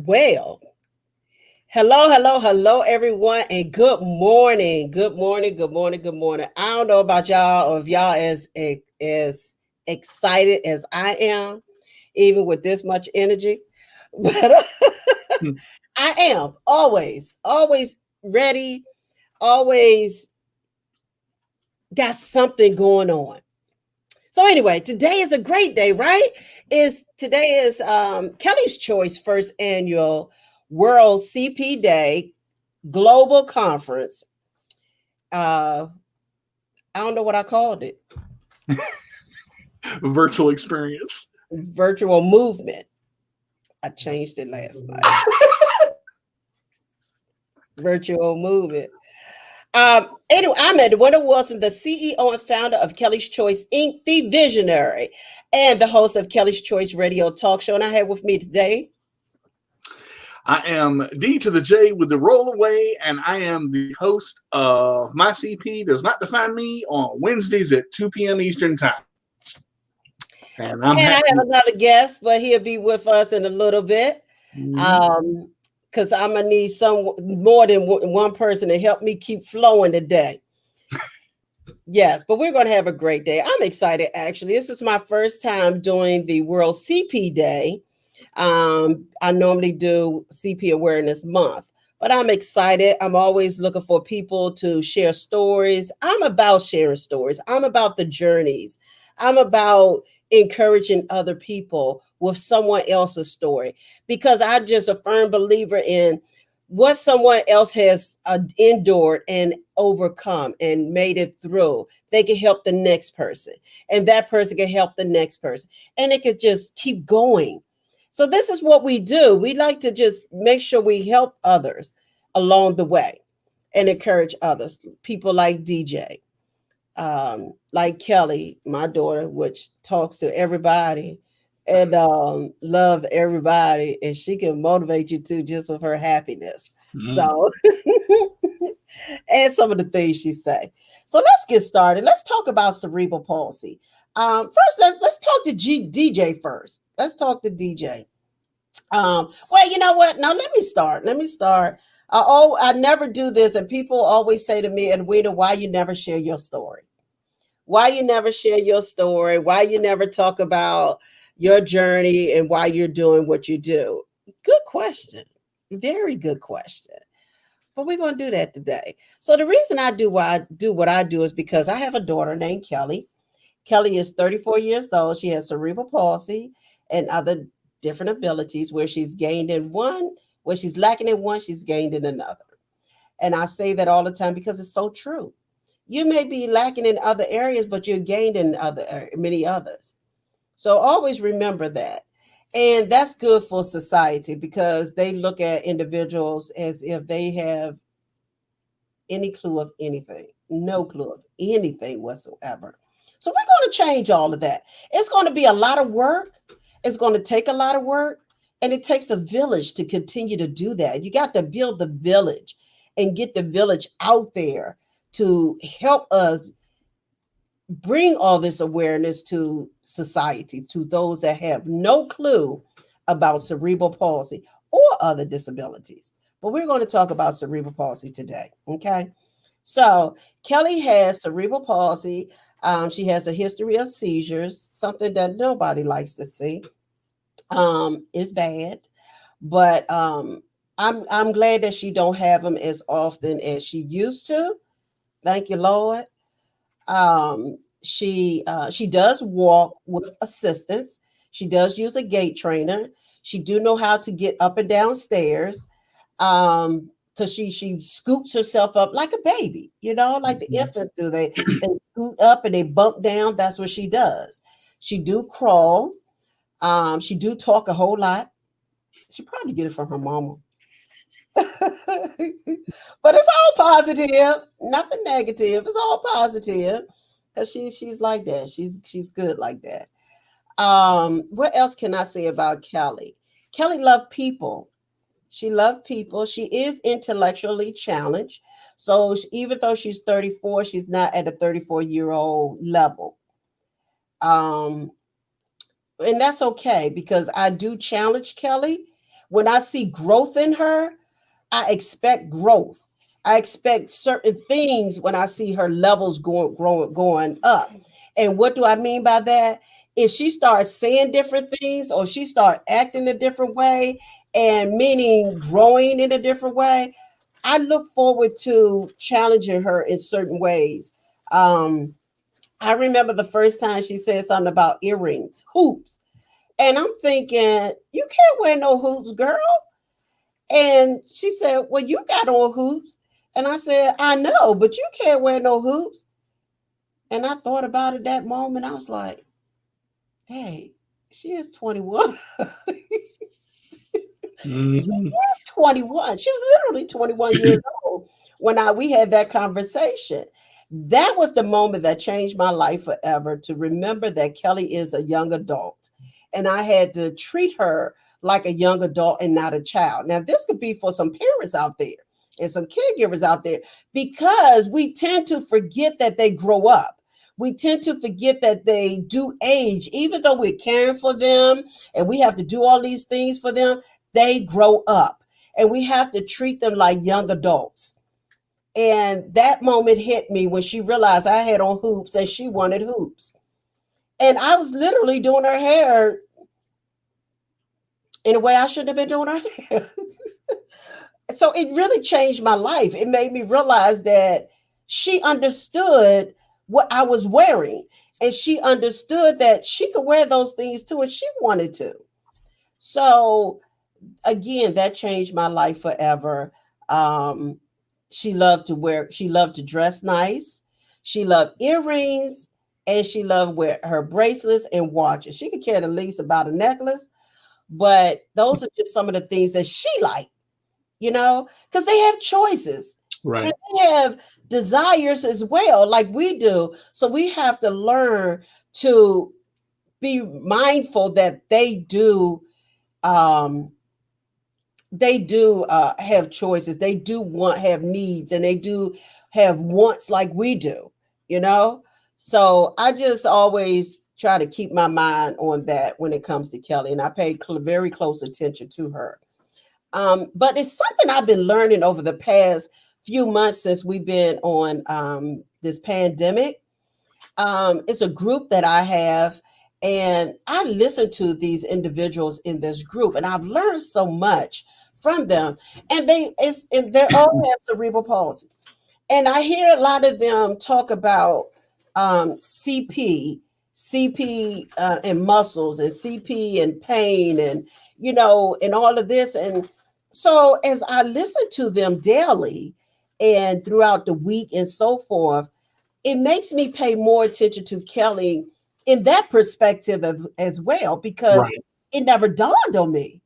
Well, hello, everyone, and good morning. Good morning, good morning, good morning. I don't know about y'all or if y'all as excited as I am, even with this much energy, but Hmm. I am always ready, always got something going on. So anyway, today is a great day, right? Is today is Kelly's Choice first annual World CP Day global conference. Uh, I don't know what I called it. Virtual experience. Virtual movement. I changed it last night. Virtual movement. Anyway, I'm Edwina Wilson, the CEO and founder of Kelly's Choice Inc., the visionary, and the host of Kelly's Choice Radio Talk Show. And I have with me today. I am D to the J with the rollaway, and I am the host of My CP Does Not Define Me on Wednesdays at 2 p.m. Eastern Time. And I'm And I have happy. another guest, but he'll be with us in a little bit. Because I'm gonna need some more than one person to help me keep flowing today. Yes, but we're gonna have a great day. I'm excited actually. This is my first time doing the World CP Day. I normally do CP Awareness Month, but I'm excited. I'm always looking for people to share stories. I'm about sharing stories. I'm about the journeys. I'm about encouraging other people with someone else's story because I'm just a firm believer in what someone else has endured and overcome and made it through. They can help the next person, and that person can help the next person, and it could just keep going. So this is what we do. We like to just make sure we help others along the way and encourage others. People like DJ, like Kelly, my daughter, which talks to everybody and love everybody, and she can motivate you too just with her happiness. Mm. So, and some of the things she say. So let's get started. Let's talk about cerebral palsy. First, let's talk to DJ first. Let's talk to DJ. Well, you know what? No, let me start. Let me start. I never do this, and people always say to me, Edwina, why you never share your story? Why you never share your story? Why you never talk about your journey and why you're doing what you do? Good question. Very good question. But we're going to do that today. So the reason I do why I do what I do is because I have a daughter named Kelly. Kelly is 34 years old. She has cerebral palsy and other different abilities where she's gained in one, where she's lacking in one, she's gained in another. And I say that all the time because it's so true. You may be lacking in other areas, but you're gained in many others. So always remember that. And that's good for society because they look at individuals as if they have any clue of anything, no clue of anything whatsoever. So we're going to change all of that. It's going to be a lot of work. It's going to take a lot of work. And it takes a village to continue to do that. You got to build the village and get the village out there to help us bring all this awareness to society, to those that have no clue about cerebral palsy or other disabilities. But we're going to talk about cerebral palsy today. Okay. So Kelly has cerebral palsy. She has a history of seizures, something that nobody likes to see. It's bad, but I'm glad that she don't have them as often as she used to. Thank you, Lord. She does walk with assistance. She does use a gait trainer. She do know how to get up and down stairs. Because she scoots herself up like a baby, like the Mhm. infants do. They scoot up and they bump down. That's what she does. She do crawl. She do talk a whole lot. She probably get it from her mama. But it's all positive, nothing negative. It's all positive because she's like that. She's good like that. What else can I say about Kelly? Kelly loved people. She loved people. She is intellectually challenged. So even though she's 34, she's not at a 34-year-old level. Um, and that's okay because I do challenge Kelly When I see growth in her, I expect growth. I expect certain things when I see her levels going up. And what do I mean by that? If she starts saying different things or she start acting a different way and meaning growing in a different way, I look forward to challenging her in certain ways. Um, I remember the first time she said something about earrings, hoops. And I'm thinking, you can't wear no hoops, girl. And she said, well, you got on hoops. And I said, I know, but you can't wear no hoops. And I thought about it that moment. I was like, hey, she is 21. She Mhm. is 21. She was literally 21 years old when we had that conversation. That was the moment that changed my life forever, to remember that Kelly is a young adult. And I had to treat her like a young adult and not a child. Now, this could be for some parents out there and some caregivers out there, because we tend to forget that they grow up. We tend to forget that they do age, even though we're caring for them and we have to do all these things for them. They grow up and we have to treat them like young adults. And that moment hit me when she realized I had on hoops and she wanted hoops. And I was literally doing her hair in a way I shouldn't have been doing her hair. So it really changed my life. It made me realize that she understood what I was wearing. And she understood that she could wear those things too, and she wanted to. So again, that changed my life forever. Um, she loved to dress nice. She loved earrings, and she loved wear her bracelets and watches. She could care the least about a necklace, but those are just some of the things that she liked, because they have choices and Right. they have desires as well, like we do. So we have to learn to be mindful that um, they do have choices. They do have needs, and they do have wants like we do, you know? So I just always try to keep my mind on that when it comes to Kelly, and I pay very close attention to her. But it's something I've been learning over the past few months since we've been on this pandemic. It's a group that I have, and I listen to these individuals in this group, and I've learned so much from them. And they all have cerebral palsy, and I hear a lot of them talk about CP, and muscles, and CP and pain, and and all of this. And so as I listen to them daily and throughout the week and so forth, it makes me pay more attention to Kelly in that perspective as well, because Right. it never dawned on me.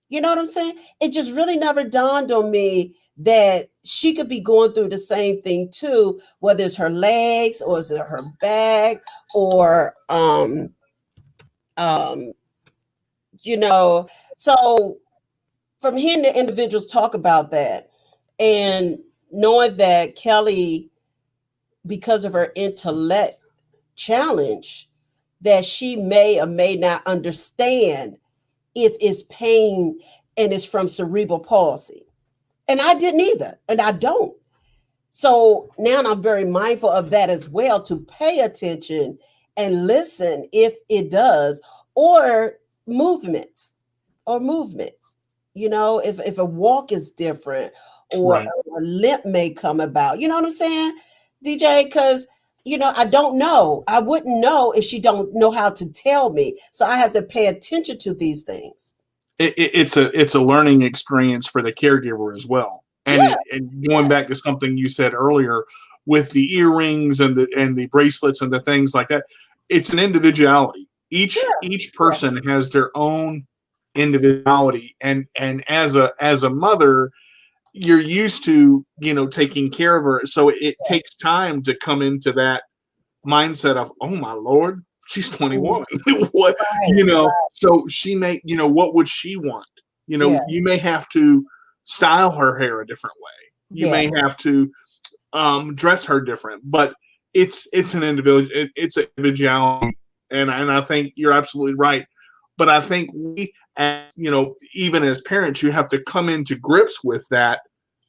You know what I'm saying? It just really never dawned on me that she could be going through the same thing too, whether it's her legs or is it her back or um you know. So from hearing the individuals talk about that and knowing that Kelly, because of her intellect challenge, that she may or may not understand if it's pain and it's from cerebral palsy. And I didn't either, and I don't. So now I'm very mindful of that as well, to pay attention and listen if it does, or movements, movements. If a walk is different or Right. a limp may come about. You know what I'm saying, DJ? Because I don't know. I wouldn't know if she don't know how to tell me. So I have to pay attention to these things. It's a learning experience for the caregiver as well. Yeah, And going back to something you said earlier with the earrings and the bracelets and the things like that, it's an individuality. yeah, Each yeah, person has their own individuality, and as a mother, you're used to taking care of her, so it takes time to come into that mindset of, oh my lord, she's mhm, 21. What, right, so she may, what would she want? yeah, You may have to style her hair a different way. You yeah, may have to dress her different, but it's an individual, it's an individuality. And I think you're absolutely right. But I think even as parents, you have to come into grips with that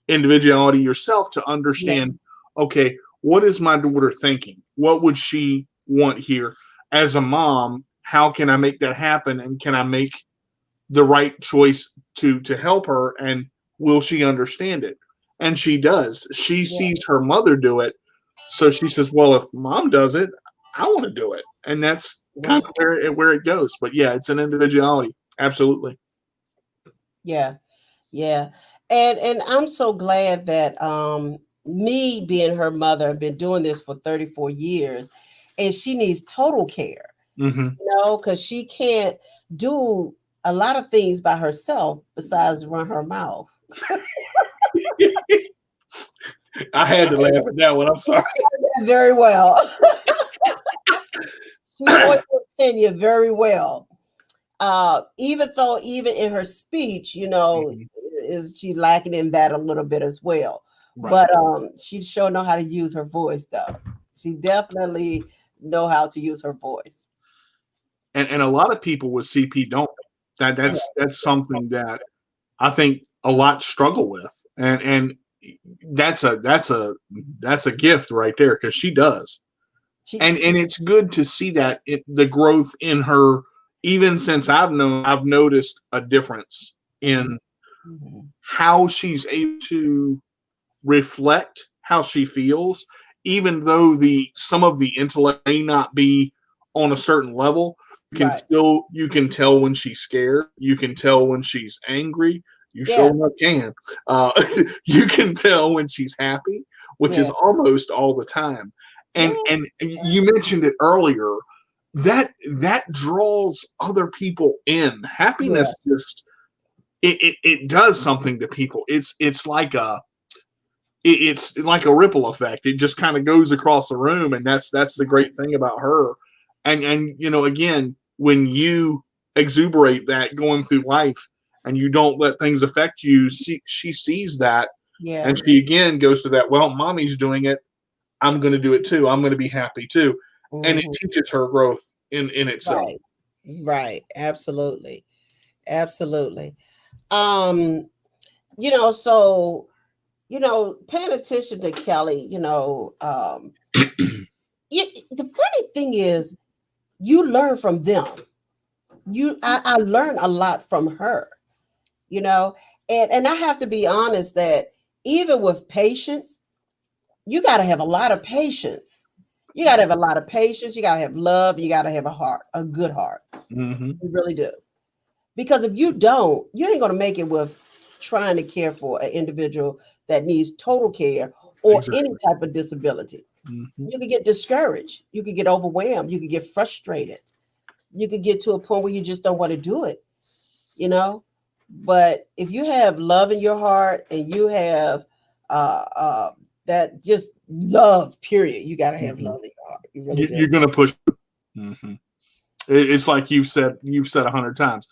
individuality yourself to Yeah. understand, okay, what is my daughter thinking? What would she want here? As a mom, how can I make that happen? And can I make the right choice to help her? And will she understand it? And she does. She Yeah. sees her mother do it. So she says, well, if mom does it, I want to do it. And that's kind Yeah. of where it goes. But yeah, it's an individuality. Absolutely. Yeah. Yeah. And I'm so glad that me being her mother, I've been doing this for 34 years, and she needs total care, Hmm. because she can't do a lot of things by herself besides run her mouth. I had to laugh at that one. I'm sorry. Very well. She voiced her opinion very well. Even though even in her speech, Mhm. is she lacking in that a little bit as well. Right. But she sure know how to use her voice though. She definitely know how to use her voice. And a lot of people with CP don't. That's something that I think a lot struggle with. And that's a gift right there because she does. She And it's good to see that the growth in her, even since I've noticed a difference in Mhm. how she's able to reflect how she feels, even though the some of the intellect may not be on a certain level. Right. You can tell when she's scared. You can tell when she's angry. You sure Yeah. enough can. Uh, you can tell when she's happy, which is Yeah. almost all the time. Yeah. And you mentioned it earlier. That draws other people in. Yeah. Happiness just it does something to people. It's like a ripple effect. It just kind of goes across the room, and that's the great thing about her. And again, when you exuberate that going through life, and you don't let things affect you, she sees that, Yeah. and she again goes to that. Well, mommy's doing it. I'm going to do it too. I'm going to be happy too, and it Mhm. teaches her growth in itself. Right. Right. Absolutely. Absolutely. Um, so paying attention to Kelly, the funny thing is you learn from them. I learn a lot from her, you know, and I have to be honest that even with patience, you got to have a lot of patience. You got to have a lot of patience. You got to have love. You got to have a heart, a good heart. Hmm. You really do. Because if you don't, you ain't going to make it with trying to care for an individual that needs total care or any Exactly. type of disability. Hmm. You could get discouraged. You could get overwhelmed. You could get frustrated. You could get to a point where you just don't want to do it, you know? But if you have love in your heart and you have uh, uh, that just love, period, you got to have Hmm. love in your heart. You really do. You're going to push. Hmm. It's like you've said 100 times.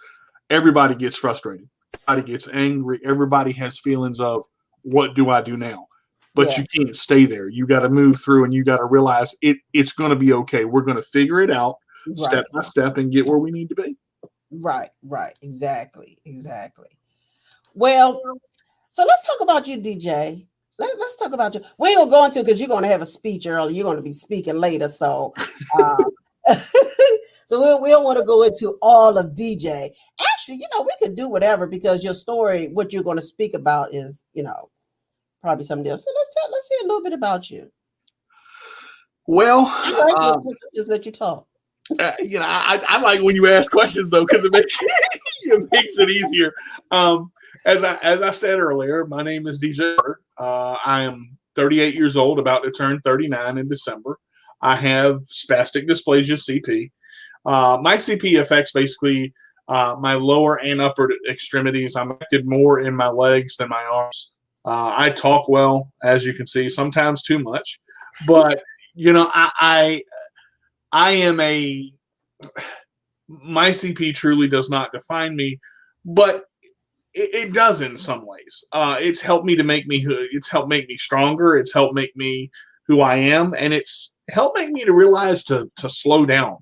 Everybody gets frustrated. Everybody gets angry. Everybody has feelings of what do I do now? But Yeah, you can't stay there. You got to move through, and you got to realize it's going to be okay. We're going to figure it out step right, by step and get where we need to be. right, right. Exactly, exactly. Well, so let's talk about you, DJ. Let's talk about you. We ain't gonna go into because you're gonna have a speech early. You're gonna be speaking later, so so we don't want to go into all of DJ. Actually, we could do whatever because your story, what you're going to speak about, is probably something else. So let's hear a little bit about you. Well, I like uh, it. Just let you talk. I like when you ask questions though because it makes it makes it easier. Um, as I said earlier, my name is DJ. I am 38 years old, about to turn 39 in December. I have spastic dysplasia (CP). My CP affects basically my lower and upper extremities. I'm affected more in my legs than my arms. I talk well, as you can see, sometimes too much, but I am a my CP truly does not define me, but it does in some ways. It's helped me to make me it's helped make me stronger. It's helped make me who I am, and it's helped make me to realize to slow down.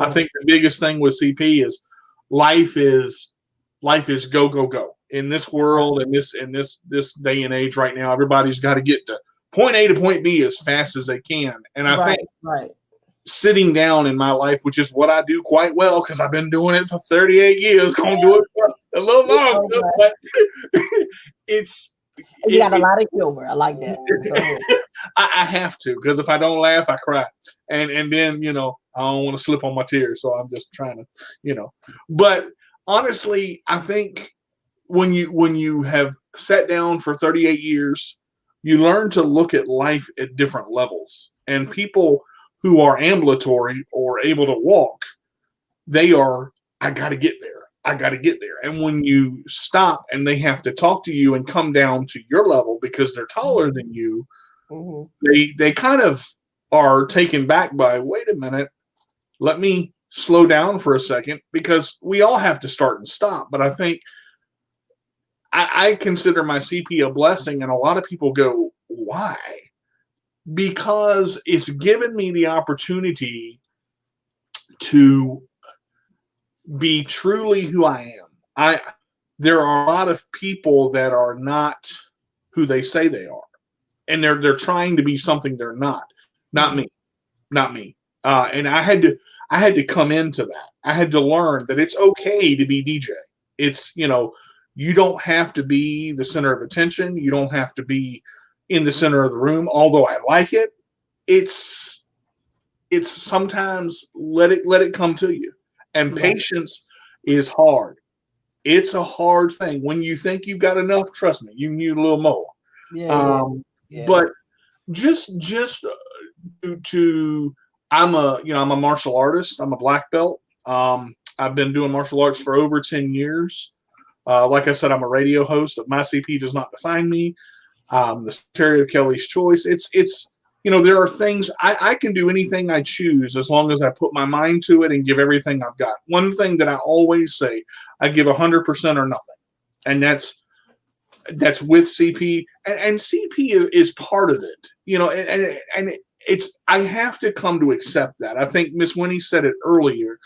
I Mhm. think the biggest thing with CP is life is go go go in this world, and this day and age right now. Everybody's got to get to point A to point B as fast as they can, and I think sitting down in my life, which is what I do quite well because I've been doing it for 38 years, gonna do it for a little longer, but you got a lot of humor. I like that. I have to, because if I don't laugh, I cry, and then I don't want to slip on my tears, so I'm just trying to But honestly, I think when you have sat down for 38 years, you learn to look at life at different levels, and people who are ambulatory or able to walk, I got to get there. I got to get there. And when you stop and they have to talk to you and come down to your level because they're taller than you, they kind of are taken back by, wait a minute, let me slow down for a second, because we all have to start and stop. But I think I consider my CP a blessing, and a lot of people go, why? Because it's given me the opportunity to be truly who I am. There are a lot of people that are not who they say they are, and they're trying to be something they're not. Not me. And I had to come into that. I had to learn that it's okay to be DJ. It's you don't have to be the center of attention. You don't have to be in the center of the room. Although I like it, it's sometimes let it come to you. And patience is hard. It's a hard thing. When you think you've got enough, trust me, you need a little more. But just to I'm a martial artist. I'm a black belt. I've been doing martial arts for over 10 years. Like I said, I'm a radio host of My CP Does Not Define Me. The Secretary of Kelly's Choice. It's there are things I can do anything I choose as long as I put my mind to it and give everything I've got. One thing that I always say, I give 100% or nothing, and that's with CP, and CP is part of it, and it's I have to come to accept that. I think Miss Winnie said it earlier.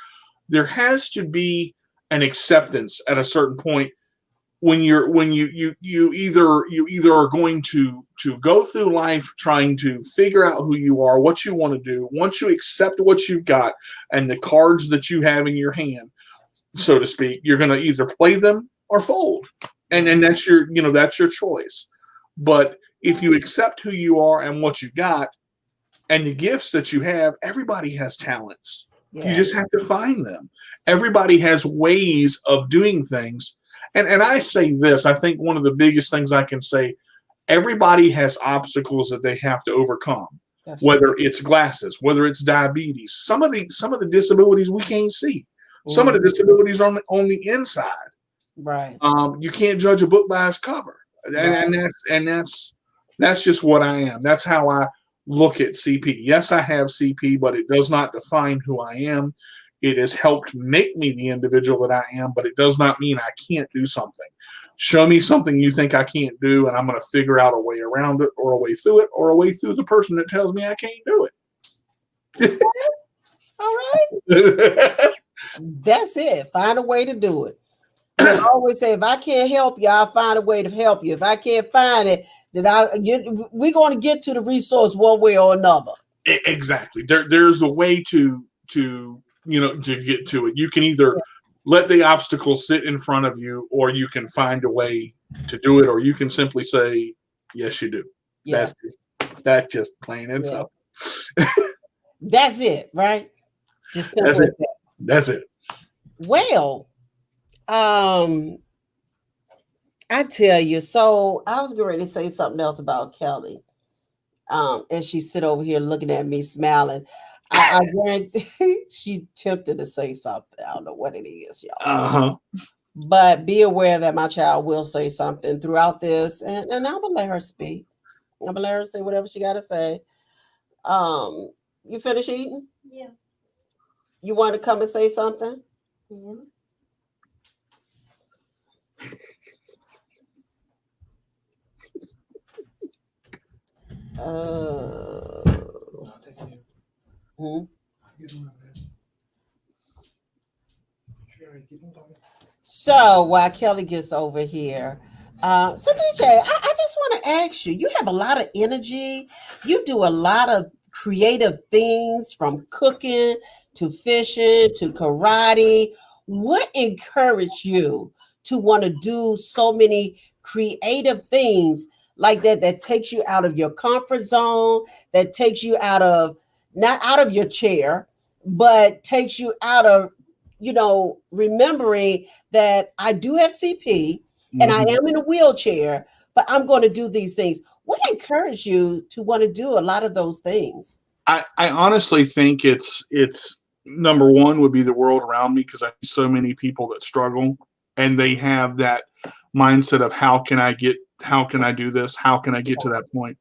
There has to be an acceptance at a certain point when you either are going to go through life trying to figure out who you are, what you want to do. Once you accept what you've got and the cards that you have in your hand, so to speak, you're going to either play them or fold, and that's your that's your choice. But if you accept who you are and what you got and the gifts that you have, everybody has talents. You just have to find them. Everybody has ways of doing things. And I say this, I think one of the biggest things I can say, everybody has obstacles that they have to overcome. Absolutely. Whether it's glasses, whether it's diabetes, some of the disabilities we can't see. Some of the disabilities are on the inside. Right. You can't judge a book by its cover. And that's just what I am. That's how I look at CP. Yes, I have CP, but it does not define who I am. It has helped make me the individual that I am, but it does not mean I can't do something. Show me something you think I can't do, and I'm going to figure out a way around it, or a way through it, or a way through the person that tells me I can't do it. All right. That's it. Find a way to do it. I always say, if I can't help you, I'll find a way to help you. If I can't find it, then we're going to get to the resource one way or another. Exactly. There's a way to get to it. You can either let the obstacle sit in front of you, or you can find a way to do it, or you can simply say, yes, you do. Yeah. That's just plain and simple. That's it, right? Just simple. That's it. Well, I tell you, so I was going to say something else about Kelly. And she sit over here looking at me smiling. I guarantee she tempted to say something. I don't know what it is, y'all. But be aware that my child will say something throughout this, and I'm gonna let her speak. I'm gonna let her say whatever she gotta say. You finish eating? Yeah. You want to come and say something? Yeah. So while Kelly gets over here, so DJ, I just want to ask you, you have a lot of energy. You do a lot of creative things from cooking to fishing to karate. What encouraged you to want to do so many creative things like that that takes you out of your comfort zone, that takes you out of not out of your chair, but takes you out of remembering that I do have CP and I Mhm. am in a wheelchair, but I'm going to do these things. What encouraged you to want to do a lot of those things? I honestly think it's number one would be the world around me because I see so many people that struggle and they have that mindset of how can I do this, how can I get to that point.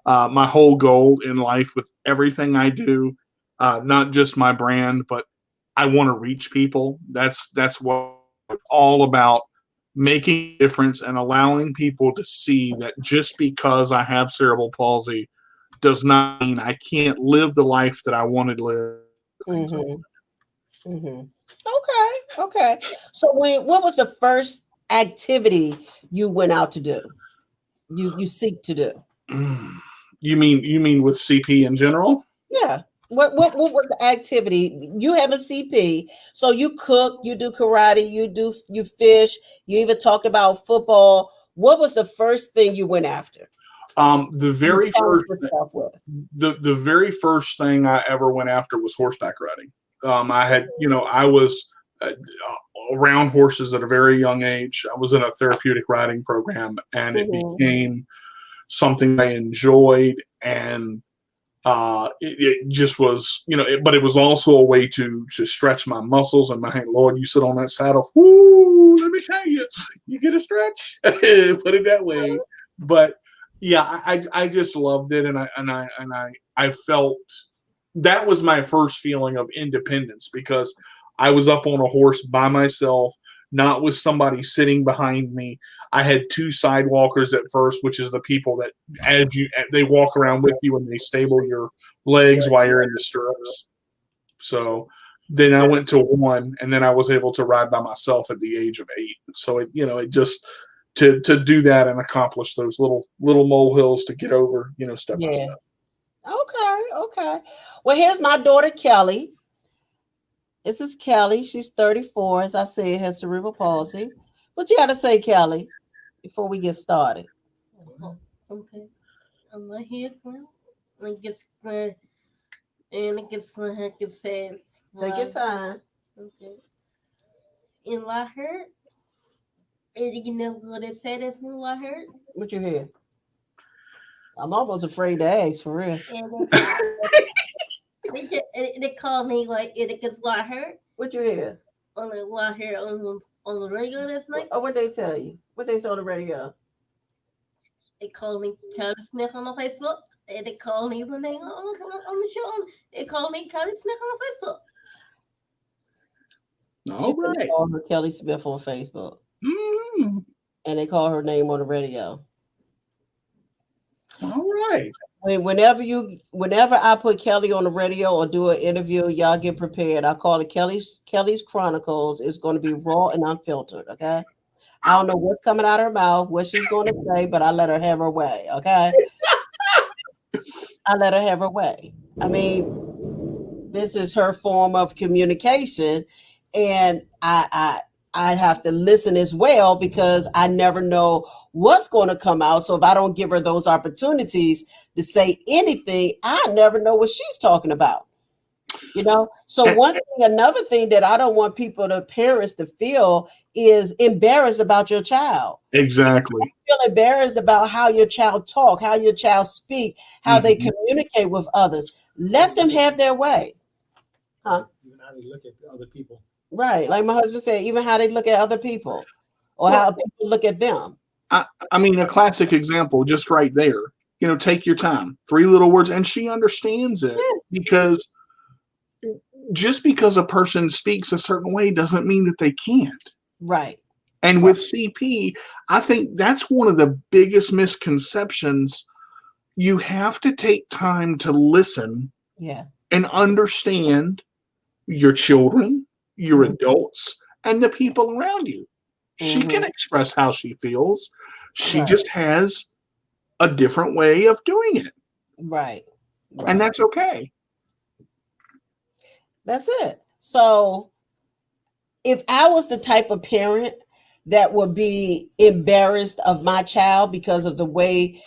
My whole goal in life with everything I do, not just my brand, but I want to reach people. That's what it's all about, making a difference and allowing people to see that just because I have cerebral palsy does not mean I can't live the life that I wanted to live. Things I Mm-hmm. Mm-hmm. Okay. Okay. So what was the first activity you went out to do? You seek to do? want. You mean with CP in general? Yeah. What was the activity? You have a CP, so you cook, you do karate, you fish, you even talked about football. What was the first thing you went after? The You very challenged first yourself with. the very first thing I ever went after was horseback riding. I had, I was around horses at a very young age. I was in a therapeutic riding program, and it Mm-hmm. became something I enjoyed, and it just was, but it was also a way to stretch my muscles and my hand. Lord, you sit on that saddle, whoo, let me tell you, you get a stretch, put it that way. But yeah, I just loved it, and I felt that was my first feeling of independence because I was up on a horse by myself, not with somebody sitting behind me. I had two sidewalkers at first, which is the people that as you they walk around with you and they stable your legs while you're in the stirrups. So then I went to one, and then I was able to ride by myself at the age of 8. So it just to do that and accomplish those little molehills to get over, step by Yeah. step. Okay. Okay. Well, here's my daughter Kelly. This is Kelly. She's 34. As I said, has cerebral palsy. What you got to say, Kelly, before we get started? Oh, okay. I'm not here now. I guess and I guess I have to say Take your why. time. Okay. And I heard, and you know what they said is new I heard, What you hear? I'm almost afraid to ask for real. and they called me like it gets I heard What you hear? on the what I heard on the radio last night. Oh, what they tell you? What they say on the radio? They called me Charlie Smith on the Facebook. And they called me the name on the show. They called me Charlie Smith on the Facebook. She All said they right. call her Kelly Smith on Facebook, Mm, and they call her name on the radio. all right. Whenever I put Kelly on the radio or do an interview, y'all get prepared. I call it Kelly's Chronicles. It's going to be raw and unfiltered. Okay. I don't know what's coming out of her mouth, what she's going to say, but I let her have her way. Okay. I let her have her way. I mean, this is her form of communication, and I have to listen as well because I never know what's going to come out. So if I don't give her those opportunities to say anything, I never know what she's talking about. So another thing that I don't want parents to feel is embarrassed about your child. Exactly. Feel embarrassed about how your child talk, how your child speak, how they Mhm. communicate with others. Let them have their way. Huh? Even how they look at other people. Right. Like my husband said, even how they look at other people or Well, how people look at them. I mean, a classic example, just right there. Take your time. 3 little words, and she understands it Yeah. because just because a person speaks a certain way doesn't mean that they can't. Right. And Right. with CP, I think that's one of the biggest misconceptions. You have to take time to listen Yeah. and understand your children, your Mhm. adults, and the people around you. She can express how she feels. She Right. just has a different way of doing it. Right. And that's okay. That's it. So if I was the type of parent that would be embarrassed of my child because of the way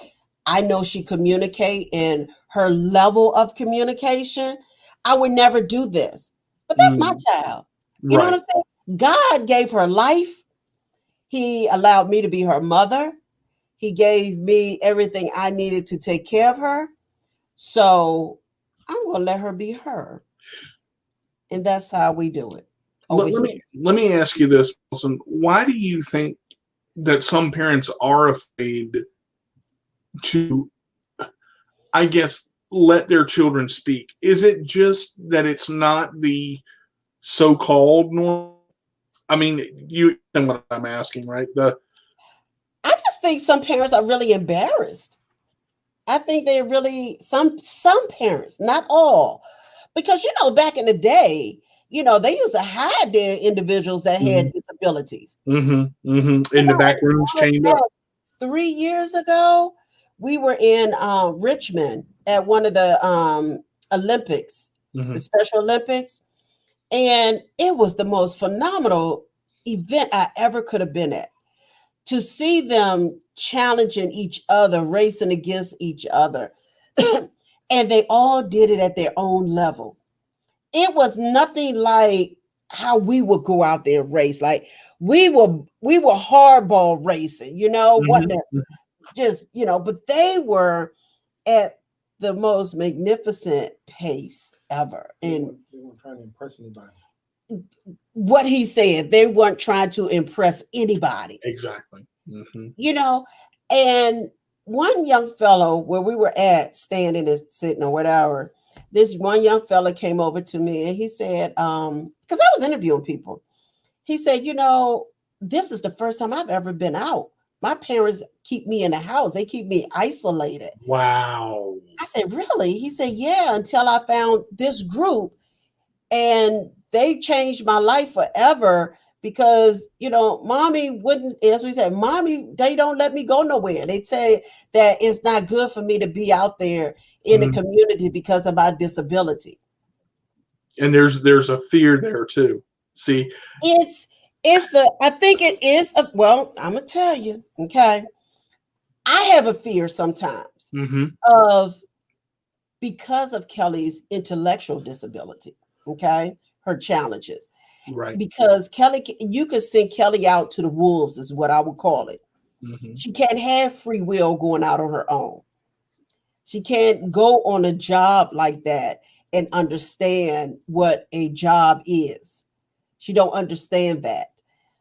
I know she communicate and her level of communication, I would never do this. But that's my child. You know what I'm saying? God gave her life. He allowed me to be her mother. He gave me everything I needed to take care of her. So I'm going to let her be her. And that's how we do it. Let me ask you this, Wilson. Why do you think that some parents are afraid to, I guess, let their children speak? Is it just that it's not the so-called norm? I mean, you know what I'm asking, right? I just think some parents are really embarrassed. I think they're really some parents, not all, because back in the day, they used to hide their individuals that had disabilities. In the back rooms, chained up. 3 years ago, we were in Richmond at one of the Olympics, the Special Olympics, and it was the most phenomenal event I ever could have been at. To see them challenging each other, racing against each other, and they all did it at their own level. It was nothing like how we would go out there and race. Like we were hardball racing, what just, but they were at the most magnificent pace ever. And they weren't trying to impress anybody. What he said, they weren't trying to impress anybody. Exactly. And one young fellow where we were at standing and sitting or whatever, this one young fella came over to me and he said, because I was interviewing people, he said, this is the first time I've ever been out. My parents keep me in the house. They keep me isolated. Wow. I said, really? He said, yeah, until I found this group, and they changed my life forever because, mommy wouldn't, as we said, mommy, they don't let me go nowhere. They say that it's not good for me to be out there in the community because of my disability. And there's a fear there too. See, I think it is well, I'm gonna tell you, okay. I have a fear sometimes of, because of Kelly's intellectual disability, okay, her challenges. Right. Because Kelly, you could send Kelly out to the wolves, is what I would call it. She can't have free will going out on her own. She can't go on a job like that and understand what a job is. She don't understand that.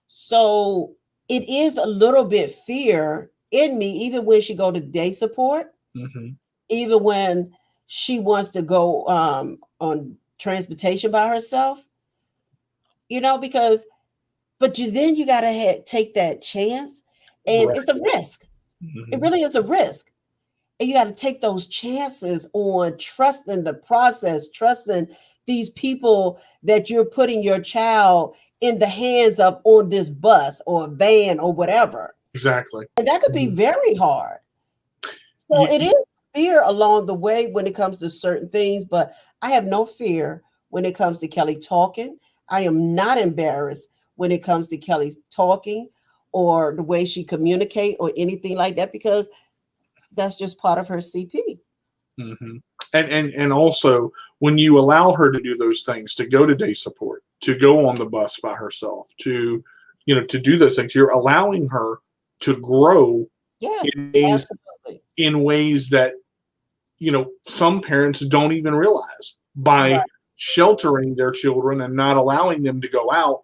So it is a little bit fear in me, even when she go to day support, even when she wants to go on transportation by herself, but then you got to take that chance, and it's a risk. It really is a risk. And you got to take those chances on trusting the process, trusting these people that you're putting your child in the hands of on this bus or van or whatever. Exactly. And that could be very hard. So it is fear along the way when it comes to certain things, but I have no fear when it comes to Kelly talking. I am not embarrassed when it comes to Kelly talking or the way she communicate or anything like that, because that's just part of her CP. And also, when you allow her to do those things, to go to day support, to go on the bus by herself, to do those things, you're allowing her to grow in ways that some parents don't even realize. By sheltering their children and not allowing them to go out,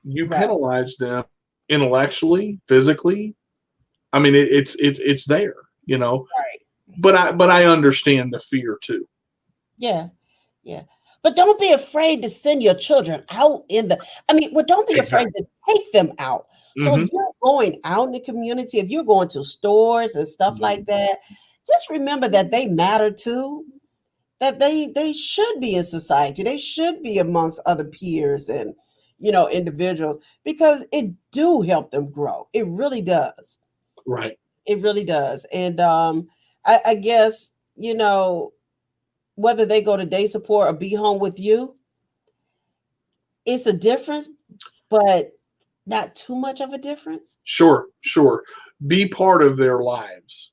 you penalize them intellectually, physically. I mean, it's there, But I understand the fear too. Yeah. But don't be afraid to send your children out don't be afraid to take them out. So if you're going out in the community, if you're going to stores and stuff like that, just remember that they matter too. That they should be in society. They should be amongst other peers and, individuals, because it do help them grow. It really does. Right. It really does. And I guess, whether they go to day support or be home with you, it's a difference, but not too much of a difference. Sure. Be part of their lives.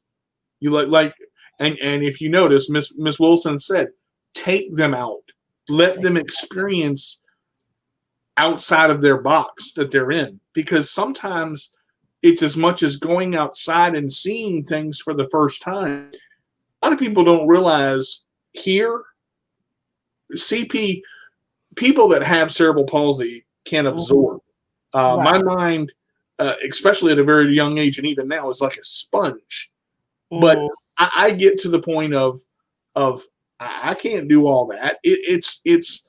You like, and if you notice, Miss Wilson said, take them out, let them experience outside of their box that they're in, because sometimes it's as much as going outside and seeing things for the first time. A lot of people don't realize here, CP, people that have cerebral palsy can absorb. Right. My mind, especially at a very young age, and even now, is like a sponge. But I get to the point of I can't do all that. It's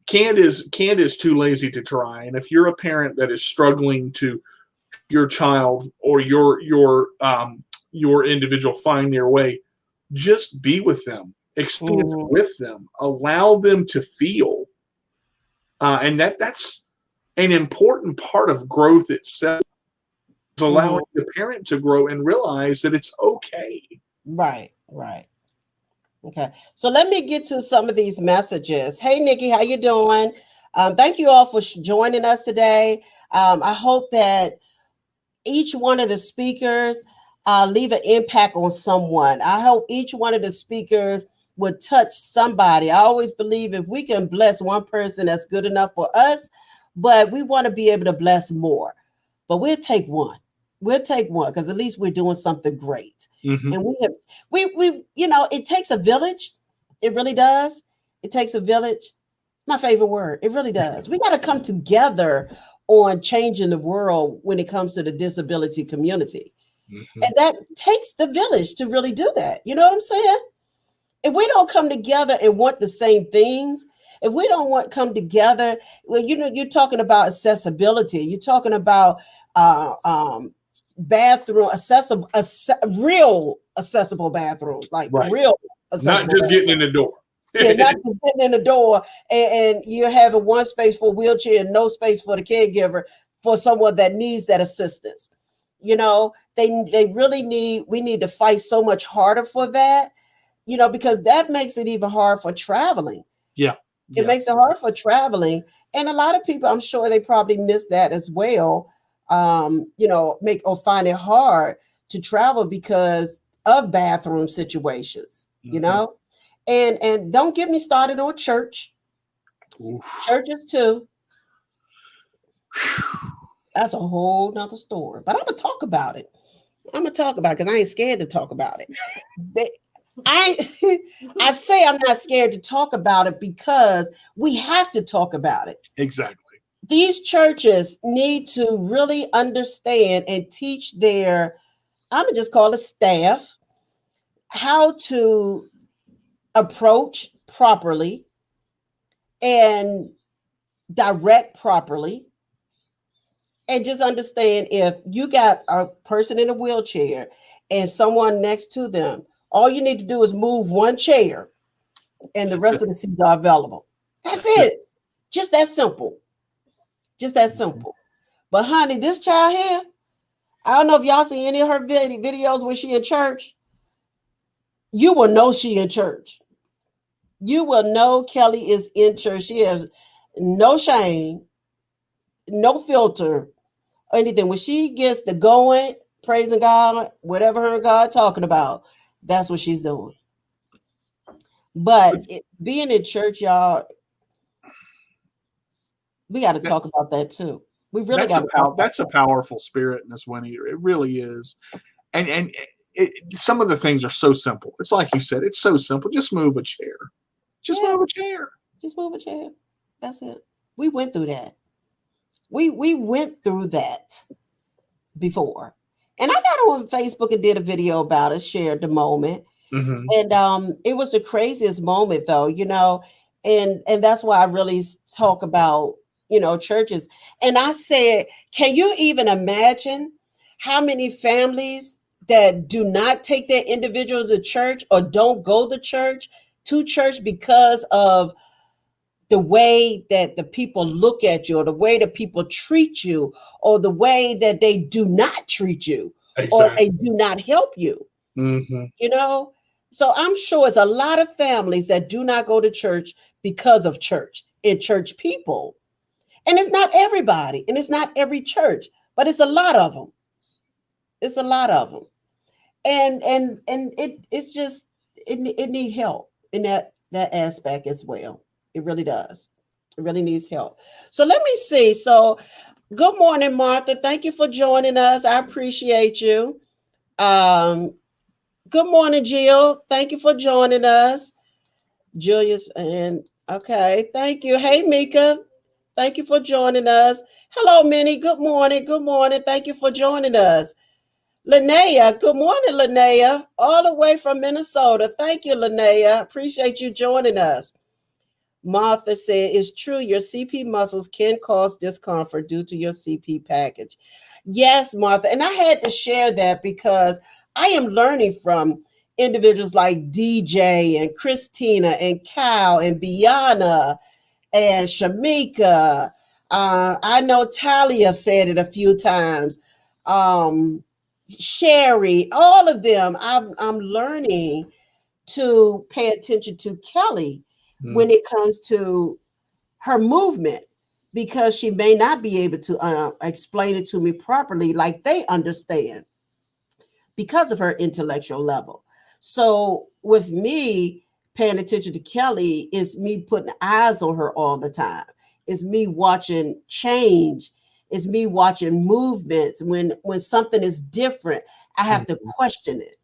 Cand is too lazy to try. And if you're a parent that is struggling to your child or your individual find their way, just be with them, experience with them, allow them to feel, and that's an important part of growth itself. Is allowing the parent to grow and realize that it's okay. Right. Okay, so let me get to some of these messages. Hey, Nikki, how you doing? Thank you all for joining us today. I hope that each one of the speakers leave an impact on someone. I hope each one of the speakers would touch somebody. I always believe if we can bless one person, that's good enough for us, but we want to be able to bless more. But we'll take one. Because at least we're doing something great. And we it takes a village. It really does. It takes a village. My favorite word. It really does. We got to come together on changing the world when it comes to the disability community. And that takes the village to really do that. You know what I'm saying? If we don't come together and want the same things, if we don't come together, well, you're talking about accessibility. You're talking about bathroom real accessible bathrooms, like real accessible not just bathrooms. Getting in the door. Yeah, not just getting in the door and you're having one space for wheelchair and no space for the caregiver for someone that needs that assistance. They really we need to fight so much harder for that, because that makes it even hard for traveling. It makes it hard for traveling, and a lot of people, I'm sure they probably miss that as well. Find it hard to travel because of bathroom situations, and don't get me started on church. Churches too. That's a whole nother story, but I'm gonna talk about it. Because I ain't scared to talk about it. I say I'm not scared to talk about it because we have to talk about it. Exactly. These churches need to really understand and teach their, I'm gonna just call it staff, how to approach properly and direct properly. And just understand, if you got a person in a wheelchair and someone next to them, all you need to do is move one chair and the rest of the seats are available. That's it. Just that simple. But honey, this child here, I don't know if y'all see any of her videos when she in church. You will know she in church. You will know Kelly is in church. She has no shame, no filter, or anything. When she gets the going, praising God, whatever her God talking about, that's what she's doing. But being in church, y'all, we got to talk about that too. We really got to. That's a powerful spirit in this Winnie. It really is. And some of the things are so simple. It's like you said, it's so simple. Just move a chair. Move a chair. Just move a chair. That's it. We went through that. We went through that before. And I got on Facebook and did a video about it, shared the moment. And it was the craziest moment though, and that's why I really talk about, churches. And I said, can you even imagine how many families that do not take their individuals to church or don't go to church because of the way that the people look at you, or the way that people treat you, or the way that they do not treat you, or Exactly. they do not help you, Mm-hmm. you know? So I'm sure it's a lot of families that do not go to church because of church and church people. And it's not everybody, and it's not every church, but it's a lot of them. It's a lot of them. And it's just it need help in that aspect as well. It really does. It really needs help. So let me see. So good morning, Martha. Thank you for joining us. I appreciate you. Um, good morning, Jill. Thank you for joining us. Julius and okay, thank you. Hey, Mika. Thank you for joining us. Hello, Minnie. Good morning. Good morning. Thank you for joining us. Linnea, good morning, Linnea, all the way from Minnesota. Thank you, Linnea. Appreciate you joining us. Martha said, it's true, your CP muscles can cause discomfort due to your CP package. Yes, Martha. And I had to share that because I am learning from individuals like DJ and Christina and Cal and Biana and Shamika. I know Talia said it a few times. Sherry, all of them. I'm learning to pay attention to Kelly Mm-hmm. when it comes to her movement, because she may not be able to explain it to me properly like they understand because of her intellectual level. So with me paying attention to Kelly is me putting eyes on her all the time. It's me watching change. It's me watching movements. When something is different, I have to question it,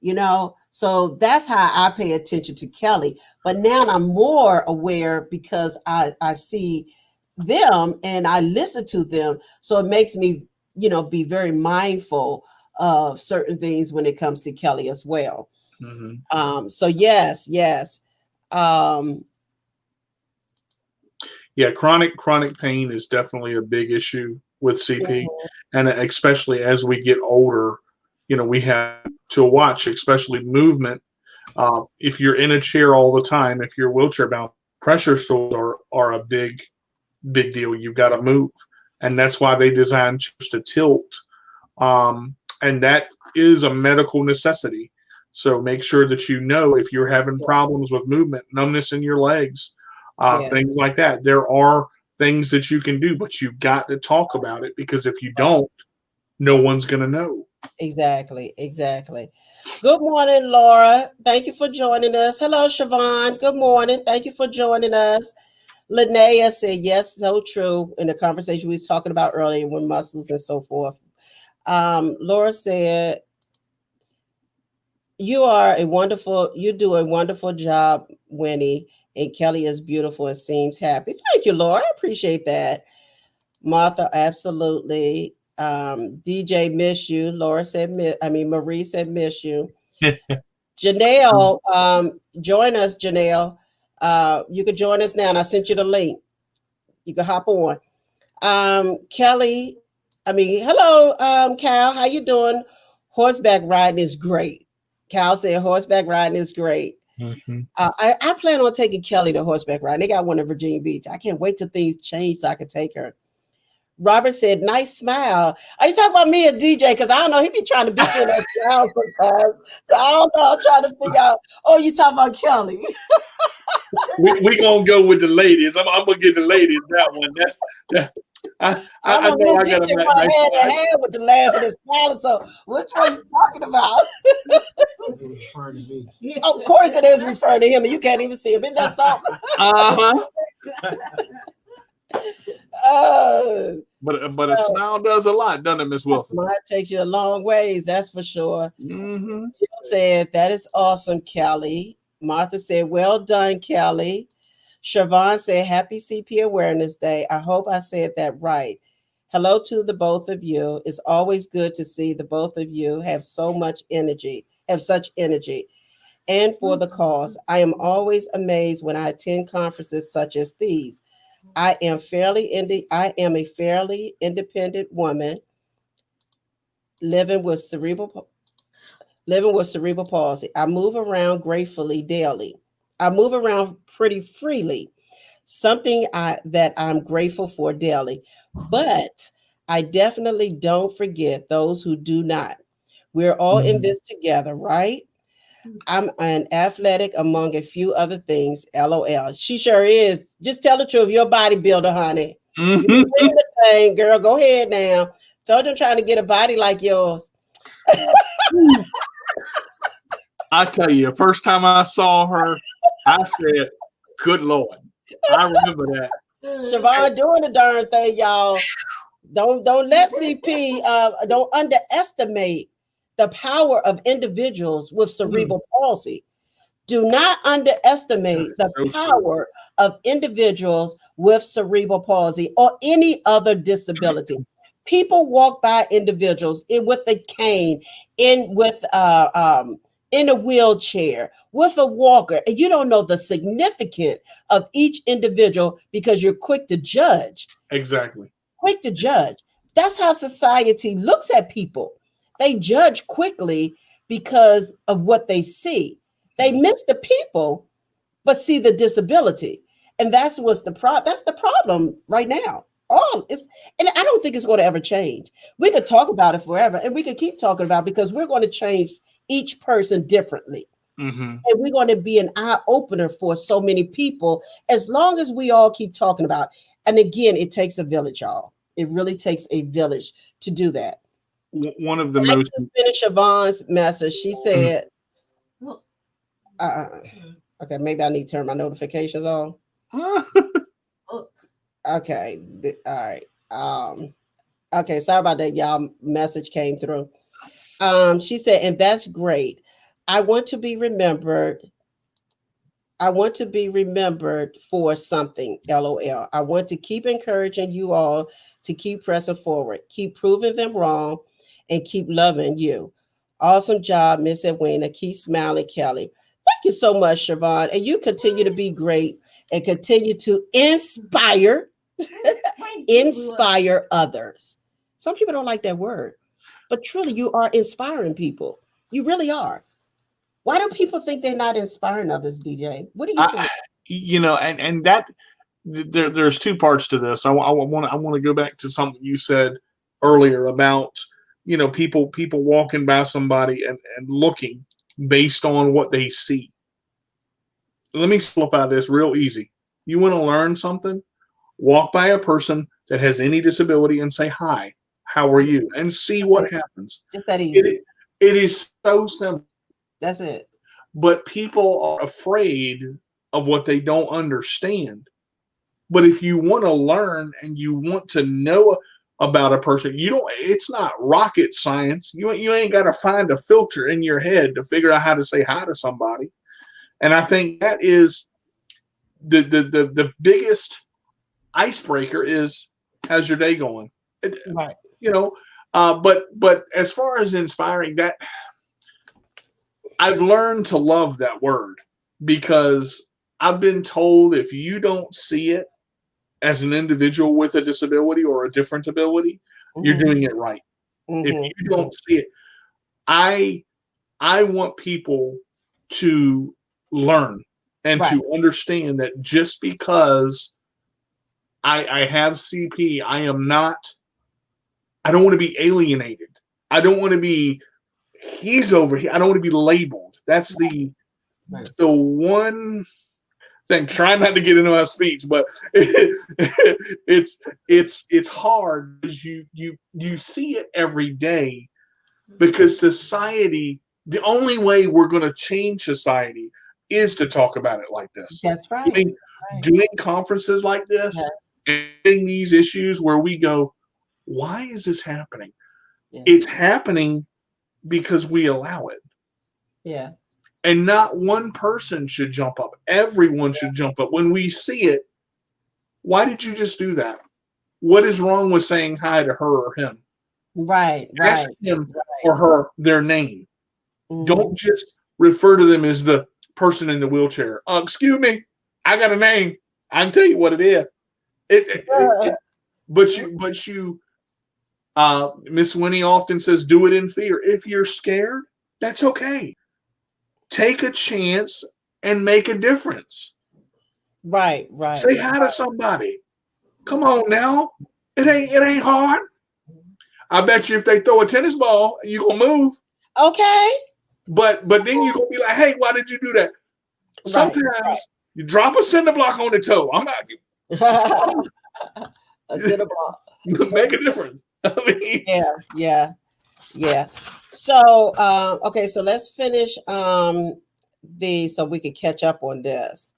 you know? So that's how I pay attention to Kelly. But now I'm more aware because I see them and I listen to them. So it makes me, be very mindful of certain things when it comes to Kelly as well. So yes. Um, Yeah, chronic pain is definitely a big issue with CP, and especially as we get older, we have to watch, especially movement. If you're in a chair all the time, if you're wheelchair bound, pressure sores are a big deal. You've got to move, and that's why they designed chairs to tilt, and that is a medical necessity. So make sure that if you're having problems with movement, numbness in your legs, things like that. There are things that you can do, but you've got to talk about it, because if you don't, no one's going to know. Exactly. Good morning, Laura. Thank you for joining us. Hello, Siobhan. Good morning. Thank you for joining us. Linnea said, yes, so true, in the conversation we was talking about earlier with muscles and so forth. Laura said, you do a wonderful job, Winnie, and Kelly is beautiful and seems happy. Thank you, Laura. I appreciate that. Martha, absolutely. DJ, miss you. Laura said, Marie said, miss you. Janelle, join us, Janelle. You can join us now, and I sent you the link. You can hop on. Hello, Cal. How you doing? Horseback riding is great. Cal said horseback riding is great. Mm-hmm. I plan on taking Kelly to horseback riding. They got one in Virginia Beach. I can't wait till things change so I can take her. Robert said, nice smile. Are you talking about me or DJ? Because I don't know. He be trying to beat me in that smile sometimes. So I don't know. I'm trying to figure out, you talking about Kelly. we going to go with the ladies. I'm going to get the ladies that one. I know I got a nice hand with the laughing and smiling. So which one are you talking about? Referring to me. Of course it is referring to him, and you can't even see him. Isn't that something? But a smile does a lot, doesn't it, Miss Wilson? Smile takes you a long ways, that's for sure. Mm-hmm. Jill said, that is awesome, Kelly. Martha said, well done, Kelly. Siobhan said, happy CP Awareness Day. I hope I said that right. Hello to the both of you. It's always good to see the both of you have such energy. And for the cause, I am always amazed when I attend conferences such as these. I am a fairly independent woman living with cerebral palsy. I move around gratefully daily. I move around pretty freely. something that I'm grateful for daily. But I definitely don't forget those who do not. We're all in this together, right? I'm an athletic among a few other things. LOL. She sure is. Just tell the truth. You're a bodybuilder, honey. You're doing the thing, girl. Go ahead now. Told you I'm trying to get a body like yours. I tell you, first time I saw her, I said, "Good Lord." I remember that. Siobhan doing the darn thing, y'all. Don't let CP don't underestimate the power of individuals with cerebral palsy. Do not underestimate the So true. power of individuals with cerebral palsy or any other disability. People walk by individuals with a cane, in a wheelchair, with a walker, and you don't know the significance of each individual because you're quick to judge. Exactly. Quick to judge. That's how society looks at people. They judge quickly because of what they see. They miss the people, but see the disability. And that's what's that's the problem right now. And I don't think it's going to ever change. We could talk about it forever, and we could keep talking about it because we're going to change each person differently. And we're going to be an eye opener for so many people as long as we all keep talking about. And again, it takes a village, y'all. It really takes a village to do that. One of the I most can finish Yvonne's message. She said, okay, maybe I need to turn my notifications on. Okay. All right. Okay, sorry about that, y'all. Message came through. She said, and that's great. I want to be remembered. I want to be remembered for something. LOL. I want to keep encouraging you all to keep pressing forward, keep proving them wrong, and keep loving you. Awesome job, Miss Edwina. Keep smiling, Kelly. Thank you so much, Siobhan. And you continue to be great and continue to inspire others. Some people don't like that word, but truly you are inspiring people. You really are. Why do people think they're not inspiring others, DJ? What do you think? And that there's two parts to this. I want to go back to something you said earlier about people walking by somebody and looking based on what they see. Let me simplify this real easy. You want to learn something? Walk by a person that has any disability and say, "Hi, how are you?" and see what happens. Just that easy. It is so simple. That's it. But people are afraid of what they don't understand. But if you want to learn and you want to know about a person, it's not rocket science. You ain't got to find a filter in your head to figure out how to say hi to somebody. And I think that is the biggest icebreaker is, how's your day going? Right. But as far as inspiring, that I've learned to love that word because I've been told if you don't see it as an individual with a disability or a different ability, you're doing it right. If you don't see it, I want people to learn and to understand that just because I have CP, I don't want to be alienated. I don't want to be, he's over here. I don't want to be labeled. That's the one thing. Try not to get into my speech, but it's hard because you see it every day because society, the only way we're going to change society is to talk about it like this. That's right. Doing conferences like this, and these issues where we go, why is this happening? Yeah. It's happening because we allow it. Yeah. And not one person should jump up. Everyone should jump up. When we see it, why did you just do that? What is wrong with saying hi to her or him? Right. Ask him or her their name. Don't just refer to them as the person in the wheelchair. Excuse me, I got a name. I can tell you what it is. But you, Miss Winnie often says, do it in fear. If you're scared, that's okay. Take a chance and make a difference. Right, right. Say hi to somebody. Come on now. It ain't hard. I bet you if they throw a tennis ball, you gonna move. Okay. But then you're gonna be like, hey, why did you do that? Right. Sometimes you drop a cinder block on the toe. I'm not A cinder block. make a difference. I mean, Yeah. So okay, so let's finish so we can catch up on this.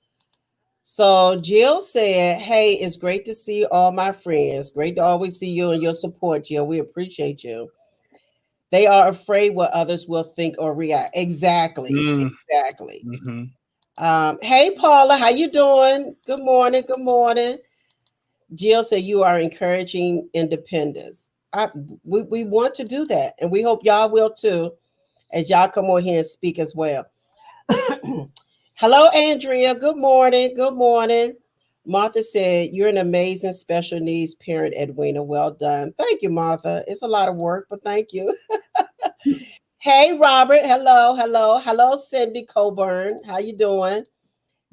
So Jill said, hey, it's great to see all my friends. Great to always see you and your support, Jill. We appreciate you. They are afraid what others will think or react. Exactly. Exactly. Hey Paula, how you doing? Good morning. Good morning. Jill said you are encouraging independence. We want to do that, and we hope y'all will too, as y'all come on here and speak as well. Hello, Andrea. Good morning. Good morning. Martha said, you're an amazing special needs parent, Edwina. Well done. Thank you, Martha. It's a lot of work, but thank you. Hey, Robert. Hello, Cindy Coburn. How you doing?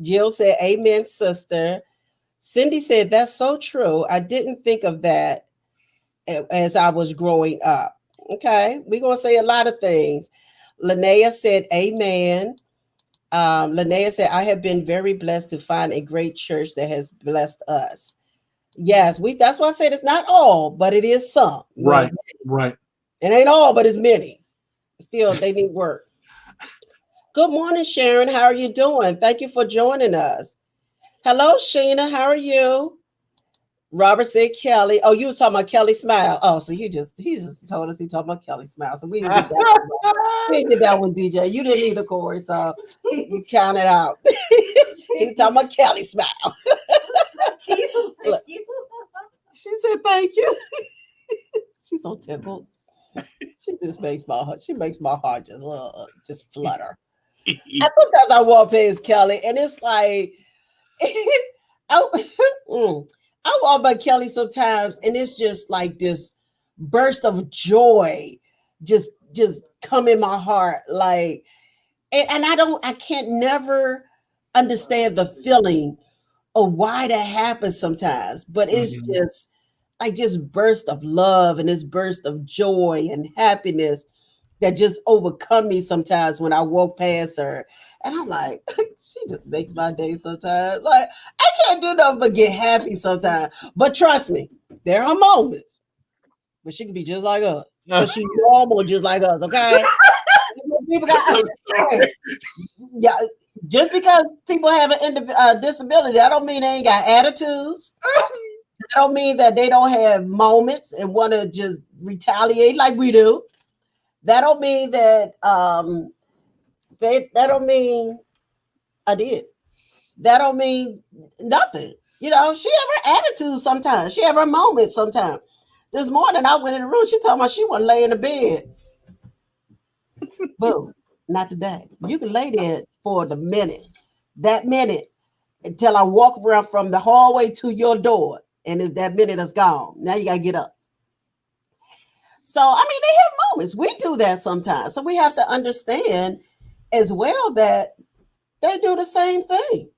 Jill said, amen, sister. Cindy said, that's so true. I didn't think of that as I was growing up. Okay, we're going to say a lot of things. Linnea said, amen. Linnea said, I have been very blessed to find a great church that has blessed us. Yes, that's why I said it's not all, but it is some. Right. It ain't all, but it's many. Still, they need work. Good morning, Sharon. How are you doing? Thank you for joining us. Hello, Sheena. How are you? Robert said Kelly. Oh, you were talking about Kelly Smile. Oh, so he just told us he talking about Kelly Smile. So we didn't get that one. We didn't get that one, DJ. You didn't either, Corey. So you count it out. He talking about Kelly Smile. Thank you. She said thank you. She's so tickled. She makes my heart just flutter. And sometimes I walk past Kelly, and it's like I walk by Kelly sometimes, and it's just like this burst of joy just come in my heart. Like, and I can't never understand the feeling of why that happens sometimes, but it's just like just burst of love and this burst of joy and happiness that just overcome me sometimes when I walk past her. And I'm like, she just makes my day sometimes. Like, I can't do nothing but get happy sometimes. But trust me, there are moments where she can be just like us. But she's normal just like us, okay? People got, yeah, just because people have a disability, that don't mean they ain't got attitudes. That don't mean that they don't have moments and want to just retaliate like we do. That don't mean that that don't mean I did. That don't mean nothing. You know, she have her attitude sometimes. She have her moments sometimes. This morning I went in the room, she told me she want to lay in the bed. Boo, not today. You can lay there for that minute, until I walk around from the hallway to your door, and that minute is gone. Now you gotta get up. So, I mean, they have moments. We do that sometimes. So we have to understand as well that they do the same thing.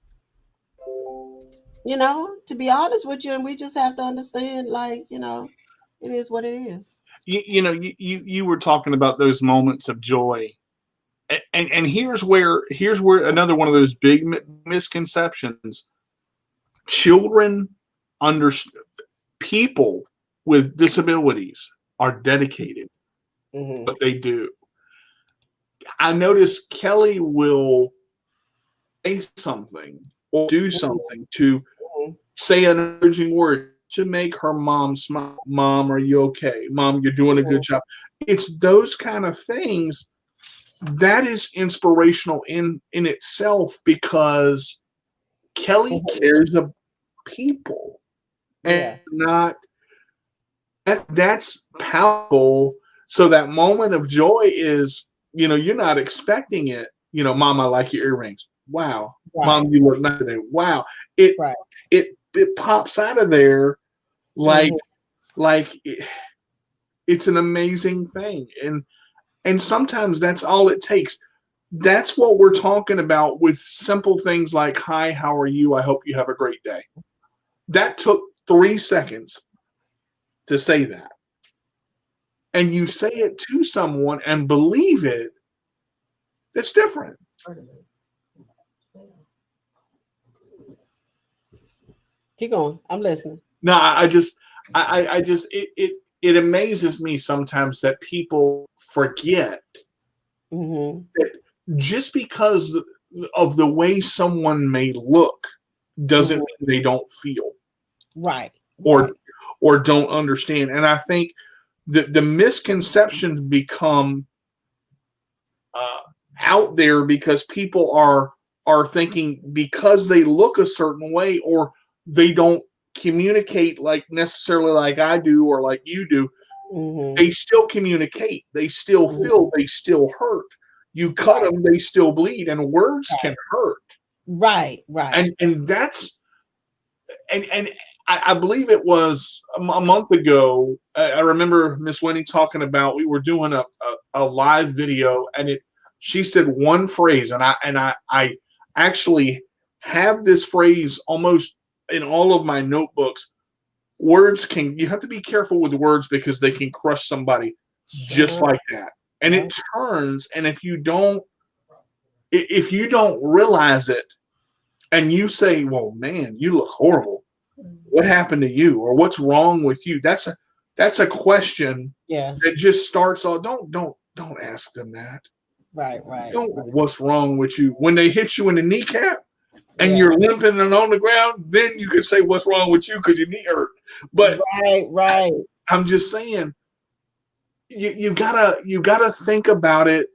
You know, to be honest with you, and we just have to understand, like, you know, it is what it is. You were talking about those moments of joy. And here's where another one of those big misconceptions. Children people with disabilities are dedicated, but they do. I notice Kelly will say something or do something to say an encouraging word to make her mom smile. Mom, are you okay? Mom, you're doing a good job. It's those kind of things that is inspirational in itself, because Kelly cares about people and not that's powerful. So that moment of joy is, you're not expecting it. Mom, I like your earrings. Wow. Right. Mom, you look nice today. Wow. It pops out of there like it's an amazing thing. And sometimes that's all it takes. That's what we're talking about with simple things like, hi, how are you? I hope you have a great day. That took 3 seconds to say that. And you say it to someone and believe it, it's different. Keep going. I'm listening. No, it amazes me sometimes that people forget that just because of the way someone may look doesn't mean they don't feel. Right. Or don't understand. And I think the misconceptions become out there because people are thinking because they look a certain way or they don't communicate like necessarily like I do or like you do. They still communicate. They still feel. They still hurt. You cut them, they still bleed, and words can hurt. Right. And that's and I believe it was a month ago. I remember Miss Winnie talking about we were doing a live video, and she said one phrase, and I actually have this phrase almost in all of my notebooks. Words you have to be careful with words because they can crush somebody just like that. And it turns, and if you don't realize it and you say, well, man, you look horrible. What happened to you? Or what's wrong with you? That's a question that just starts off. Don't ask them that. Right. What's wrong with you? When they hit you in the kneecap and you're limping and on the ground, then you can say what's wrong with you because your knee hurt. But right. I'm just saying, you gotta think about it.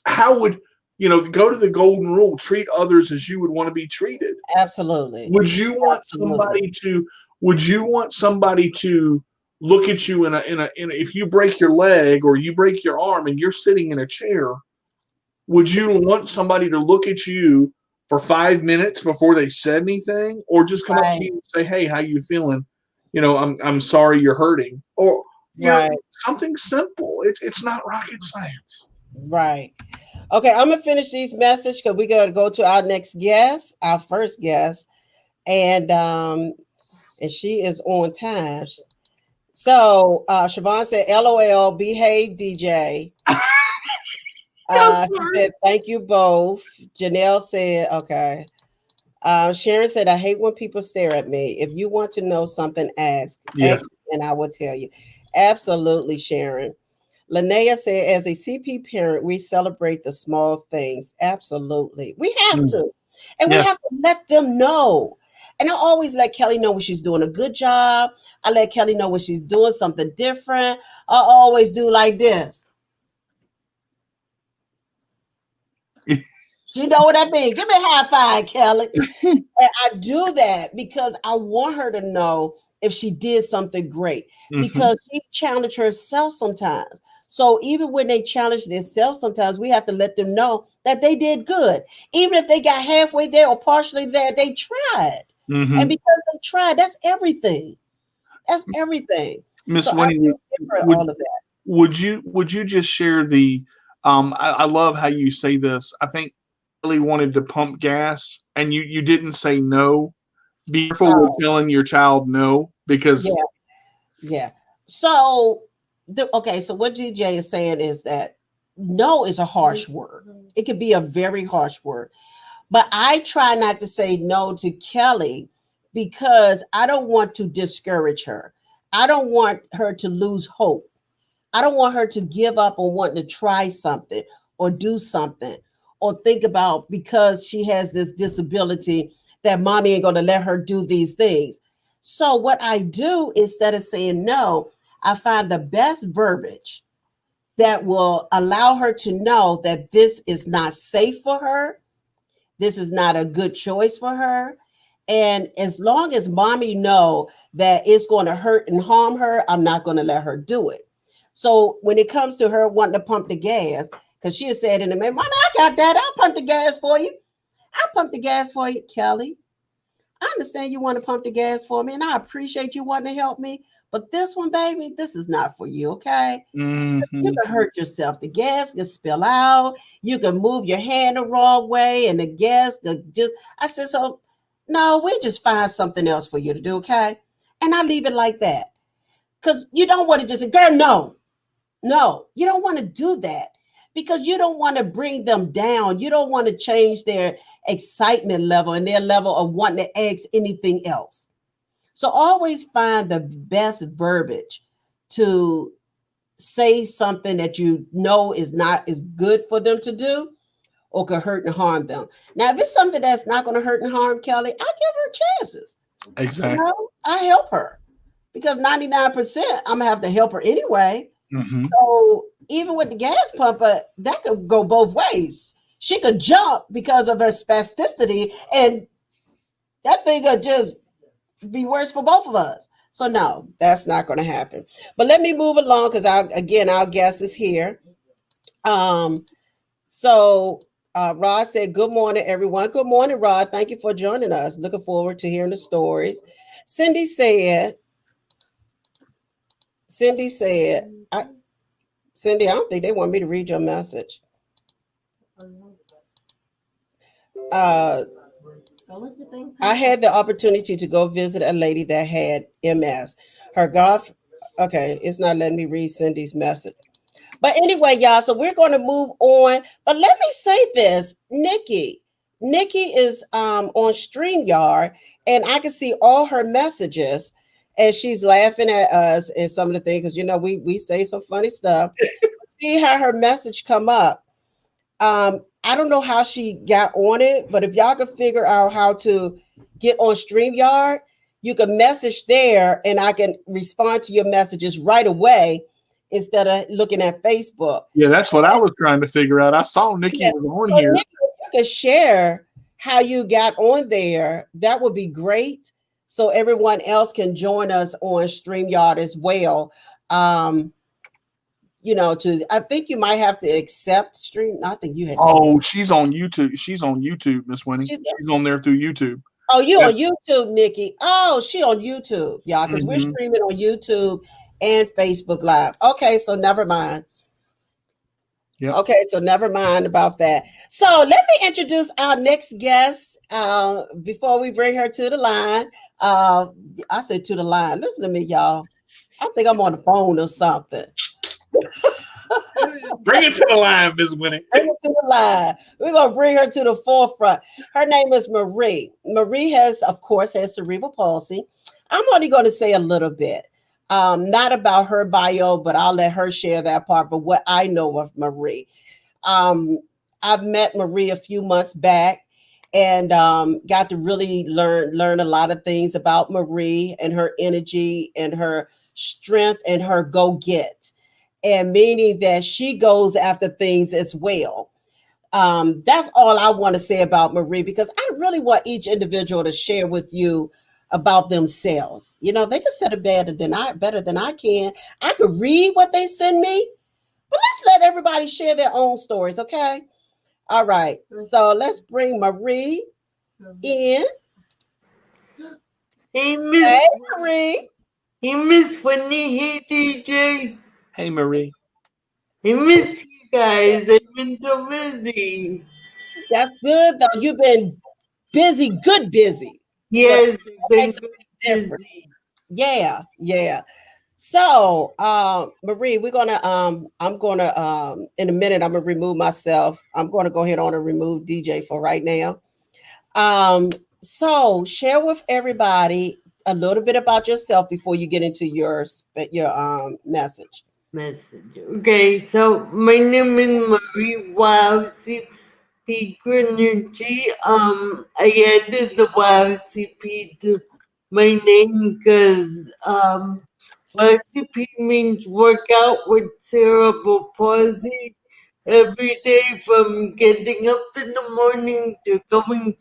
How would go to the golden rule? Treat others as you would want to be treated. Absolutely. Would you want somebody to look at you in a if you break your leg or you break your arm and you're sitting in a chair? Would you want somebody to look at you for 5 minutes before they said anything, or just come up to you and say, "Hey, how you feeling? I'm sorry you're hurting," or something simple. It's not rocket science. Right. Okay, I'm gonna finish these messages because we gotta go to our next guest, our first guest, and she is on time. So Siobhan said, "LOL, behave, DJ." She said, "Thank you both." Janelle said, "Okay." Sharon said, "I hate when people stare at me. If you want to know something, ask, and I will tell you." Absolutely, Sharon. Linnea said, "As a CP parent, we celebrate the small things." Absolutely. We have to. And we have to let them know. And I always let Kelly know when she's doing a good job. I let Kelly know when she's doing something different. I always do like this. You know what I mean? Give me a high five, Kelly. And I do that because I want her to know if she did something great, because she challenged herself sometimes. So even when they challenge themselves, sometimes we have to let them know that they did good. Even if they got halfway there or partially there, they tried. And because they tried, that's everything. That's everything. Miss Winnie, all of that. Would you just share the I love how you say this. I think really wanted to pump gas and you didn't say no. Be careful with telling your child no, because So so what DJ is saying is that no is a harsh word. It could be a very harsh word. But I try not to say no to Kelly because I don't want to discourage her. I don't want her to lose hope. I don't want her to give up on wanting to try something or do something or think about, because she has this disability, that mommy ain't going to let her do these things. So what I do, instead of saying no, I find the best verbiage that will allow her to know that this is not safe for her. This is not a good choice for her. And as long as mommy know that it's going to hurt and harm her, I'm not going to let her do it. So when it comes to her wanting to pump the gas, because she has said in a minute, "Mommy, I got that. I'll pump the gas for you. I'll pump the gas for you, Kelly. I understand you want to pump the gas for me, and I appreciate you wanting to help me. But this one, baby, this is not for you, okay? You Mm-hmm. can hurt yourself. The gas can spill out. You can move your hand the wrong way, and the gas could just. I said, so no, we just find something else for you to do, okay? And I leave it like that. Because you don't want to just say, girl, no, no, you don't want to do that because you don't want to bring them down. You don't want to change their excitement level and their level of wanting to ask anything else. So always find the best verbiage to say something that you know is not as good for them to do or could hurt and harm them. Now, if it's something that's not going to hurt and harm Kelly, I give her chances. You Exactly. know, I help her because 99% I'm gonna have to help her anyway. Mm-hmm. So even with the gas pump, that could go both ways. She could jump because of her spasticity, and that thing could just be worse for both of us. So no, that's not going to happen. But let me move along because our guest is here. Um, so Rod said, "Good morning, everyone. Good morning, Rod. Thank you for joining us. Looking forward to hearing the stories." Cindy said, "Cindy said, Cindy, I don't think they want me to read your message." Uh, I had the opportunity to go visit a lady that had MS. Her golf, okay, it's not letting me read Cindy's message. But anyway, y'all, so we're going to move on. But let me say this, Nikki. Nikki is on StreamYard, and I can see all her messages, and she's laughing at us and some of the things because we say some funny stuff. See how her message come up. I don't know how she got on it, but if y'all could figure out how to get on StreamYard, you can message there and I can respond to your messages right away instead of looking at Facebook. Yeah, that's what I was trying to figure out. I saw Nikki Yeah. was on So here. Nikki, if you could share how you got on there, that would be great. So everyone else can join us on StreamYard as well. I think you might have to accept stream. I think you had to. Oh, she's on YouTube. She's on YouTube, Miss Winnie. She's on there through YouTube. Oh, you on YouTube, Nikki? Oh, she on YouTube, y'all, because we're Mhm. streaming on YouTube and Facebook Live. Okay, so never mind. Yep. Okay, so never mind about that. So let me introduce our next guest before we bring her to the line. I said to the line. Listen to me, y'all. I think I'm on the phone or something. Bring it to the line, Miss Winnie. Bring her to the line. We're gonna bring her to the forefront. Her name is Marie. Marie of course, has cerebral palsy. I'm only going to say a little bit, not about her bio, but I'll let her share that part. But what I know of Marie, um, I've met Marie a few months back, and got to really learn a lot of things about Marie and her energy and her strength and her go get, and meaning that she goes after things as well. That's all I want to say about Marie because I really want each individual to share with you about themselves. They can set it better than I can. I could read what they send me, but let's let everybody share their own stories, okay? All right. So let's bring Marie in. Hey, Miss. Hey, Marie. Hey, Miss Funny. Hey, DJ. Hey, Marie. I miss you guys. I've been so busy. That's good though. You've been busy, good busy. So Yes, I've that been makes a good big difference. busy. Yeah, yeah. So, Marie, I'm gonna in a minute I'm gonna remove myself. I'm gonna go ahead on and remove DJ for right now. So share with everybody a little bit about yourself before you get into your message. Message. Okay, so my name is Marie Wow CP Energy. I added the Wow CP to my name because Wow CP means workout with cerebral palsy. Every day from getting up in the morning to going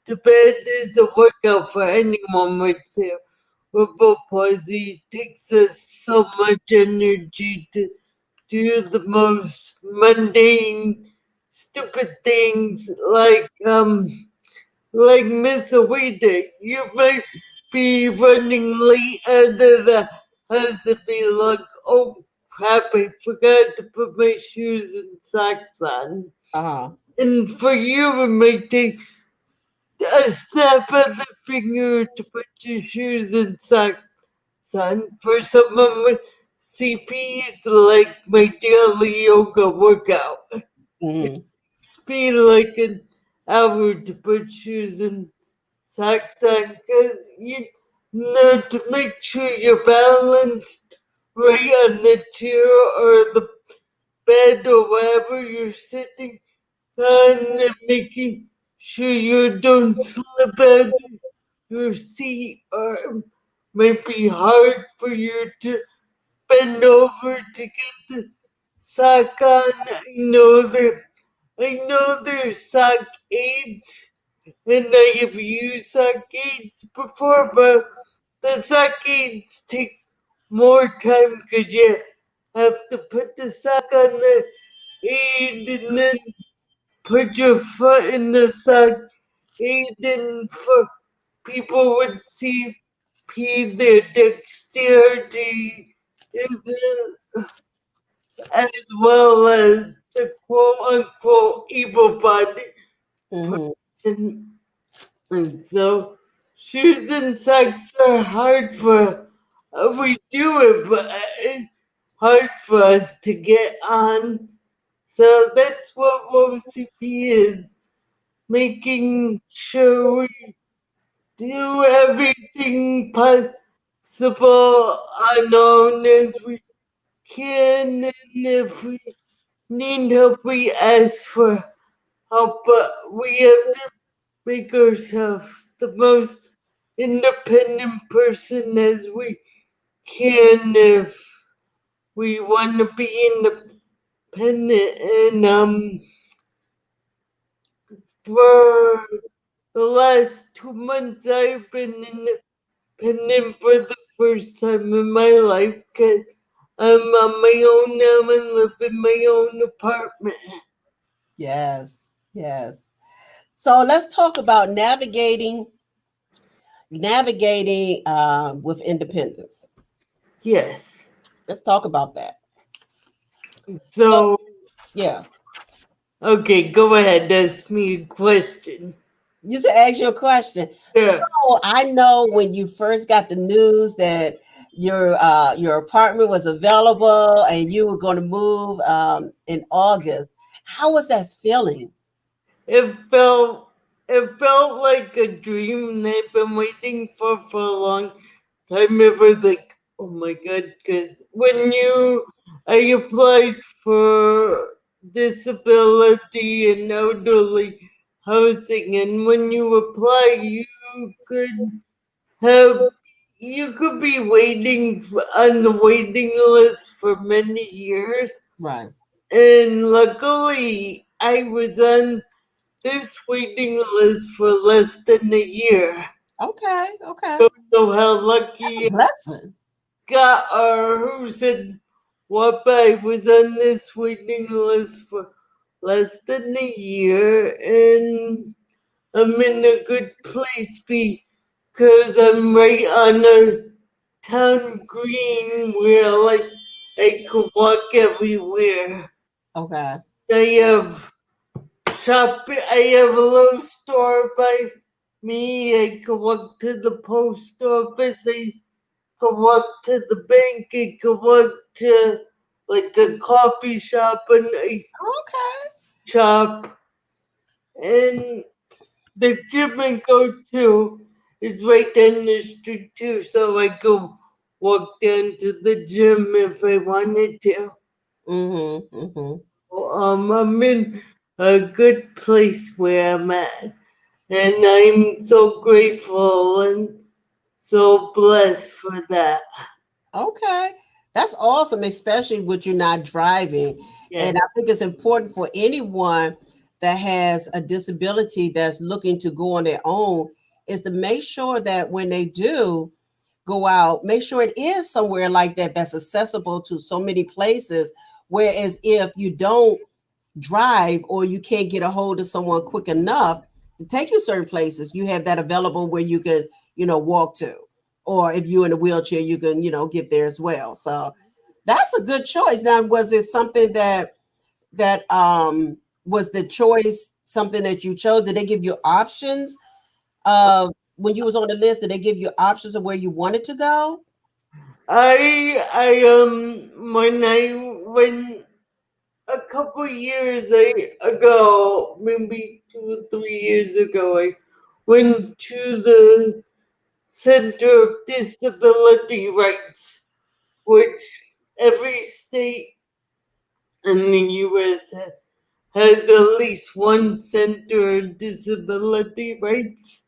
to bed is a workout for anyone with cerebral palsy. It takes us so much energy to do the most mundane, stupid things like Miss Awida. You might be running late out of the has to be like, oh crap, I forgot to put my shoes and socks on. Uh-huh. And for you, it might take a snap of the finger to put your shoes and socks on. For someone with CP, it's like my daily yoga workout. Mm-hmm. It's been like an hour to put shoes and socks on because you know to make sure you're balanced right on the chair or the bed or wherever you're sitting on and making sure you don't slip out your seat or it might be hard for you to bend over to get the sock on. I know there's sock aids and I have used sock aids before, but the sock aids take more time because you have to put the sock on the aid and then put your foot in the sock aid, and for people with CP, their dexterity isn't as well as the quote unquote able body Mm-hmm. person. And so shoes and socks are hard for we do it, but it's hard for us to get on. So that's what OCP is, making sure we do everything possible unknown as we can, and if we need help, we ask for help. But we have to make ourselves the most independent person as we can if we want to be independent. And for the last 2 months, I've been independent for the first time in my life because I'm on my own now and live in my own apartment. Yes. Yes. So let's talk about navigating with independence. Yes. Let's talk about that. So So, yeah, okay, go ahead. Ask me a question. just to ask you a question. So Yeah. I know when you first got the news that your apartment was available and you were going to move in August. How was that feeling? It felt it felt like a dream that I've been waiting for a long time. It was like, oh my god, because when I applied for disability and elderly housing, and when you apply, could have you could be waiting on the waiting list for many years. Right. And luckily, I was on this waiting list for less than a year. Okay. Okay. Don't know how That's lucky a I blessing. got or who said what, but I was on this waiting list for less than a year, and I'm in a good place because I'm right on a town green where like I could walk everywhere. Okay. I have I have a little store by me. I can walk to the post office. I can walk to the bank. I can walk to like a coffee shop, an ice Okay. shop, and the gym I go to is right down the street too. So I go walk down to the gym if I wanted to. Mm-hmm. Mm-hmm. I'm in a good place where I'm at. And I'm so grateful and so blessed for that. Okay. That's awesome, especially with you not driving. Yeah. And I think it's important for anyone that has a disability that's looking to go on their own is to make sure that when they do go out, make sure it is somewhere like that that's accessible to so many places. Whereas if you don't drive or you can't get a hold of someone quick enough to take you certain places, you have that available where you can, walk to. or if you're in a wheelchair, you can, get there as well. So that's a good choice. Now, was it something that was the choice something that you chose? Did they give you options when you was on the list? Did they give you options of where you wanted to go? When a couple years ago, maybe 2 or 3 years ago, I went to the Center of Disability Rights, which every state in the U.S. has at least one Center of Disability Rights.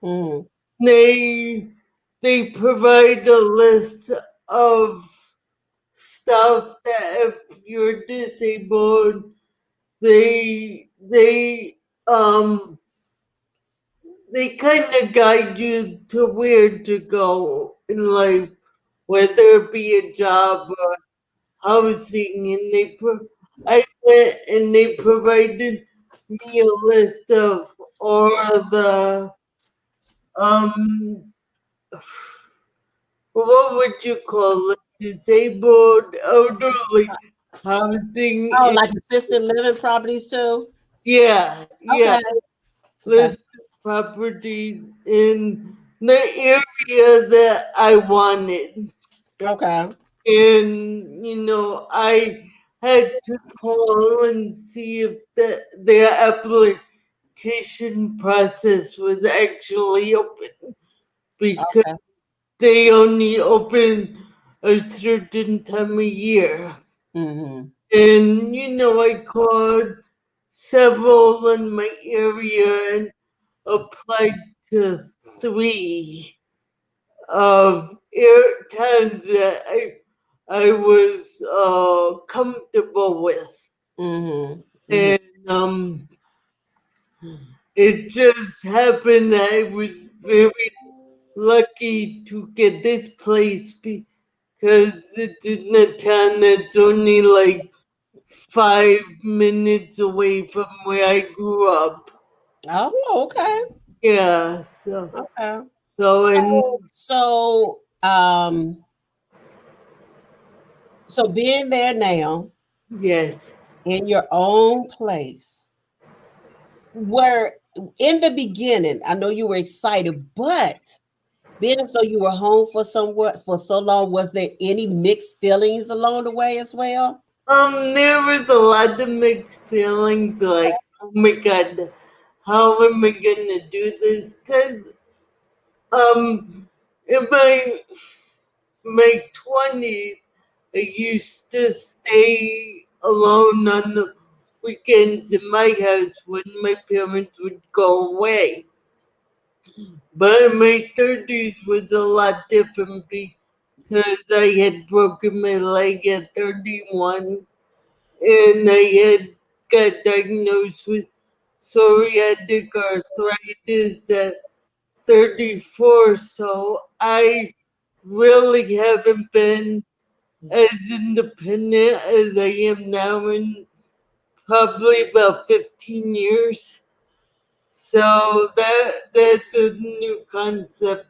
Mm, They they provide a list of stuff that if you're disabled, they they kind of guide you to where to go in life, whether it be a job or housing, and I went and they provided me a list of all the um what would you call it, disabled elderly housing. oh, And like assisted living properties too? yeah, Okay. Okay. list of properties in the area that I wanted. Okay. And I had to call and see if their application process was actually open, because Okay. they only open a certain time of year. Mm-hmm. And I called several in my area and applied to three of air times that I was comfortable with. Mm-hmm. Mm-hmm. And it just happened that I was very lucky to get this place because it's in a town that's only like 5 minutes away from where I grew up. Oh, okay. Yeah, so Okay. so and So being there now yes. in your own place, where in the beginning, I know you were excited, but being as though you were home for so long, was there any mixed feelings along the way as well? There was a lot of mixed feelings, like, oh my god, how am I gonna do this? Cause in my 20s, I used to stay alone on the weekends in my house when my parents would go away. But my 30s was a lot different because I had broken my leg at 31 and I had got diagnosed with psoriatic arthritis at 34. So I really haven't been as independent as I am now in probably about 15 years. So that's a new concept.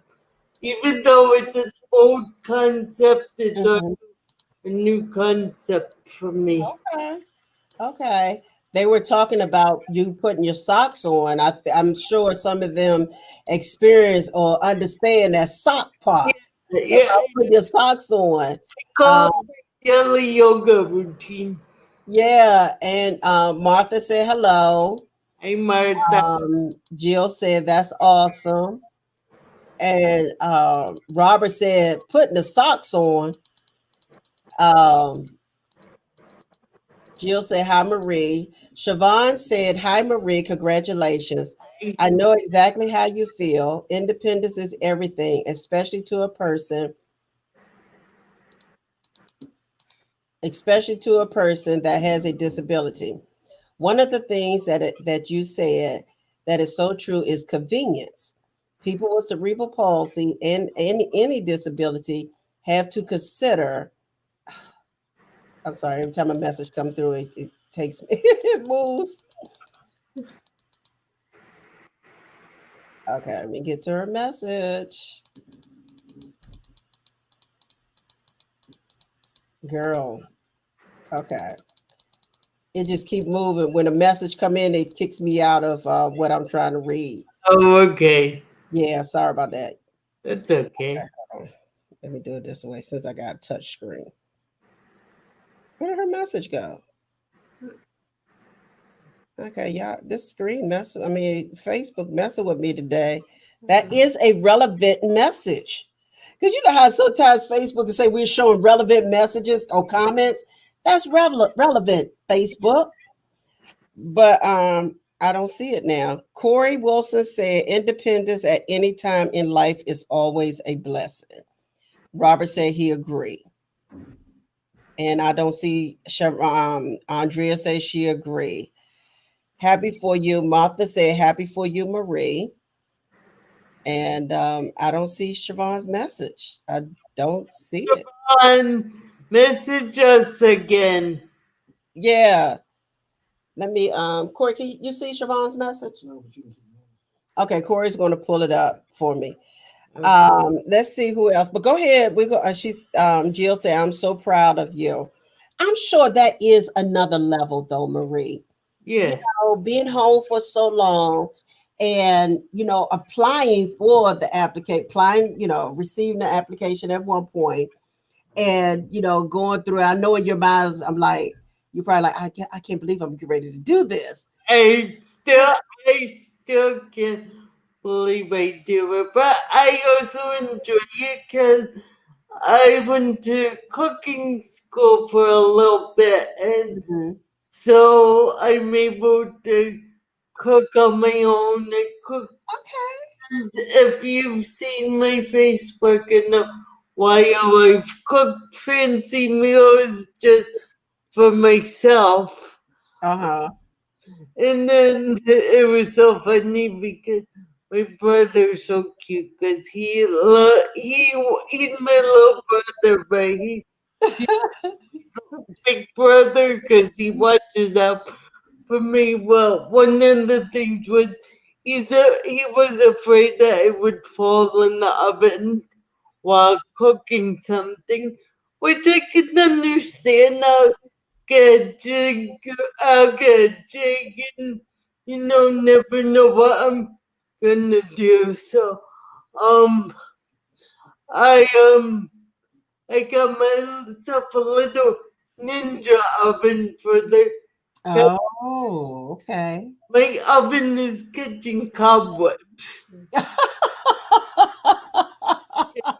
Even though it's an old concept, it's a Mhm. new concept for me. Okay. Okay. They were talking about you putting your socks on. I'm sure some of them experience or understand that sock Yeah, part yeah, about putting your socks on. called Um, daily yoga routine. yeah, and Martha said hello. Hey, Martha. Jill said that's awesome. And Robert said putting the socks on. Um, Jill said, hi, Marie. Siobhan said, hi, Marie. Congratulations. I know exactly how you feel. Independence is everything, especially to a person that has a disability. One of the things that you said that is so true is convenience. People with cerebral palsy and any disability have to consider. I'm sorry, every time a message comes through, it takes me, it moves. Okay, let me get to her message. Girl. Okay. It just keep moving. When a message come in, it kicks me out of what I'm trying to read. Oh, okay. Yeah, sorry about that. That's okay. Okay, hold on. Let me do it this way since I got a touch screen. Where did her message go? Okay, y'all, this screen Facebook messing with me today. That is a relevant message. Because you know how sometimes Facebook can say we're showing relevant messages or comments. That's relevant, Facebook. But I don't see it now. Corey Wilson said independence at any time in life is always a blessing. Robert said he agreed. And I don't see Andrea says she agreed. Happy for you. Martha said happy for you, Marie. And I don't see Siobhan's message. I don't see it. Message us again. Yeah. Let me Corey, can you see Siobhan's message? No, but you can keep Okay, Corey's going to pull it up for me. Okay. Let's see who else. But go ahead. We go. She's Jill said, "I'm so proud of you." I'm sure that is another level, though, Marie. You Yes. know, being home for so long, and applying for the applying, receiving the application at one point, and going through it. I know in your mind, I'm like, you're probably like, I can't believe I'm getting ready to do this. I still can't believe I do it, but I also enjoy it because I went to cooking school for a little bit, and Mhm. so I'm able to cook on my own and cook. Okay. And if you've seen my Facebook in a while, I've cooked fancy meals just for myself. Uh-huh. And then it was so funny because my brother's so cute because he's my little brother, but he's big brother because he watches out for me. Well, one of the things was he was afraid that it would fall in the oven while cooking something, which I can understand. I'll get jig and never know what I'm gonna do. So um I um I got myself a little ninja oven for the 'cause Oh, okay. my oven is catching cobwebs.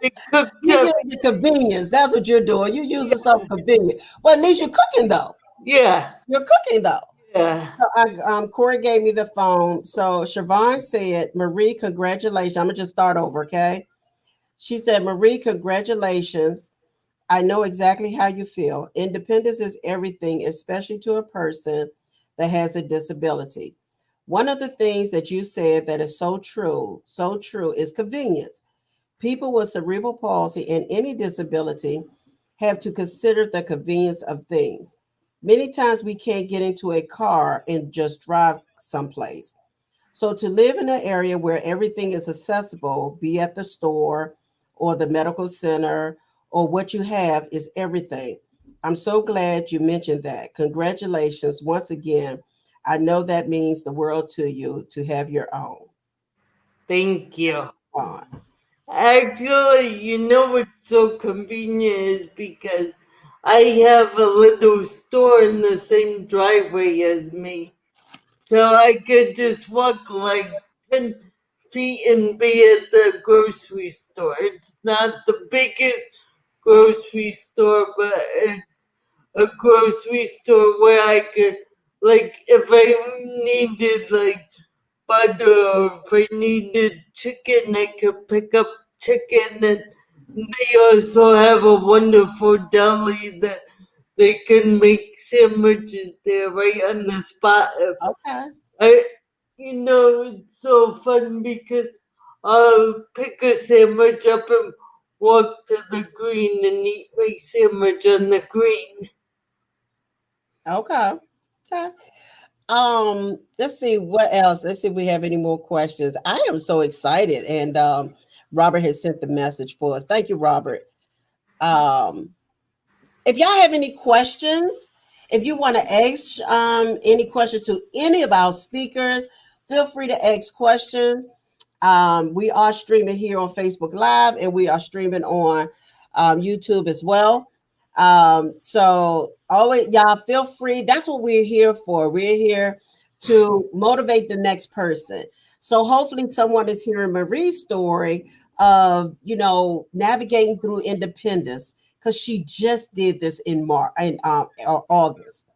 It cooks You're up. using convenience. That's what you're doing. You're using something convenient. Well, at least you're cooking though. Yeah, You're cooking though. yeah. So Corey gave me the phone. So Siobhan said, Marie, congratulations. I'm gonna just start over, okay? She said, Marie, congratulations. I know exactly how you feel. Independence is everything, especially to a person that has a disability. One of the things that you said that is so true, is convenience. People with cerebral palsy and any disability have to consider the convenience of things. Many times we can't get into a car and just drive someplace. So to live in an area where everything is accessible, be at the store or the medical center or what you have is everything. I'm so glad you mentioned that. Congratulations once again. I know that means the world to you to have your own. Thank you. On. Actually, you know what's so convenient is because I have a little store in the same driveway as me. So I could just walk like 10 feet and be at the grocery store. It's not the biggest grocery store, but it's a grocery store where I could, like, if I needed, like, butter or if I needed chicken, I could pick up chicken. And they also have a wonderful deli that they can make sandwiches there right on the spot. Okay. I, it's so fun because I'll pick a sandwich up and walk to the green and eat my sandwich on the green. Okay. Okay. Let's see what else. Let's see if we have any more questions. I am so excited. And Robert has sent the message for us. Thank you, Robert. Um, if y'all have any questions, if you want to ask any questions to any of our speakers, feel free to ask questions. We are streaming here on Facebook Live, and we are streaming on YouTube as well. So always, y'all feel free. That's what we're here for. We're here to motivate the next person. So hopefully, someone is hearing Marie's story of navigating through independence, because she just did this in March and August.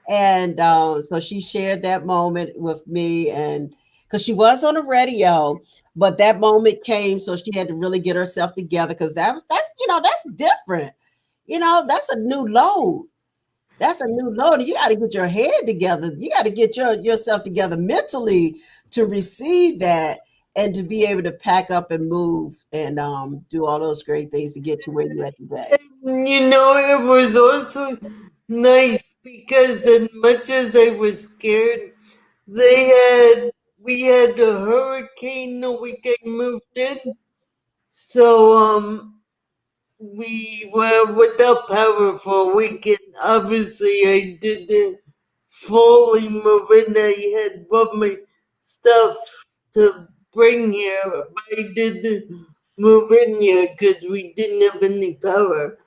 And so she shared that moment with me, and because she was on the radio, but that moment came, so she had to really get herself together, because that's different. That's a new load. That's a new load. You got to get your head together. You got to get yourself together mentally to receive that, and to be able to pack up and move and do all those great things to get to where you're at today. It was also nice because as much as I was scared, we had a hurricane the week I moved in. So we were without power for a week, and obviously I didn't fully move in. I had bought my stuff to bring here, but I didn't move in here because we didn't have any power.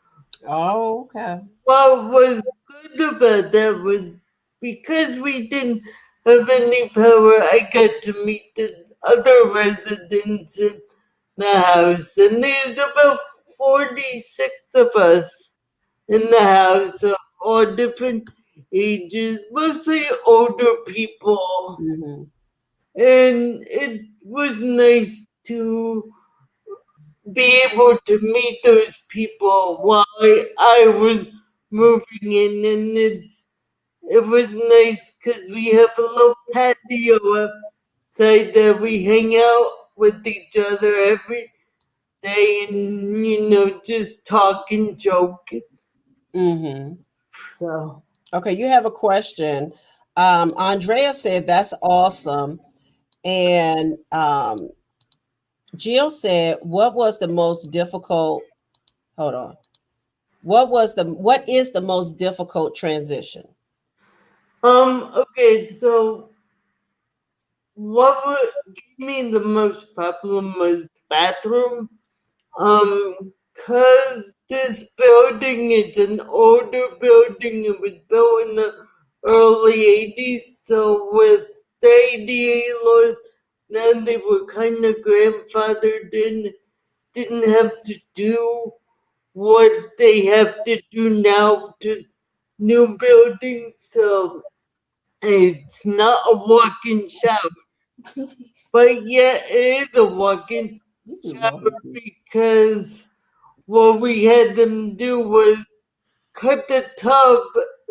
Oh, okay. What was good about that was because we didn't have any power, I got to meet the other residents in the house, and there's about 46 of us in the house of all different ages, mostly older people. Mm-hmm. And it was nice to be able to meet those people while I was moving in, and it was nice because we have a little patio outside that we hang out with each other every day, and just talk and joke. Mm-hmm. So Okay, you have a question. Andrea said that's awesome. And Jill said, what was the most difficult? Hold on. What is the most difficult transition? okay, so gave me the most problem was bathroom. Cause this building is an older building. It was built in the early 80s. So with the ADA laws, then they were kind of grandfathered in, didn't have to do what they have to do now to new buildings. So it's not a walk-in shower, but yeah, it is a walk-in These are shower lovely. because what we had them do was cut the tub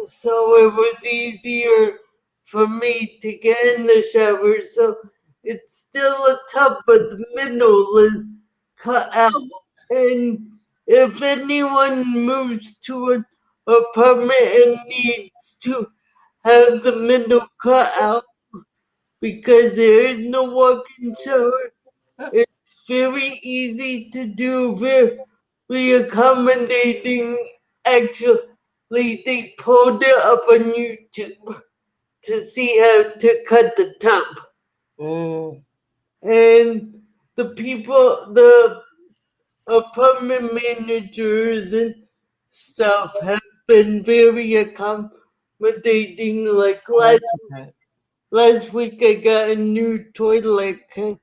so it was easier for me to get in the shower. So it's still a tub, but the middle is cut out. And if anyone moves to an apartment and needs to have the middle cut out because there is no walk-in shower, it's very easy to do. Very accommodating. Actually, they pulled it up on YouTube to see how to cut the tub. Mm, And the apartment managers and stuff have been very accommodating. Like I like that. last week, I got a new toilet. The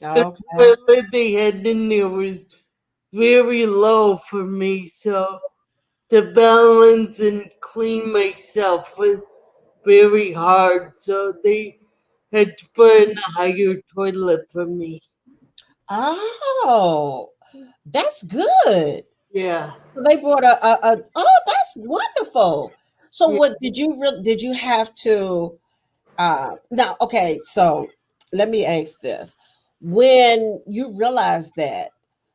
Okay. toilet they had in there was very low for me, so to balance and clean myself was very hard. So they had to put in a higher toilet for me. Oh, that's good. Yeah. So they brought a oh, that's wonderful. So Yeah. what did you have to now, okay, so let me ask this. When you realized that,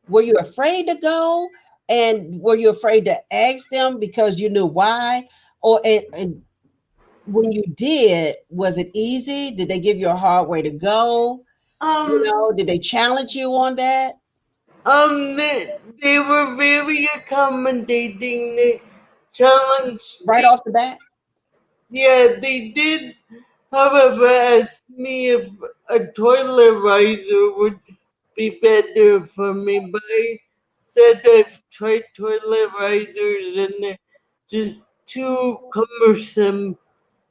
were you afraid to go? And were you afraid to ask them because you knew why? Or and when you did, was it easy? Did they give you a hard way to go? Um. Did they challenge you on that? They were very accommodating. challenge Right me. off the bat? Yeah, they did, however, ask me if a toilet riser would be better for me, but I said I've tried toilet risers and they're just too cumbersome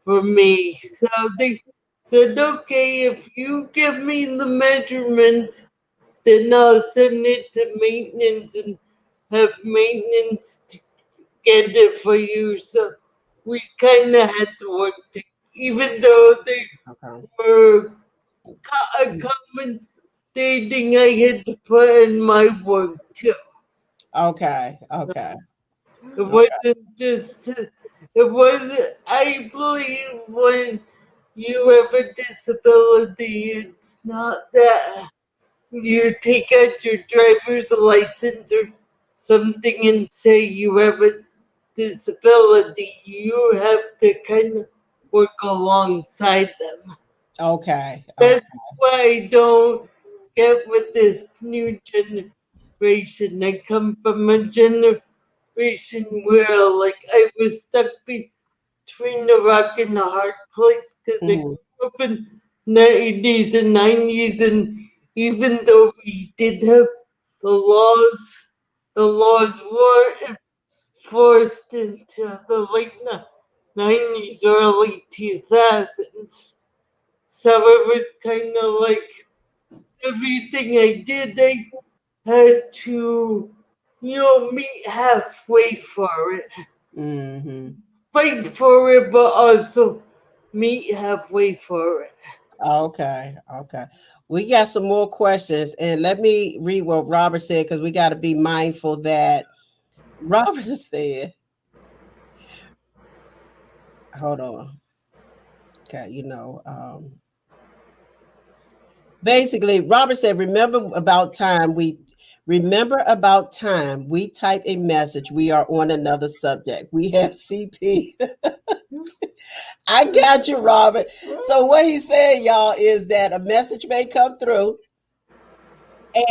for me. So they said, okay, if you give me the measurements, then I'll send it to maintenance and have maintenance to get it for you. So we kind of had to work together, even though they Okay. were accommodating, I had to put in my work too. Okay. Okay. It Okay. wasn't just, it wasn't, I believe when you have a disability, it's not that you take out your driver's license or something and say you have a disability. You have to kind of work alongside them. Okay. Okay. That's why I don't get with this new generation. I come from a generation where, like, I was stuck between the rock and the hard place because I Mhm. grew up in the 80s and 90s, and even though we did have the laws were enforced into the late 90s, early 2000s. So it was kind of like everything I did, I had to, meet halfway for it. Mhm. Fight for it, but also meet halfway for it. Okay. Okay. We got some more questions, and let me read what Robert said because we got to be mindful that Robert said, hold on. Okay, basically Robert said, remember about time we type a message, we are on another subject. We have CP. I got you, Robert. So what he's saying, y'all, is that a message may come through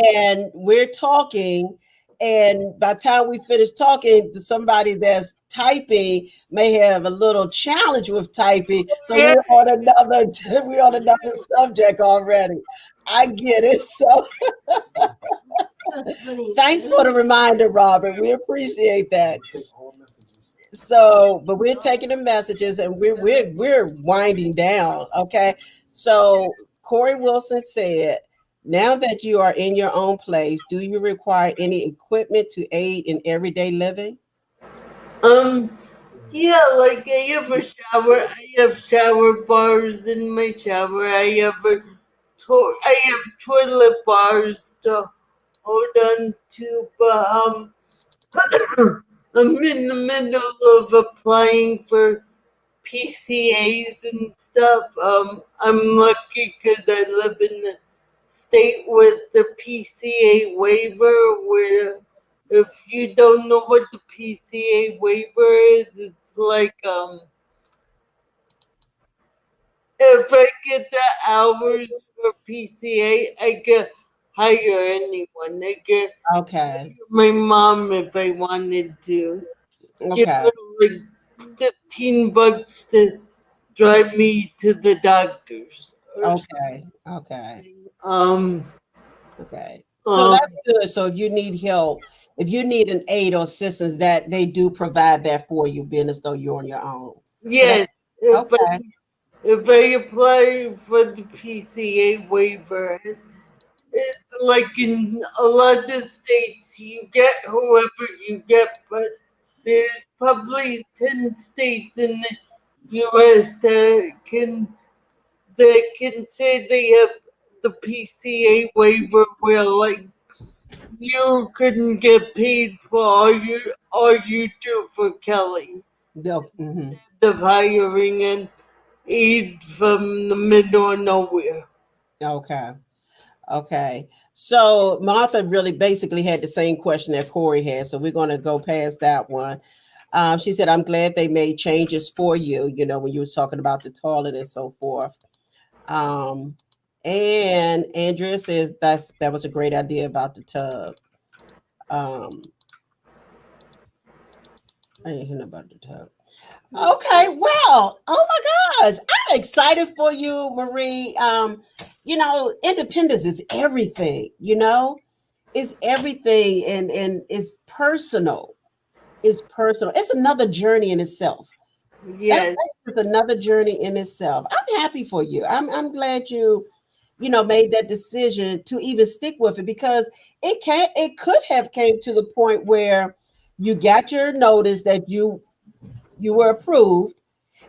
and we're talking, and by the time we finish talking, somebody that's typing may have a little challenge with typing, so Yeah, we're on another subject already. I get it. So That's funny. thanks for the reminder, Robert. We appreciate that. Take all messages. So, but we're taking the messages and we're winding down. Okay. So Corey Wilson said, now that you are in your own place, do you require any equipment to aid in everyday living? um, yeah, like I have a shower. I have shower bars in my shower. I have toilet bars to hold on to, but I'm in the middle of applying for PCAs and stuff. I'm lucky because I live in the state with the PCA waiver, where if you don't know what the PCA waiver is, it's like if I get the hours for PCA, I could hire anyone. I could Okay. my mom if I wanted to. Give Okay. her like $15 to drive me to the doctors or Okay. Okay. um Okay. So um that's good. So if you need help, if you need an aid or assistance, that they do provide that for you, being as though you're on your own. So that yeah, if I okay. if I apply for the PCA waiver, it's like in a lot of states you get whoever you get, but there's probably 10 states in the US that can say they have the PCA waiver where like you couldn't get paid for all you do for Kelly. Mhm. The hiring an aide from the middle of nowhere. Okay. Okay. So Martha really basically had the same question that Corey had. So we're going to go past that one. She said, I'm glad they made changes for you, when you was talking about the toilet and so forth. Um, and Andrea says that was a great idea about the tub. Um, I ain't hear about the tub. Okay, well, oh my gosh, I'm excited for you, Marie. Independence is everything. It's everything, and it's personal. It's personal. It's another journey in itself. That's Yes. that's another journey in itself. I'm happy for you. I'm glad you made that decision to even stick with it because it could have came to the point where you got your notice that you were approved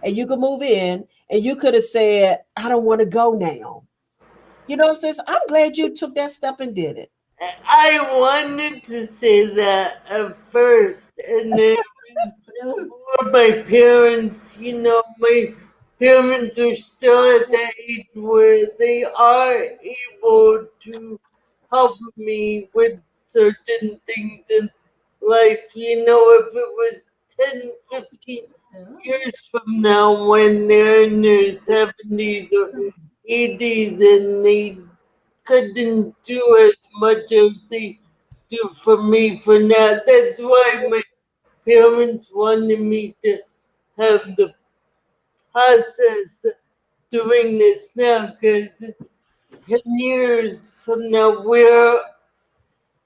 and you could move in and you could have said, I don't want to go now. Sis, I'm glad you took that step and did it. I wanted to say that at first, and then for my parents, my parents are still at the age where they are able to help me with certain things in life. If it was 10, 15 years from now when they're in their 70s or 80s and they couldn't do as much as they do for me for now. That's why my parents wanted me to have the process doing this now because 10 years from now,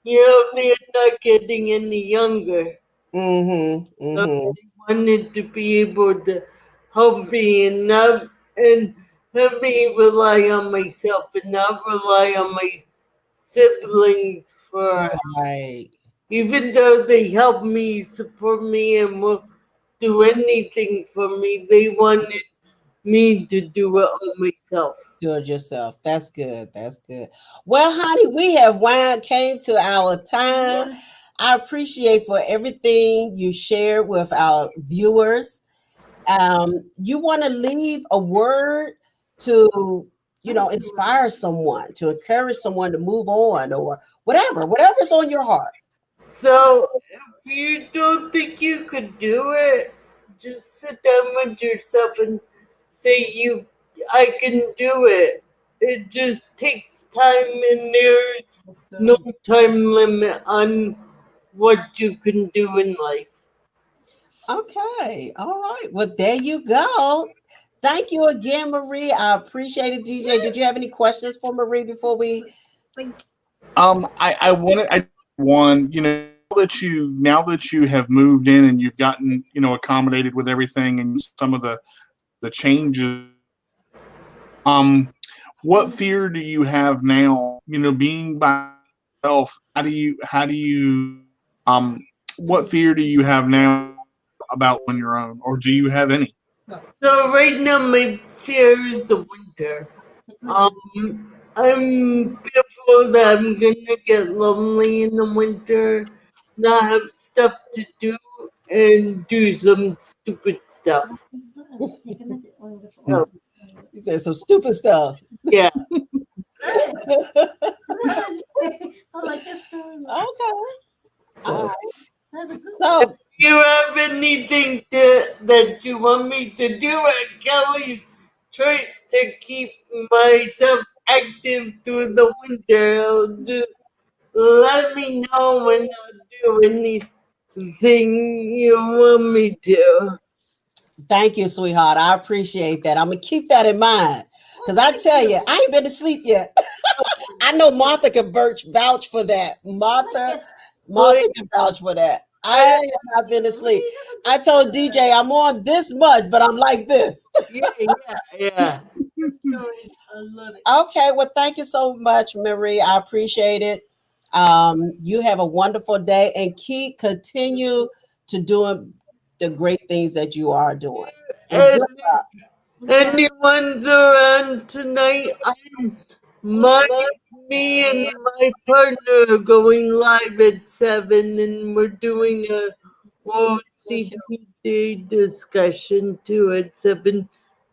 they're not getting any younger. Mm-hmm. So Mm-hmm. they wanted to be able to help me enough and help me rely on myself and not rely on my siblings for Right. even though they help me, support me, and will do anything for me, they wanted me to do it all myself. Do it yourself. That's good. That's good. Well, honey, we have came to our time. I appreciate for everything you shared with our viewers. You want to leave a word to, inspire someone, to encourage someone to move on or whatever's on your heart. So, if you don't think you could do it, just sit down with yourself and say, I can do it. It just takes time, and there's no time limit on what you can do in life. Okay. All right. Well, there you go. Thank you again, Marie. I appreciate it, DJ. Did you have any questions for Marie before we? I wanted I one, now that you have moved in and you've gotten, accommodated with everything and some of the changes, um, what fear do you have now? Being by yourself, um, what fear do you have now about on your own, or do you have any? So, right now, my fear is the winter. I'm fearful that I'm gonna get lonely in the winter, not have stuff to do, and do some stupid stuff. So, You said some stupid stuff. yeah. Okay. So, So you have anything that you want me to do at Kelly's choice to keep myself active through the winter? Just let me know when I do anything you want me to. thank you, sweetheart. I appreciate that. I'm gonna keep that in mind. Because I tell you, I ain't been to sleep yet. I know Martha can vouch for that. Martha can vouch for that. I have not been to sleep. I told DJ I'm on this much, but I'm like this. Yeah, yeah. Okay, well, thank you so much, Marie. I appreciate it. You have a wonderful day and continue to doing the great things that you are doing. And And good luck. anyone's around tonight, my me and my partner are going live at 7, and we're doing a World CP Day discussion too at 7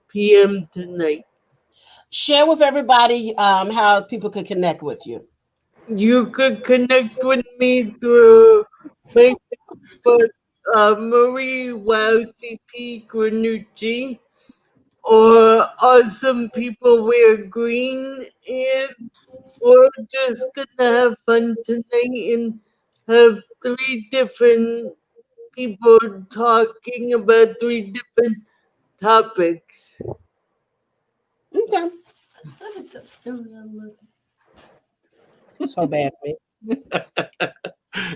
p.m. tonight. Share with everybody how people could connect with you. You could connect with me through my Facebook, Marie Wow CP Granucci, or Awesome People Wear Green, and we're just gonna have fun tonight and have 3 different people talking about 3 different topics. Okay. That's a good story. I love So bad at me.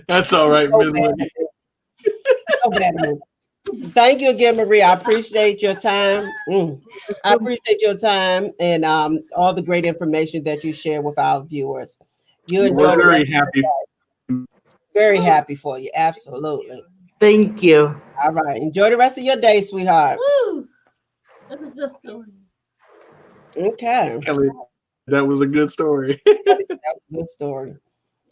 That's all right, So Miss bad Wendy. at me. So bad at me. Thank you again, Maria. I appreciate your time. I appreciate your time and all the great information that you share with our viewers. You enjoy We're the very rest. happy. Very happy for you. Absolutely. Thank you. All right. Enjoy the rest of your day, sweetheart. Woo! That's a good story. Okay. Kelly, that was a good story. That was a good story.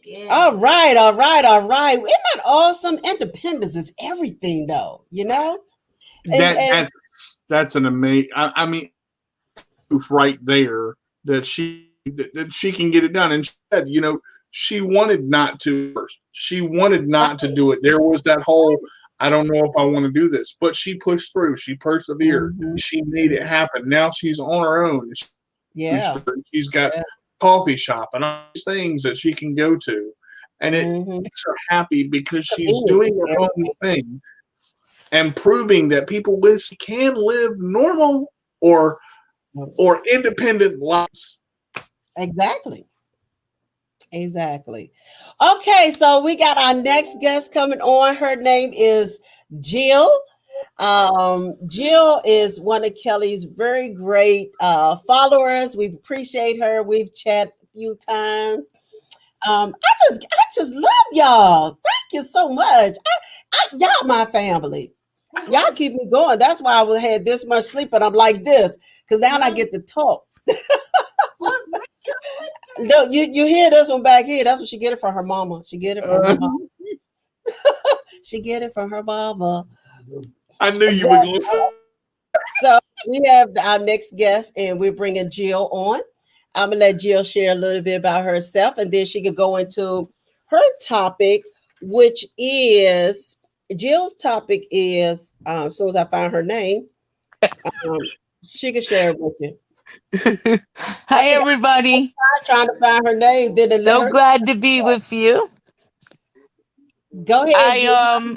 Yeah. All right. All right. All right. Isn't that awesome? Independence is everything, though, you know? And That's an amazing. I mean, proof right there that she can get it done. And she said, she wanted not to first. She wanted not to do it. There was that whole, I don't know if I want to do this, but she pushed through. She persevered. Mhm. She made it happen. Now she's on her own. Yeah. She's got Yeah. coffee shop and all these things that she can go to. And it Mhm. makes her happy because she's Convenience doing is her own everything. thing and proving that people can live normal or independent lives. Exactly. Exactly. Okay, so we got our next guest coming on. Her name is Jill. Jill is one of Kelly's very great followers. We appreciate her. We've chatted a few times. I just love y'all. Thank you so much. Y'all my family. Y'all keep me going. That's why I had this much sleep, and I'm like this because now I get to talk. What? No, you hear this one back here. That's what she get it from her mama. She get it from her mama. She get it from her mama. I knew you were going to say. So we have our next guest, and we're bringing Jill on. I'm gonna let Jill share a little bit about herself, and then she could go into her topic, which is Jill's topic is. As soon as I find her name, um, she can share it with you. Hi, everybody. I'm trying to find her name. Then let So her glad to be with you. go ahead. Jill.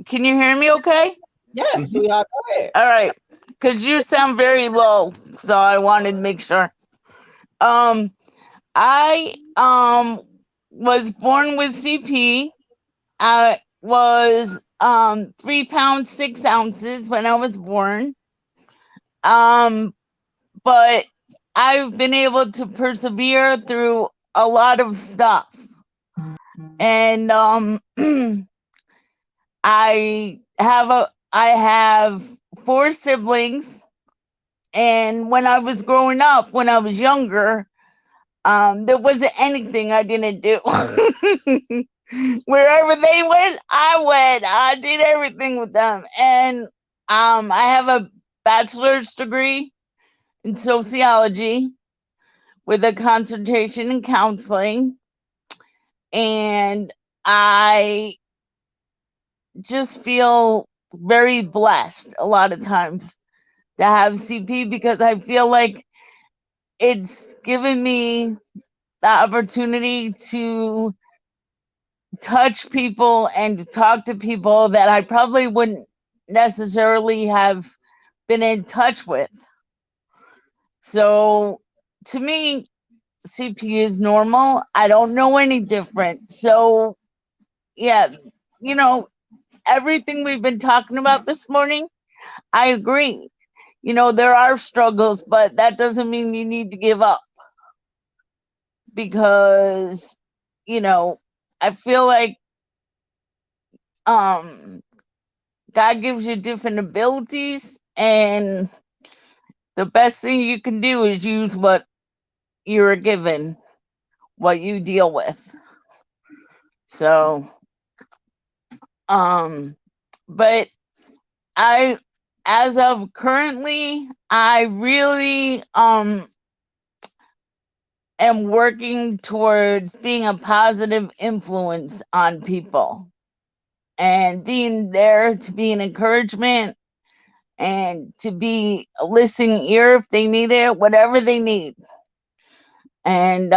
Can you hear me okay? Yes, sweetheart. Go ahead. All right. Because you sound very low. So I wanted to make sure. I was born with CP. I was 3 pounds 6 ounces when I was born. But I've been able to persevere through a lot of stuff. And I have 4 siblings, and when I was growing up, when I was younger, there wasn't anything I didn't do. Wherever they went, I went. I did everything with them. And I have a bachelor's degree in sociology with a concentration in counseling. And I just feel very blessed a lot of times to have CP because I feel like it's given me the opportunity to touch people and to talk to people that I probably wouldn't necessarily have been in touch with. So to me, CP is normal. I don't know any different. So yeah, everything we've been talking about this morning, I agree. There are struggles, but that doesn't mean you need to give up because, I feel like God gives you different abilities, and the best thing you can do is use what you're given, what you deal with. So, but as of currently, I really am working towards being a positive influence on people and being there to be an encouragement and to be a listening ear if they need it, whatever they need. And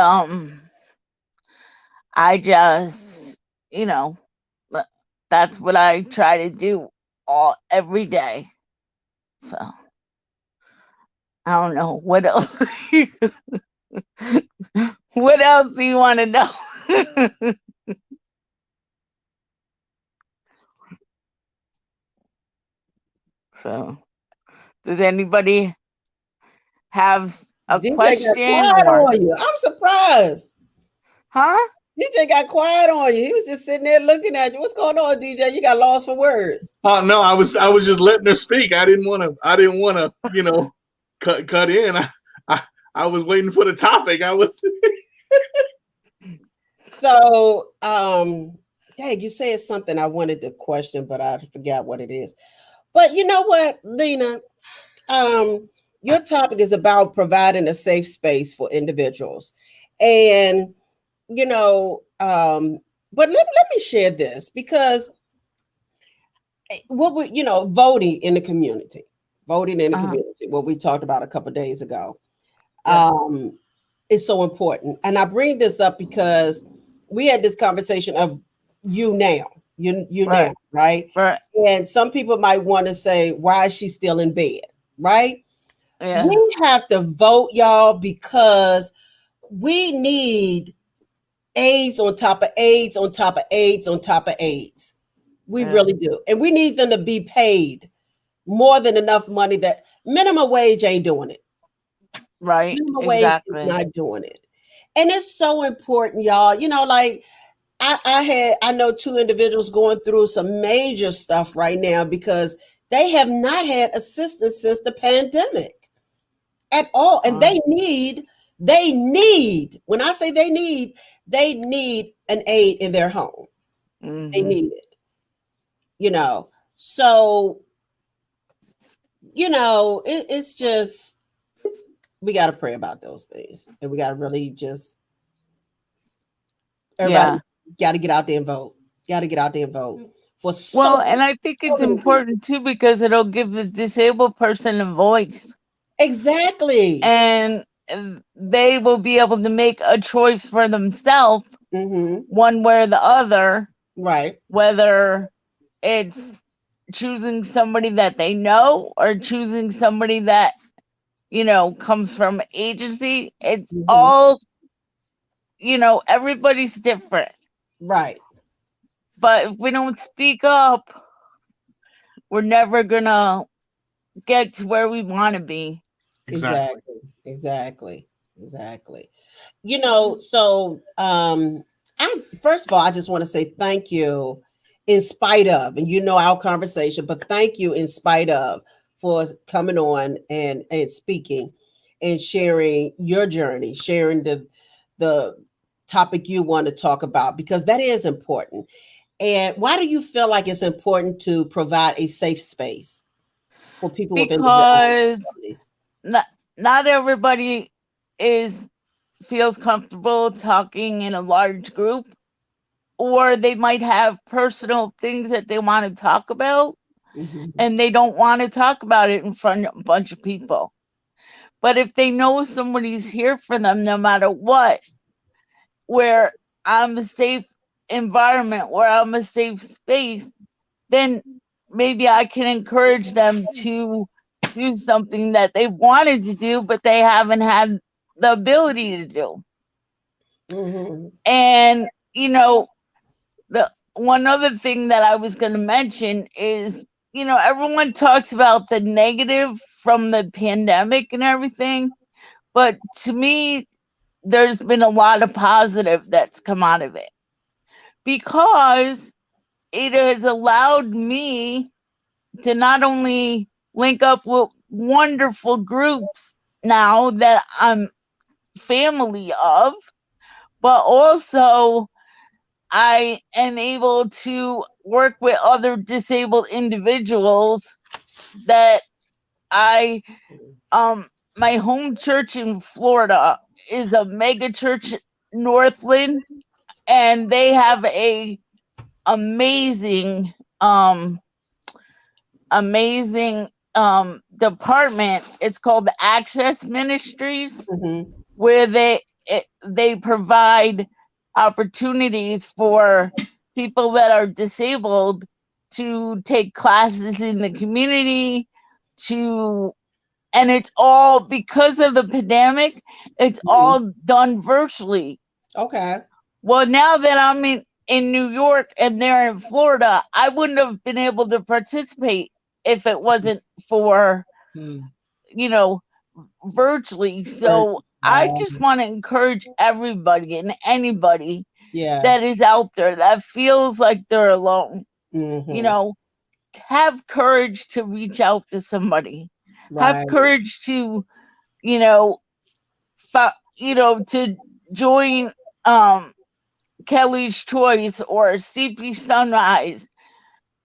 I just, that's what I try to do every day. So I don't know what else. What else do you want to know? So, does anybody have a DJ got question quiet or? on you. I'm surprised. Huh? DJ got quiet on you. He was just sitting there looking at you. What's going on, DJ? You got lost for words. Oh no, I was just letting her speak. I didn't want to, cut in. I was waiting for the topic. I was. So, dang, you said something I wanted to question, but I forgot what it is. But you know what, Lena? Your topic is about providing a safe space for individuals. And, but let me share this because voting in the community, what we talked about a couple of days ago, is so important. And I bring this up because we had this conversation of you now, now, right? Right. And some people might want to say, why is she still in bed? Right? Yeah. We have to vote, y'all, because we need AIDS on top of AIDS on top of AIDS on top of AIDS. We really do. And we need them to be paid more than enough money. That minimum wage ain't doing it. Right. Minimum Exactly. wage is not doing it. And it's so important, y'all. Like I know 2 individuals going through some major stuff right now because they have not had assistance since the pandemic at all. And they need, when I say they need an aid in their home. Mm-hmm. They need it. So, it's just, we got to pray about those things. And we got to really just, everybody got to get out there and vote. Got to get out there and vote. And I think it's important too because it'll give the disabled person a voice. Exactly. And they will be able to make a choice for themselves, one way or the other. Right. Whether it's choosing somebody that they know or choosing somebody that, comes from agency. It's all, everybody's different. Right. But if we don't speak up, we're never gonna get to where we want to be. Exactly. So first of all, I just want to say thank you in spite of, and our conversation, but thank you in spite of for coming on and speaking and sharing your journey, sharing the topic you want to talk about, because that is important. And why do you feel like it's important to provide a safe space for people with because not everybody feels comfortable talking in a large group, or they might have personal things that they want to talk about and they don't want to talk about it in front of a bunch of people. But if they know somebody's here for them no matter what, where I'm a safe environment, where I'm a safe space, then maybe I can encourage them to do something that they wanted to do, but they haven't had the ability to do. And, the one other thing that I was going to mention is, everyone talks about the negative from the pandemic and everything, but to me, there's been a lot of positive that's come out of it, because it has allowed me to not only link up with wonderful groups now that I'm family of, but also I am able to work with other disabled individuals that my home church in Florida is a mega church, Northland, and they have a amazing department. It's called the Access Ministries, where they provide opportunities for people that are disabled to take classes in the community, and it's all because of the pandemic, it's all done virtually. Okay. Well, now that I'm in New York and they're in Florida, I wouldn't have been able to participate if it wasn't for, virtually. So I just want to encourage everybody and anybody that is out there that feels like they're alone, have courage to reach out to somebody. Have courage to, to join Kelly's Choice or CP Sunrise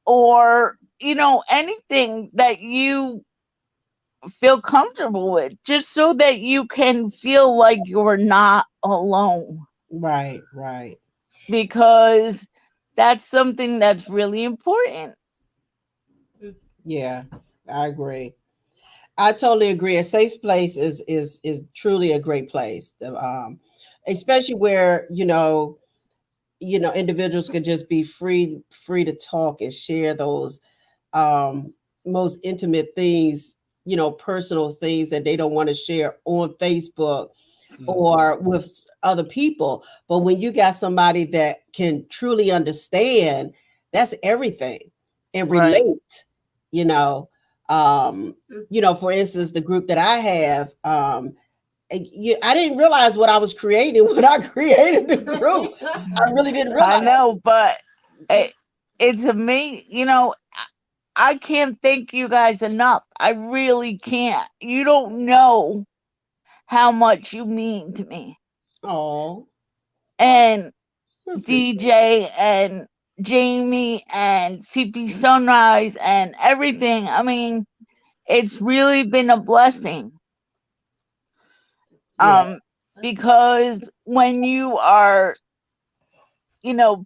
or, anything that you feel comfortable with, just so that you can feel like you're not alone. Right. Because that's something that's really important. Yeah, I agree. I totally agree. A safe place is truly a great place. Especially where individuals could just be free to talk and share those most intimate things, personal things that they don't want to share on Facebook or with other people. But when you got somebody that can truly understand, that's everything, and relate, for instance, the group that I have, I didn't realize what I was creating when I created the group. I really didn't realize. I know, but it's amazing. I can't thank you guys enough. I really can't. You don't know how much you mean to me. Oh. And DJ and Jamie and CP Sunrise and everything. I mean, it's really been a blessing. Because when you are,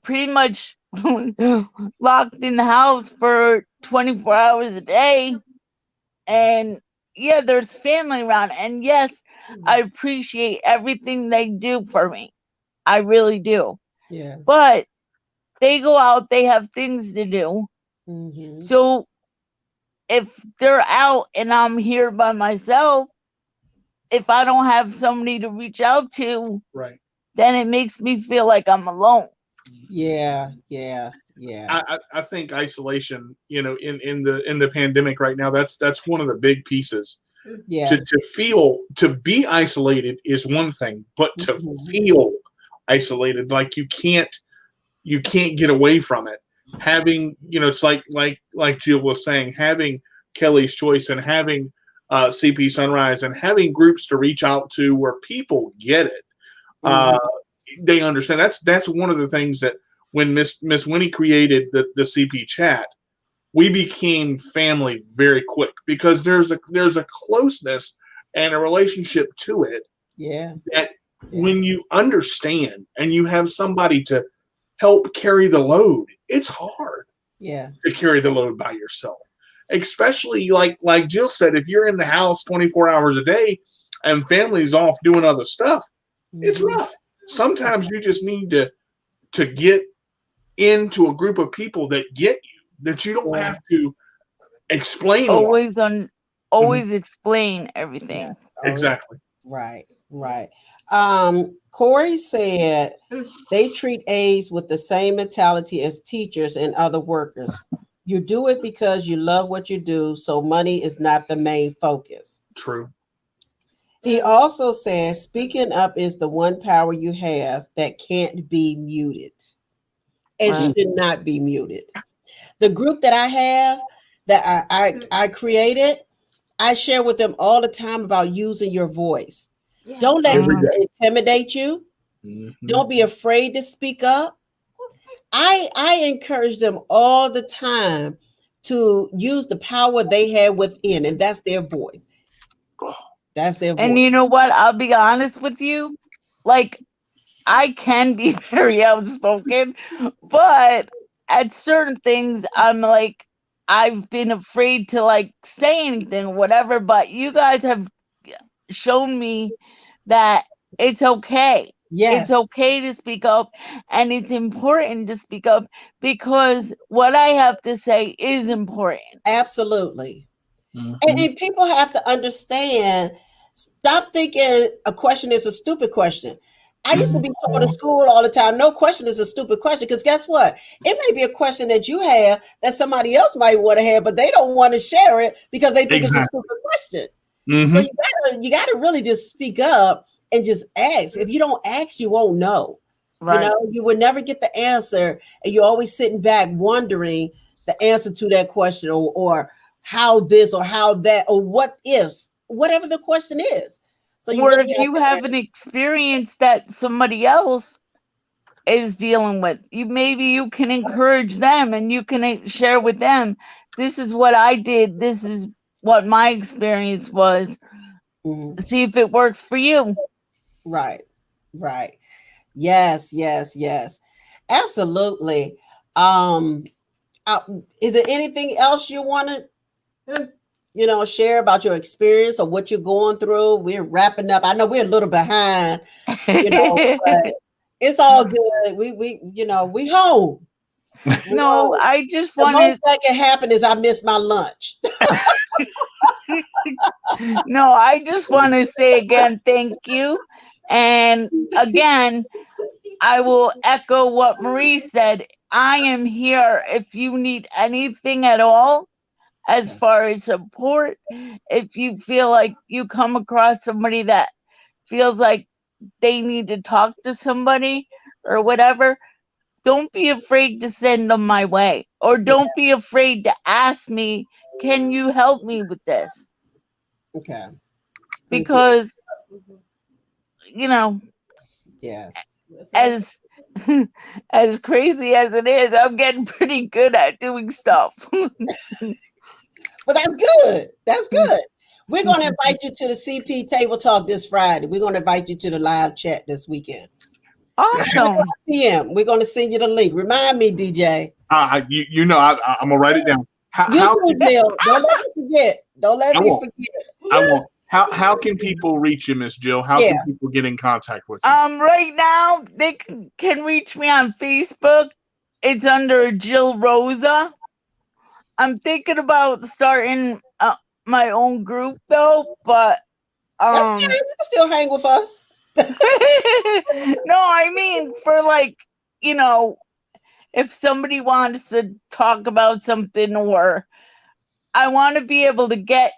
pretty much locked in the house for 24 hours a day, and there's family around, and yes, I appreciate everything they do for me. I really do. Yeah. But they go out, they have things to do. So if they're out and I'm here by myself, if I don't have somebody to reach out to, then it makes me feel like I'm alone. Yeah. I think isolation, in the pandemic right now, that's one of the big pieces. Yeah. To be isolated is one thing, but to feel isolated, like you can't get away from it. Having, it's like Jill was saying, having Kelly's Choice and having CP Sunrise and having groups to reach out to where people get it. They understand. That's one of the things that when Miss Winnie created the CP chat, we became family very quick because there's a closeness and a relationship to it. Yeah. That when you understand and you have somebody to help carry the load, it's hard. Yeah. To carry the load by yourself. Especially like Jill said, if you're in the house 24 hours a day and family's off doing other stuff, it's rough. Sometimes you just need to get into a group of people that get you, that you don't have to explain. Always explain everything. Exactly. Right. Corey said they treat aides with the same mentality as teachers and other workers. You do it because you love what you do, so money is not the main focus. True. He also says speaking up is the one power you have that can't be muted and should not be muted. The group that I have that I created, I share with them all the time about using your voice. Yeah. Don't let people intimidate you. Don't be afraid to speak up. I encourage them all the time to use the power they have within, and that's their voice. That's their voice. And you know what? I'll be honest with you. Like, I can be very outspoken, but at certain things, I'm like, I've been afraid to say anything, whatever. But you guys have shown me that it's okay. Yes. It's okay to speak up, and it's important to speak up because what I have to say is important. Absolutely. Mhm. And people have to understand, stop thinking a question is a stupid question. I used to be told in school all the time, no question is a stupid question. Because guess what? It may be a question that you have that somebody else might want to have, but they don't want to share it because they think it's a Exactly. stupid question. So Mhm. you gotta really just speak up and just ask. If you don't ask, you won't know. You Right. know, you would never get the answer, and you're always sitting back wondering the answer to that question, or how this or how that or what ifs, whatever the question is. So you Or really if have you to have ask. an experience that somebody else is dealing with, maybe you can encourage them and you can share with them, this is what I did, this is what my experience was. Mhm. See if it works for you. Right, right. Yes, yes, yes. Absolutely. Um, uh, is there anything else you want to, share about your experience or what you're going through? We're wrapping up. I know we're a little behind, but it's all good. We home. We No, home. I just The want most to that can happen is I miss my lunch. no, I just want to say again, thank you. And again, I will echo what Marie said. I am here if you need anything at all as far as support. If you feel like you come across somebody that feels like they need to talk to somebody or whatever, don't be afraid to send them my way. Or don't be afraid to ask me, can you help me with this? Okay. Okay. Because, you know, Yeah. as as crazy as it is, I'm getting pretty good at doing stuff. But that's good. That's good. We're going to invite you to the CP Table Talk this Friday. We're going to invite you to the live chat this weekend. Awesome. PM. We're going to send you the link. Remind me, DJ. I'm gonna write it down. You How too, Jill. Don't let me forget. Don't let I me won't. forget. I won't. How can people reach you, Miss Jill? How Yeah. can people get in contact with you? Right now they can reach me on Facebook. It's under Jill Rosa. I'm thinking about starting my own group though, but That's fine. You can still hang with us. no, I mean for like, if somebody wants to talk about something, or I want to be able to get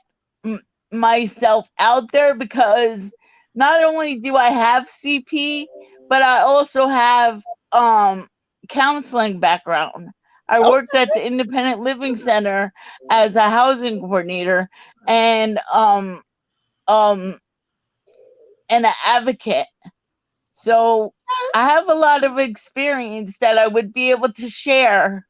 myself out there, because not only do I have CP, but I also have counseling background. I Okay. worked at the Independent Living Center as a housing coordinator and an advocate. So I have a lot of experience that I would be able to share.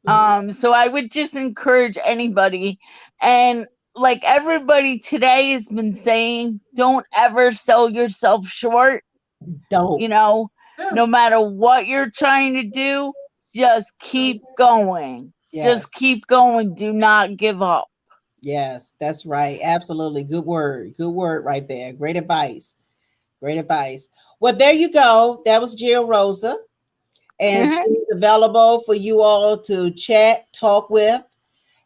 So I would just encourage anybody, and like everybody today has been saying, don't ever sell yourself short. Don't. No matter what you're trying to do, just keep going. Yes. Just keep going. Do not give up. Yes, that's right. Absolutely. Good word. Good word right there. Great advice. Great advice. Well, there you go. That was Jill Rosa. And she's available for you all to chat, talk with,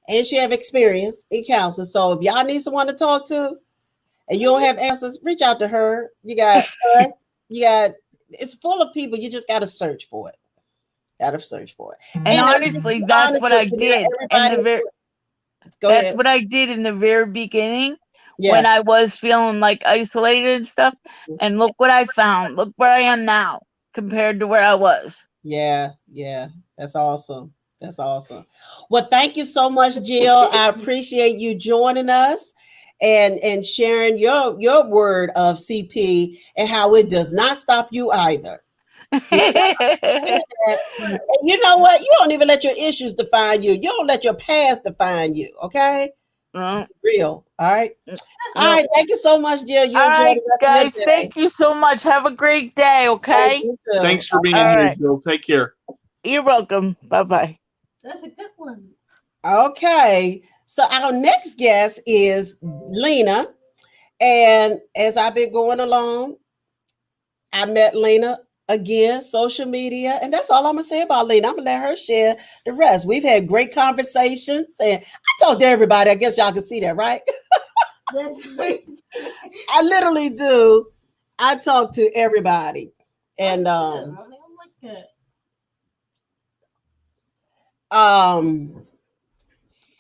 and she have experience in counseling. So if y'all need someone to talk to and you don't have answers, reach out to her. You got us. It's full of people. You just got to search for it. Got to search for it. And honestly, that's what I did. Go That's ahead. what I did in the very beginning when Yeah. I was feeling like isolated and stuff. And look what I found. Look where I am now compared to where I was. Yeah. Yeah. That's awesome. That's awesome. Well, thank you so much, Jill. I appreciate you joining us and sharing your word of CP and how it does not stop you either. And you know what? You don't even let your issues define you. You don't let your past define you. Okay? Real. All right. All right. Thank you so much, Jill. You All enjoy right, the rest guys. of your day. Thank you so much. Have a great day. Okay. You too. Thanks for being All here, right. Jill. Take care. You're welcome. Bye bye. That's a good one. Okay. So our next guest is Lena. And as I've been going along, I met Lena again, social media, and that's all I'm gonna say about Lena. I'm gonna let her share the rest. We've had great conversations, and I talk to everybody. I guess y'all can see that, right? That's right. I literally do. I talk to everybody, and I like that.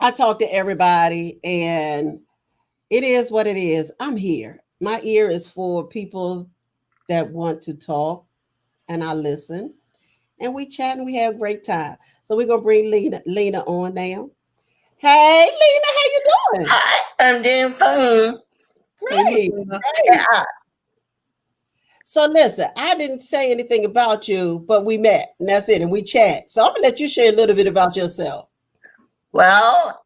I talk to everybody, and it is what it is. I'm here. My ear is for people that want to talk, and I listen, and we chat, and we have a great time. So we're gonna bring Lena on now. Hey, Lena, how you doing? Hi, I'm doing fine. Great, great. Yeah. So listen, I didn't say anything about you, but we met, and that's it, and we chat. So I'm gonna let you share a little bit about yourself. Well,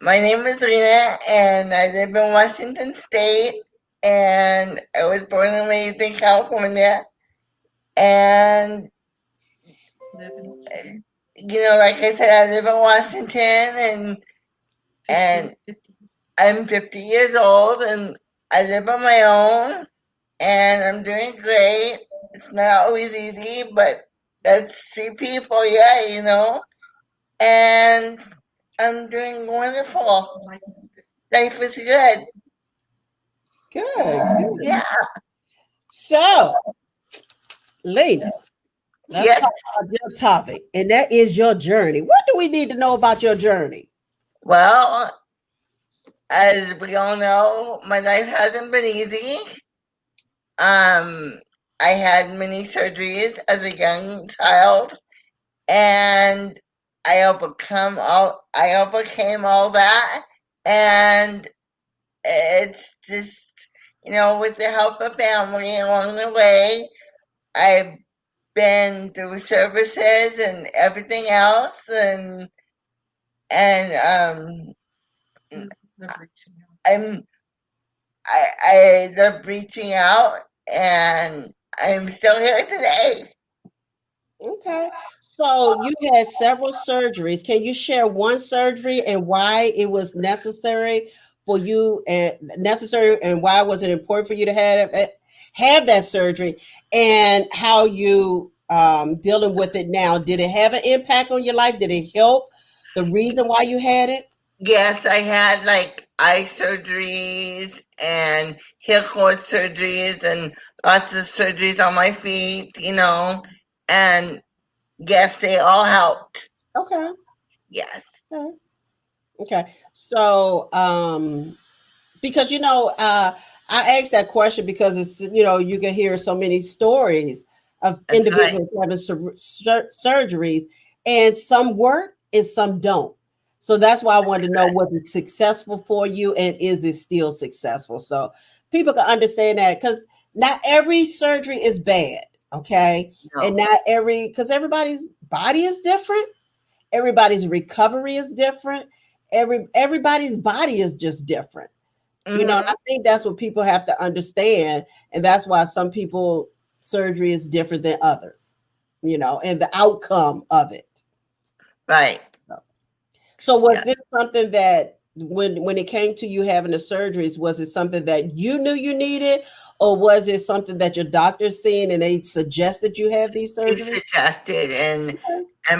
my name is Lena, and I live in Washington State, and I was born and raised in California. And like I said, I live in Washington, and I'm 50 years old, and I live on my own, and I'm doing great. It's not always easy, but that's CP for you. And I'm doing wonderful. Life is good. Good, good. Yeah. So, Lena, let's Yes. talk about your topic, and that is your journey. What do we need to know about your journey? Well, as we all know, my life hasn't been easy. I had many surgeries as a young child, and I overcame all that, and it's just with the help of family along the way, I've been through services and everything else, and I'm I love reaching out, and I'm still here today. Okay. So you had several surgeries. Can you share one surgery and why it was necessary for you and why was it important for you to have that surgery and how you dealing with it now? Did it have an impact on your life? Did it help the reason why you had it? Yes, I had like eye surgeries and heel cord surgeries and lots of surgeries on my feet, and yes, they all helped. Okay. Yes. Okay. Okay. So because I asked that question because it's you can hear so many stories of That's right. individuals having surgeries, and some work and some don't. So that's why I wanted to know, was it successful for you, and is it still successful, so people can understand that, because not every surgery is bad. Okay. And No. not because everybody's body is different, everybody's recovery is different, everybody's body is just different. And Mm-hmm. I think that's what people have to understand. And that's why some people surgery is different than others, and the outcome of it. Right. So was Yeah. this something that when it came to you having the surgeries, was it something that you knew you needed, or was it something that your doctor's seen and they suggested you have these They surgeries? suggested, and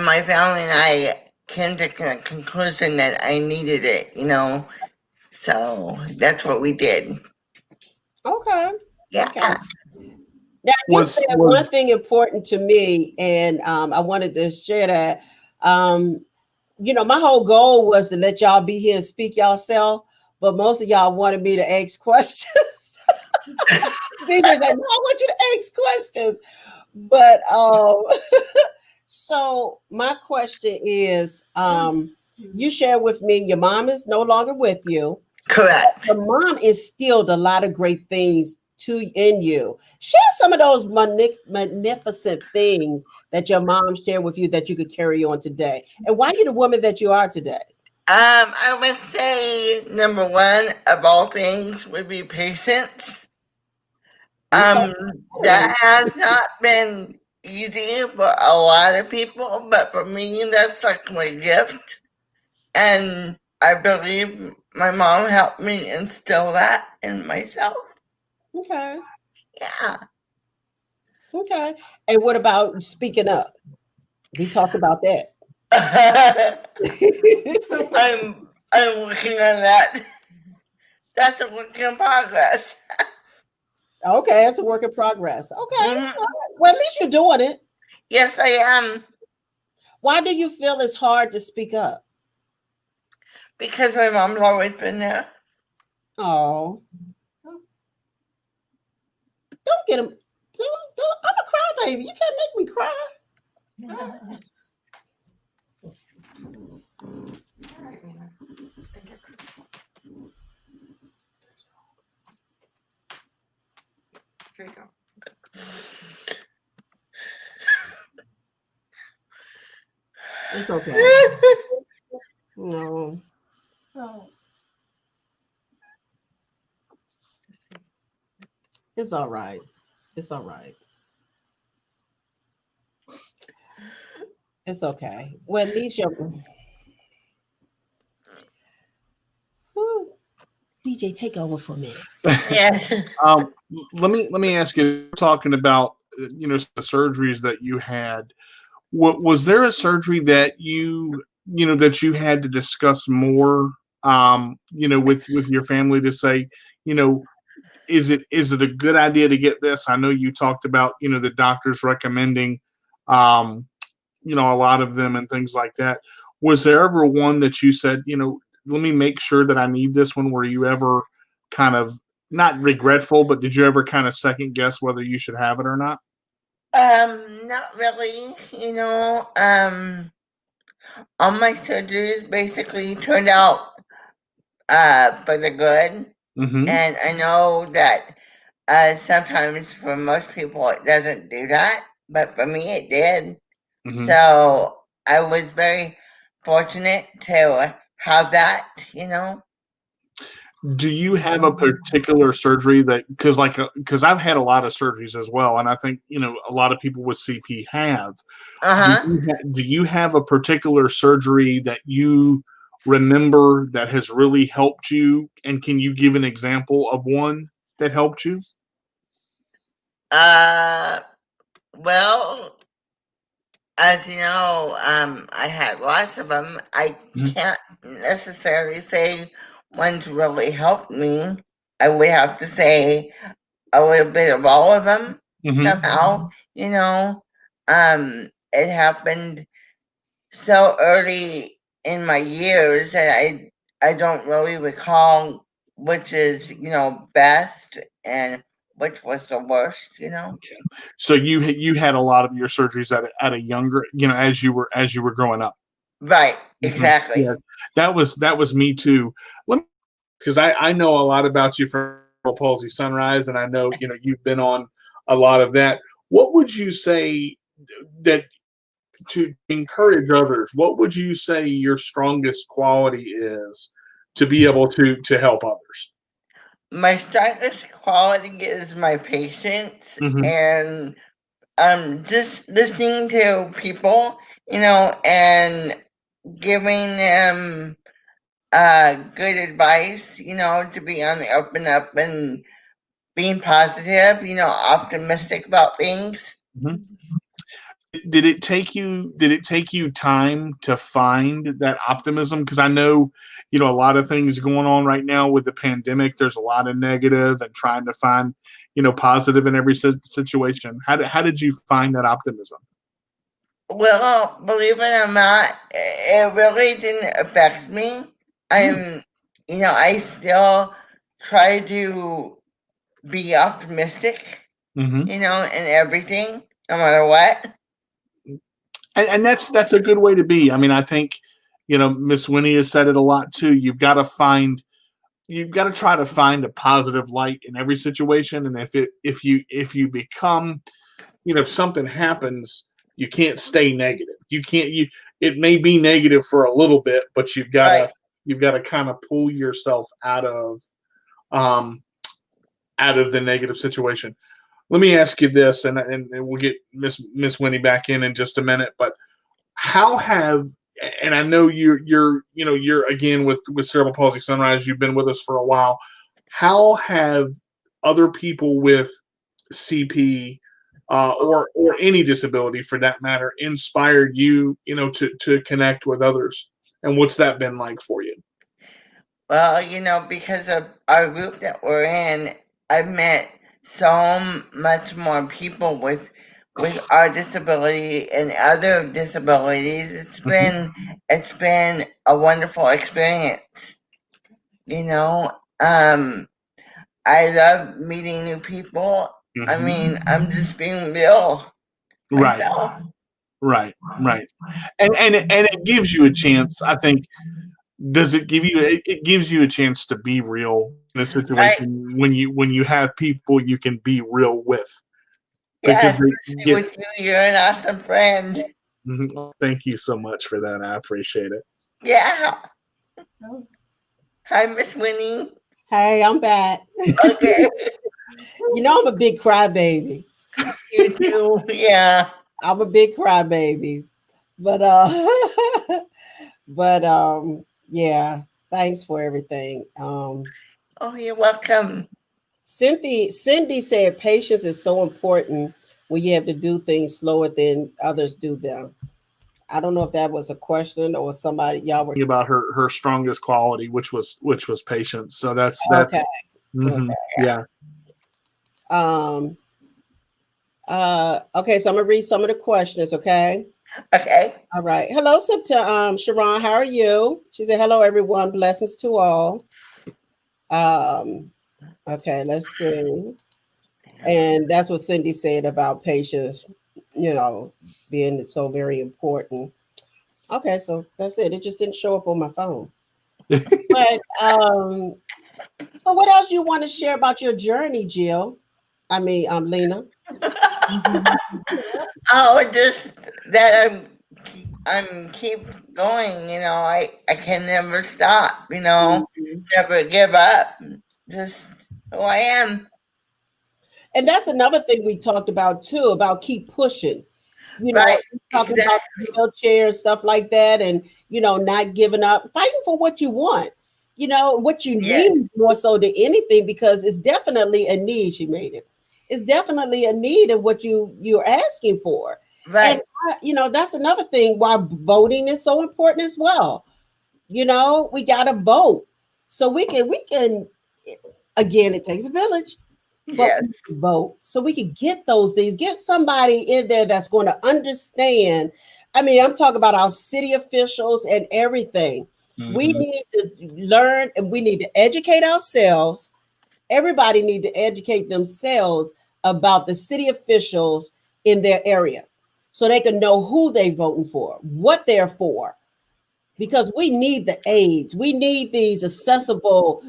my family and I came to the conclusion that I needed it, so that's what we did. Okay. Yeah. Okay. Now, you Was said one thing important to me, and I wanted to share that. My whole goal was to let y'all be here and speak yourself, but most of y'all wanted me to ask questions. DJ said, "No, I want you to ask questions." But so my question is, you share with me your mom is no longer with you. Correct. Your mom instilled a lot of great things in you. Share some of those magnificent things that your mom shared with you that you could carry on today, and why you're the woman that you are today. I would say number one of all things would be patience. Okay. That has not been easy for a lot of people, but for me, that's like my gift. And I believe my mom helped me instill that in myself. Okay. Yeah. Okay. And what about speaking up? We talked about that. I'm working on that. That's a work in progress. Okay, it's a work in progress. Okay. All Mhm. right. Well, at least you're doing it. Yes, I am. Why do you feel it's hard to speak up? Because my mom's always been there. Oh, don't get him. Don't, I'm a crybaby. You can't make me cry. Here you go. It's okay. No, Oh, it's all right. It's all right. It's okay. Well, at least you're. Whew. DJ, take over for a minute. Yes. Let me ask you. Talking about the surgeries that you had. What was there a surgery that that you had to discuss more? With your family to say, you know, is it a good idea to get this? I know you talked about the doctors recommending, um, a lot of them and things like that. Was there ever one that you said, let me make sure that I need this one? Were you ever kind of not regretful, but did you ever kind of second guess whether you should have it or not? Not really. All my surgeries basically turned out for the good. Mm-hmm. And I know that sometimes for most people it doesn't do that, but for me it did. Mm-hmm. So I was very fortunate to have that, Do you have a particular surgery that because I've had a lot of surgeries as well, and I think a lot of people with CP have. Do Uh-huh. you have a particular surgery that you remember that has really helped you, and can you give an example of one that helped you? Well, as you know, I had lots of them. I Mhm. can't necessarily say one's really helped me. I would have to say a little bit of all of them Mhm. somehow. It happened so early in my years that I don't really recall which is best and which was the worst. Okay. So you had a lot of your surgeries at a younger, as you were growing up. Right, Mhm. exactly. Yeah, that was me too. Because I know a lot about you from Cerebral Palsy Sunrise, and I know you've been on a lot of that. What would you say that to encourage others? What would you say your strongest quality is to be able to help others? My strongest quality is my patience Mm-hmm. and just listening to people, and giving them good advice, to be on the up and up and being positive, optimistic about things. Mm-hmm. Did it take you time to find that optimism? Because I know a lot of things going on right now with the pandemic. There's a lot of negative, and trying to find positive in every situation. How did you find that optimism? Well, believe it or not, it really didn't affect me. I'm, I still try to be optimistic, Mm-hmm. in everything, no matter what. And that's a good way to be. I mean, I think Miss Winnie has said it a lot too. You've got to try to find a positive light in every situation, and if you become if something happens, you can't stay negative. You can't you It may be negative for a little bit, but Right. you've got to kind of pull yourself um out of the negative situation. Let me ask you this, and we'll get Miss Winnie back in just a minute. But how have and I know you're again with Cerebral Palsy Sunrise. You've been with us for a while. How have other people with CP or any disability for that matter, inspired you, to connect with others? And what's that been like for you? Well, because of our group that we're in, I've met so much more people with our disability and other disabilities. It's been a wonderful experience. I love meeting new people. I mean, I'm just being real Right, myself. right, right. And it gives you a chance, I think. Does it give you? It gives you a chance to be real in a situation when you have people you can be real with. Yes, Because especially with you. You're an awesome friend. Thank you so much for that. I appreciate it. Yeah. Hi, Miss Winnie. Hey, I'm back. Okay. I'm a big crybaby. You too. Yeah. I'm a big crybaby. But yeah, thanks for everything. Oh, you're welcome. Cindy said patience is so important when you have to do things slower than others do them. I don't know if that was a question or somebody y'all were About her strongest quality, which was patience. So that's okay. Yeah. Okay, so I'm gonna read some of the questions, okay? Okay. All right. Hello, Sharon, how are you? She said, hello, everyone. Blessings to all. Okay, let's see. And that's what Cindy said about patience, being so very important. Okay, so that's it. It just didn't show up on my phone. But so what else you want to share about your journey, Jill? I mean, Lena. Oh, just that I'm keep going. I can never stop. Never give up. Just who I am. And that's another thing we talked about too, about keep pushing. Right. Talking Exactly. about the wheelchair and stuff like that, and not giving up, fighting for what you want, what you Yes. need more so than anything, because it's definitely a need. She made it. It's definitely a need of what you're asking for. Right. And that's another thing why voting is so important as well. We gotta vote. So we can again, it takes a village. But Yes. we can vote so we can get those things, get somebody in there that's going to understand. I mean, I'm talking about our city officials and everything. We need to learn and we need to educate ourselves. Everybody need to educate themselves about the city officials in their area so they can know who they voting for, what they're for, because we need the aids. We need these accessible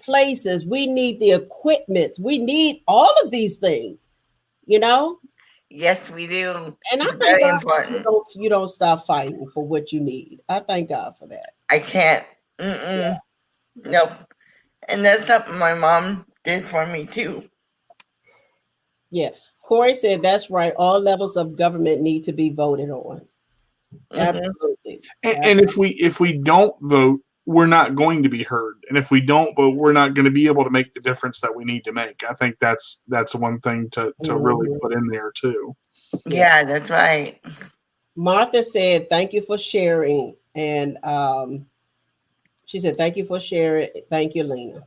places. We need the equipments. We need all of these things, Yes, we do. And I It's thank very God important. you don't stop fighting for what you need. I thank God for that. I can't. Mm-mm. Nope. And that's something my mom did for me too. Yeah. Corey said that's right. All levels of government need to be voted on. Absolutely. And if we don't vote, we're not going to be heard. And if we don't vote, we're not going to be able to make the difference that we need to make. I think that's one thing to really put in there too. Yeah, that's right. Martha said, thank you for sharing. And she said, thank you for sharing. Thank you, Lena.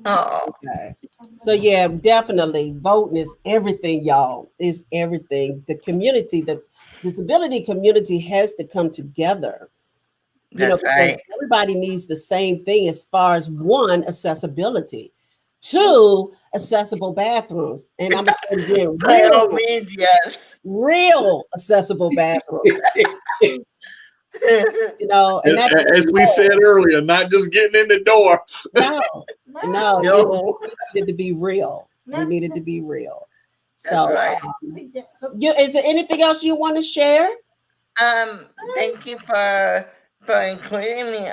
Oh. Okay. So yeah, definitely voting is everything, y'all. Is everything. The community, the disability community has to come together. That's right. Everybody needs the same thing as far as one, accessibility, two, accessible bathrooms. And I'm again, By all means, yes. real accessible bathrooms. And as we said earlier, not just getting in the door. No. We needed to be real. We needed to be real. So, right. Is there anything else you want to share? Thank you for including me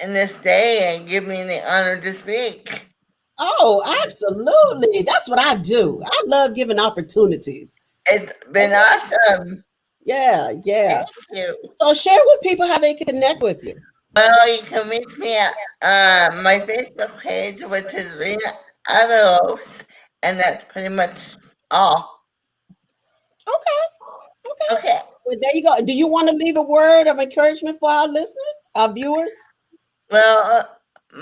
in this day and giving me the honor to speak. Oh, absolutely. That's what I do. I love giving opportunities. It's been awesome. Yeah. Thank you. So share with people how they connect with you. Well, you can reach me at my Facebook page, which is Rena Avalos, and that's pretty much Oh, Okay. Okay. okay. Well, there you go. Do you want to leave a word of encouragement for our listeners, our viewers? Well,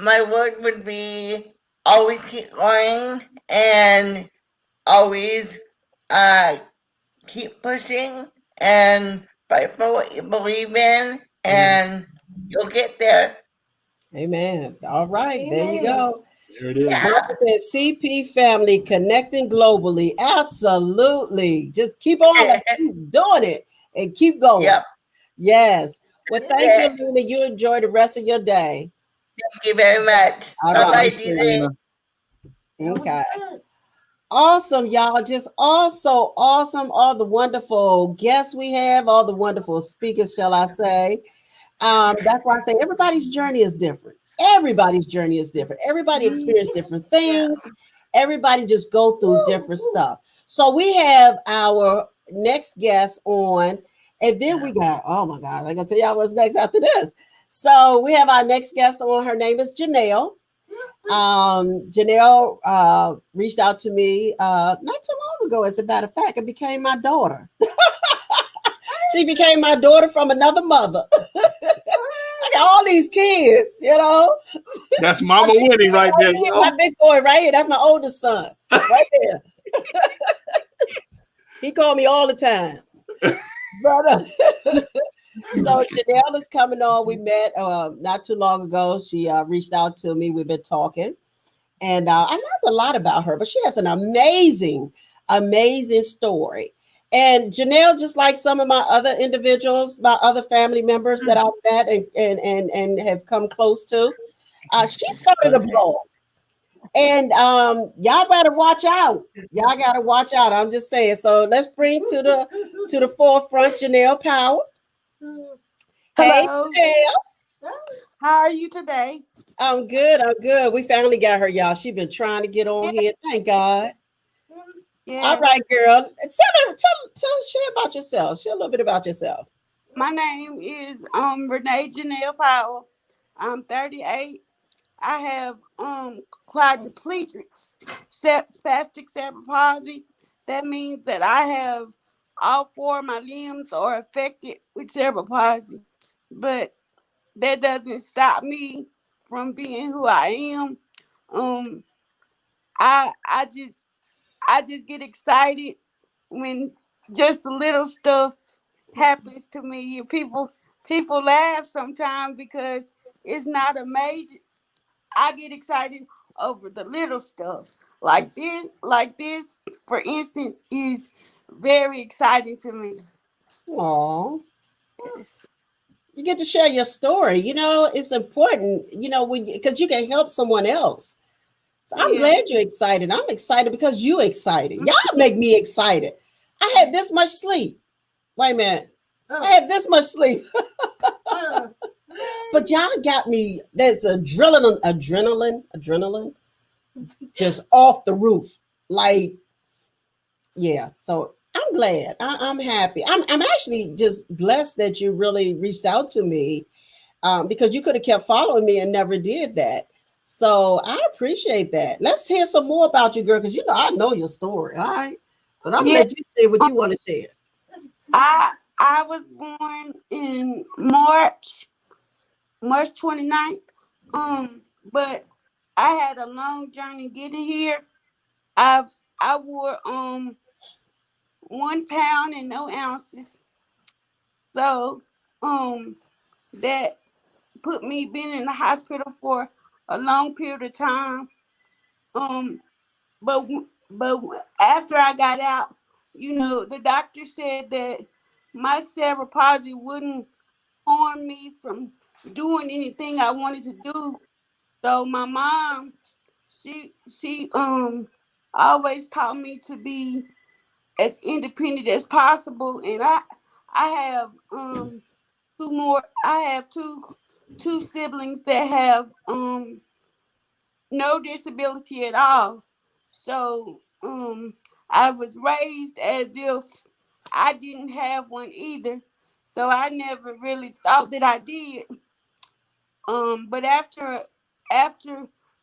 my word would be always keep going and always uh, keep pushing and fight for what you believe in, and you'll get there. Amen. All right. There you Amen. go. There it is. Yeah. Mama said CP family connecting globally. Absolutely. Just keep on and keep doing it and keep going. Yep. Yes. Well, thank you, Okay. Luna. You enjoy the rest of your day. Thank you very much. All Bye God right. bye, bless you, DJ. Lena. That was Okay. good. Awesome, y'all. Just also awesome. All the wonderful guests we have, all the wonderful speakers, shall I say. That's why I say everybody's journey is different. Everybody's journey is different. Everybody experience different Yeah. things. Everybody just go through different stuff. So we have our next guest on, and then we got, oh my God, I'm gonna tell y'all what's next after this. So we have our next guest on. Her name is Janelle. Janelle reached out to me not too long ago, as a matter of fact, and became my daughter. She became my daughter from another mother. I got all these kids, you know. That's Mama Winnie right there, My y'all. big boy right here. That's my oldest son. Right there. He called me all the time. Brother. So Janelle is coming on. We met not too long ago. She reached out to me. We've been talking. And I learned a lot about her, but she has an amazing, amazing story. And Janelle, just like some of my other individuals, my other family members that I've met and have come close to, she started a Okay. blog. And y'all better watch out. Y'all gotta watch out. I'm just saying. So let's bring to the forefront Janelle Power. Hey, Hello. Janelle. How are you today? I'm good. I'm good. We finally got her, y'all. She been trying to get on here. Thank God. All Yes. right, girl. Share about yourself. Share a little bit about yourself. My name is Renee Janelle Powell. I'm 38. I have quadriplegic spastic cerebral palsy. That means that I have all four of my limbs are affected with cerebral palsy. But that doesn't stop me from being who I am. Um I I just I just get excited when just the little stuff happens to me. People laugh sometimes because it's not a major. I get excited over the little stuff. Like this, for instance, is very exciting to me. Aw. Yes. You get to share your story. You know, it's important, you know, when because you can help someone else. So I'm Yeah. glad you're excited. I'm excited because you excited. Y'all make me excited. I had this much sleep. Wait a minute. I had this much sleep. But y'all got me. That's adrenaline, just off the roof. Like, yeah. So I'm glad. I'm happy. I'm actually just blessed that you really reached out to me, because you could have kept following me and never did that. So I appreciate that. Let's hear some more about you, girl, because you know I know your story. All right, but I'm gonna Yeah. let you say what you want to share. I was born in March 29th. But I had a long journey getting here. I've I wore 1 pound and no ounces. So that put me being in the hospital for a long period of time. Um but after I got out, the doctor said that my cerebral palsy wouldn't harm me from doing anything I wanted to do. So my mom, she always taught me to be as independent as possible, and I have I have two siblings that have no disability at all. So I was raised as if I didn't have one either. So I never really thought that I did. But after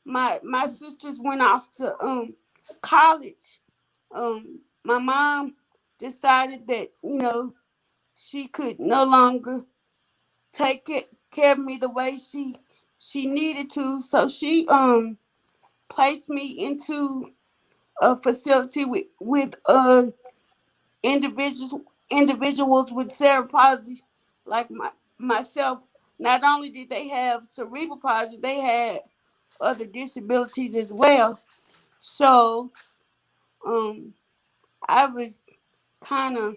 my sisters went off to college, um my mom decided that, she could no longer take care of me the way she needed to. So she placed me into a facility with individuals individuals with cerebral palsy, like myself. Not only did they have cerebral palsy, they had other disabilities as well. So um, I was kind of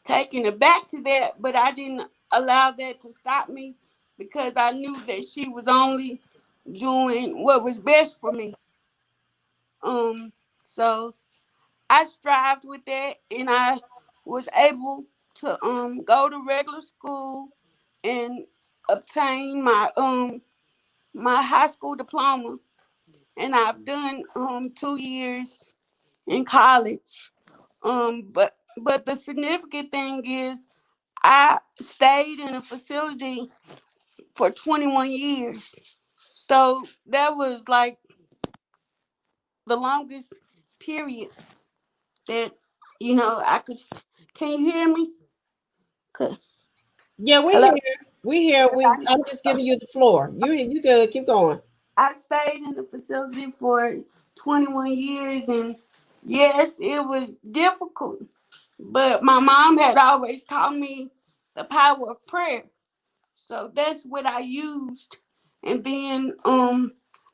taken aback to that, but I didn't allow that to stop me because I knew that she was only doing what was best for me. Um, so I strived with that, and I was able to go to regular school and obtain my high school diploma, and I've done 2 years in college. But the significant thing is I stayed in a facility for 21 years. So that was like the longest period that I could. Can you hear me? 'Cause- Yeah, we Hello. here. We here. I'm just giving you the floor. You good. Keep going. I stayed in the facility for 21 years, and yes, it was difficult. But my mom had always taught me the power of prayer. So that's what I used. And then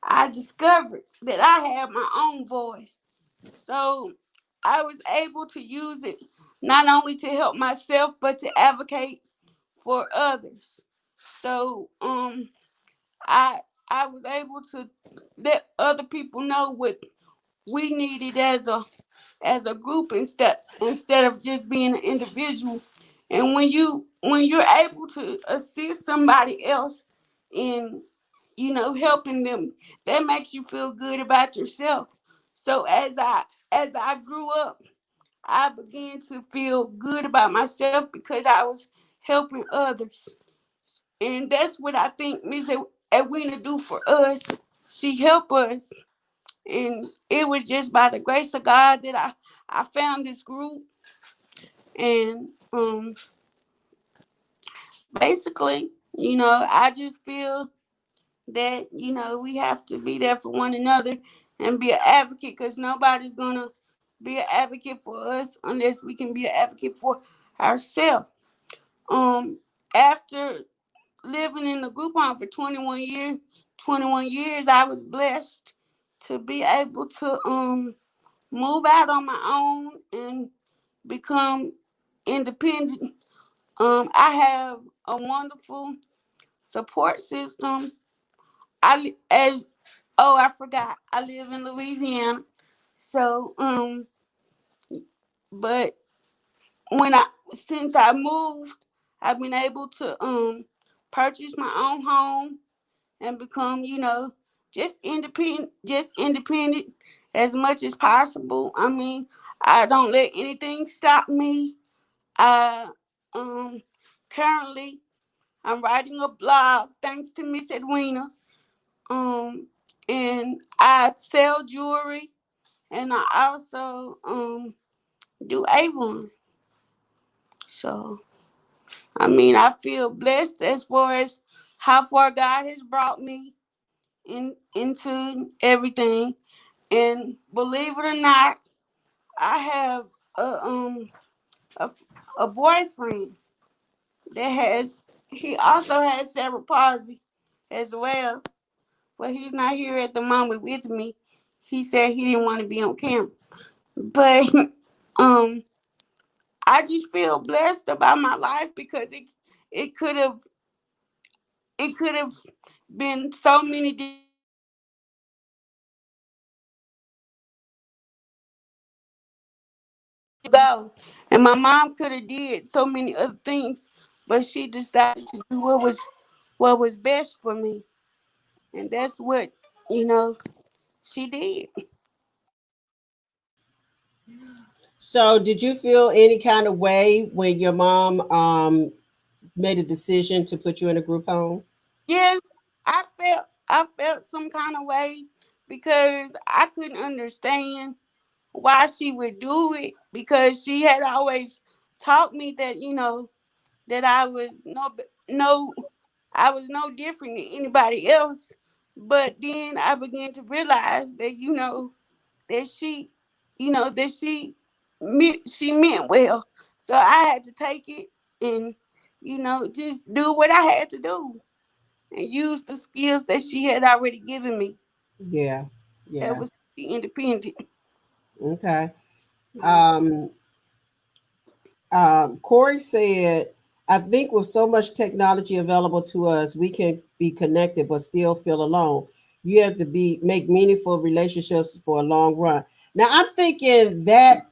I discovered that I had my own voice. So I was able to use it not only to help myself but to advocate for others. So I I was able to let other people know what we needed as a group instead of just being an individual. And when you're able to assist somebody else in helping them, that makes you feel good about yourself. So as I grew up, I began to feel good about myself because I was helping others. And that's what I think Miss Edwina do for us. She helped us, and it was just by the grace of God that I found this group. And basically, I just feel that we have to be there for one another and be an advocate, because nobody's gonna be an advocate for us unless we can be an advocate for ourselves. After living in the group home for 21 years, I was blessed to be able to move out on my own and become independent. I have a wonderful support system. As I forgot, I live in Louisiana. So but when I since I moved, I've been able to purchase my own home and become, just independent as much as possible. I mean, I don't let anything stop me. I um currently I'm writing a blog thanks to Miss Edwina. Um and I sell jewelry, and I also do Avon. So I mean, I feel blessed as far as how far God has brought me into everything. And believe it or not, I have a a, a boyfriend that he also has cerebral palsy as well, but he's not here at the moment with me. He said he didn't want to be on camera. But um I just feel blessed about my life because it could have it could have been so many different ways. Go, and my mom could have did so many other things, but she decided to do what was best for me, and that's what you know she did. So, did you feel any kind of way when your mom made a decision to put you in a group home? Yes, I felt some kind of way because I couldn't understand. why she would do it, because she had always taught me that, that I was no different than anybody else. But then I began to realize that, that she meant well. So I had to take it and, just do what I had to do and use the skills that she had already given me. Yeah. That Yeah. was be independent. Okay. Um, Corey said, I think with so much technology available to us, we can be connected but still feel alone. You have to make meaningful relationships for a long run. Now I'm thinking that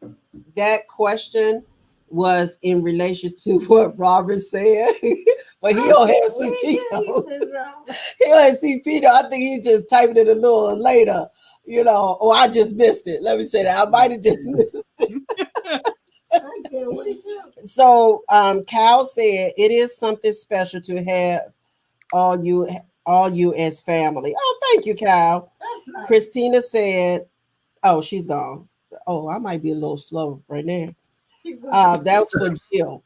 question was in relation to what Robert said, but he don't have CP. He don't have CP. Though. I think he just typed it a little later, or I just missed it. Let me say that. I might have just missed it. So Cal said it is something special to have all you as family. Oh, thank you, Cal. Nice. Christina said, oh, she's gone. Oh, I might be a little slow right now. That was for Jill.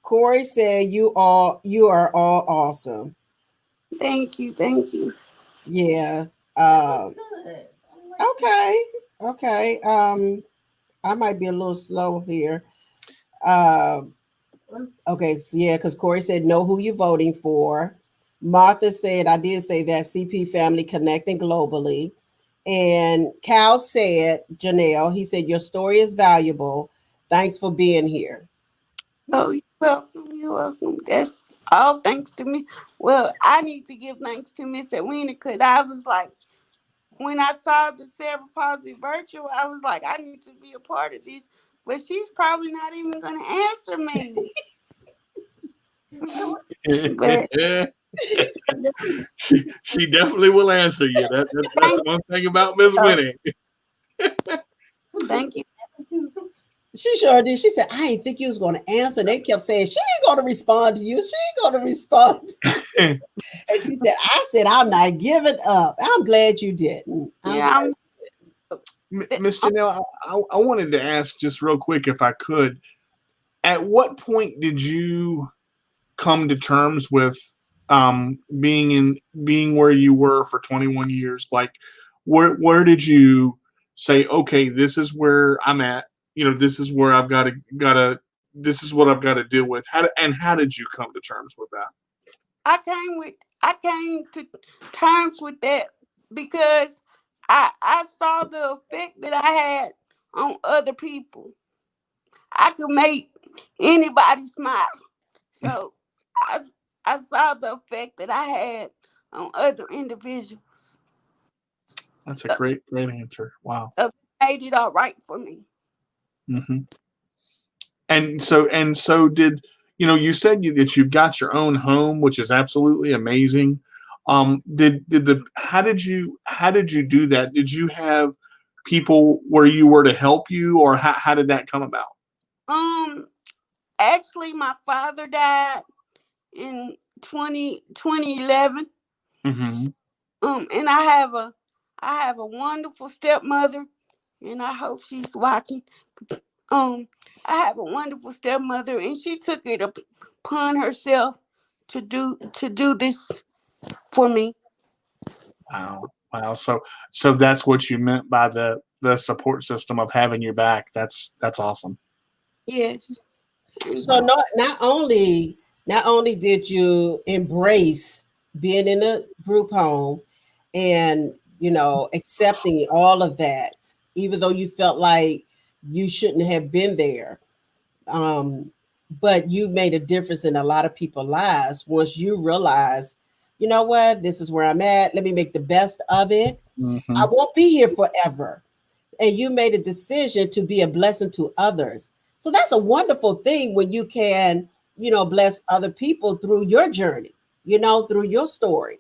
Corey said you are all awesome. Thank you. Yeah. Okay. I might be a little slow here. Okay, so yeah, because Corey said know who you're voting for. Martha said, I did say that CP family connecting globally. And Cal said, Janelle, he said, your story is valuable. Thanks for being here. Oh, you're welcome. That's all thanks to me. Well, I need to give thanks to Miss Edwina, because I was like, when I saw the Cerebral Palsy virtual, I was like, I need to be a part of this. But she's probably not even going to answer me. But she definitely will answer you. That's one thing about Miss Winnie. Thank you. She sure did. She said, I didn't think you was going to answer. They kept saying, she ain't going to respond to you. She ain't going to respond. And she said, I'm not giving up. I'm glad you didn't. Miss Janelle, I wanted to ask just real quick, if I could, at what point did you come to terms with being where you were for 21 years? Like, where did you say, okay, this is where I'm at, this is where I've got to this is what I've got to deal with? How did you come to terms with that? I came to terms with that because I saw the effect that I had on other people. I could make anybody smile. So I saw the effect that I had on other individuals. That's a great answer. Wow. Made it all right for me. Mm-hmm. And so did, you said that you've got your own home, which is absolutely amazing. How did you do that? Did you have people where you were to help you, or how did that come about? Actually, my father died in 2011. Mm-hmm. And I have a wonderful stepmother, and I hope she's watching. I have a wonderful stepmother, and she took it upon herself to do this for me. Wow. So that's what you meant by the support system of having your back. That's awesome. Yes. So not only did you embrace being in a group home and accepting all of that, even though you felt like you shouldn't have been there, but you made a difference in a lot of people's lives once you realize, you know what, this is where I'm at. Let me make the best of it. Mm-hmm. I won't be here forever. And you made a decision to be a blessing to others. So that's a wonderful thing when you can, bless other people through your journey, through your story.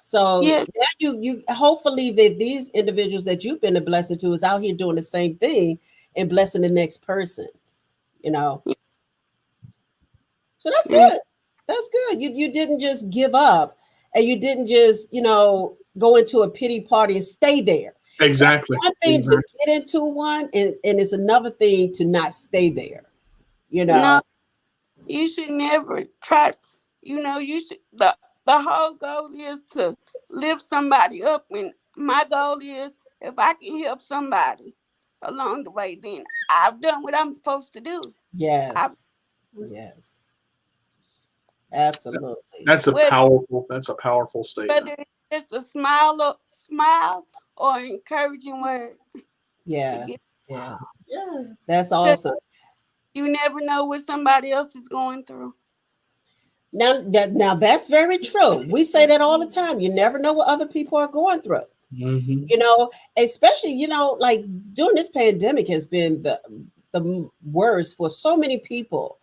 So yes. now you hopefully that these individuals that you've been a blessing to is out here doing the same thing and blessing the next person, So that's good. That's good. You didn't just give up, and you didn't just, go into a pity party and stay there. Exactly. One thing to get into one, and it's another thing to not stay there. You know. No, you should never try. You should. The whole goal is to lift somebody up, and my goal is if I can help somebody along the way, then I've done what I'm supposed to do. Yes. Yes. Absolutely. That's a Whether, powerful statement. whether it's just a smile or encouraging word to Yeah. get. Yeah. Yeah. That's awesome. You never know what somebody else is going through. Now that's very true. We say that all the time. You never know what other people are going through. Mm-hmm. You know, especially, like during this pandemic has been the worst for so many people,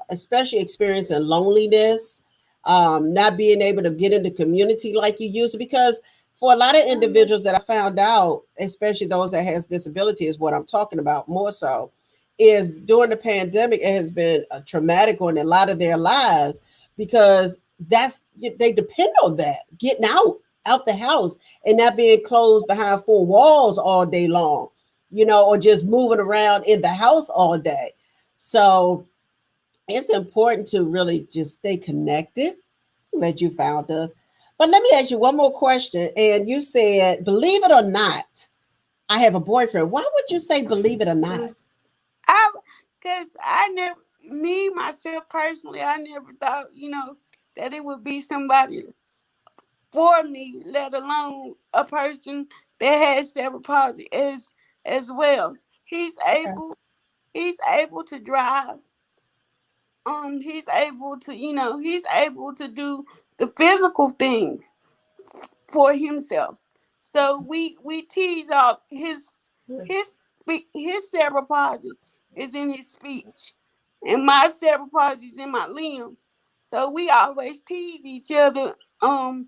especially experiencing loneliness, not being able to get into community like you used to, because for a lot of individuals that I found out, especially those that has disability is what I'm talking about more so, is during the pandemic, it has been a traumatic on a lot of their lives because they depend on that, getting out the house and not being closed behind four walls all day long, or just moving around in the house all day. So it's important to really just stay connected. That you found us. But let me ask you one more question. And you said, believe it or not, I have a boyfriend. Why would you say believe it or not? Because me, myself personally, I never thought, that it would be somebody for me, let alone a person that has cerebral palsy as well. He's able to drive. He's able to do the physical things for himself. So we tease off his cerebral palsy is in his speech, and my cerebral palsy is in my limbs. So we always tease each other. I'm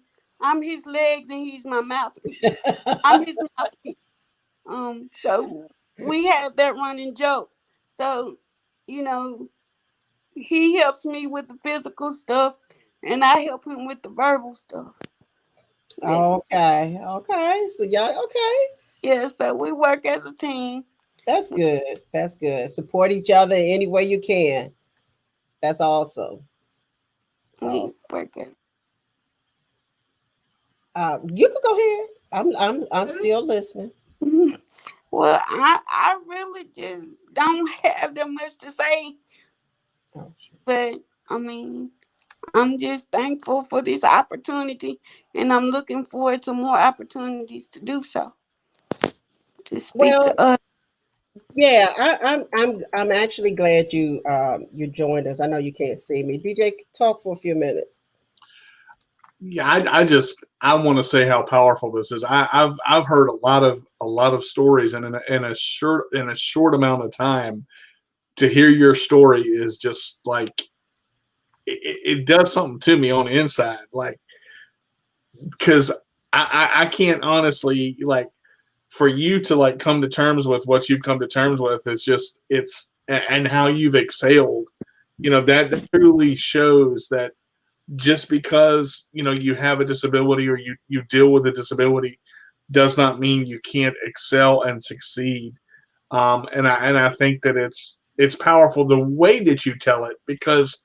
his legs and he's my mouthpiece. I'm his mouthpiece. So we have that running joke. So, you know, he helps me with the physical stuff, and I help him with the verbal stuff. Okay. So y'all okay. Yeah, so we work as a team. That's good. That's good. Support each other any way you can. That's awesome. That's We awesome. work as You can go ahead. I'm still listening. Well, I really just don't have that much to say, Oh, sure. but I mean, I'm just thankful for this opportunity, and I'm looking forward to more opportunities to do so, to speak Well, to us. yeah, I'm actually glad you joined us. I know you can't see me. DJ, talk for a few minutes. Yeah, I want to say how powerful this is. I've heard a lot of stories, and in a short amount of time, to hear your story is just like it does something to me on the inside, like because I can't honestly, like, for you to like come to terms with what you've come to terms with is just and how you've excelled. That truly shows that just because you have a disability or you deal with a disability does not mean you can't excel and succeed. And I think that it's powerful the way that you tell it, because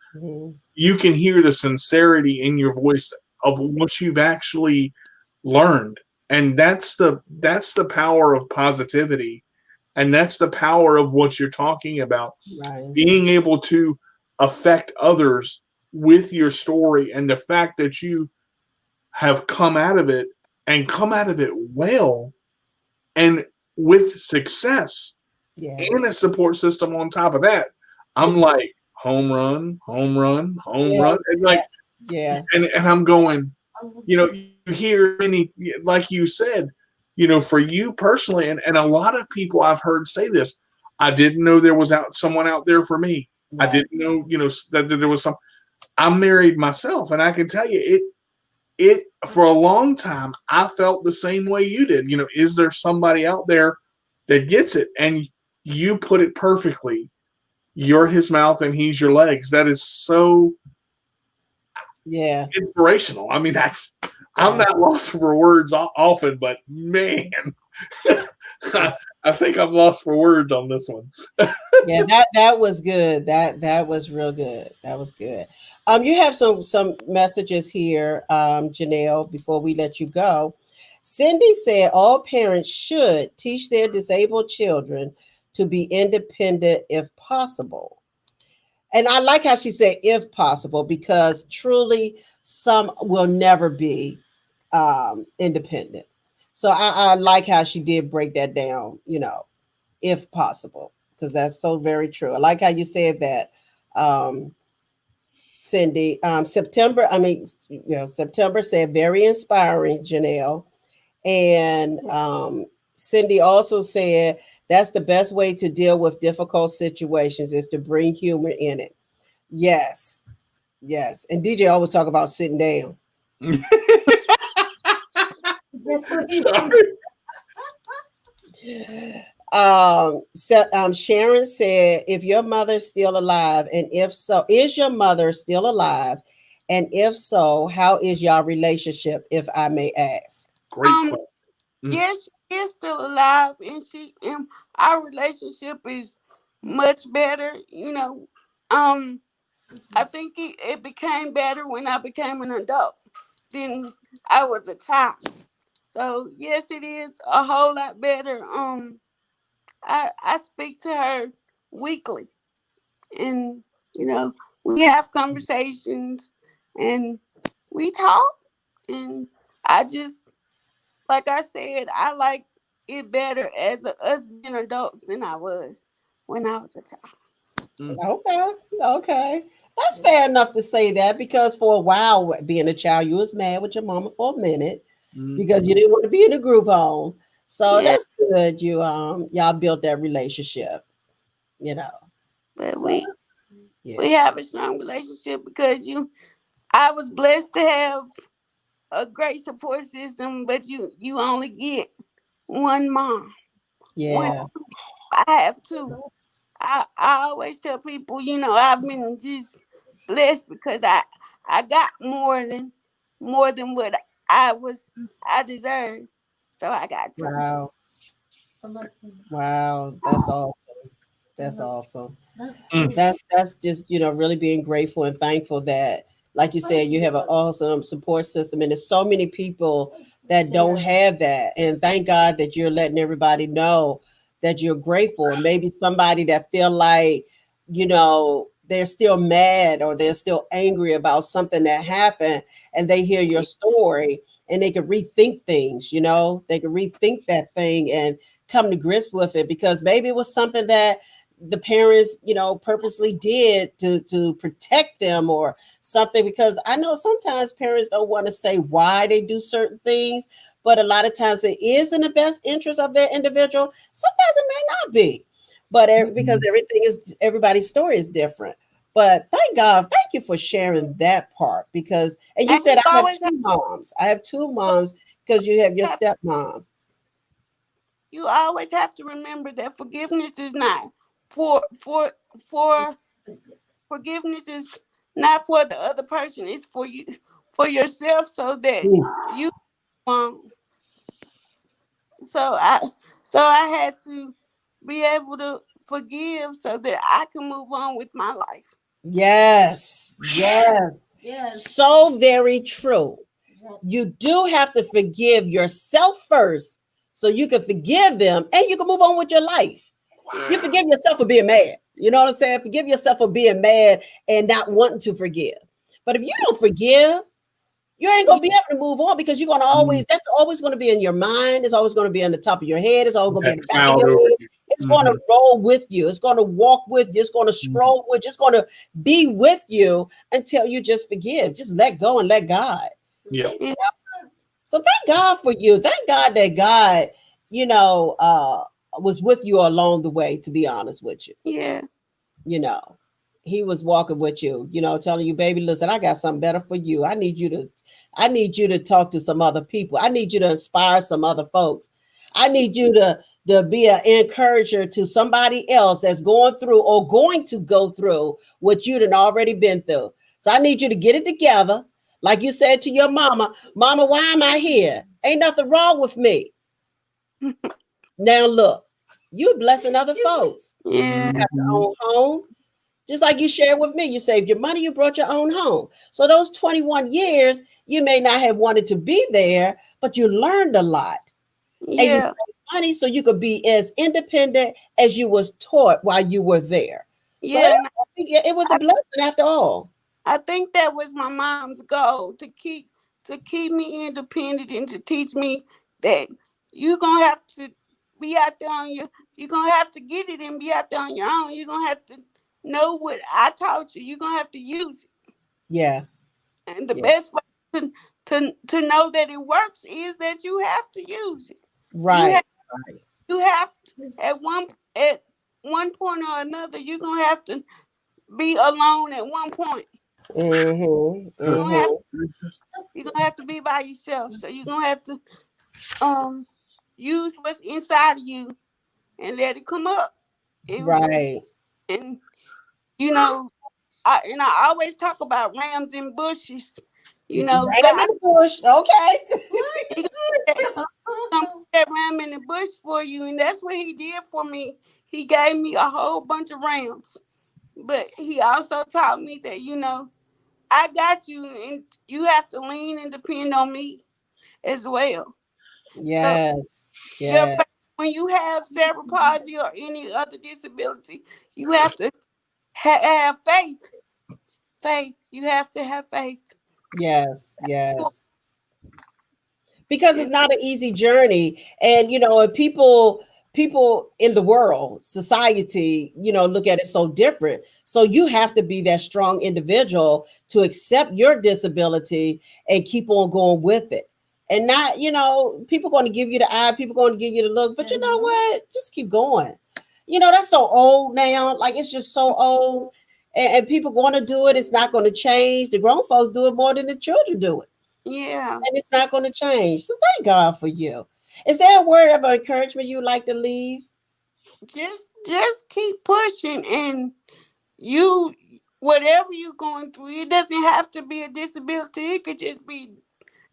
you can hear the sincerity in your voice of what you've actually learned, and that's the power of positivity, and that's the power of what you're talking about. Right. Being able to affect others with your story, and the fact that you have come out of it and come out of it well and with success Yeah. and a support system on top of that. I'm like, home run, home run, home Yeah. run. And like, Yeah. and I'm going, you hear any, like you said, for you personally, and a lot of people I've heard say this, I didn't know there was someone out there for me. I Right. didn't know, that there was some. I'm married myself, and I can tell you, it for a long time I felt the same way you did. Is there somebody out there that gets it? And you put it perfectly. You're his mouth and he's your legs. That is so Yeah. inspirational. I mean, I'm not lost for words often, but man, I think I'm lost for words on this one. Yeah, that was good. That was real good. That was good. You have some messages here, Janelle, before we let you go. Cindy said all parents should teach their disabled children to be independent if possible. And I like how she said if possible, because truly some will never be independent. So I like how she did break that down, if possible, because that's so very true. I like how you said that, Cindy. September said very inspiring, Janelle. And Cindy also said that's the best way to deal with difficult situations is to bring humor in it. Yes, yes. And DJ always talk about sitting down. That's what he Sorry. Sharon said, if your mother's still alive, and if so, is your mother still alive? And if so, how is your relationship, if I may ask? Great question. Yes, she is still alive, and our relationship is much better. I think it became better when I became an adult than I was a child. So yes, it is a whole lot better. I speak to her weekly, and we have conversations, and we talk, and I just, like I said, I like it better as us being adults than I was when I was a child. Okay, okay. That's fair enough to say that, because for a while, being a child, you was mad with your mama for a minute because you didn't want to be in a group home. So Yeah, that's good. Y'all built that relationship, you know. but So we yeah. have a strong relationship because I was blessed to have a great support system, but you only get one mom. One, Yeah. I have two. I always tell people, I've been just blessed because I got more than what I deserve. So I got two. Wow. I like Wow. That's awesome. That's awesome. Mm. That's just, really being grateful and thankful that, like you said, you have an awesome support system, and there's so many people that don't have that. And thank God that you're letting everybody know that you're grateful. And maybe somebody that feel like, they're still mad or they're still angry about something that happened, and they hear your story and they can rethink things, they can rethink that thing and come to grips with it, because maybe it was something that the parents, purposely did to protect them or something. Because I know sometimes parents don't want to say why they do certain things, but a lot of times it is in the best interest of their individual. Sometimes it may not be, but because everybody's story is different. But thank God, thank you for sharing that part, because, and you And said you I have always two moms. I have two moms because you have your have stepmom. you always have to remember that forgiveness is not for forgiveness is not for the other person. It's for you, for yourself, so that you um so I had to be able to forgive so that I can move on with my life. Yes, yes. Yes. So very true. You do have to forgive yourself first so you can forgive them and you can move on with your life. You Yeah. forgive yourself for being mad. You know what I'm saying? Forgive yourself for being mad and not wanting to forgive. But if you don't forgive, you ain't gonna be able to move on, because you're gonna that's always gonna be in your mind. It's always gonna be on the top of your head. It's always gonna be in the back of Cloud your over head. you. It's gonna roll with you. It's gonna walk with you. It's gonna scroll with you. It's gonna be with you until you just forgive. Just let go and let God. Yeah. Yeah. So thank God for you. Thank God that God, was with you along the way, to be honest with you. Yeah. You know, he was walking with you, telling you, baby, listen, I got something better for you. I need you to talk to some other people. I need you to inspire some other folks. I need you to be an encourager to somebody else that's going through or going to go through what you'd already been through. So I need you to get it together. Like you said to your mama, Mama, why am I here? Ain't nothing wrong with me. Now look, you blessing other folks. Yeah. You got your own home. Just like you shared with me, you saved your money, you brought your own home. So those 21 years, you may not have wanted to be there, but you learned a lot. And you Yeah. saved money so you could be as independent as you was taught while you were there. So Yeah. And it was a blessing after all. I think that was my mom's goal to keep me independent and to teach me that you're gonna have to be out there on your you're gonna have to get it and be out there on your own. You're gonna have to know what I taught you. You're gonna have to use it. Yeah. And the Yeah. best way to know that it works is that you have to use it. Right. You have to, at one point or another, you're gonna have to be alone at one point. Mm-hmm. You're gonna have to be by yourself. So you're gonna have to use what's inside of you and let it come up. And, Right. and you know, I always talk about rams in bushes. You know, Ram God, in the bush. Okay. he gonna put that ram in the bush for you, and that's what he did for me. He gave me a whole bunch of rams, but he also taught me that I got you, and you have to lean and depend on me as well. So Yes. your Yes. faith, when you have cerebral palsy or any other disability, you have to have faith. Faith. You have to have faith. Yes. Yes. Because it's not an easy journey. And if people in the world, society, look at it so different. So you have to be that strong individual to accept your disability and keep on going with it. And not, people going to give you the eye, people going to give you the look, but you know what? Just keep going. That's so old now. Like, it's just so old. And people going to do it. It's not going to change. The grown folks do it more than the children do it. Yeah. And it's not going to change. So thank God for you. Is there a word of encouragement you'd like to leave? Just keep pushing, and whatever you're going through, it doesn't have to be a disability. It could just be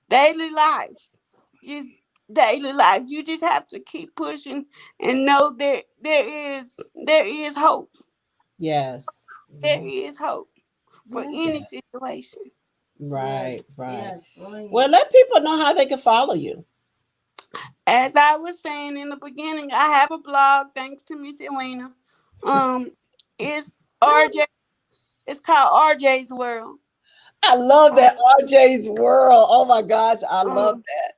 daily lives. Just daily life. You just have to keep pushing and know that there is hope. Yes. There is hope for any situation. Right, right. Yes, right. Well, let people know how they can follow you. As I was saying in the beginning, I have a blog thanks to Miss Edwina. It's RJ. It's called RJ's World. I love that RJ's World. Oh my gosh, I love that.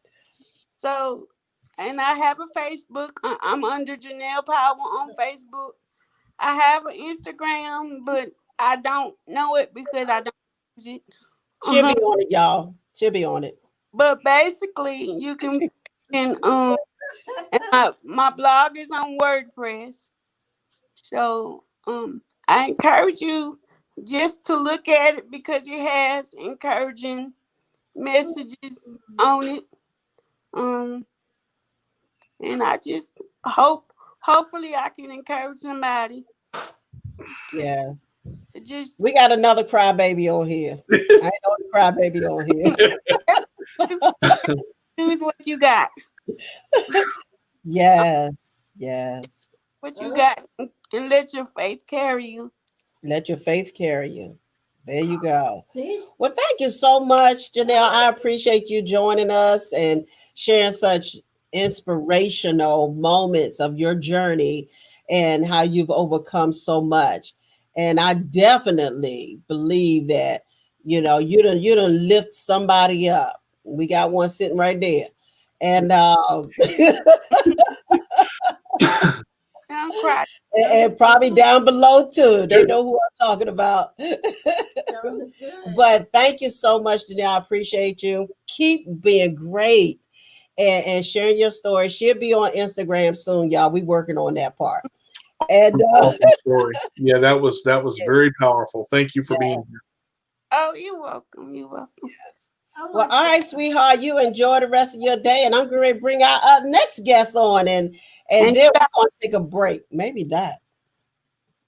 So, and I have a Facebook. I'm under Janelle Power on Facebook. I have an Instagram, but I don't know it because I don't use it. She'll be on it, y'all. She'll be on it. But basically, you can and my blog is on WordPress. So I encourage you just to look at it because it has encouraging messages on it. And I just hopefully I can encourage somebody. Yes. Just We got another crybaby on here. I ain't know the crybaby on here. use what you got. Yes. Yes. What you got, and let your faith carry you. Let your faith carry you. There you go. Well, thank you so much, Janelle. I appreciate you joining us and sharing such inspirational moments of your journey and how you've overcome so much. And I definitely believe that, you done lift somebody up. We got one sitting right there. And I'm crying. and probably down below too. They know who I'm talking about. But thank you so much, Janelle. I appreciate you. Keep being great and sharing your story. She'll be on Instagram soon, y'all. We working on that part. And Powerful story. Yeah, that was very powerful. Thank you for being here. Oh, you're welcome. You're welcome. well, all right, sweetheart. You enjoy the rest of your day, and I'm going to bring our next guest on, and then we're going to take a break. Maybe not.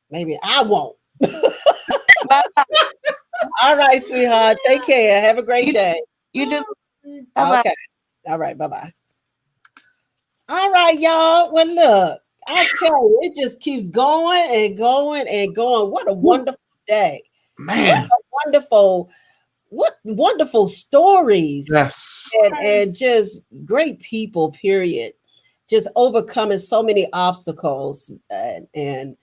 Maybe I won't. Bye. All right, sweetheart. Take care. Have a great day. You do. Bye-bye. Okay. All right. Bye-bye. All right, y'all. Well, look, I tell you, it just keeps going and going and going. What a wonderful day. What Man. a wonderful stories. Yes. And just great people, period. Just overcoming so many obstacles and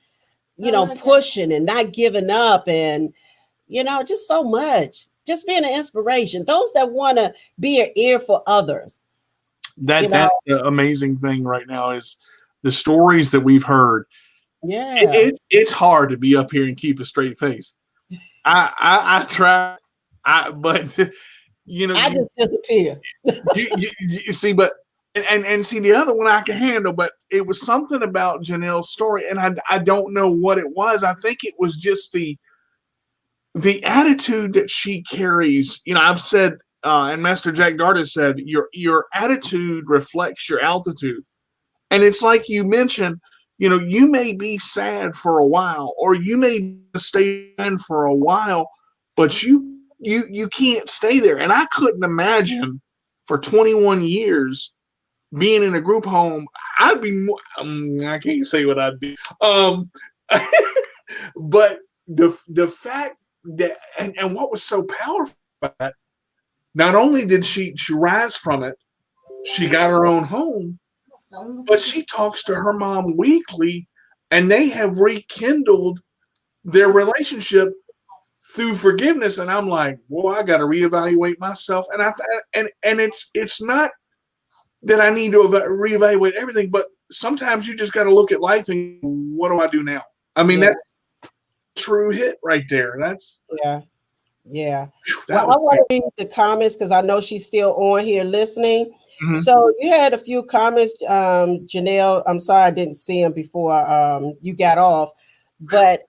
pushing and not giving up and just so much. Just being an inspiration. Those that want to be an ear for others. That's the amazing thing right now is the stories that we've heard. Yeah. It's hard to be up here and keep a straight face. I try, but I just disappear. you see, but and see the other one I can handle, but it was something about Janelle's story, and I don't know what it was. I think it was just the attitude that she carries. I've said, and Master Jack Dart said, your attitude reflects your altitude, and it's like you mentioned. You may be sad for a while, or you may stay in for a while, but you can't stay there. And I couldn't imagine for 21 years being in a group home. I'd be more, I can't say what I'd be. But the fact that and what was so powerful about that, not only did she rise from it, she got her own home, but she talks to her mom weekly, and they have rekindled their relationship through forgiveness. And I'm like, well, I got to reevaluate myself. And it's not that I need to reevaluate everything, but sometimes you just got to look at life and what do I do now? I mean, that's a true hit right there. That's yeah. Well, I want to read the comments because I know she's still on here listening. Mm-hmm. So you had a few comments, Janelle. I'm sorry I didn't see them before you got off, but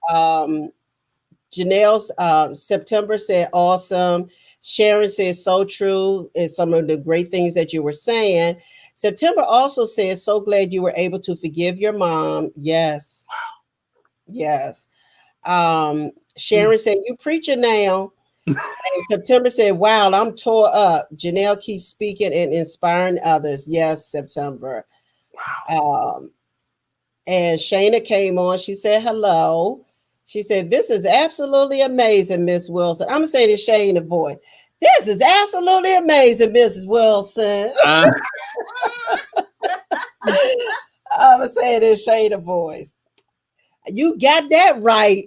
Janelle's September said awesome. Sharon says so true, and some of the great things that you were saying. September also says so glad you were able to forgive your mom. Yes. Wow. Yes. Sharon said you preaching now. And September said, wow, I'm tore up. Janelle keeps speaking and inspiring others. Yes, September. Wow. And Shayna came on. She said, hello. She said, this is absolutely amazing, Miss Wilson. I'm going to say this Shayna voice. This is absolutely amazing, Mrs. Wilson. I'm going to say this Shayna voice. You got that right.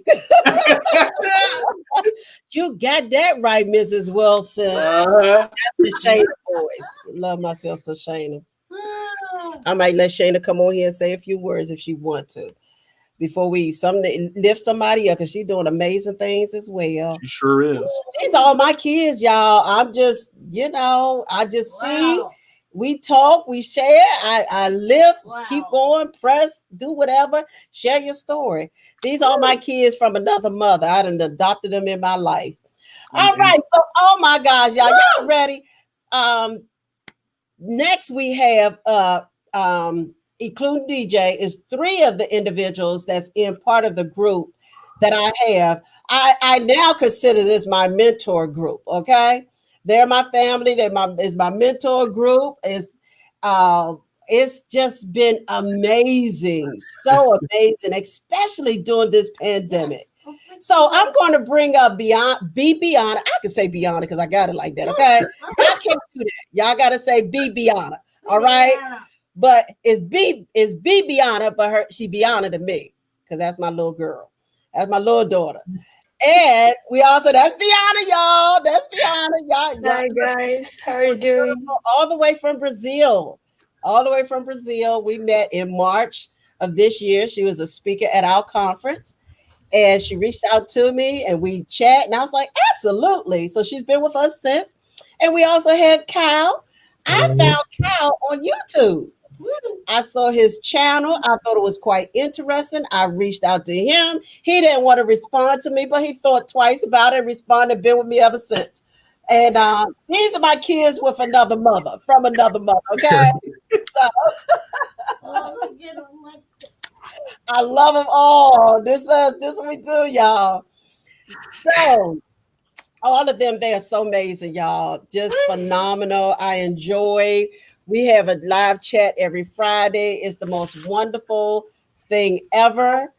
You got that right, Mrs. Wilson. That's the Shayna voice. Love myself so Shayna. I might let Shayna come on here and say a few words if she wants to. Before we lift somebody up, because she's doing amazing things as well. She sure is. These are all my kids, y'all. I'm just, I just see. We talk, we share, I lift, keep going, press, do whatever, share your story. These are my kids from another mother. I done adopted them in my life. All right. So, oh my gosh, y'all ready? Next we have, including DJ, is 3 of the individuals that's in part of the group that I have. I now consider this my mentor group, okay? They're my family. Is my mentor group. It's just been amazing, so amazing, especially during this pandemic. So I'm going to bring up Beyonce. I can say Beyonce because I got it like that. Okay, I can't do that. Y'all got to say Beyonce. All right, but it's Beyonce, but she Beyonce to me because that's my little girl. That's my little daughter. And we also, that's Bianna, y'all. That's Bianna, y'all. Hi, guys. How are you doing? All the way from Brazil. We met in March of this year. She was a speaker at our conference. And she reached out to me and we chat. And I was like, absolutely. So she's been with us since. And we also have Kyle. I found Kyle on YouTube. I saw his channel. I thought it was quite interesting. I reached out to him. He didn't want to respond to me, but he thought twice about it, responded, been with me ever since. And these are my kids with another mother, from another mother, okay? So I love them all. This is what we do, y'all. So All of them, they are so amazing, y'all. Just phenomenal. I enjoy. We have a live chat every Friday. It's the most wonderful thing ever.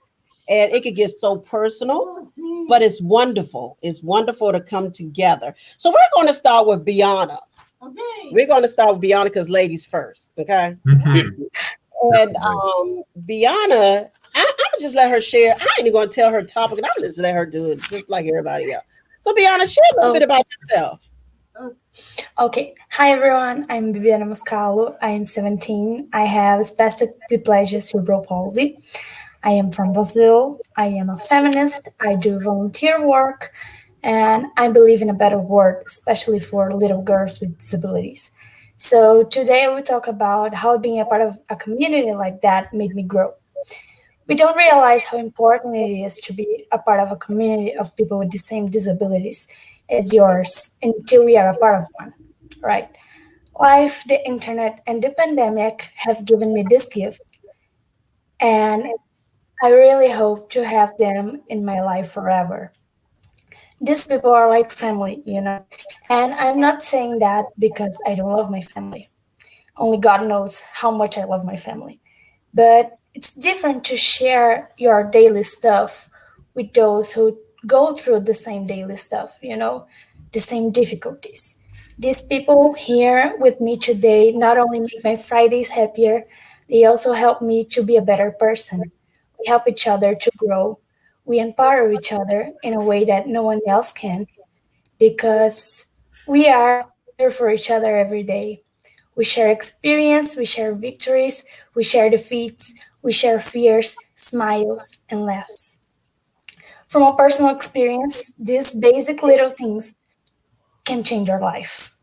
And it could get so personal, but it's wonderful. It's wonderful to come together. So we're going to start with Biana. Okay. We're going to start with Biana because ladies first. Okay. And Biana, I'm gonna just let her share. I ain't even gonna tell her topic, and I'm just let her do it just like everybody else. So Biana, share a little bit about yourself. Okay. Hi, everyone. I'm Bibiana Moscalo. I am 17. I have spastic diplegia cerebral palsy. I am from Brazil. I am a feminist. I do volunteer work, and I believe in a better world, especially for little girls with disabilities. So today we talk about how being a part of a community like that made me grow. We don't realize how important it is to be a part of a community of people with the same disabilities as yours until we are a part of one, right? Life, the internet, and the pandemic have given me this gift, and I really hope to have them in my life forever. These people are like family, and I'm not saying that because I don't love my family. Only God knows how much I love my family. But it's different to share your daily stuff with those who go through the same daily stuff, the same difficulties. These people here with me today not only make my Fridays happier, they also help me to be a better person. We help each other to grow. We empower each other in a way that no one else can because we are here for each other every day. We share experience, we share victories, we share defeats, we share fears, smiles, and laughs. From a personal experience, these basic little things can change your life.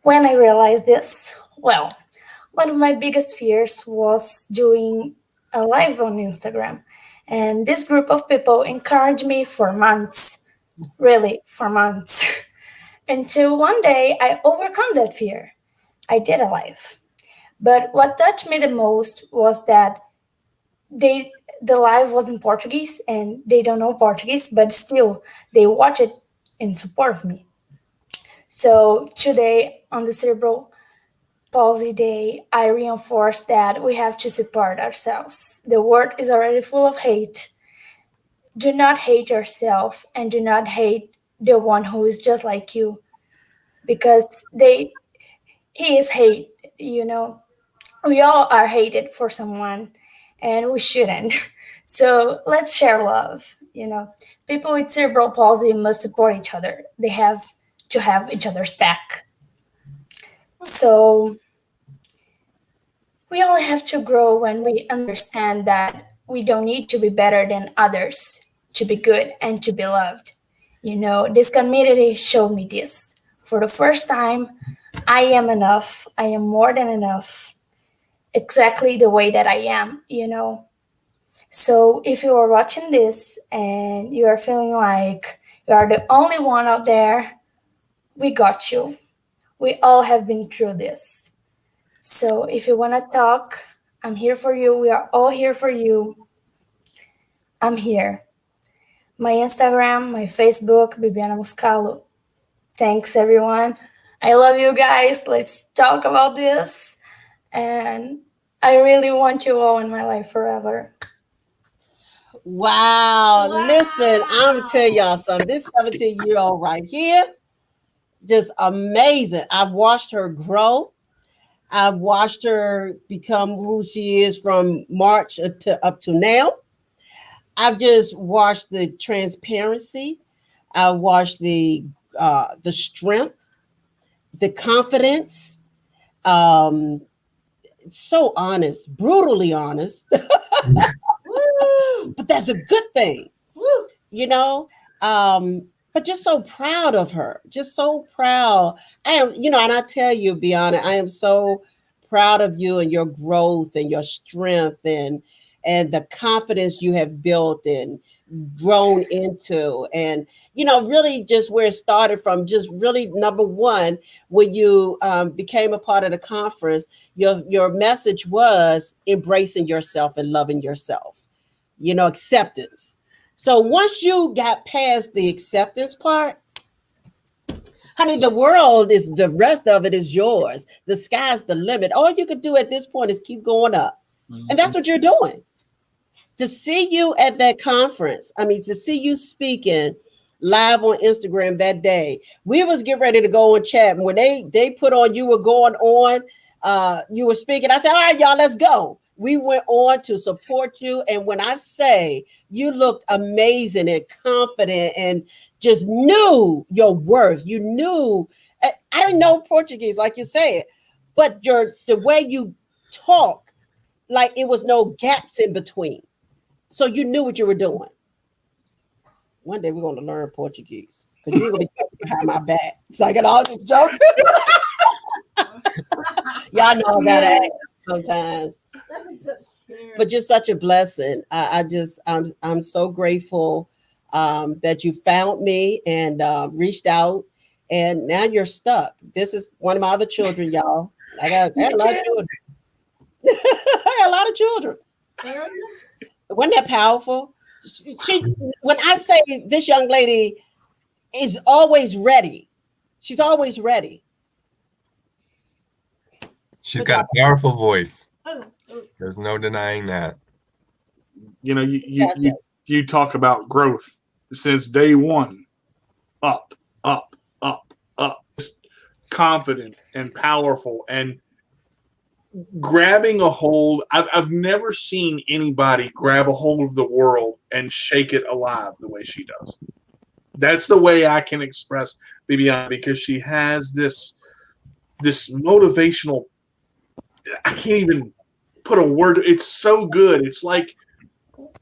When I realized this, well, one of my biggest fears was doing a live on Instagram. And this group of people encouraged me for months, really, for months. Until one day I overcome that fear. I did a live. But what touched me the most was that the live was in Portuguese and they don't know Portuguese, but still they watch it in support of me. So today on the Cerebral Palsy Day, I reinforce that we have to support ourselves. The world is already full of hate. Do not hate yourself and do not hate the one who is just like you because he is hate, we all are hated for someone and we shouldn't. So let's share love. People with cerebral palsy must support each other. They have to have each other's back. So we only have to grow when we understand that we don't need to be better than others to be good and to be loved. This community showed me this. For the first time, I am enough. I am more than enough. Exactly the way that I am. So if you are watching this and you are feeling like you are the only one out there, we got you. We all have been through this. So if you want to talk, I'm here for you. We are all here for you. I'm here. My Instagram, my Facebook, Bibiana Muscalo. Thanks, everyone. I love you guys. Let's talk about this. And I really want you all in my life forever. Wow. Listen, I'm gonna tell y'all something. This 17-year-old right here, just amazing. I've watched her grow. I've watched her become who she is from March to up to now. I've just watched the transparency. I watched the strength, the confidence. Um, so honest, brutally honest, but that's a good thing, you know. But just so proud of her, just so proud. I am, and I tell you, Biana, I am so proud of you and your growth and your strength and the confidence you have built and grown into. And really just where it started from, just really number one, when you became a part of the conference, your message was embracing yourself and loving yourself, acceptance. So once you got past the acceptance part, Honey, the world is, the rest of it is yours. The sky's the limit. All you could do at this point is keep going up. And that's what you're doing. To see you at that conference, I mean, to see you speaking live on Instagram that day, we was getting ready to go and chat. And when they put on, you were going on, you were speaking, I said, all right, y'all, let's go. We went on to support you. And when I say you looked amazing and confident and just knew your worth, you knew, I didn't know Portuguese, like you said, but the way you talk, like it was no gaps in between. So you knew what you were doing. One day we're going to learn Portuguese because you're going to be talking behind my back. So I got all this joke. Y'all know I got to act sometimes. But you're such a blessing. I'm so grateful that you found me and reached out, and now you're stuck. This is one of my other children, y'all. I got a lot of children. I got a lot of children. Wasn't that powerful? She, when I say this young lady is always ready, she's always ready. She's got a powerful voice. There's no denying that. You know, you talk about growth since day one, up, up, up, up, just confident and powerful and grabbing a hold. I've never seen anybody grab a hold of the world and shake it alive the way she does. That's the way I can express Bibiana, because she has this motivational, I can't even put a word. It's so good. It's like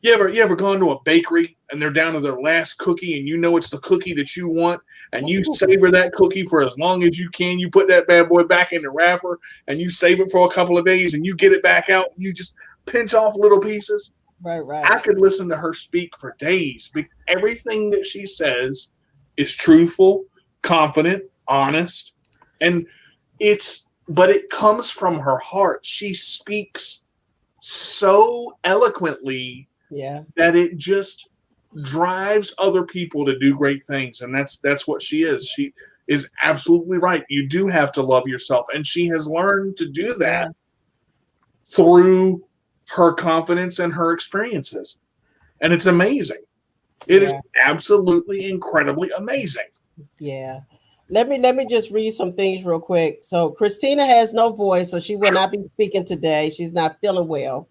you ever gone to a bakery and they're down to their last cookie and you know it's the cookie that you want and you savor that cookie for as long as you can. You put that bad boy back in the wrapper and you save it for a couple of days and you get it back out and you just pinch off little pieces. Right. I could listen to her speak for days. Everything that she says is truthful, confident, honest, and but it comes from her heart. She speaks so eloquently that it just drives other people to do great things. And that's what she is. She is absolutely right. You do have to love yourself. And she has learned to do that through her confidence and her experiences. And it's amazing. It is absolutely incredibly amazing. Yeah. Let me just read some things real quick. So Christina has no voice, so she will not be speaking today. She's not feeling well.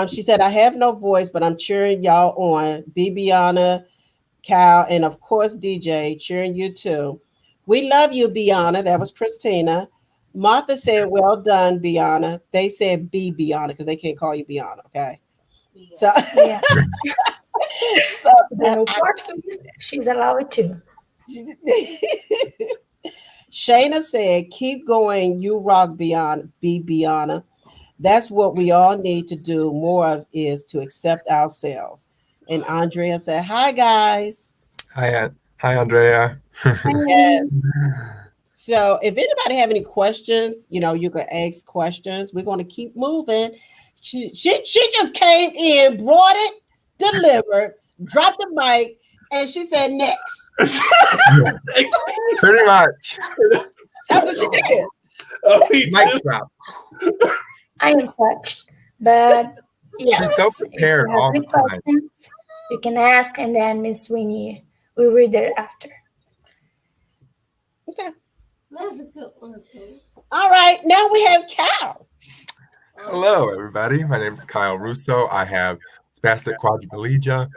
She said, I have no voice, but I'm cheering y'all on. Bibiana, Cal, and of course, DJ, cheering you too. We love you, Biana. That was Christina. Martha said, well done, Biana. They said Bibiana because they can't call you Biana, okay? So, she's allowed to. Shayna said, keep going. You rock, Bibiana. That's what we all need to do more of, is to accept ourselves. And Andrea said, hi, guys. Hi, Andrea. Yes. So if anybody have any questions, you can ask questions. We're going to keep moving. She just came in, brought it, delivered, dropped the mic, and she said next. Pretty much. That's what she did. Mic drop. I am touched, but yes. She's so prepared all the time. You can ask, and then Miss Winnie will read it after. Okay. That's a good one. All right, now we have Cal. Hello, everybody. My name is Kyle Russo. I have spastic quadriplegia.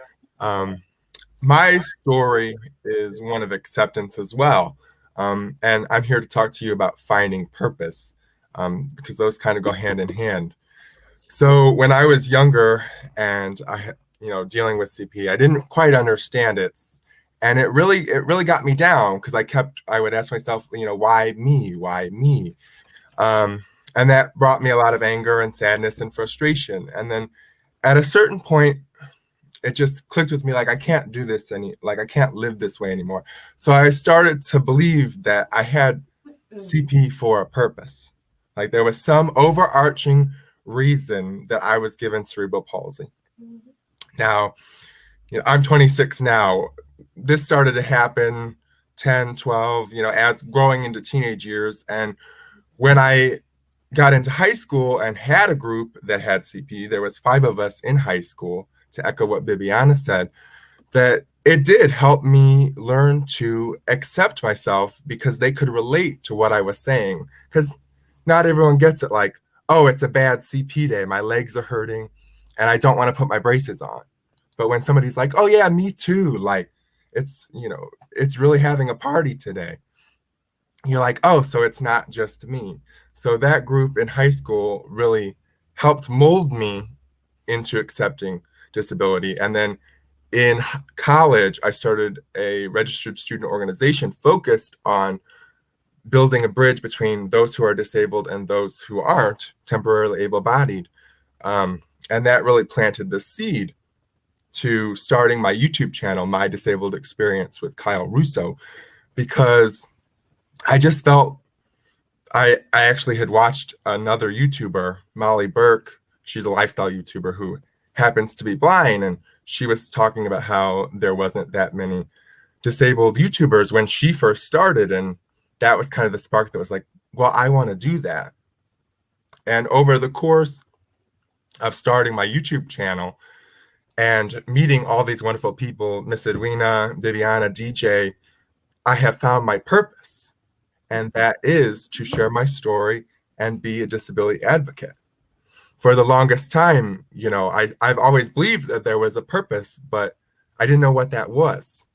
My story is one of acceptance as well. And I'm here to talk to you about finding purpose, because those kind of go hand in hand. So when I was younger and I, dealing with CP, I didn't quite understand it. And it really got me down, because I would ask myself, why me? Why me? And that brought me a lot of anger and sadness and frustration. And then at a certain point, it just clicked with me, like, I can't do this I can't live this way anymore. So I started to believe that I had CP for a purpose. Like there was some overarching reason that I was given cerebral palsy. Now, I'm 26 now. This started to happen 10, 12, as growing into teenage years. And when I got into high school and had a group that had CP, there was 5 of us in high school, to echo what Bibiana said, that it did help me learn to accept myself because they could relate to what I was saying. Because not everyone gets it, like, oh, it's a bad CP day, my legs are hurting, and I don't want to put my braces on. But when somebody's like, oh yeah, me too, like, it's really having a party today, you're like, oh, so it's not just me. So that group in high school really helped mold me into accepting disability. And then in college, I started a registered student organization focused on building a bridge between those who are disabled and those who aren't, temporarily able-bodied. And that really planted the seed to starting my YouTube channel, My Disabled Experience with Kyle Russo, because I just felt I actually had watched another YouTuber, Molly Burke. She's a lifestyle YouTuber who happens to be blind, and she was talking about how there wasn't that many disabled YouTubers when she first started, and that was kind of the spark that was like, well, I want to do that. And over the course of starting my YouTube channel and meeting all these wonderful people, Miss Edwina, Bibiana, DJ, I have found my purpose. And that is to share my story and be a disability advocate. For the longest time, I've always believed that there was a purpose, but I didn't know what that was.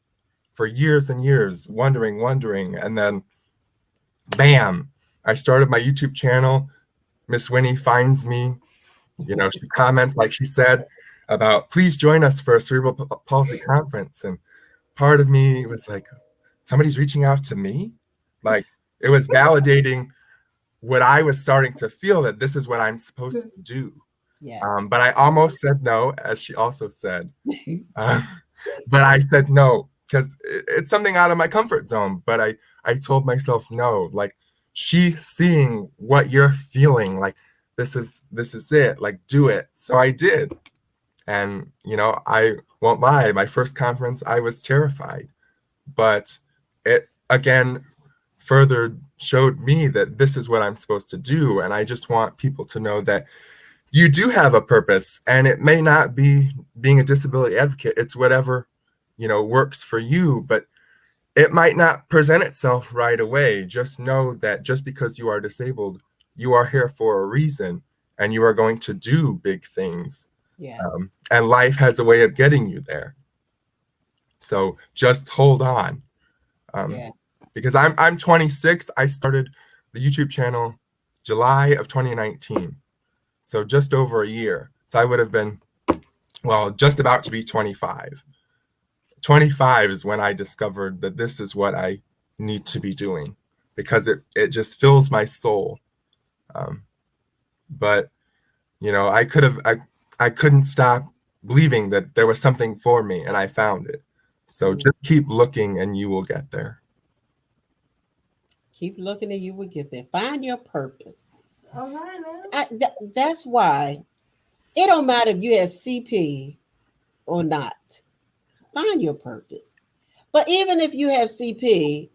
For years and years, wondering, and then bam, I started my YouTube channel. Miss Winnie finds me, she comments, like she said, about please join us for a Cerebral Palsy conference. And part of me was like, somebody's reaching out to me? Like, it was validating what I was starting to feel, that this is what I'm supposed to do. Yes. But I almost said no, as she also said. But I said no, because it's something out of my comfort zone. But I told myself no, like, she's seeing what you're feeling, like, this is it, like, do it. So I did. And, I won't lie, my first conference, I was terrified. But it, again, further showed me that this is what I'm supposed to do. And I just want people to know that you do have a purpose, and it may not be being a disability advocate. It's whatever, works for you, but it might not present itself right away. Just know that just because you are disabled, you are here for a reason, and you are going to do big things. Yeah. And life has a way of getting you there. So just hold on. Yeah. Because I'm 26. I started the YouTube channel July of 2019. So just over a year. So I would have been, well, just about to be 25. 25 is when I discovered that this is what I need to be doing, because it just fills my soul. But, I couldn't stop believing that there was something for me, and I found it. So just keep looking and you will get there. Keep looking and you will get there. Find your purpose. All right now. That's why it don't matter if you have CP or not. Find your purpose. But even if you have CP,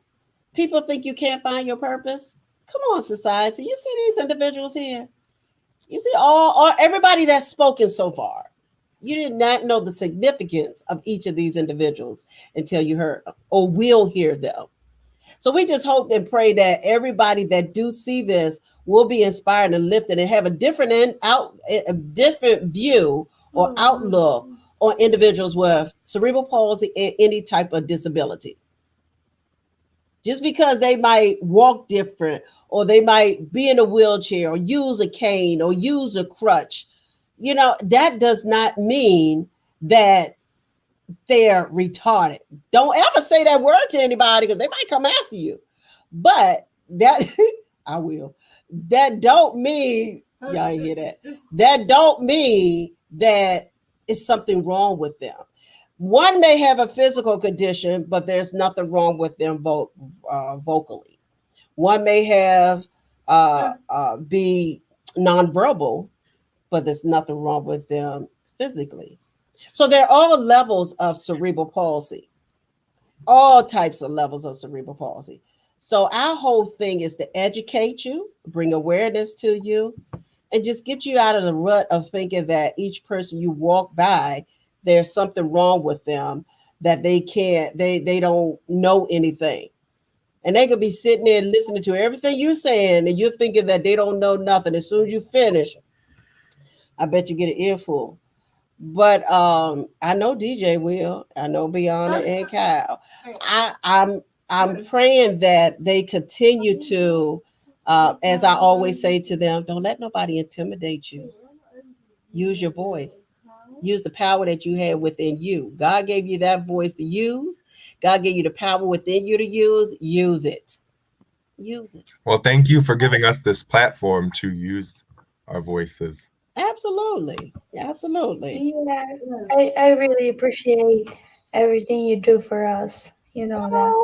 people think you can't find your purpose. Come on, society. You see these individuals here? You see all everybody that's spoken so far. You did not know the significance of each of these individuals until you heard or will hear them. So we just hope and pray that everybody that do see this will be inspired and lifted and have a different view or outlook on individuals with cerebral palsy and any type of disability. Just because they might walk different, or they might be in a wheelchair, or use a cane, or use a crutch, that does not mean that they're retarded. Don't ever say that word to anybody, because they might come after you. But that I will. That don't mean y'all hear that. That don't mean that it's something wrong with them. One may have a physical condition, but there's nothing wrong with them vocally. One may have be nonverbal, but there's nothing wrong with them physically. So there are all levels of cerebral palsy. all types of levels of cerebral palsy. So our whole thing is to educate you, bring awareness to you, and just get you out of the rut of thinking that each person you walk by, there's something wrong with them, that they don't know anything. And they could be sitting there listening to everything you're saying, and you're thinking that they don't know nothing. As soon as you finish, I bet you get an earful. But I know DJ will. I know Bianna and Kyle. I'm praying that they continue to, as I always say to them, don't let nobody intimidate you. Use your voice. Use the power that you have within you. God gave you that voice to use. God gave you the power within you to use. Use it. Use it. Well, thank you for giving us this platform to use our voices. Absolutely. Absolutely. Yes, I really appreciate everything you do for us. You know that.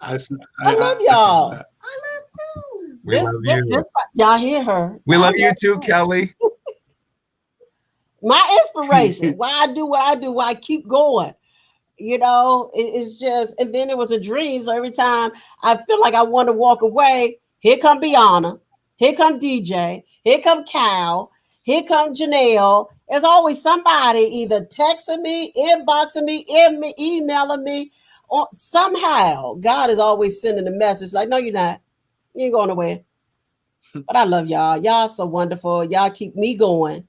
I love y'all. that. I love too. We love you. Y'all hear her. We love you love too, her. Kelly. My inspiration, why I do what I do, why I keep going. It's just, and then it was a dream. So every time I feel like I want to walk away, here come Bianna, here come DJ, here come Cal, here come Janelle. There's always somebody either texting me, inboxing me, emailing me, or somehow God is always sending a message like, no, you're not. You ain't going away. But I love y'all. Y'all so wonderful. Y'all keep me going.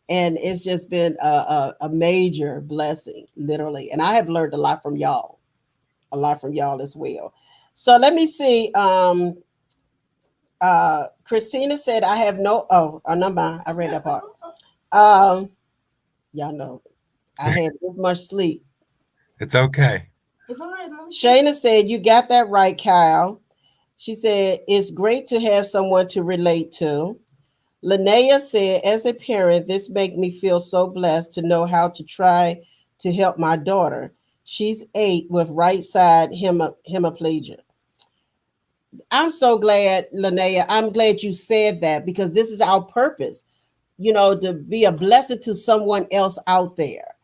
And it's just been a major blessing, literally. And I have learned a lot from y'all as well. So let me see. Christina said, I have number. I read that part. Y'all know I had this much sleep. It's okay. Shayna said, you got that right, Kyle. She said, it's great to have someone to relate to. Linnea said, as a parent, this makes me feel so blessed to know how to try to help my daughter. She's 8 with right side hemiplegia. I'm so glad, Linnea. I'm glad you said that, because this is our purpose, to be a blessing to someone else out there.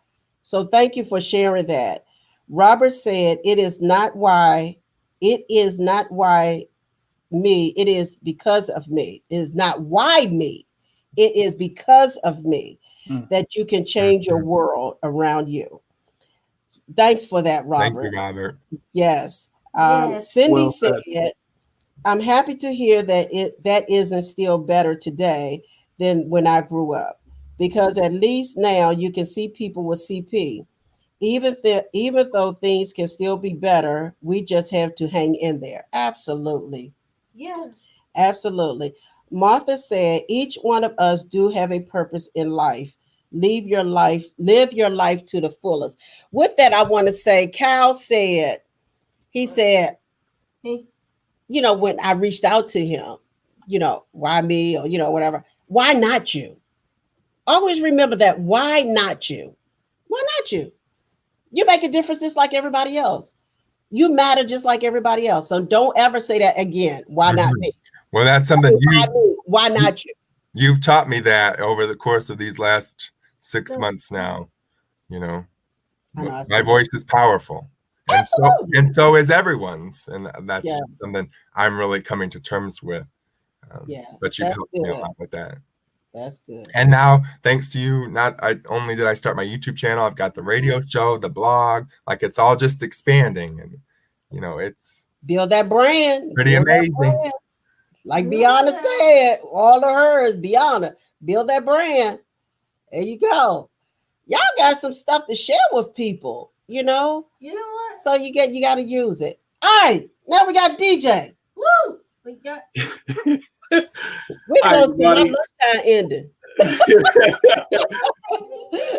So thank you for sharing that. Robert said, it is not why me, it is because of me. It is not why me, it is because of me that you can change your world around you. Thanks for that, Robert. Thank you, Robert. Yes. Yes. Cindy Well said, I'm happy to hear that isn't still better today than when I grew up, because at least now you can see people with CP. Even though things can still be better, we just have to hang in there. Absolutely. Yes. Absolutely. Martha said, each one of us do have a purpose in life. Live your life to the fullest. With that, I want to say, Cal said, he said, when I reached out to him, why me, or, whatever, why not you? Always remember that. Why not you? Why not you? You make a difference just like everybody else. You matter just like everybody else. So don't ever say that again. Why not me? Well, that's something why not you? You've taught me that over the course of these last 6 months now. My voice is powerful. And so is everyone's. And that's something I'm really coming to terms with. But you've helped me a lot with that. That's good. And now, thanks to you, not only did I start my YouTube channel, I've got the radio show, the blog, like it's all just expanding, and it's build that brand. Pretty amazing. Like Bianna said, all of hers, Bianna, build that brand. There you go. Y'all got some stuff to share with people, You know what? So you got to use it. All right, now we got DJ. Woo! We got. We're close to my lunchtime ending.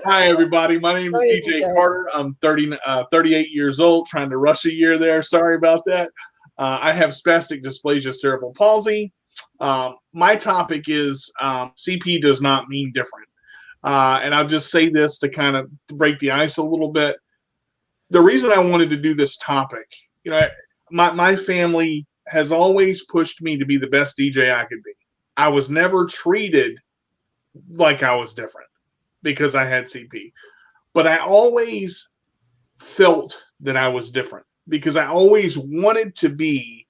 Hi, everybody. My name is DJ Carter. I'm 38 years old, trying to rush a year there. Sorry about that. I have spastic dysplasia cerebral palsy. My topic is CP does not mean different. And I'll just say this to kind of break the ice a little bit. The reason I wanted to do this topic, my family has always pushed me to be the best DJ I could be. I was never treated like I was different because I had CP. But I always felt that I was different because I always wanted to be,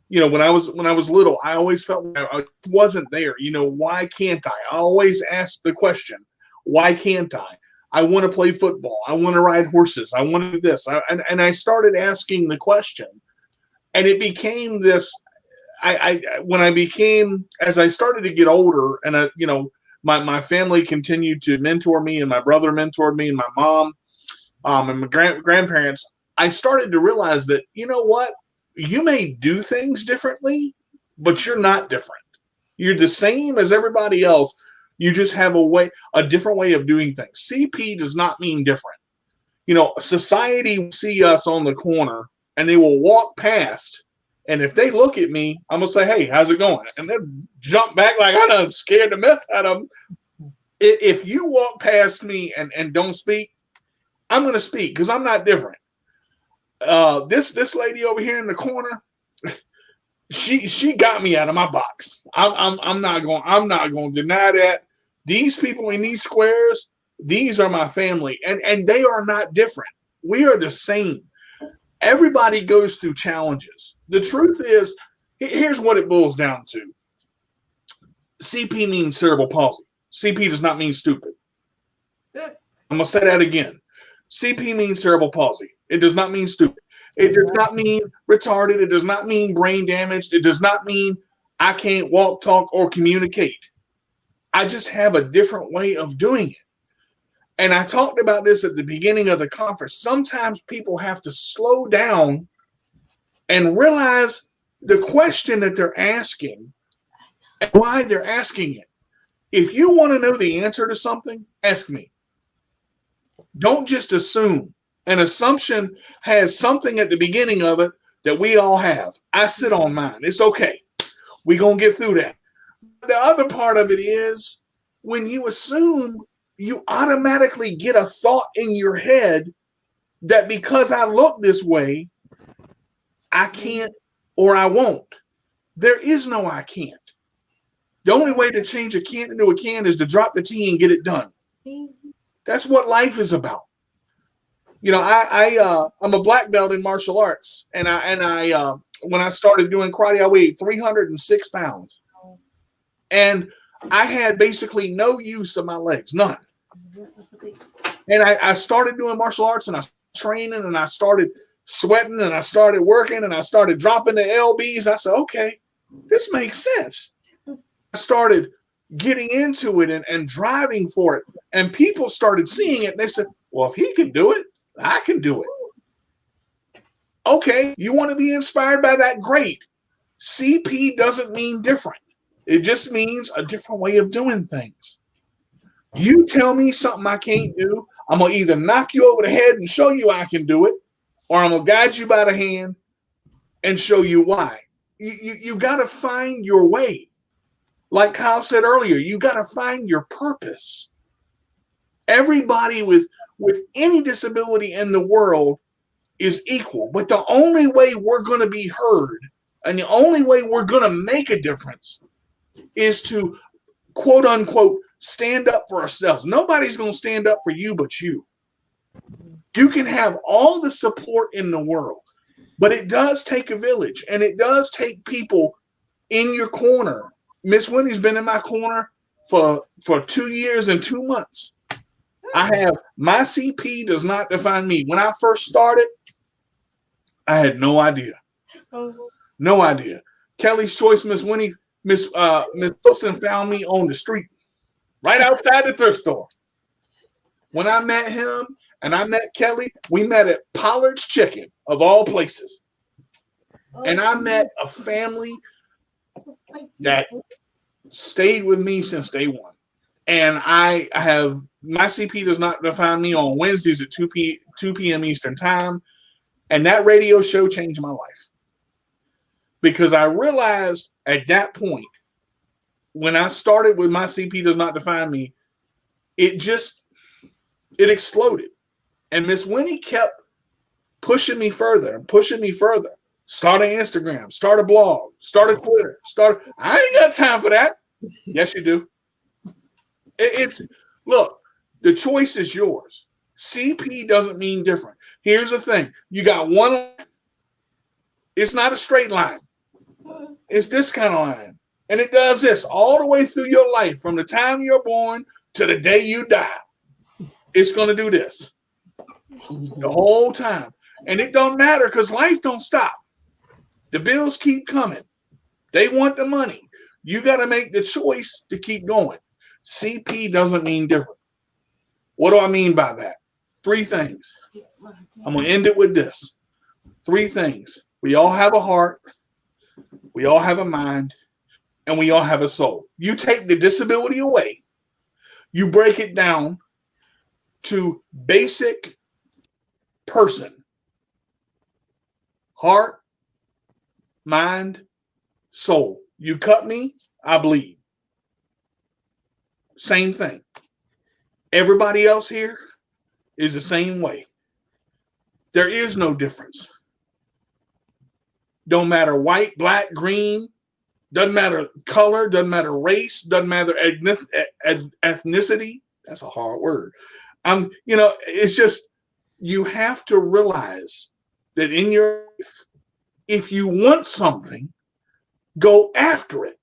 when I was little, I always felt like I wasn't there. Why can't I? I always ask the question, why can't I? I want to play football. I want to ride horses. I want to do this. And I started asking the question, and it became this. As I started to get older, and my family continued to mentor me, and my brother mentored me, and my mom, and my grandparents. I started to realize that, you know what? You may do things differently, but you're not different. You're the same as everybody else. You just have a different way of doing things. CP does not mean different. Society will see us on the corner and they will walk past. And if they look at me, I'm going to say, hey, how's it going? And they jump back like I'm done scared the mess out of them. If you walk past me and don't speak, I'm going to speak because I'm not different. This lady over here in the corner, she got me out of my box. I'm not going to deny that. These people in these squares, these are my family, and they are not different. We are the same. Everybody goes through challenges. The truth is, here's what it boils down to. CP means cerebral palsy. CP does not mean stupid. I'm going to say that again. CP means cerebral palsy. It does not mean stupid. It does not mean retarded. It does not mean brain damaged. It does not mean I can't walk, talk, or communicate. I just have a different way of doing it. And I talked about this at the beginning of the conference. Sometimes people have to slow down and realize the question that they're asking and why they're asking it. If you want to know the answer to something, ask me. Don't just assume. An assumption has something at the beginning of it that we all have. I sit on mine. It's okay. We're going to get through that. The other part of it is when you assume, you automatically get a thought in your head that because I look this way, I can't or I won't. There is no I can't. The only way to change a can't into a can is to drop the T and get it done. That's what life is about. I'm a black belt in martial arts, and I when I started doing karate, I weighed 306 pounds, and I had basically no use of my legs, none. And I started doing martial arts, and I started training, and I started sweating, and I started working, and I started dropping the LBs. I said, okay, this makes sense. I started getting into it and driving for it, and people started seeing it, and they said, well, if he can do it, I can do it. Okay, you want to be inspired by that? Great. CP doesn't mean different. It just means a different way of doing things. You tell me something I can't do, I'm going to either knock you over the head and show you I can do it, or I'm going to guide you by the hand and show you why. You got to find your way. Like Kyle said earlier, you got to find your purpose. Everybody with any disability in the world is equal, but the only way we're going to be heard and the only way we're going to make a difference is to, quote unquote, stand up for ourselves. Nobody's going to stand up for you but you. You can have all the support in the world, but it does take a village, and it does take people in your corner. Miss Winnie's been in my corner for 2 years and 2 months. I have my CP does not define me. When I first started, I had no idea. No idea. Kelly's Choice, Miss Winnie, Miss Wilson found me on the street, right outside the thrift store. When I met him and I met Kelly, we met at Pollard's Chicken, of all places. And I met a family that stayed with me since day one. And I have, my CP does not define me on Wednesdays at 2 p.m. Eastern time. And that radio show changed my life. Because I realized at that point, when I started with my CP does not define me, it exploded. And Miss Winnie kept pushing me further and pushing me further. Start an Instagram, start a blog, start a Twitter, I ain't got time for that. Yes, you do. Look, the choice is yours. CP doesn't mean different. Here's the thing. You got one line. It's not a straight line. It's this kind of line. And it does this all the way through your life, from the time you're born to the day you die. It's going to do this the whole time. And it don't matter because life don't stop. The bills keep coming. They want the money. You got to make the choice to keep going. CP doesn't mean different. What do I mean by that? 3 things. I'm going to end it with this. 3 things. We all have a heart. We all have a mind. And we all have a soul. You take the disability away. You break it down to basic person. Heart, mind, soul. You cut me, I bleed. Same thing. Everybody else here is the same way. There is no difference. Don't matter white, black, green, doesn't matter color, doesn't matter race, doesn't matter ethnicity. That's a hard word. It's just, you have to realize that in your life, if you want something, go after it.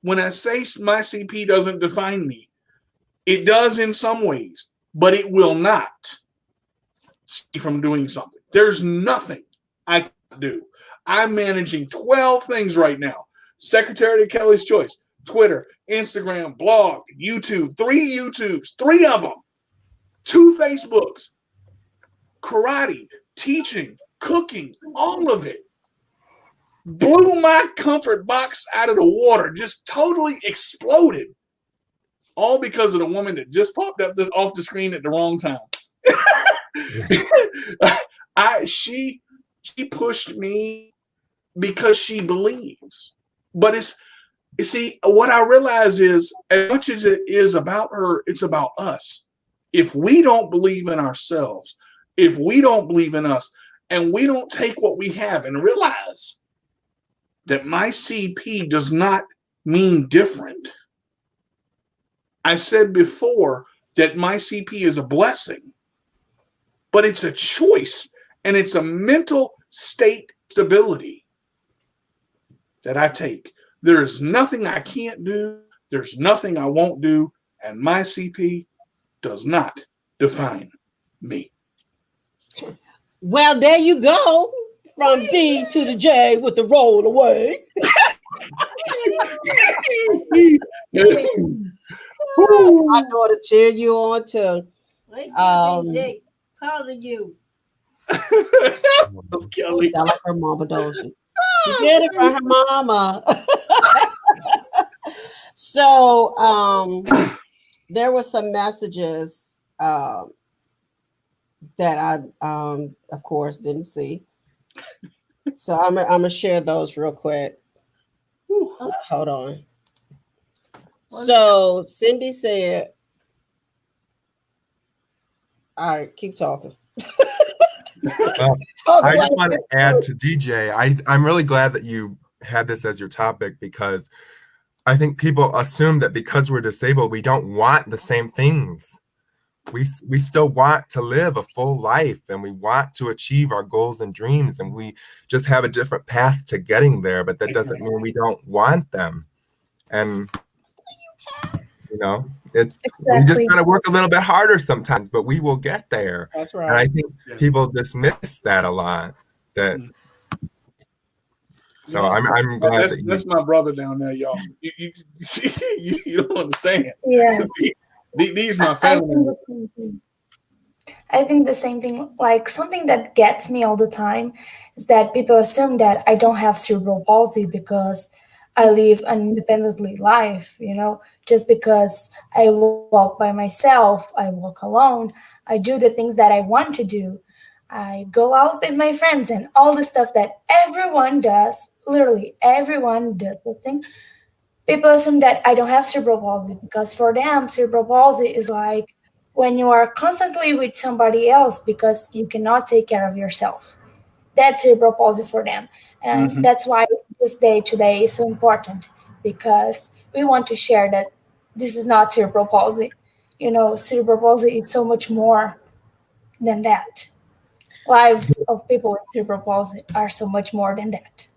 When I say my CP doesn't define me, it does in some ways, but it will not stop me from doing something. There's nothing I can do. I'm managing 12 things right now. Secretary to Kelly's Choice, Twitter, Instagram, blog, YouTube, 3 YouTubes, 3 of them, 2 Facebooks, karate, teaching, cooking, all of it. Blew my comfort box out of the water, just totally exploded. All because of the woman that just popped up off the screen at the wrong time. She pushed me because she believes. But what I realize is, as much as it is about her, it's about us. If we don't believe in ourselves, if we don't believe in us, and we don't take what we have and realize that my CP does not mean different. I said before that my CP is a blessing, but it's a choice, and it's a mental state stability that I take. There is nothing I can't do. There's nothing I won't do, and my CP does not define me. Well, there you go. From D to the J with the roll away. My daughter cheered you on too. DJ, calling you. Kelly. I like her mama, don't she? She did it for her mama. So there were some messages that I of course didn't see. So I'm gonna share those real quick. Hold on. So Cindy said, all right, keep talking. I just want to add to DJ. I'm really glad that you had this as your topic, because I think people assume that because we're disabled, we don't want the same things. We still want to live a full life, and we want to achieve our goals and dreams, and we just have a different path to getting there, but that doesn't mean we don't want them. And we just gotta work a little bit harder sometimes, but we will get there. That's right. And I think people dismiss that a lot. So I'm glad that's my brother down there, y'all. You don't understand. Yeah. These my family. I think the same thing, like something that gets me all the time is that people assume that I don't have cerebral palsy because I live an independently life, just because I walk by myself, I walk alone, I do the things that I want to do. I go out with my friends and all the stuff that everyone does, literally everyone does the thing. People assume that I don't have cerebral palsy because for them, cerebral palsy is like when you are constantly with somebody else because you cannot take care of yourself. That's cerebral palsy for them. And that's why this day today is so important, because we want to share that this is not cerebral palsy. Cerebral palsy is so much more than that. Lives of people with cerebral palsy are so much more than that.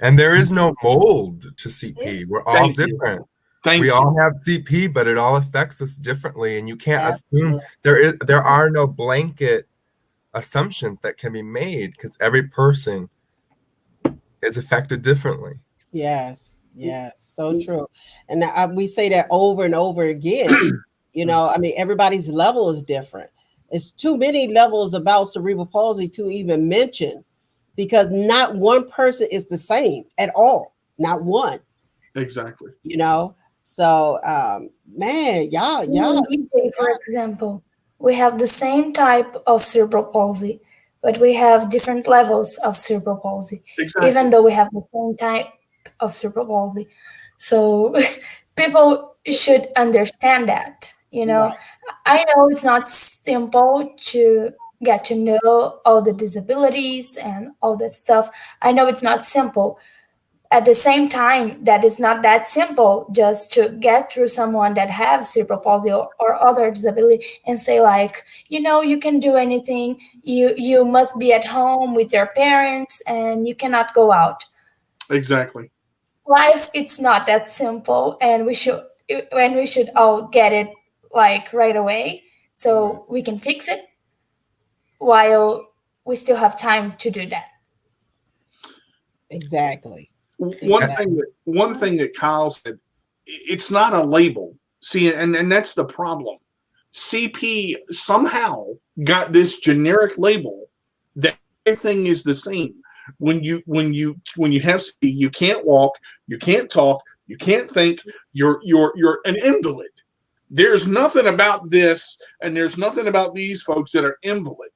And there is no mold to CP. We're all Thank you. different. Thank We you. all have CP, but it all affects us differently. And you can't assume Absolutely. there are no blanket assumptions that can be made because every person is affected differently. Yes, so true. And we say that over and over again. You know, I mean, everybody's level is different. It's too many levels about cerebral palsy to even mention because not one person is the same at all. Not one. Exactly. You know, so man, y'all. For example, we have the same type of cerebral palsy, but we have different levels of cerebral palsy, Exactly. even though we have the same type of cerebral palsy. So people should understand that, you know. Right. I know it's not simple to get to know all the disabilities and all that stuff. I know it's not simple. At the same time, that is not that simple just to get through someone that has cerebral palsy or other disability and say like, you know, you can do anything. You must be at home with your parents and you cannot go out. Exactly. Life, it's not that simple, and we should all get it like right away so we can fix it while we still have time to do that. Exactly. One thing that Kyle said, it's not a label. See, and that's the problem. CP somehow got this generic label that everything is the same. When you have CP, you can't walk, you can't talk, you can't think. You're an invalid. There's nothing about this, and there's nothing about these folks that are invalid.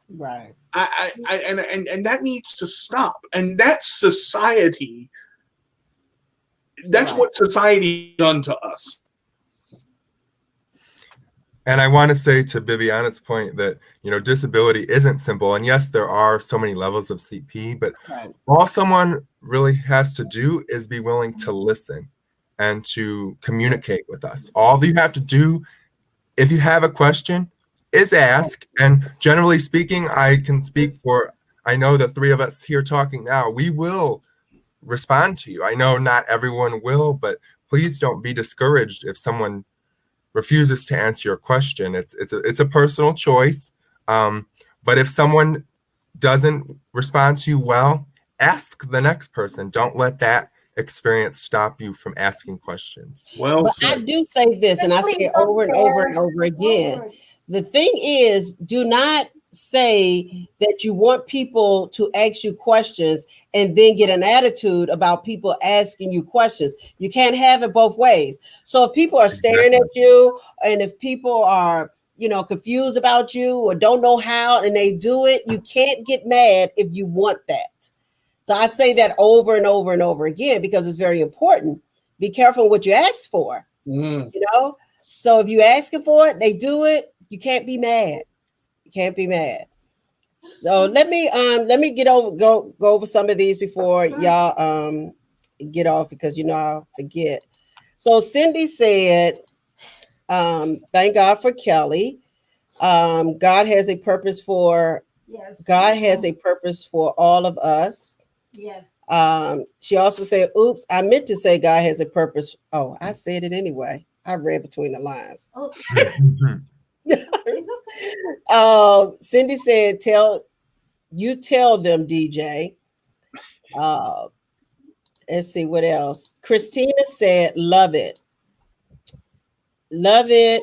Right. And that needs to stop. And that's society. That's what society done to us. And I want to say to Bibiana's point that, you know, disability isn't simple. And yes, there are so many levels of CP, but all someone really has to do is be willing to listen and to communicate with us. All you have to do, if you have a question, is ask. And generally speaking, I can speak for, I know the three of us here talking now, we will respond to you. I know not everyone will, but please don't be discouraged if someone refuses to answer your question. It's a personal choice. But if someone doesn't respond to you well, ask the next person. Don't let that experience stop you from asking questions. Well, but I do say this, and I say it over and over and over again. The thing is, do not say that you want people to ask you questions and then get an attitude about people asking you questions. You can't have it both ways. So if people are staring at you, and if people are, you know, confused about you or don't know how and they do it, you can't get mad if you want that. So I say that over and over and over again because it's very important. Be careful what you ask for. You know, so if you asking for it, they do it, you can't be mad. You can't be mad. So let me go over some of these before y'all get off, because you know I'll forget. So Cindy said, thank God for Kelly. God has a purpose for God has a purpose for all of us. Yes. She also said, oops, I meant to say God has a purpose. Oh, I said it anyway. I read between the lines. Cindy said, tell them, DJ. Let's see what else. Christina said, love it. Love it.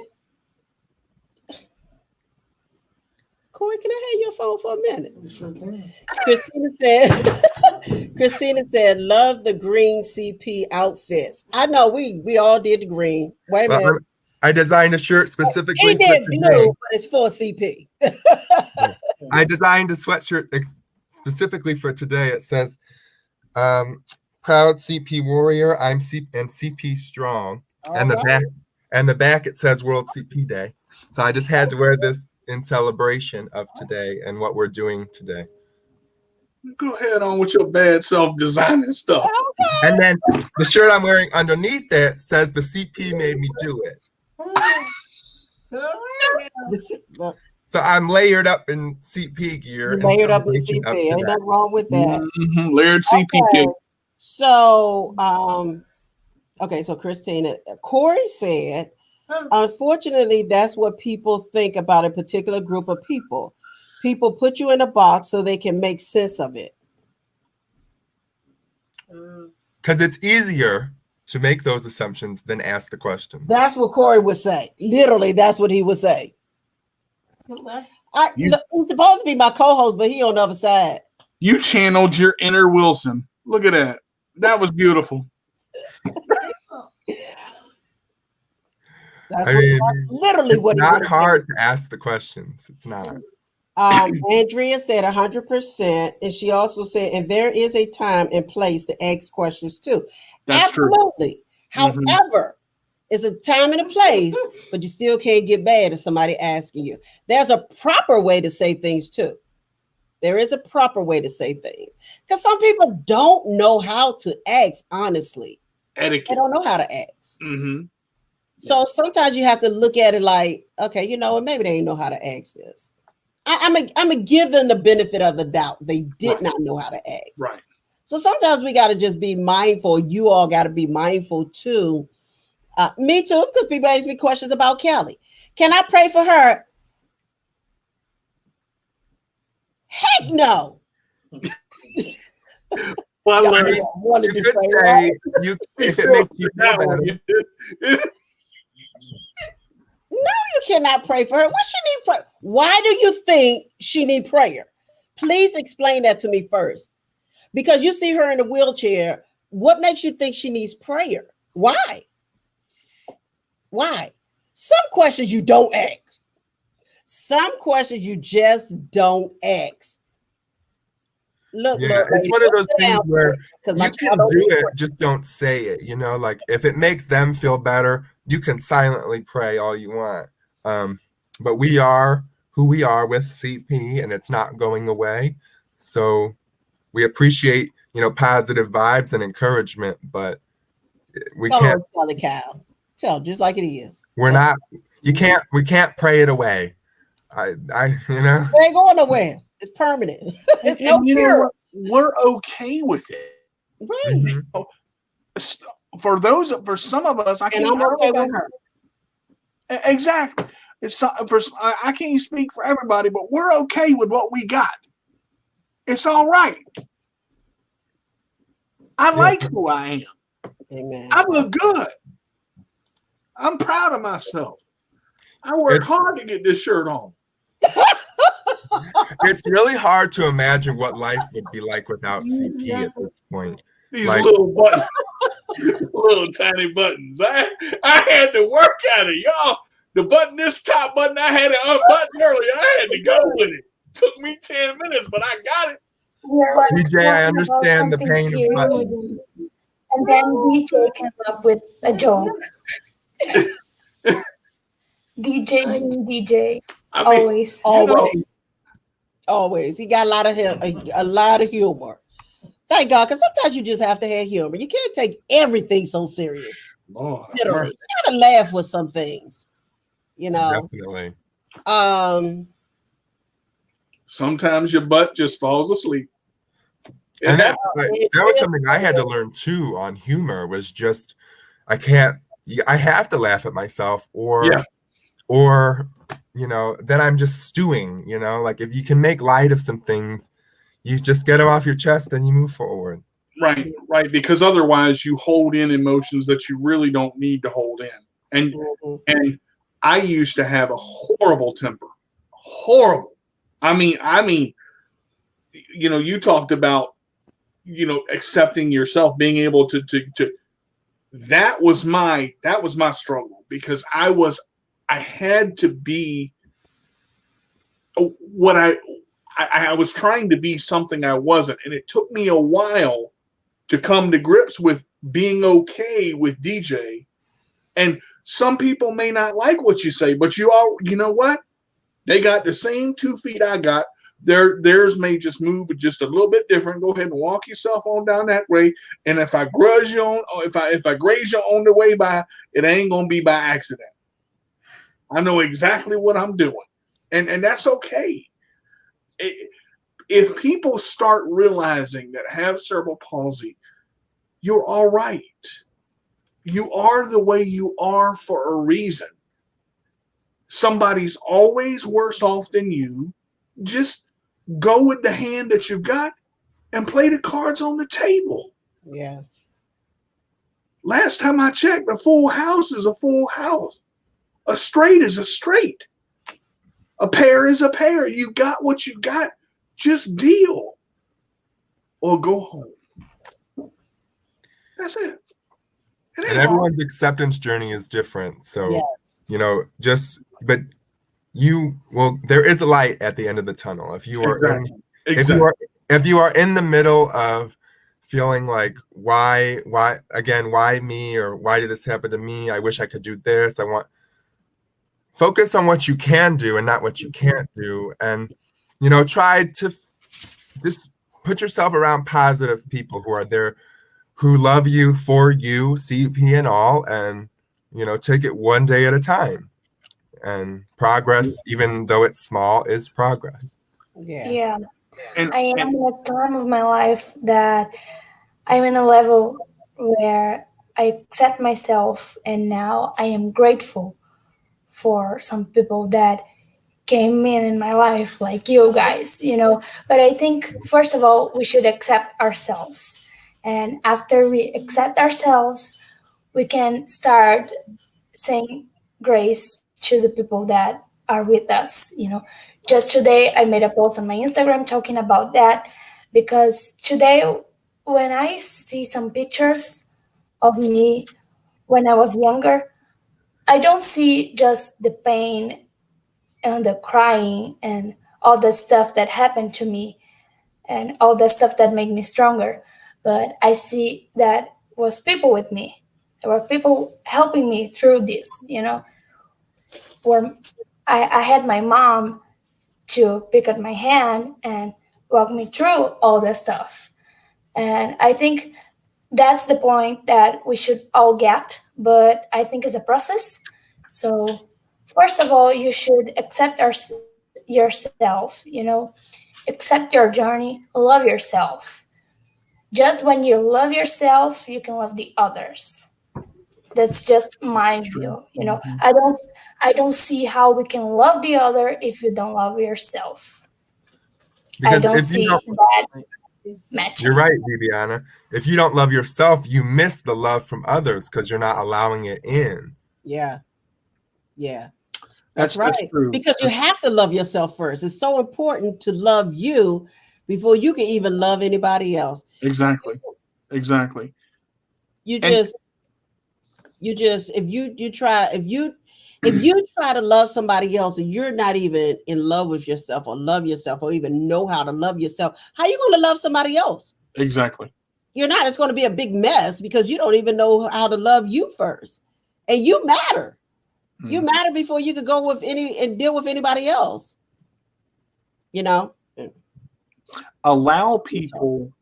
Corey, can I have your phone for a minute? Sure can. Christina said, love the green CP outfits. I know we all did the green. Wait a minute. I designed a shirt specifically for today. Blue, but it's for CP. I designed a sweatshirt specifically for today. It says, proud CP warrior, I'm CP strong. And the back it says World CP Day. So I just had to wear this in celebration of today and what we're doing today. Go ahead on with your bad self-designing stuff. Okay. And then the shirt I'm wearing underneath it says the CP made me do it. So I'm layered up in CP gear. You in layered up in foundation CP. to Ain't that. nothing wrong with that. Layered CP Okay. kit. So, okay, so Christina, Corey said, unfortunately, that's what people think about a particular group of people. People put you in a box so they can make sense of it. Because it's easier to make those assumptions than ask the question. That's what Corey would say. Literally, that's what he would say. He's supposed to be my co-host, but he on the other side. You channeled your inner Wilson. Look at that. That was beautiful. That's literally what it's not hard to ask the questions. It's not. Andrea said 100%, and she also said, and there is a time and place to ask questions too. That's absolutely true. However, it's a time and a place, but you still can't get mad if somebody asking you. There's a proper way to say things too. There is a proper way to say things, because some people don't know how to ask. Honestly, etiquette. They don't know how to ask. So sometimes you have to look at it like, okay, you know what? Maybe they didn't know how to ask this. I'm a give them the benefit of the doubt. They did not know how to ask. Right. So sometimes we got to just be mindful. You all got to be mindful too. Me too, because people ask me questions about Kelly. Can I pray for her? Heck no. Well, I mean, you could say if it makes you feel better. No, you cannot pray for her. What she need prayer? Why do you think she need prayer? Please explain that to me first. Because you see her in a wheelchair. What makes you think she needs prayer? Why? Why? Some questions you don't ask. Some questions you just don't ask. Look, it's one of those things where you can do it, just don't say it. You know, like if it makes them feel better, you can silently pray all you want. But we are who we are with CP, and it's not going away. So we appreciate, positive vibes and encouragement, but we can't tell it, Kyle. Tell just like it is. We can't pray it away. It ain't going nowhere. It's permanent. It's no cure. We're okay with it. Right. For some of us, I can't. I'm okay with her. Exactly. I can't speak for everybody, but we're okay with what we got. It's all right. I like who I am. Amen. I look good. I'm proud of myself. I work hard to get this shirt on. It's really hard to imagine what life would be like without CP at this point. These little buttons, little tiny buttons. I had to work at it, y'all. This top button, I had to unbutton earlier. I had to go with it. Took me 10 minutes, but I got it. DJ, I understand the pain of buttons. And then DJ came up with a joke. DJ. Always. He got a lot of humor. Thank God, because sometimes you just have to have humor. You can't take everything so serious. Lord, literally, you gotta laugh with some things. Definitely. Sometimes your butt just falls asleep. And that was something I had to learn too on humor. Was just I have to laugh at myself, or then I'm just stewing. Like if you can make light of some things, you just get them off your chest and you move forward. Right. Because otherwise you hold in emotions that you really don't need to hold in. And I used to have a horrible temper. Horrible. I mean, you talked about, accepting yourself, being able to that was my struggle, because I had to be what I was trying to be something I wasn't. And it took me a while to come to grips with being okay with DJ. And some people may not like what you say, but you know what? They got the same 2 feet I got. Theirs may just move just a little bit different. Go ahead and walk yourself on down that way. And if I graze you on the way by, it ain't gonna be by accident. I know exactly what I'm doing. and that's okay. If people start realizing that have cerebral palsy, you're all right. You are the way you are for a reason. Somebody's always worse off than you. Just go with the hand that you've got and play the cards on the table. Yeah. Last time I checked, a full house is a full house. A straight is a straight. A pair is a pair. You got what you got. Just deal or go home. That's it. And everyone's acceptance journey is different. So, Yes. you know, but there is a light at the end of the tunnel. If you are if you are in the middle of feeling like why me, or why did this happen to me? I wish I could do this. Focus on what you can do and not what you can't do. And, you know, try to just put yourself around positive people who are there, who love you for you, CP and all, and, you know, take it one day at a time. And progress, even though it's small, is progress. Yeah. I am in a time of my life that I'm in a level where I accept myself, and now I am grateful for some people that came in my life, like you guys, you know. But I think, first of all, we should accept ourselves. And after we accept ourselves, we can start saying grace to the people that are with us, you know. Just today, I made a post on my Instagram talking about that, because today, when I see some pictures of me when I was younger, I don't see just the pain and the crying and all the stuff that happened to me and all the stuff that made me stronger. But I see that was people with me. There were people helping me through this, you know, where I had my mom to pick up my hand and walk me through all the stuff. And I think that's the point that we should all get, but I think it's a process. So first of all, you should accept yourself, you know, accept your journey, love yourself. Just when you love yourself, you can love the others. That's just my view. You know, I don't see how we can love the other if you don't love yourself. Because I don't see that matching. You're right, Viviana. If you don't love yourself, you miss the love from others because you're not allowing it in. Yeah. Yeah. That's right. That's true. Because you have to love yourself first. It's so important to love you before you can even love anybody else. Exactly. You just if you try to love somebody else and you're not even in love with yourself or love yourself or even know how to love yourself, how are you going to love somebody else? Exactly. You're not. It's going to be a big mess because you don't even know how to love you first. And you matter. You matter before you could go with and deal with anybody else. You know? Allow people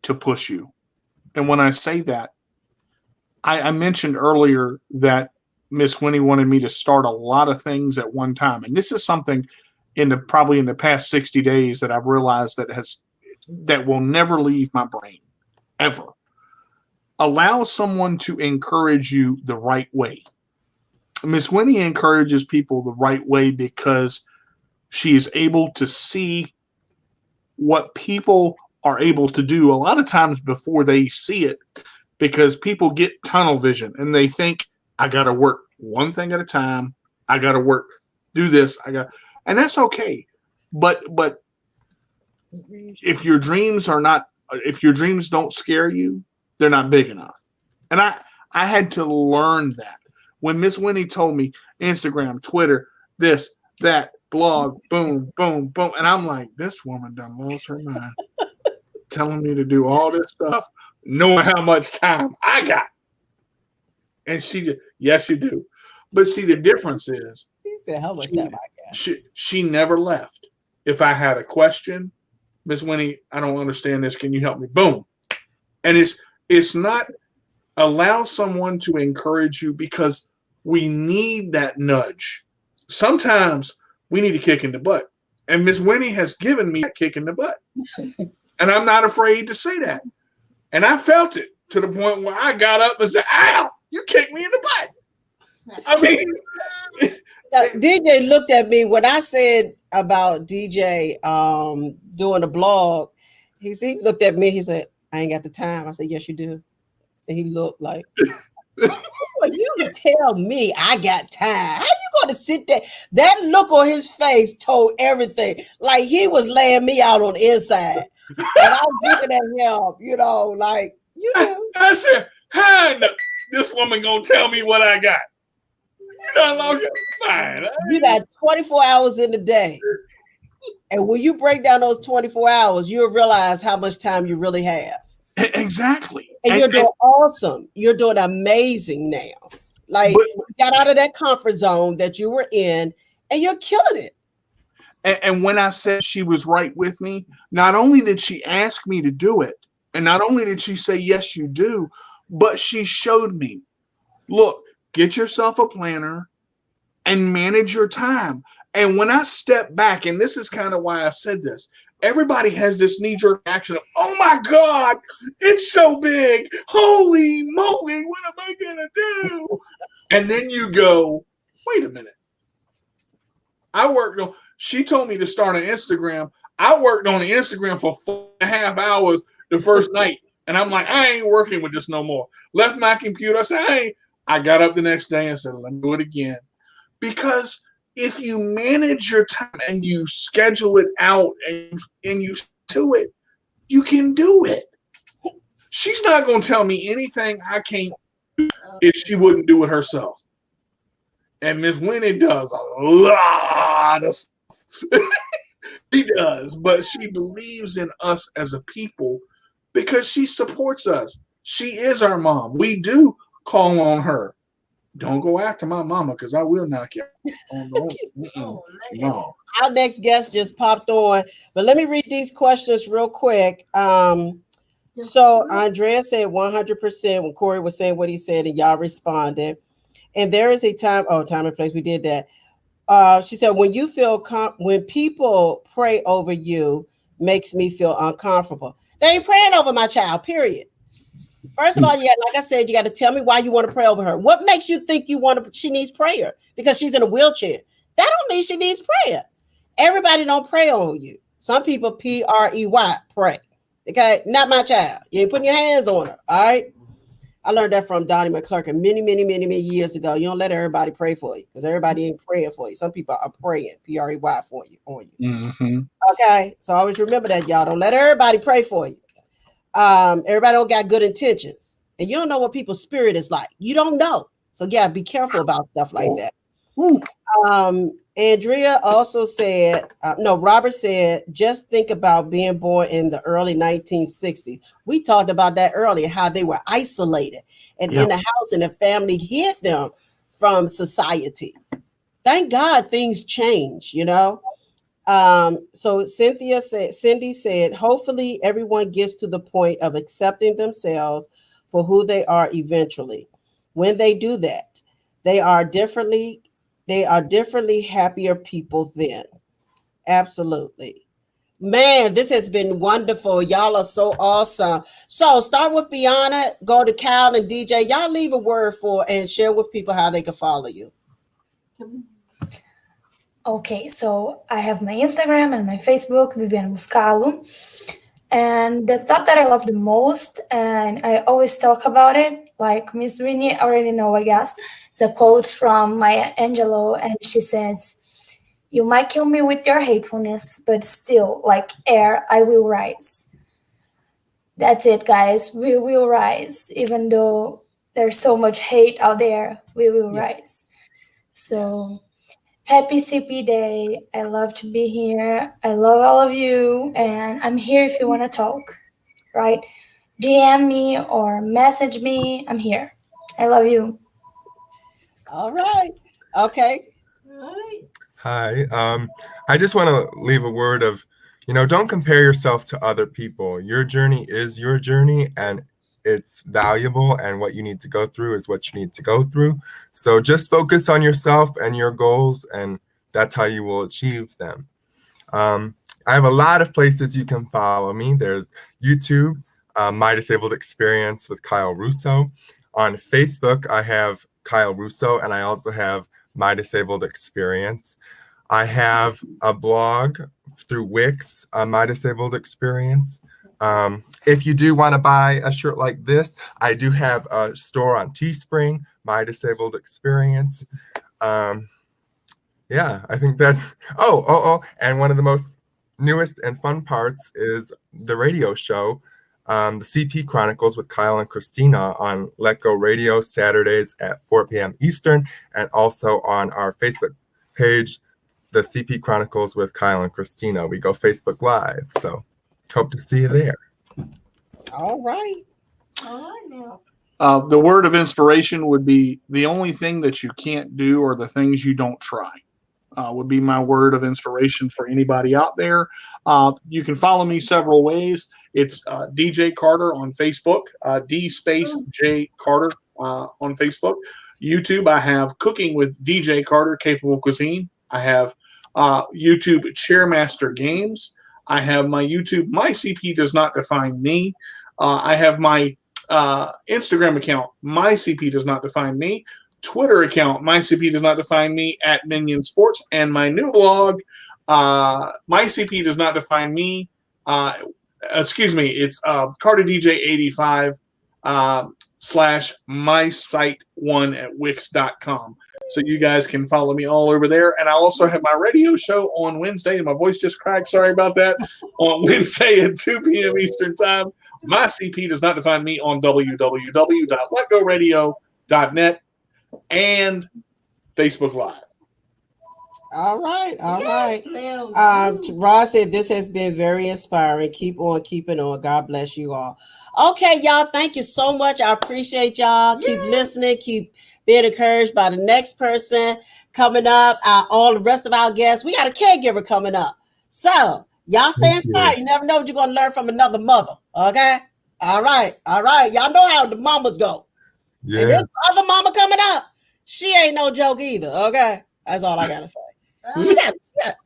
to push you. And when I say that, I mentioned earlier that Miss Winnie wanted me to start a lot of things at one time. And this is something probably in the past 60 days that I've realized that will never leave my brain, ever. Allow someone to encourage you the right way. Miss Winnie encourages people the right way because she is able to see what people are able to do a lot of times before they see it, because people get tunnel vision and they think, I got to work one thing at a time. I got to do this. And that's okay. But if your dreams don't scare you, they're not big enough. And I had to learn that. When Miss Winnie told me Instagram, Twitter, this, that, blog, boom, boom, boom. And I'm like, this woman done lost her mind. Telling me to do all this stuff, knowing how much time I got. And she did, yes, you do. But see, the difference is she never left. If I had a question, Miss Winnie, I don't understand this. Can you help me? Boom. And it's not allow someone to encourage you because we need that nudge. Sometimes we need a kick in the butt. And Miss Winnie has given me a kick in the butt. And I'm not afraid to say that. And I felt it to the point where I got up and said, ow, you kicked me in the butt. I mean, DJ looked at me when I said about DJ doing a blog. He looked at me. He said, I ain't got the time. I said, yes, you do. And he looked like, well, you can tell me I got time. How you going to sit there? That look on his face told everything. Like he was laying me out on the inside. And I was looking at him, you know, like, you do. I said, how this woman going to tell me what I got? You know, long fine. You got 24 hours in the day. And when you break down those 24 hours, you'll realize how much time you really have. Exactly. And you're doing awesome. You're doing amazing now. Like you got out of that comfort zone that you were in and you're killing it. And when I said she was right with me, not only did she ask me to do it, and not only did she say, yes, you do, but she showed me, look, get yourself a planner and manage your time. And when I step back, and this is kind of why I said this, everybody has this knee-jerk reaction of, oh my God, it's so big. Holy moly, what am I going to do? And then you go, wait a minute. She told me to start an Instagram. I worked on the Instagram for 4.5 hours the first night. And I'm like, I ain't working with this no more. Left my computer. I said, I got up the next day and said, let me do it again. Because if you manage your time and you schedule it out and you do it, you can do it. She's not going to tell me anything I can't do if she wouldn't do it herself. And Miss Winnie does a lot of stuff. She does, but she believes in us as a people because she supports us. She is our mom. We do call on her. Don't go after my mama because I will knock you out. No. Our next guest just popped on, but let me read these questions real quick. So Andrea said 100% when Corey was saying what he said, and y'all responded. And there is a time and place. We did that. She said, when you feel when people pray over you, makes me feel uncomfortable. They ain't praying over my child, period. First of all, like I said, you got to tell me why you want to pray over her. What makes you think she needs prayer? Because she's in a wheelchair. That don't mean she needs prayer. Everybody don't pray on you. Some people P-R-E-Y pray. Okay, not my child. You ain't putting your hands on her. All right. I learned that from Donnie McClurkin many years ago. You don't let everybody pray for you because everybody ain't praying for you. Some people are praying, P-R-E-Y on you. Mm-hmm. Okay, so always remember that, y'all. Don't let everybody pray for you. Everybody don't got good intentions, and you don't know what people's spirit is like. You don't know, so yeah, be careful about stuff like that. Andrea also said, Robert said, just think about being born in the early 1960s. We talked about that earlier, how they were isolated and in the house and the family hid them from society. Thank God things change, you know? So Cindy said, hopefully everyone gets to the point of accepting themselves for who they are eventually. When they do that, they are differently happier people then. Absolutely. Man, this has been wonderful. Y'all are so awesome. So start with Biana, go to Cal and DJ. Y'all leave a word and share with people how they can follow you. Okay, so I have my Instagram and my Facebook, Viviana Muscalo. And the thought that I love the most, and I always talk about it, like Miss Winnie already know, I guess, it's a quote from Maya Angelou, and she says, "You might kill me with your hatefulness, but still, like air, I will rise." That's it, guys. We will rise. Even though there's so much hate out there, we will rise. So happy CP Day. I love to be here. I love all of you. And I'm here if you want to talk, right? DM me or message me. I'm here. I love you. All right. Okay. All right. Hi. I just want to leave a word of, don't compare yourself to other people. Your journey is your journey, and it's valuable, and what you need to go through is what you need to go through. So just focus on yourself and your goals, and that's how you will achieve them. I have a lot of places you can follow me. There's YouTube, My Disabled Experience with Kyle Russo. On Facebook, I have Kyle Russo, and I also have My Disabled Experience. I have a blog through Wix on My Disabled Experience. If you do want to buy a shirt like this, I do have a store on Teespring, My Disabled Experience. Yeah, I think that's, and one of the most newest and fun parts is the radio show, the CP Chronicles with Kyle and Christina on Let Go Radio Saturdays at 4 p.m. Eastern, and also on our Facebook page, the CP Chronicles with Kyle and Christina. We go Facebook Live, so hope to see you there. All right. All right now. The word of inspiration would be the only thing that you can't do are the things you don't try. Would be my word of inspiration for anybody out there. You can follow me several ways. It's DJ Carter on Facebook, D_J Carter on Facebook. YouTube, I have Cooking with DJ Carter, Capable Cuisine. I have YouTube Chairmaster Games. I have my YouTube, My CP Does Not Define Me. I have my Instagram account, My CP Does Not Define Me. Twitter account, My CP Does Not Define Me, at Minion Sports, and my new blog, My CP Does Not Define Me. It's Carter DJ 85 / my site 1 at Wix.com. So you guys can follow me all over there. And I also have my radio show on Wednesday, and my voice just cracked. Sorry about that. On Wednesday at 2 p.m. Eastern Time. My CP Does Not Define Me on www.letgoradio.net. and Facebook Live. All right. Yes, Rod said this has been very inspiring. Keep on keeping on. God bless you all. Okay, y'all. Thank you so much. I appreciate y'all. Keep listening. Keep being encouraged by the next person coming up. All the rest of our guests. We got a caregiver coming up. So y'all stay inspired. You never know what you're going to learn from another mother. Okay. All right. Y'all know how the mamas go. Yeah. And this other mama coming up, she ain't no joke either. Okay, that's all I gotta say.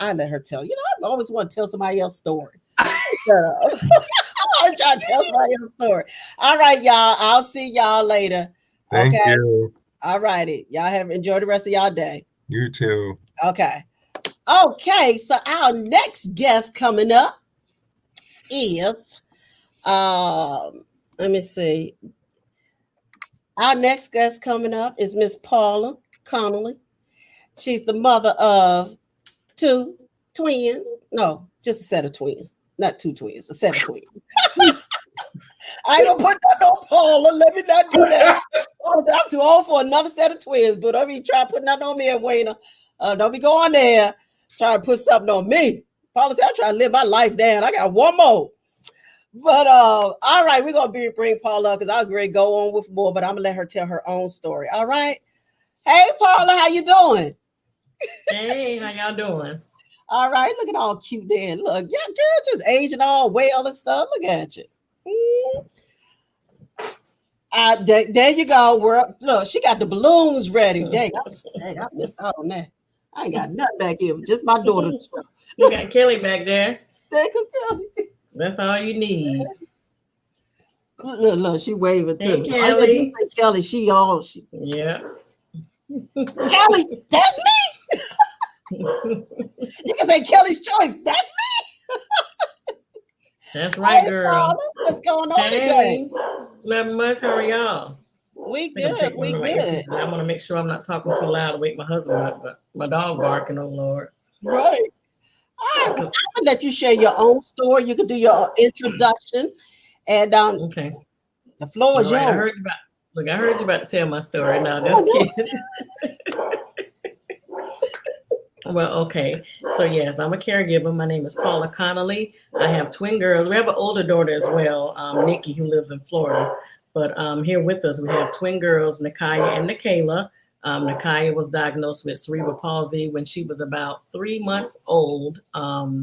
I let her tell. You know, I always want to tell somebody else's story. I always try to tell somebody else's story. All right, y'all. I'll see y'all later. Thank you. All righty. Y'all enjoy the rest of y'all day. You too. Okay. So our next guest coming up is let me see. Our next guest coming up is Miss Paula Connolly. She's the mother of 2 twins. No, just a set of twins. Not 2 twins, a set of twins. I ain't gonna put that on Paula. Let me not do that. I'm too old for another set of twins, but I mean, try to put nothing on me and Wayne. Don't be going there. Try to put something on me. Paula said, I'm trying to live my life down. I got one more. But all right, we're gonna bring Paula up because I'll agree go on with more, but I'm gonna let her tell her own story. All right. Hey Paula, how you doing? Hey, how y'all doing? All right, looking all cute there. Look, yeah, girl, just aging all well and stuff. Look at you. There you go. Look, she got the balloons ready. Dang, I missed out on that. I ain't got nothing back here, just my daughter. You got Kelly back there. Thank you, Kelly. That's all you need. Look, she waving too. Hey, Kelly. Kelly, Yeah. Kelly, that's me. You can say Kelly's choice. That's me. That's right, hey, girl. Paula, what's going on today? Nothing much. How are y'all? We good. We good. I want to make sure I'm not talking too loud to wake my husband up, but my dog barking, oh Lord. Right. I'm gonna let you share your own story. You can do your introduction, and okay. The floor is yours. I heard you about to tell my story. No, just kidding. Well, okay. So yes, I'm a caregiver. My name is Paula Connolly. I have twin girls. We have an older daughter as well, Nikki, who lives in Florida. But here with us, we have twin girls, Nakaya and Nikayla. Nakaya was diagnosed with cerebral palsy when she was about 3 months old.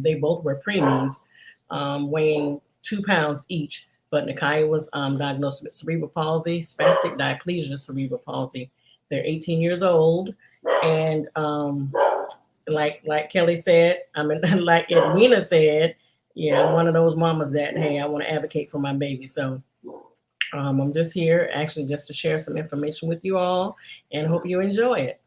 They both were preemies, weighing 2 pounds each. But Nakaya was diagnosed with cerebral palsy, spastic diplegia cerebral palsy. They're 18 years old. And like Kelly said, I mean, like Edwina said, yeah, I'm one of those mamas that, hey, I want to advocate for my baby. So I'm just here actually just to share some information with you all and hope you enjoy it.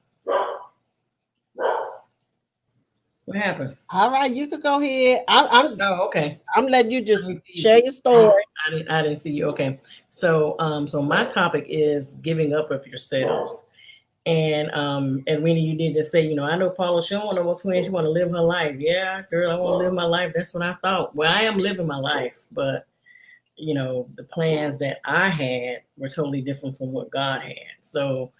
What happened? All right, you could go ahead. Oh, okay. I'm letting you just share your story. I didn't see you. Okay. So so my topic is giving up of yourselves. And Winnie, you did just say, you know, I know Paula, she don't want no more twins, she want to live her life. Yeah, girl, I want to live my life. That's what I thought. Well, I am living my life, but you know, the plans that I had were totally different from what God had. So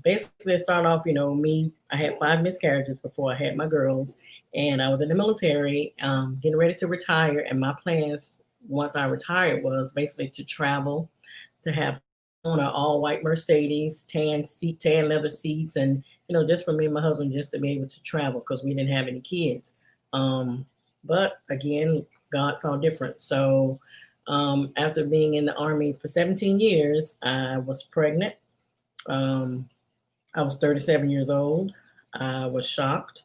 basically it started off, you know, me, I had 5 miscarriages before I had my girls, and I was in the military, getting ready to retire. And my plans once I retired was basically to travel, to have on an all white Mercedes, tan leather seats, and you know, just for me and my husband, just to be able to travel because we didn't have any kids. But again, God saw different. So after being in the Army for 17 years, I was pregnant. I was 37 years old. I was shocked.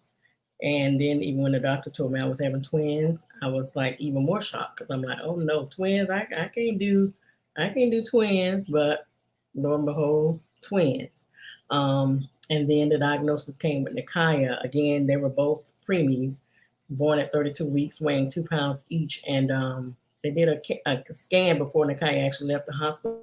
And then even when the doctor told me I was having twins, I was like even more shocked because I'm like, oh no, twins, I can't do twins, but lo and behold, twins. And then the diagnosis came with Nikaya. Again, they were both preemies, born at 32 weeks, weighing 2 pounds each. And they did a scan before Nikaya actually left the hospital.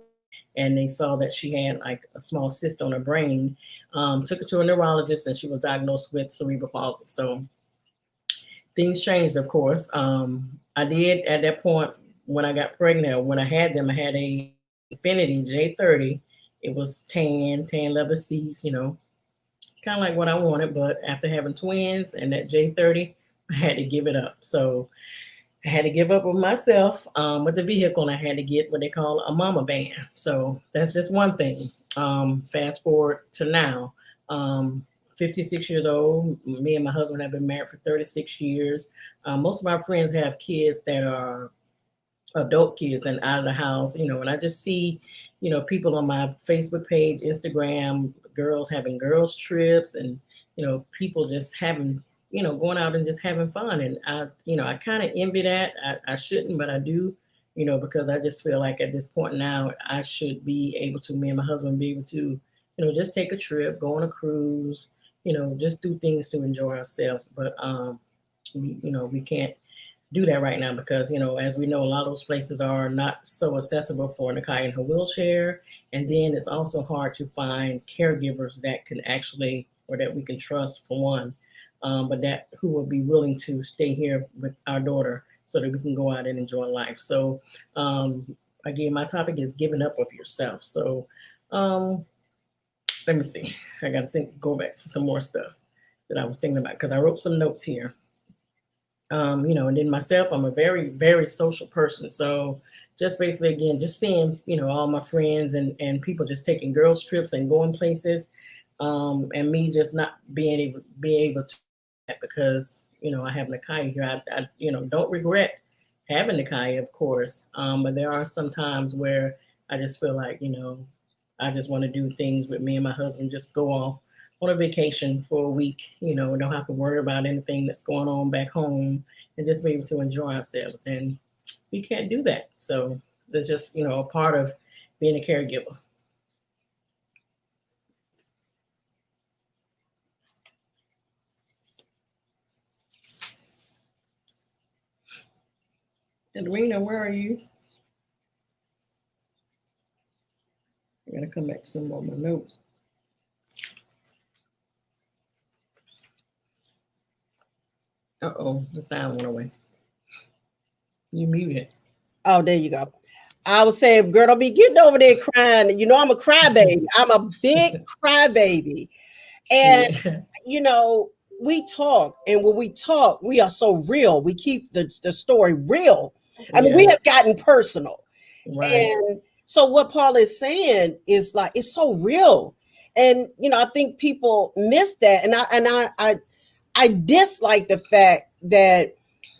And they saw that she had like a small cyst on her brain. Took her to a neurologist, and she was diagnosed with cerebral palsy. So things changed, of course. I did at that point when I got pregnant. When I had them, I had a Infiniti J30. It was tan leather seats, you know, kind of like what I wanted. But after having twins and that J30, I had to give it up. So I had to give up with myself with the vehicle, and I had to get what they call a mama van. So that's just one thing. Fast forward to now, 56 years old. Me and my husband have been married for 36 years. Most of our friends have kids that are adult kids and out of the house, you know, and I just see, you know, people on my Facebook page, Instagram, girls having girls trips, and, you know, people just having, you know, going out and just having fun. And I kind of envy that. I shouldn't, but I do, you know, because I just feel like at this point now, I should be able to, me and my husband be able to, you know, just take a trip, go on a cruise, you know, just do things to enjoy ourselves. But, we can't do that right now because, you know, as we know, a lot of those places are not so accessible for Nakai in her wheelchair. And then it's also hard to find caregivers that can actually, or that we can trust for one, but that who will be willing to stay here with our daughter so that we can go out and enjoy life. So again, my topic is giving up of yourself. So let me see. I got to go back to some more stuff that I was thinking about because I wrote some notes here. And then myself, I'm a very, very social person. So just basically, again, just seeing, you know, all my friends and people just taking girls trips and going places, and me just not being able to do that because, you know, I have Nakai here. I don't regret having Nakai, of course. But there are some times where I just feel like, you know, I just want to do things with me and my husband, just go off on a vacation for a week, you know, don't have to worry about anything that's going on back home and just be able to enjoy ourselves. And we can't do that. So that's just, you know, a part of being a caregiver. Edwina, where are you? I'm going to come back to some more of my notes. Uh-oh, the sound went away. You muted. Oh, there you go. I was saying, girl, don't be getting over there crying. You know, I'm a crybaby. I'm a big crybaby. And, you know, we talk. And when we talk, we are so real. We keep the story real. I mean, we have gotten personal. Right. And so what Paul is saying is like, it's so real. And, you know, I think people miss that. And I dislike the fact that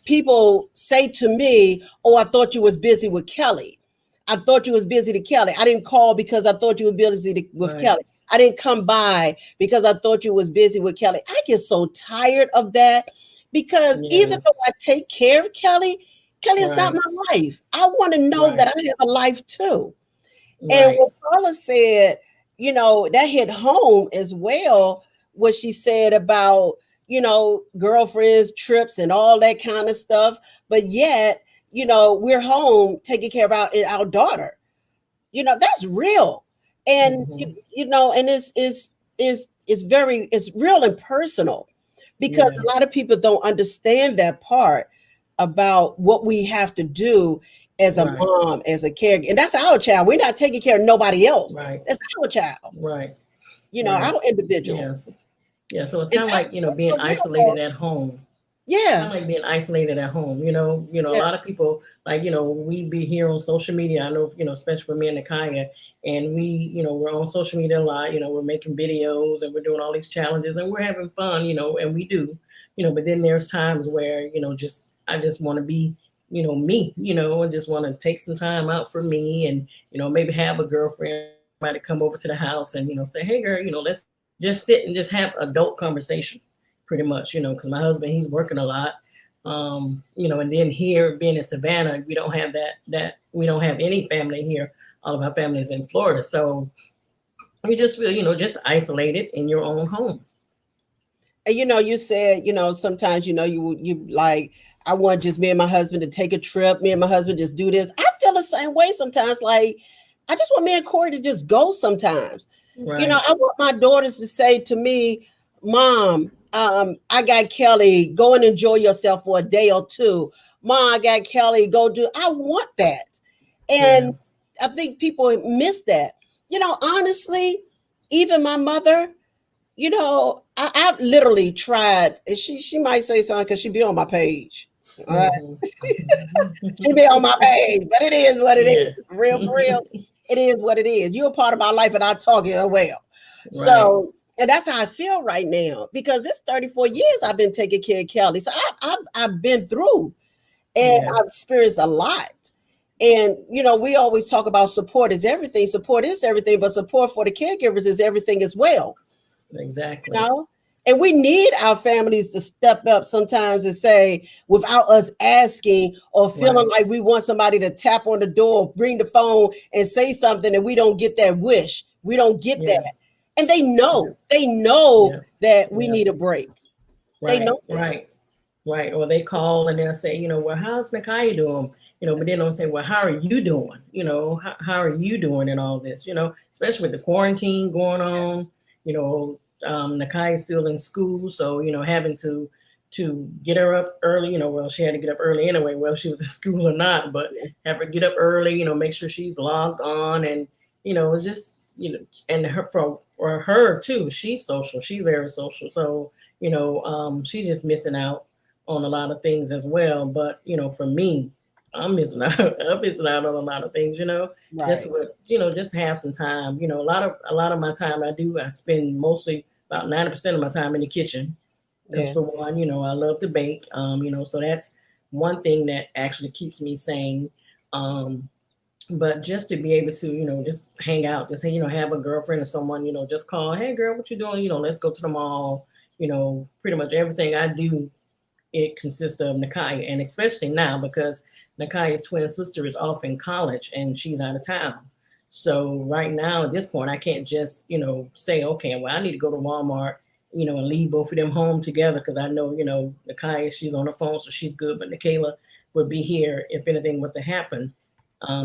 people say to me, oh, I thought you was busy with Kelly. I thought you was busy to Kelly. I didn't call because I thought you were busy with Kelly. I didn't come by because I thought you was busy with Kelly. I get so tired of that because even though I take care of Kelly, Kelly is not my life. I want to know that I have a life too. And what Paula said, you know, that hit home as well, what she said about, you know, girlfriends, trips, and all that kind of stuff. But yet, you know, we're home taking care of our daughter. You know, that's real. And you know, and it's real and personal, because a lot of people don't understand that part about what we have to do as a mom, as a caregiver. And that's our child. We're not taking care of nobody else. That's our child. You know, our individual. Yes. Yeah. So it's kind of like, you know, being isolated at home. Yeah. Kind of like being isolated at home. You know, a lot of people, like, you know, we be here on social media. I know, you know, especially for me and Nakaya, and we, you know, we're on social media a lot. You know, we're making videos and we're doing all these challenges and we're having fun, you know, and we do, you know, but then there's times where, you know, I just want to be, you know, me, you know, and just want to take some time out for me, and, you know, maybe have a girlfriend might come over to the house and, you know, say, hey girl, you know, let's just sit and just have adult conversation, pretty much, you know, because my husband, he's working a lot, you know, and then here being in Savannah, we don't have that we don't have any family here. All of our family is in Florida. So you just feel, you know, just isolated in your own home. And, you know, you said, you know, sometimes, you know, you like, I want just me and my husband to take a trip. Me and my husband just do this. I feel the same way sometimes. Like, I just want me and Corey to just go sometimes. You know, I want my daughters to say to me, Mom, I got Kelly, go and enjoy yourself for a day or two. Mom, I got Kelly, go do. I want that. And I think people miss that. You know, honestly, even my mother, you know, I've literally tried. She might say something because she be on my page. All right. She be on my page, but it is what it is. For real. It is what it is. You're a part of my life and I talk it well. So, and that's how I feel right now, because it's 34 years I've been taking care of Kelly. So I've been through, and I've experienced a lot. And, you know, we always talk about support is everything. Support is everything, but support for the caregivers is everything as well. Exactly. You know? And we need our families to step up sometimes and say, without us asking or feeling like we want somebody to tap on the door, bring the phone and say something, and we don't get that wish. We don't get that. And they know that we need a break. They know this. Right. Or they call and they'll say, you know, well, how's Nakaya doing? You know, but they don't say, well, how are you doing? You know, how are you doing in all this? You know, especially with the quarantine going on, you know, Nakai is still in school, so, you know, having to get her up early, you know, well, she had to get up early anyway, whether she was in school or not, but have her get up early, you know, make sure she's logged on, and, you know, it's just, you know, and for her too, she's social, she's very social, so, you know, she's just missing out on a lot of things as well. But, you know, for me, I'm missing out on a lot of things, you know, just with, you know, just have some time, you know, a lot of my time I spend mostly about 90% of my time in the kitchen. Because for one, you know, I love to bake, you know, so that's one thing that actually keeps me sane. But just to be able to, you know, just hang out, just, you know, have a girlfriend or someone, you know, just call, hey girl, what you doing? You know, let's go to the mall. You know, pretty much everything I do, it consists of Nakaya, and especially now because Nakaya's twin sister is off in college and she's out of town. So right now at this point, I can't just, you know, say, okay, well, I need to go to Walmart, you know, and leave both of them home together, because I know, you know, Nakaya, she's on the phone, so she's good, but Nikayla would be here if anything was to happen.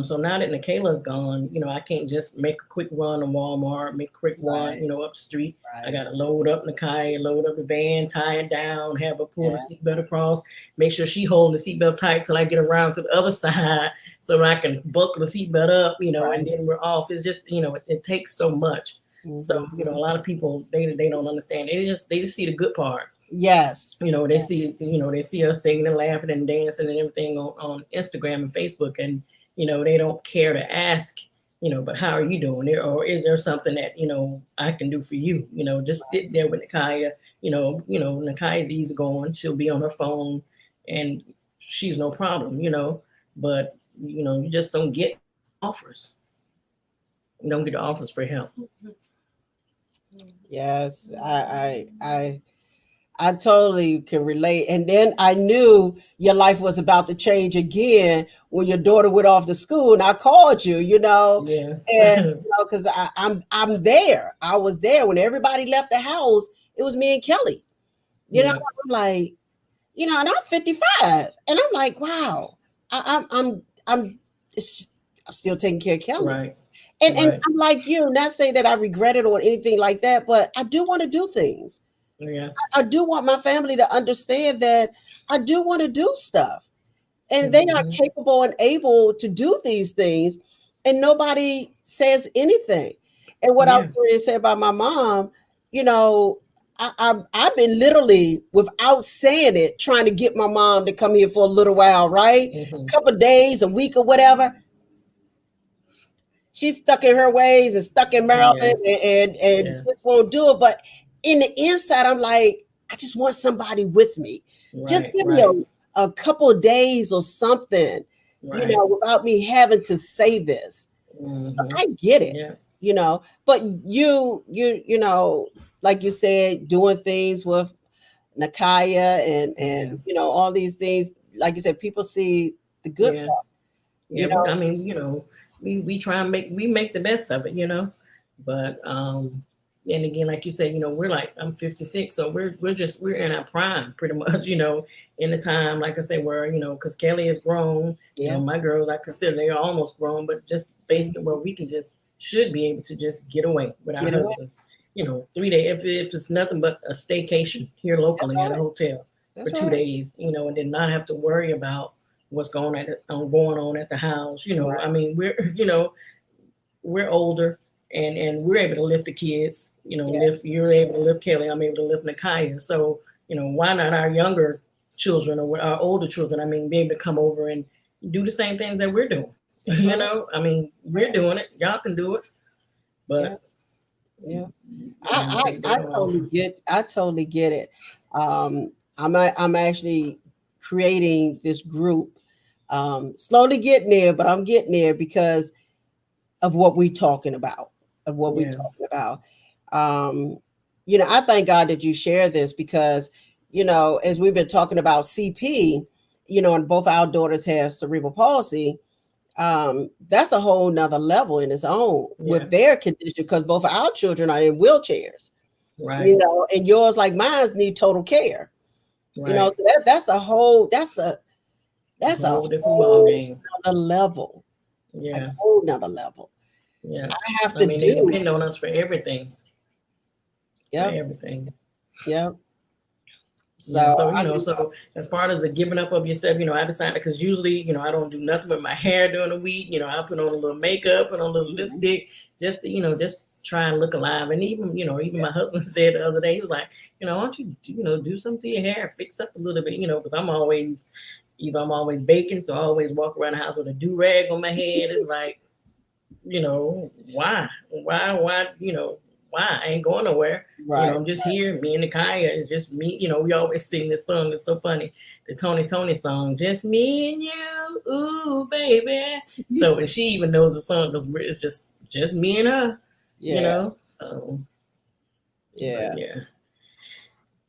So now that Nikayla's gone, you know, I can't just make a quick run to Walmart, make a quick run, you know, up the street. I got to load up Nakaya, load up the van, tie it down, have her pull the seatbelt across, make sure she holding the seatbelt tight till I get around to the other side so that I can buckle the seatbelt up, you know, and then we're off. It's just, you know, it takes so much. So, you know, a lot of people, they don't understand. They just see the good part. Yes. You know, they see, you know, they see us singing and laughing and dancing and everything on Instagram and Facebook, and, you know, they don't care to ask, you know, but how are you doing? Or is there something that, you know, I can do for you? You know, just sit there with Nakaya, you know, Nakaya's easygoing. She'll be on her phone and she's no problem, you know, but, you know, you just don't get offers. You don't get offers for help. Yes, I totally can relate. And then I knew your life was about to change again when your daughter went off to school, and I called you, Yeah. and because I'm there. I was there when everybody left the house. It was me and Kelly. Yeah. I'm like, and I'm 55, and I'm like, wow, I'm it's just, I'm still taking care of Kelly. Right. And Right. I'm like you, not saying that I regret it or anything like that, but I do want to do things. Yeah. I do want my family to understand that I do want to do stuff, and they are Mhm. capable and able to do these things, and nobody says anything. And what I was Yeah. going to say about my mom, you know, I've been literally, without saying it, trying to get my mom to come here for a little while, right? Mhm. A couple of days, a week, or whatever. She's stuck in her ways and stuck in Maryland, Yeah. and Yeah. just won't do it. But in the inside, I'm like, I just want somebody with me. Just Right. give me Right. a couple of days or something, Right. without me having to say this. So Mhm. I get it, Yeah. but like you said, doing things with Nakaya and Yeah. all these things, like you said, people see the good Yeah. part, Yeah. I mean, we try and make the best of it, But and again, like you said, we're like I'm 56, so we're in our prime pretty much, in the time, like I said, where because Kelly is grown, Yeah. my girls I consider they are almost grown, but just basically where we can just should be able to just get away with our Get away. husbands, 3 days if it's nothing but a staycation here That's locally at a right. hotel for That's two right. days, and then not have to worry about what's going on at the house. I Right. mean, we're older and we're able to lift the kids. Yeah. Lift you're able to lift Kelly. I'm able to lift Nakaya. So why not our younger children or our older children? I mean, be able to come over and do the same things that we're doing. That's right. I mean, we're doing it. Y'all can do it, Yeah. but Yeah. they I don't totally offer. get it. I'm actually creating this group. Slowly getting there, but I'm getting there because of what we talking about. Of what we Yeah. talking about. Um, I thank God that you share this because, as we've been talking about CP, and both our daughters have cerebral palsy. That's a whole nother level in its own Yeah. with their condition because both of our children are in wheelchairs, Right. and yours like mine need total care. Right. So that's A a whole different ball whole game. nother level, a Yeah. whole nother level. Yeah. I have I to mean, they do. depend on us for everything. For Yep, everything. yep. Yeah, So so I mean, so as far as the giving up of yourself, I decided because usually, I don't do nothing with my hair during the week. I put on a little makeup, put on a little lipstick, just to, just try and look alive. And even, even my husband said the other day, he was like, why don't you, do something to your hair, fix up a little bit, because I'm always baking, so I always walk around the house with a do rag on my head. It's like, why, why? I ain't going nowhere. right, I'm just here. Me and Nakaya. It's just me. We always sing this song. It's so funny. The Tony song. Just me and you. Ooh, baby. So, and she even knows the song because it's just me and her. yeah, So, yeah, but yeah.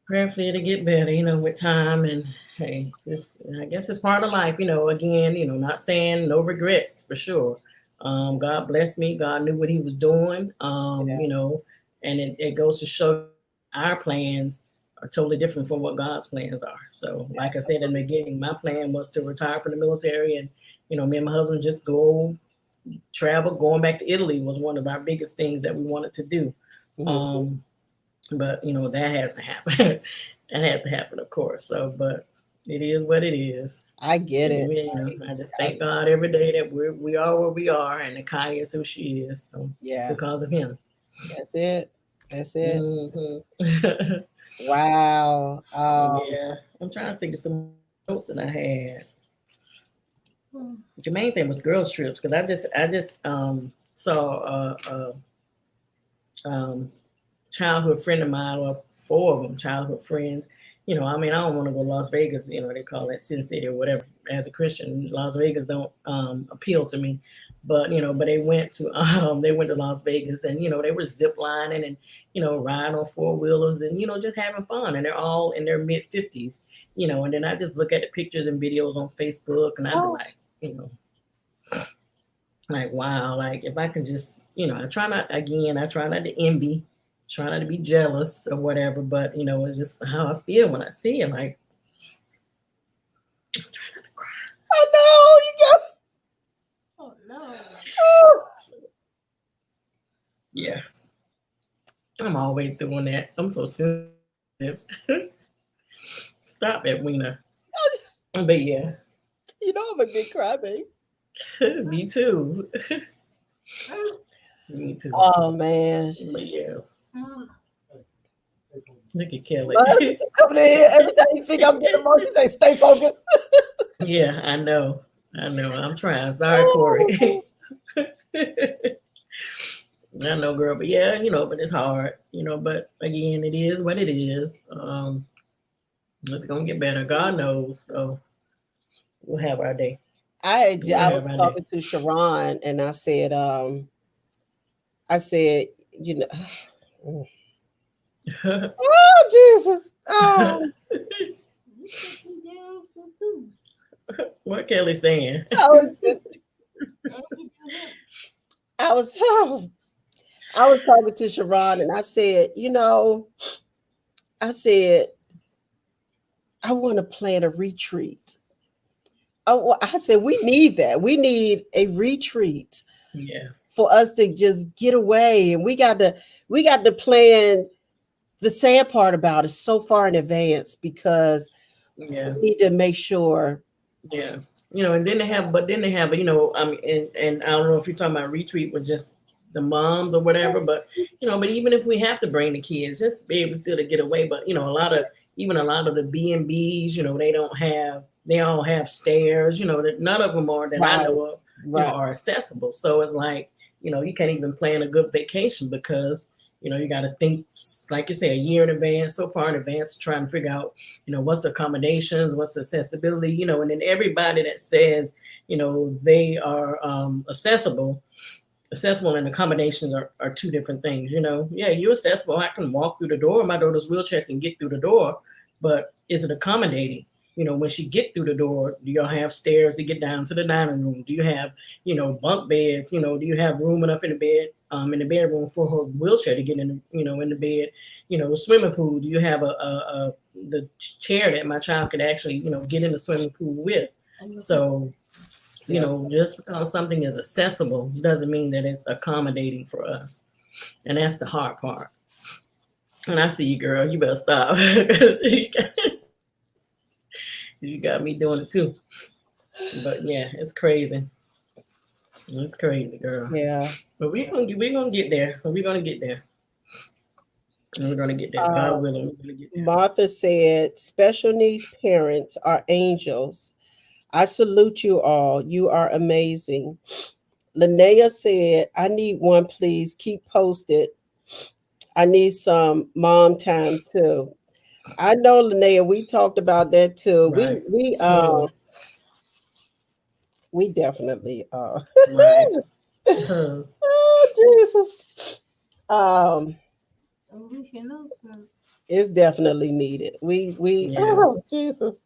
Prayerfully it'll get better, with time. And hey, I guess it's part of life, again, not saying no regrets for sure. God blessed me. God knew what he was doing. And it goes to show our plans are totally different from what God's plans are. So like I said in the beginning, my plan was to retire from the military and, me and my husband just travel. Going back to Italy was one of our biggest things that we wanted to do. Mhm. But that hasn't happened. That hasn't happened, of course. So, but it is what it is. I get it. I just thank God every day that we are where we are, and Nakaya is who she is. So, Yeah, because of him. that's it. That's it. Mm-hmm. Wow. Yeah, I'm trying to think of some notes that I had. The main thing was girls trips because I just saw childhood friend of mine, or four of them childhood friends. I mean, I don't want to go to Las Vegas. They call that Sin City or whatever. as a Christian, Las Vegas don't appeal to me. But but they went to Las Vegas, and they were zip lining and riding on four wheelers and just having fun, and they're all in their mid-50s, and then I just look at the pictures and videos on Facebook, and I'm like, like, wow, like if I can just, I try not to envy, try not to be jealous or whatever, but it's just how I feel when I see it. Like, I'm trying not to cry. I know you go. Oh no. Yeah. I'm always doing that. I'm so sensitive. Stop it, Weena. But yeah. I'm a big crybaby. Me too. Me too. Oh man. But yeah. Look at Kelly. Coming in here every time you think I'm getting emotional, you say stay focused. Yeah, I know. I'm trying. Sorry, Corey. I know, girl, but yeah, but it's hard, but again, it is what it is. It's gonna get better. God knows. So we'll have our day. I was talking to Sharon, and I said, oh Jesus, oh. What Kelly saying? I was talking to Sharon, and I said, I want to plan a retreat. Oh, I said we need that. We need a retreat. Yeah. For us to just get away, and we got to plan. The sad part about it so far in advance, because we need to make sure. Yeah. And then they have, and I don't know if you're talking about retreat with just the moms or whatever, but but even if we have to bring the kids, just be able still to get away. But a lot of the B&Bs, they all have stairs, that none of them are that I know of are accessible. So it's like, you can't even plan a good vacation because you got to think, like you say, a year in advance, so far in advance, trying to figure out, what's the accommodations, what's the accessibility, and then everybody that says, they are accessible and accommodations are two different things. Yeah, you're accessible. I can walk through the door. My daughter's wheelchair can get through the door, but is it accommodating? When she get through the door, do y'all have stairs to get down to the dining room? Do you have, bunk beds? Do you have room enough in the bed, in the bedroom for her wheelchair to get in, in the bed? Swimming pool. Do you have the chair that my child could actually, get in the swimming pool with? So, just because something is accessible doesn't mean that it's accommodating for us, and that's the hard part. And I see you, girl. You better stop. You got me doing it too. But yeah, it's crazy. It's crazy, girl. Yeah. But we're gonna get there. We're gonna get there. And we're gonna get there. God willing, we're gonna get there. Martha said, special needs parents are angels. I salute you all. You are amazing. Linnea said, I need one, please. Keep posted. I need some mom time too. I know, Linnea, we talked about that too. Right. We definitely right. Oh Jesus. It's definitely needed. Oh Jesus.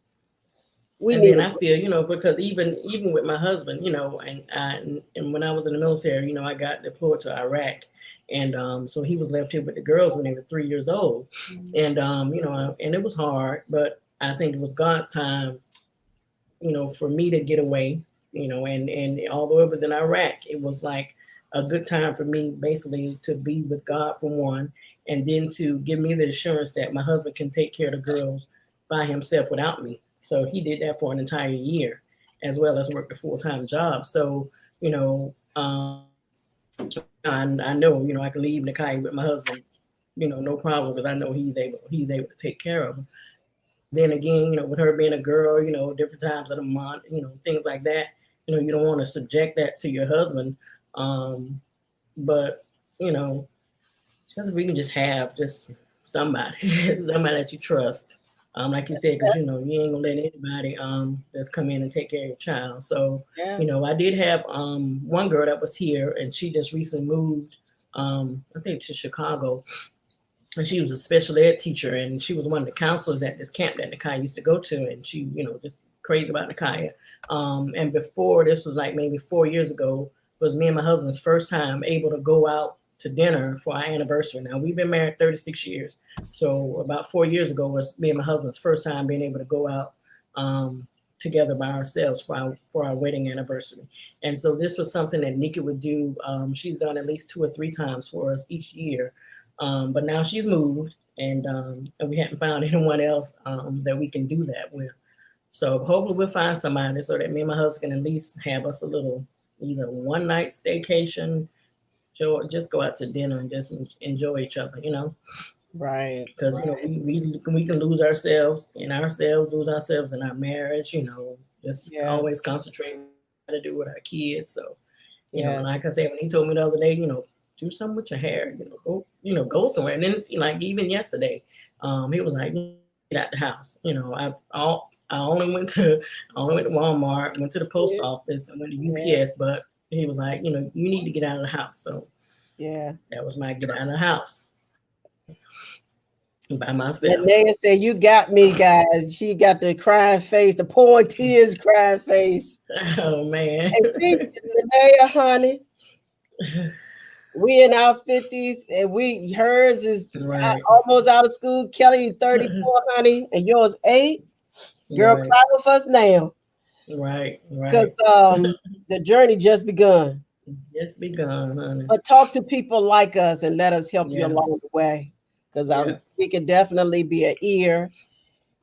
I feel, because even with my husband, and when I was in the military, I got deployed to Iraq. And so he was left here with the girls when they were 3 years old. And, and it was hard, but I think it was God's time, for me to get away, and although it was in Iraq, it was like a good time for me basically to be with God for one, and then to give me the assurance that my husband can take care of the girls by himself without me. So he did that for an entire year, as well as worked a full-time job. So, I know, I can leave Nakai with my husband, no problem, because I know he's able to take care of him. Then again, with her being a girl, different times of the month, things like that, you don't want to subject that to your husband. But, just if we can just have just somebody that you trust, Like you said, because you know you ain't gonna let anybody just come in and take care of your child. So Yeah. you know, I did have one girl that was here, and she just recently moved, I think to Chicago, and she was a special ed teacher, and she was one of the counselors at this camp that Nakai used to go to, and she, you know, just crazy about Nakai. And before, this was like maybe 4 years ago, was me and my husband's first time able to go out to dinner for our anniversary. Now we've been married 36 years, so about 4 years ago was me and my husband's first time being able to go out together by ourselves for our wedding anniversary. And so this was something that Nika would do. She's done at least 2 or 3 times for us each year. But now she's moved, and we haven't found anyone else that we can do that with. So hopefully we'll find somebody so that me and my husband can at least have us a little either one night staycation, or just go out to dinner and just enjoy each other, you know. Right. Because you know we can lose ourselves in our marriage, you know. Just always concentrating to do with our kids. So you know, like I said, when he told me the other day, you know, do something with your hair, go somewhere. And then like even yesterday, he was like, get out the house. You know, I only went to Walmart, went to the post office, and went to UPS, but he was like, you know, you need to get out of the house. So that was my get out of the house. By myself. And Naya said, you got me, guys. She got the crying face, the pouring tears crying face. Oh man. And she, Naya, honey, we in our 50s, and hers is almost out of school. Kelly 34, honey, and yours 8. Girl, cry with us now. Right. Because the journey just begun. Just begun, honey. But talk to people like us and let us help you along the way. Because we can definitely be an ear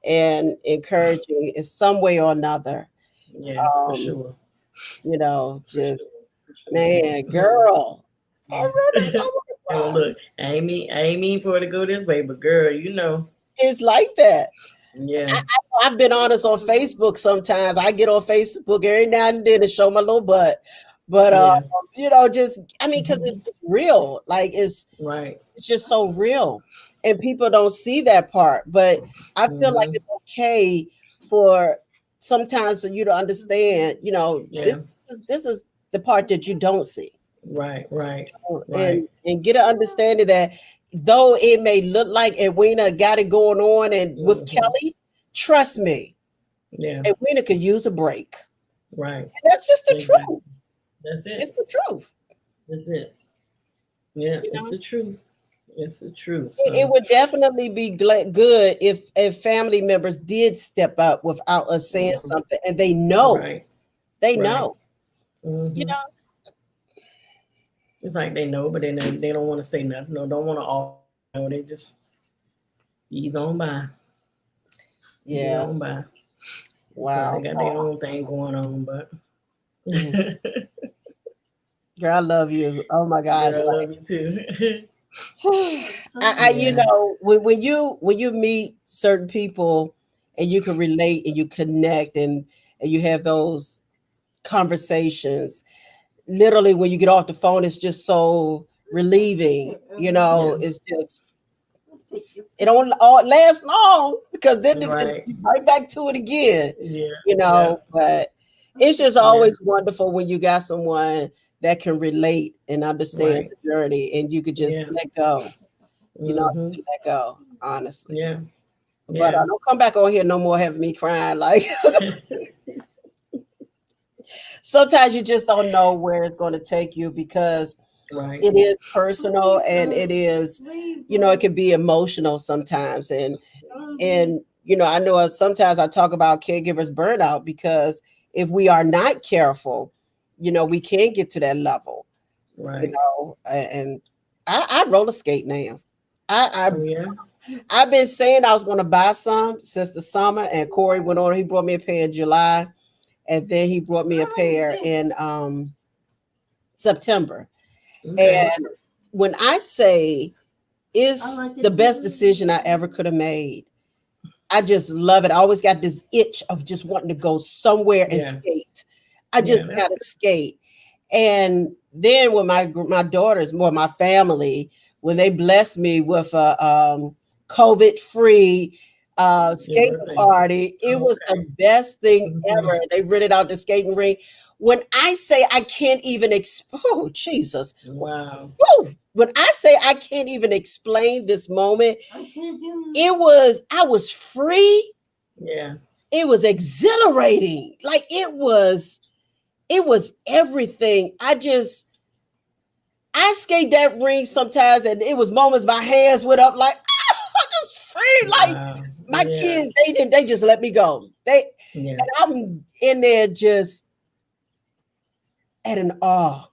and encouraging in some way or another. Yes, for sure. You know, just man, girl. Oh, look, I ain't mean for it to go this way, but girl, you know, it's like that. Yeah, I've been honest on Facebook. Sometimes I get on Facebook every now and then to show my little butt, but you know, just because it's real. Like it's just so real, and people don't see that part. But I feel like it's okay for sometimes for you to understand. You know, this is the part that you don't see. Right. And get an understanding that though it may look like Edwina got it going on, and with Kelly, trust me, Edwina could use a break. Right. And that's just the truth. That's it. It's the truth. That's it. Yeah, it's the truth. It's the truth. So. It would definitely be good if family members did step up without us saying something, and they know. They know. Mm-hmm. You know. It's like they know, but then they don't want to say nothing. No, don't want to all. No, they just ease on by. Yeah. Ease on by. Wow. So they got their own thing going on, but. Girl, I love you. Oh my gosh. Girl, I love you too. You know, when you meet certain people and you can relate and you connect and you have those conversations, literally when you get off the phone, it's just so relieving. You know, it's just it don't last long because then it's right back to it again. You know, but it's just always wonderful when you got someone that can relate and understand the journey, and you could just let go. You know, let go, honestly. But don't come back on here no more having me crying. Like sometimes you just don't know where it's going to take you because it is personal and it is, you know, it can be emotional sometimes. And you know, I know sometimes I talk about caregivers burnout because if we are not careful, you know, we can get to that level. You know, and I roller skate now. I've been saying I was going to buy some since the summer, and Corey went on. He brought me a pair in July, and then he brought me a pair in September. And when I say it's the best decision I ever could have made, I just love it. I always got this itch of just wanting to go somewhere and skate. I just got to skate. And then when my daughters, more my family, when they blessed me with a COVID-free skating party. It was the best thing ever. They rented out the skating rink. When I say I can't even oh Jesus. Wow. When I say I can't even explain this moment, I was free. Yeah. It was exhilarating. Like it was everything. I skate that ring sometimes, and it was moments my hands went up like I'm just free. Like my kids, they just let me go. And I'm in there just at an awe.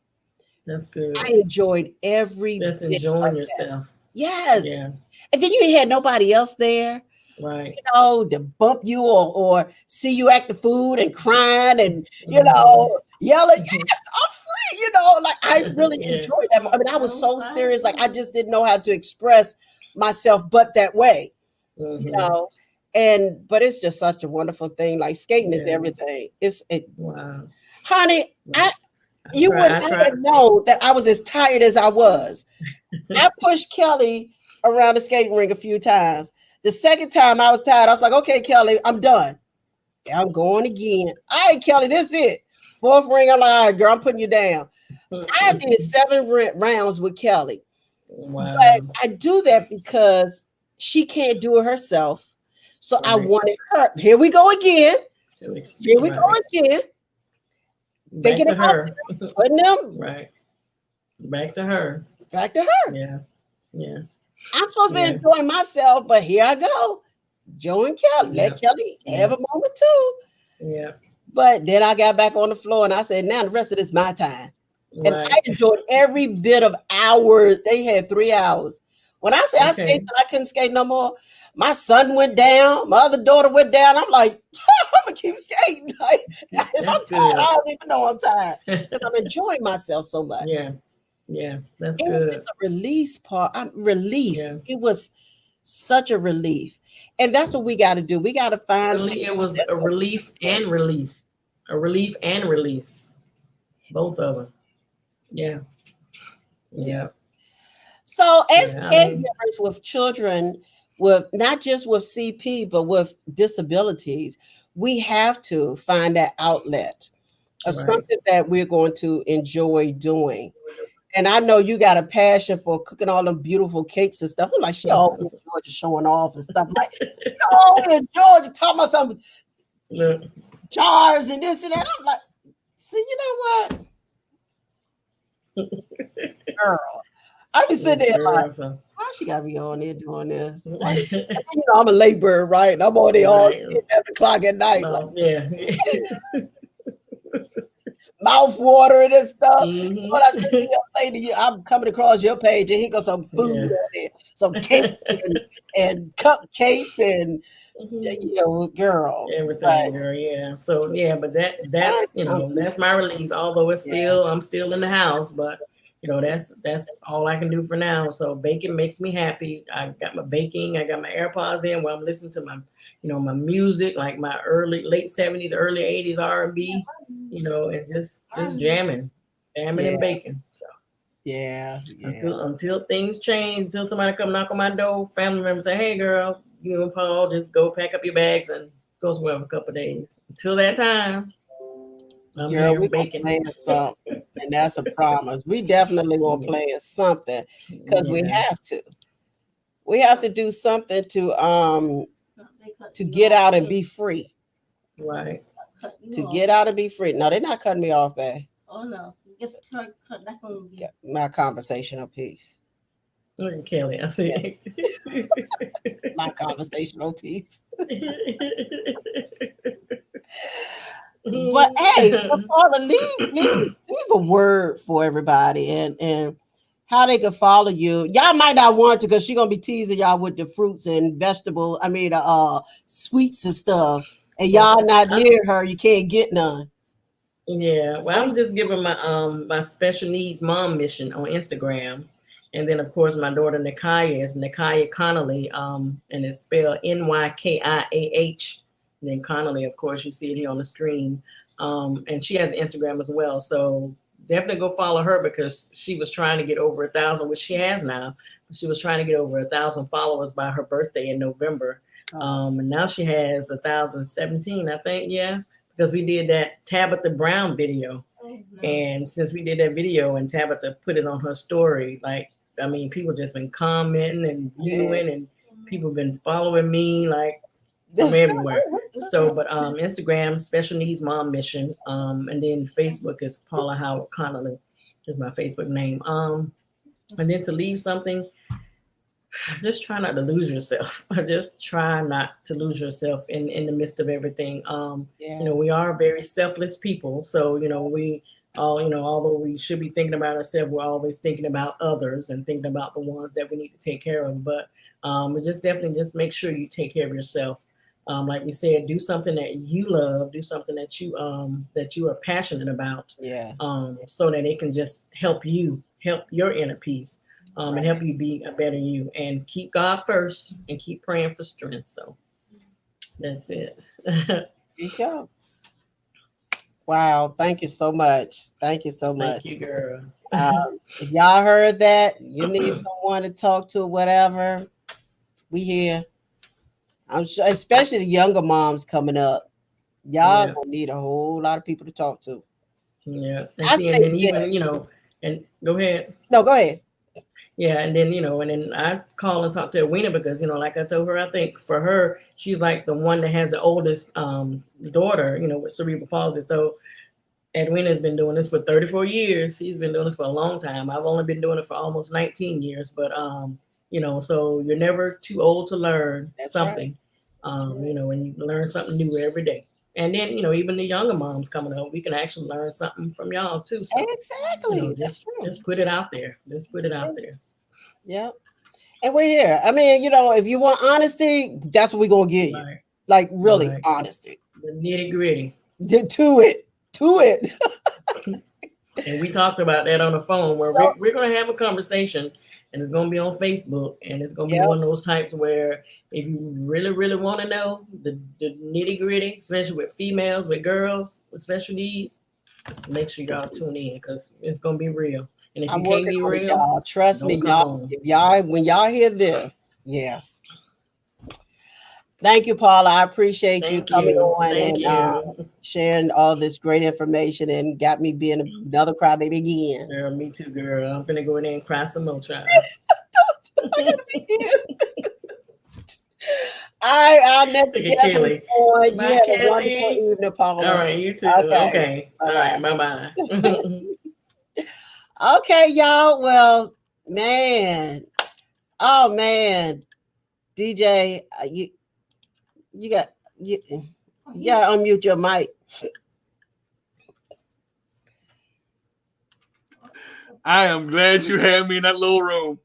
That's good. I enjoyed every Just bit enjoying of yourself. That. Yes. Yeah. And then you had nobody else there. Right. You know, to bump you or see you act the food and crying and you know, yelling, yes, I'm free, you know, like I really enjoyed that. I mean, I was so serious, like I just didn't know how to express myself but that way. You know, but it's just such a wonderful thing. Like skating is everything. Wow. Honey, you would not have known that I was as tired as I was. I pushed Kelly around the skating rink a few times. The second time I was tired, I was like, okay, Kelly, I'm done. I'm going again. All right, Kelly, this is it. Fourth ring, I'm like, all right, girl, I'm putting you down. I did 7 rounds with Kelly. Wow. But I do that because she can't do it herself. So I wanted her. Here we go again. Here we go again. Back to her. Putting them. Right. Back to her. Back to her. Yeah. Yeah. I'm supposed to be enjoying myself, but here I go. Joe and Kelly. Let Kelly have a moment too. Yeah. But then I got back on the floor and I said, now the rest of this is my time. And I enjoyed every bit of hours. They had 3 hours. When I say I skated, I couldn't skate no more. My son went down. My other daughter went down. I'm like, I'm gonna keep skating. Like, if I'm tired, I don't even know I'm tired because I'm enjoying myself so much. Yeah, yeah, that's it good. Was just a release part. Relief. Yeah. It was such a relief, and that's what we got to do. We got to find. It was a relief and release. A relief and release. Both of them. Yeah. Yeah. So as caregivers with children, with not just with CP, but with disabilities, we have to find that outlet of something that we're going to enjoy doing. And I know you got a passion for cooking all them beautiful cakes and stuff. I'm like, she always in Georgia showing off and stuff. Like, you know, in Georgia talking about some jars and this and that. I'm like, see, you know what? Girl. I be sitting there like, why she gotta be on there doing this? Like, you know, I'm a late bird, right? And I'm on there all at the clock at night. Like, mouth watering and stuff. But I should be saying to you, I'm coming across your page and here goes some food on there, some cake and cupcakes and you know, girl. Everything, girl, yeah. So but that's you know, that's my release. Although it's still I'm still in the house, but you know, that's all I can do for now. So baking makes me happy. I got my baking, I got my AirPods in while I'm listening to my, you know, my music, like my late 70s, early 80s R&B, you know, and just jamming and baking. So until things change, until somebody come knock on my door, family members say, hey girl, you and Paul, just go pack up your bags and go somewhere for a couple of days. Until that time, I'm here baking. Something, and that's a promise. We definitely gonna play something because we have to. We have to do something to get out and be free. Right. To get out and be free. No, they're not cutting me off, babe. Oh no. Just cut back on me. My conversational piece. Look at Kelly. I see. My conversational piece. But hey, Paula, leave a word for everybody and how they can follow you. Y'all might not want to because she's gonna be teasing y'all with the fruits and vegetables. I mean, sweets and stuff. And y'all not near her, you can't get none. Yeah, well, I'm just giving my my special needs mom mission on Instagram, and then of course my daughter Nakaya is Nakaya Connolly, and it's spelled NYKIAH. And then Connolly, of course, you see it here on the screen. And she has an Instagram as well. So definitely go follow her because she was trying to get over 1,000, which she has now. She was trying to get over 1,000 followers by her birthday in November. And now she has 1,017, I think. Yeah, because we did that Tabitha Brown video. And since we did that video and Tabitha put it on her story, like, I mean, people just been commenting and viewing, and people been following me like from everywhere. So, but Instagram, Special Needs Mom Mission, and then Facebook is Paula Howard Connolly is my Facebook name. And then to leave something, just try not to lose yourself. Just try not to lose yourself in the midst of everything. You know, we are very selfless people. So, you know, we all, you know, although we should be thinking about ourselves, we're always thinking about others and thinking about the ones that we need to take care of. But we just definitely just make sure you take care of yourself. Like we said, do something that you love, do something that you are passionate about. Yeah. So that it can just help you, help your inner peace. And help you be a better you, and keep God first and keep praying for strength. So that's it. There you go. Wow. Thank you so much. Thank you so much. Thank you, girl. If y'all heard that, you need someone to talk to, whatever, we here. I'm sure, especially the younger moms coming up. Y'all gonna need a whole lot of people to talk to. Yeah. And see, and then even, you know, and go ahead. No, go ahead. Yeah, and then, you know, and then I call and talk to Edwina because, you know, like I told her, I think for her, she's like the one that has the oldest daughter, you know, with cerebral palsy. So Edwina has been doing this for 34 years. She's been doing this for a long time. I've only been doing it for almost 19 years. But, you know, so you're never too old to learn something, you know, and you learn something new every day. And then, you know, even the younger moms coming up, we can actually learn something from y'all too. So, exactly. You know, just put it out there. Just put it out there. Yep. And we're here. I mean, you know, if you want honesty, that's what we're going to give you. Like, really, honesty. The nitty gritty. To it. And we talked about that on the phone where we're going to have a conversation, and it's going to be on Facebook, and it's going to be one of those types where if you really, really want to know the nitty gritty, especially with females, with girls with special needs, make sure y'all tune in because it's going to be real. And if you can't be real, y'all, trust me, y'all. If y'all, when y'all hear this, Thank you, Paula. I appreciate you coming on and sharing all this great information and got me being another crybaby again. Girl, me too, girl. I'm gonna go in there and cry some more, child. I'll never get Kelly. You have a wonderful evening, Paula. All right, you too. Okay. All right, bye-bye. Okay, y'all. Well, man. Oh, man. DJ, you gotta unmute your mic. I am glad you had me in that little room.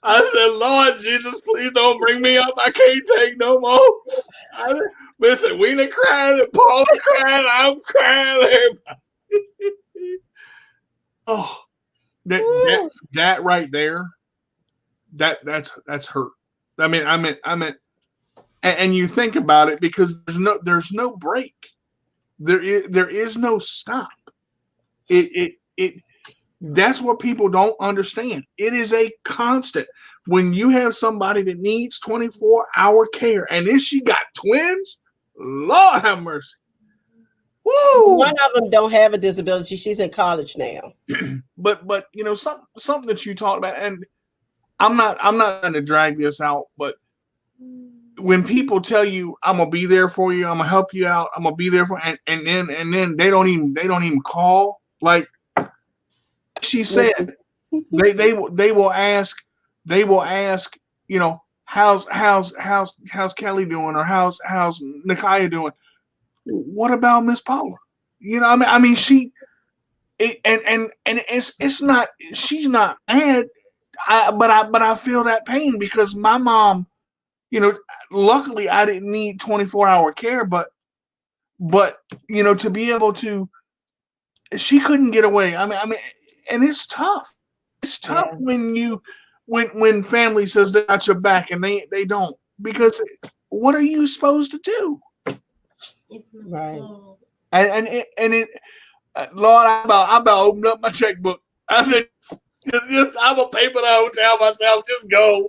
I said, Lord Jesus, please don't bring me up. I can't take no more. Listen, Weena crying and Paula crying. I'm crying. Oh, that right there. That's hurt. I mean, and you think about it because there's no break. There is no stop. That's what people don't understand. It is a constant. When you have somebody that needs 24-hour care, and then she got twins, Lord have mercy. Woo! One of them don't have a disability. She's in college now. But you know, something that you talked about, and I'm not going to drag this out, but when people tell you I'm gonna be there for you, I'm gonna help you out, I'm gonna be there for, and then they don't even call. Like she said, they will ask, you know, how's Kelly doing, or how's Nikaya doing? What about Miss Paula? You know, I mean she, and it's not, she's not mad. But I feel that pain because my mom, you know, luckily I didn't need 24-hour care, but you know, to be able to, she couldn't get away. I mean, and it's tough. It's tough when family says they got your back and they don't, because what are you supposed to do? Right. And it Lord, I'm about to open up my checkbook. I said, I'm gonna pay for the hotel myself. Just go.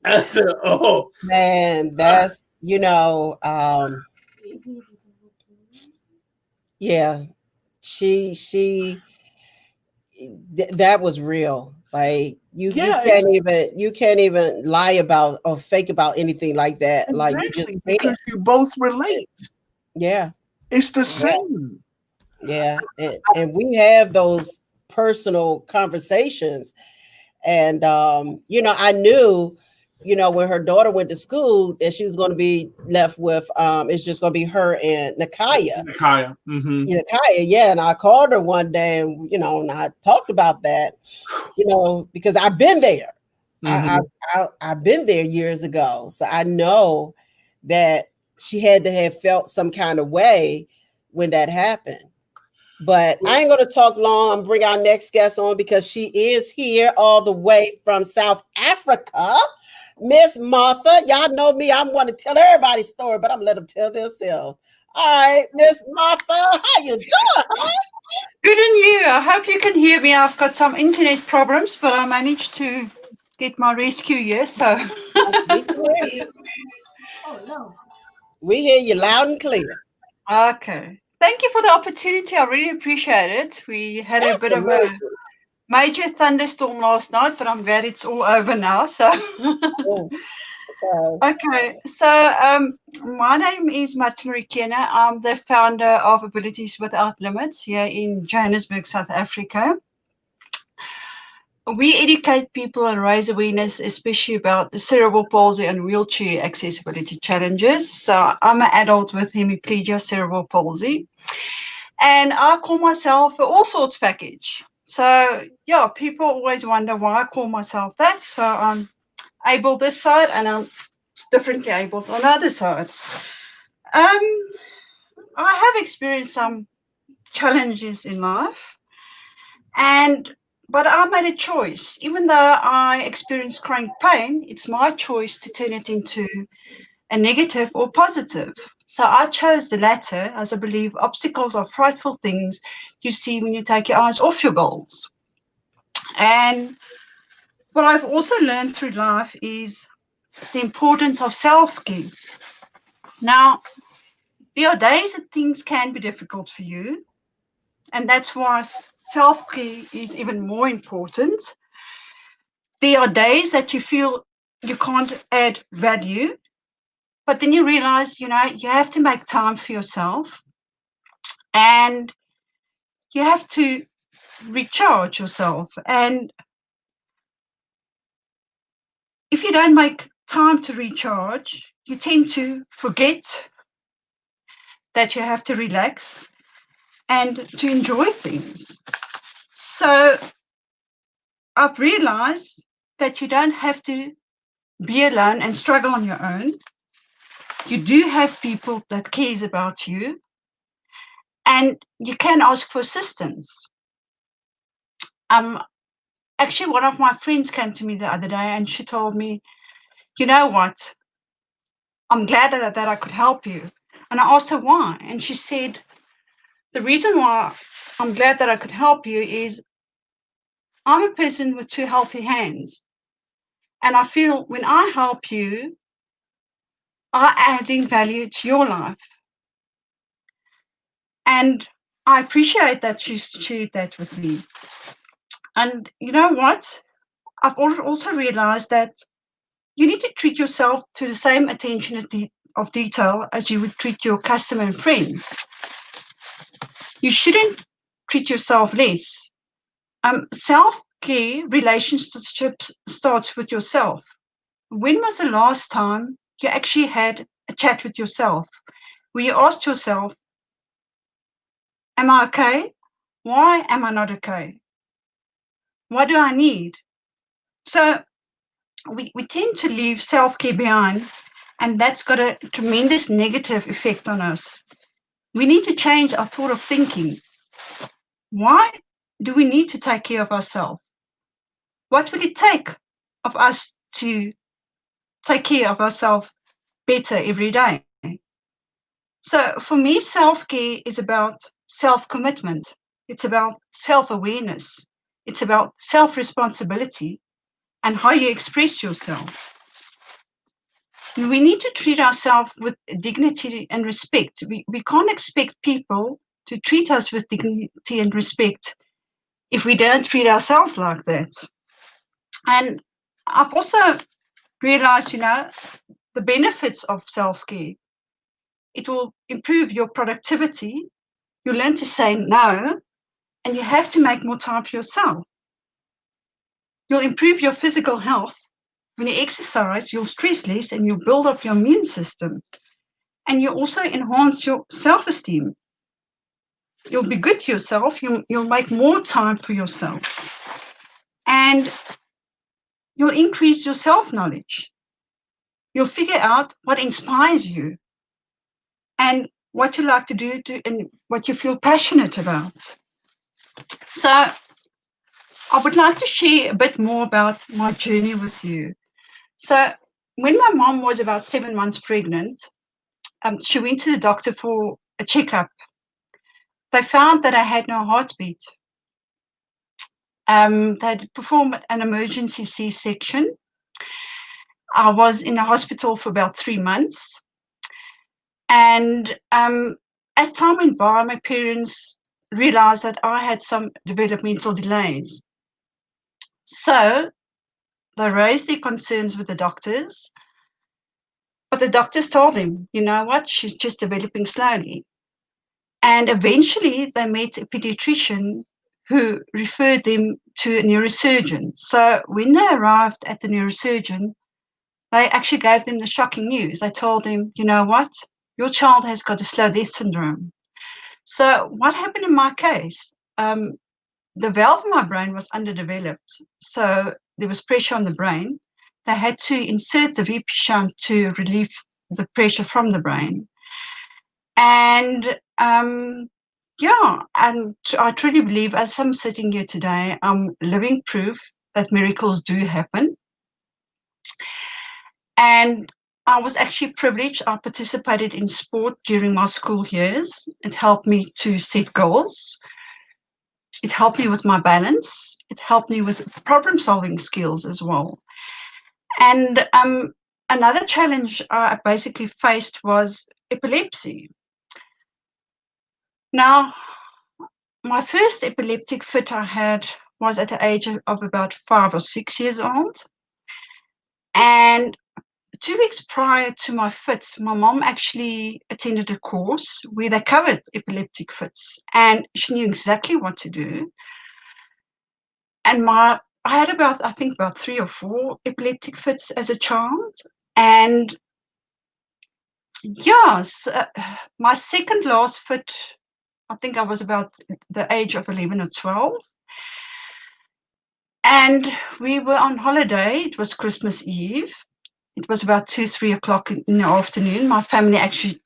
I said, oh Man, that's yeah, she that was real. Like you yeah, can't even lie about or fake about anything like that. Like you just exactly, can't. because you both relate. Yeah, It's the same. yeah, and we have those personal conversations. And I knew, when her daughter went to school that she was going to be left with it's just going to be her and Nakaya. Nakaya. Mm-hmm. Nakaya, yeah. And I called her one day, and I talked about that, because I've been there. Mm-hmm. I've been there years ago, so I know that she had to have felt some kind of way when that happened. But I ain't going to talk long. I'm bring our next guest on because she is here all the way from South Africa. Miss Martha. Y'all know me. I want to tell everybody's story, but I'm going to let them tell themselves. All right, Miss Martha, how you doing? Good on you. I hope you can hear me. I've got some internet problems, but I managed to get my rescue here. So We can hear you. Oh no. We hear you loud and clear. okay. Thank you for the opportunity. I really appreciate it. We had a bit of a major thunderstorm last night, but I'm glad it's all over now. So okay. So my name is Martin Rikena. I'm the founder of Abilities Without Limits here in Johannesburg, South Africa. We educate people and raise awareness, especially about the cerebral palsy and wheelchair accessibility challenges. So I'm an adult with hemiplegia cerebral palsy, and I call myself an all sorts package. So yeah, people always wonder why I call myself that. So I'm able this side, and I'm differently able on the other side. I have experienced some challenges in life, but I made a choice. Even though I experienced chronic pain, it's my choice to turn it into a negative or positive. So I chose the latter, as I believe obstacles are frightful things you see when you take your eyes off your goals. And what I've also learned through life is the importance of self-care. Now, there are days that things can be difficult for you, and that's why self-care is even more important. There are days that you feel you can't add value, but then you realize, you have to make time for yourself, and you have to recharge yourself. And if you don't make time to recharge, you tend to forget that you have to relax and to enjoy things. So I've realized that you don't have to be alone and struggle on your own. You do have people that cares about you, and you can ask for assistance. Actually, one of my friends came to me the other day, and she told me, you know what, I'm glad that I could help you. And I asked her why, and she said, the reason why I'm glad that I could help you is I'm a person with two healthy hands, and I feel when I help you, I'm adding value to your life. And I appreciate that she shared that with me. And you know what? I've also realized that you need to treat yourself to the same attention of detail as you would treat your customer and friends. You shouldn't treat yourself less. Self-care relationships starts with yourself. When was the last time you actually had a chat with yourself where you asked yourself, am I okay? Why am I not okay? What do I need? So we tend to leave self-care behind, and that's got a tremendous negative effect on us. We need to change our thought of thinking. Why do we need to take care of ourselves? What will it take of us to take care of ourselves better every day? So for me, self-care is about self-commitment. It's about self-awareness. It's about self-responsibility. and how you express yourself. We need to treat ourselves with dignity and respect. We can't expect people to treat us with dignity and respect if we don't treat ourselves like that. And I've also realized, the benefits of self-care. It will improve your productivity. You learn to say no, and you have to make more time for yourself. You'll improve your physical health. When you exercise, you'll stress less and you'll build up your immune system. And you also enhance your self-esteem. You'll be good to yourself. You'll make more time for yourself. And you'll increase your self-knowledge. You'll figure out what inspires you and what you like to do and what you feel passionate about. So I would like to share a bit more about my journey with you. So when my mom was about 7 months pregnant, she went to the doctor for a checkup. They found that I had no heartbeat. They'd performed an emergency C-section. I was in the hospital for about 3 months. And as time went by, my parents realized that I had some developmental delays. So they raised their concerns with the doctors. But the doctors told them, you know what, she's just developing slowly. And eventually they met a pediatrician who referred them to a neurosurgeon. So when they arrived at the neurosurgeon, they actually gave them the shocking news. They told them, you know what, your child has got a slow death syndrome. So what happened in my case? The valve in my brain was underdeveloped. So there was pressure on the brain. They had to insert the VP shunt to relieve the pressure from the brain. And I truly believe, as I'm sitting here today, I'm living proof that miracles do happen. And I was actually privileged. I participated in sport during my school years. It helped me to set goals. It helped me with my balance. It helped me with problem-solving skills as well. And another challenge I basically faced was epilepsy. Now, my first epileptic fit I had was at the age of about 5 or 6 years old. And 2 weeks prior to my fits, my mom actually attended a course where they covered epileptic fits, and she knew exactly what to do. And I had about 3 or 4 epileptic fits as a child. And yes, my second last fit, I think I was about the age of 11 or 12. And we were on holiday. It was Christmas Eve. It was about 2, 3 o'clock in the afternoon. My family actually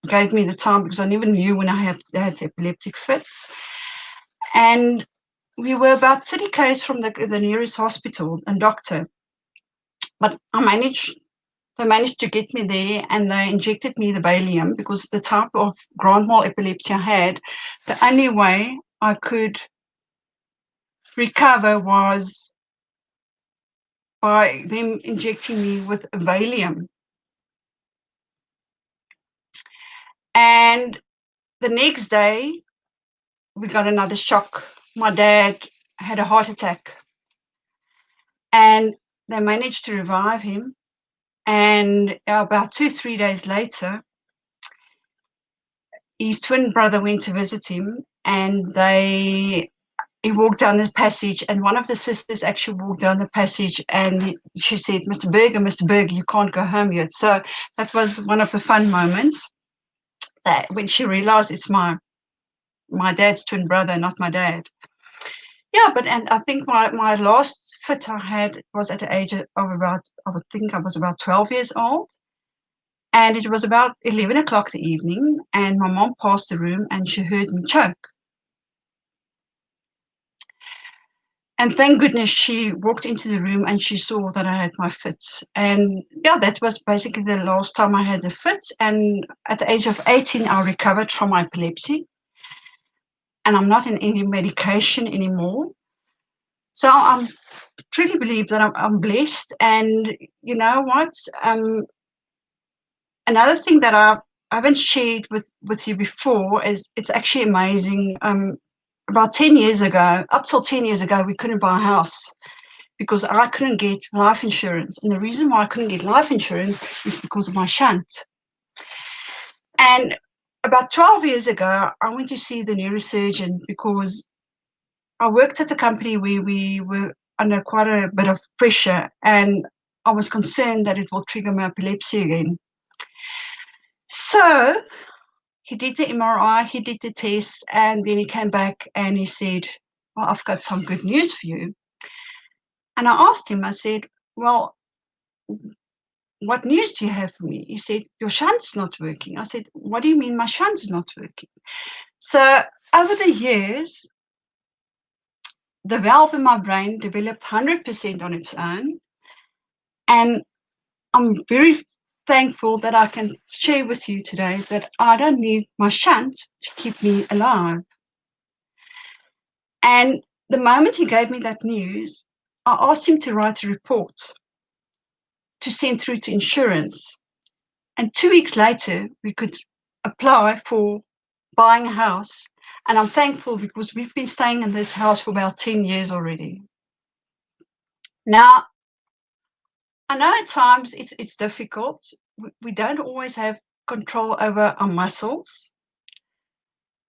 gave me the time because I never knew when I had epileptic fits. And we were about 30 k's from the nearest hospital and doctor. But they managed to get me there, and they injected me the Valium because the type of grand mal epilepsy I had, the only way I could recover was by them injecting me with Valium. And the next day, we got another shock. My dad had a heart attack, and they managed to revive him. And about 2, 3 days later, his twin brother went to visit him, and he walked down the passage, and one of the sisters actually walked down the passage, and she said, Mr. Berger, you can't go home yet. So that was one of the fun moments, that when she realized it's my dad's twin brother, not my dad. Yeah, and I think my last fit I had was at the age of about, I would think I was about 12 years old. And it was about 11 o'clock the evening, and my mom passed the room and she heard me choke. And thank goodness she walked into the room and she saw that I had my fits. And yeah, that was basically the last time I had a fit. And at the age of 18, I recovered from my epilepsy. And I'm not in any medication anymore. So I truly believe that I'm blessed. And you know what? Another thing that I haven't shared with you before is it's actually amazing. About 10 years ago, up till 10 years ago, we couldn't buy a house because I couldn't get life insurance. And the reason why I couldn't get life insurance is because of my shunt. And about 12 years ago, I went to see the neurosurgeon because I worked at a company where we were under quite a bit of pressure, and I was concerned that it will trigger my epilepsy again. So he did the MRI, he did the test, and then he came back and he said, well, I've got some good news for you. And I asked him, I said, well, what news do you have for me? He said, your shunt is not working. I said, what do you mean my shunt is not working? So over the years, the valve in my brain developed 100% on its own. And I'm very thankful that I can share with you today that I don't need my shunt to keep me alive. And the moment he gave me that news, I asked him to write a report to send through to insurance. And 2 weeks later, we could apply for buying a house. And I'm thankful because we've been staying in this house for about 10 years already. Now, I know at times it's difficult. We don't always have control over our muscles.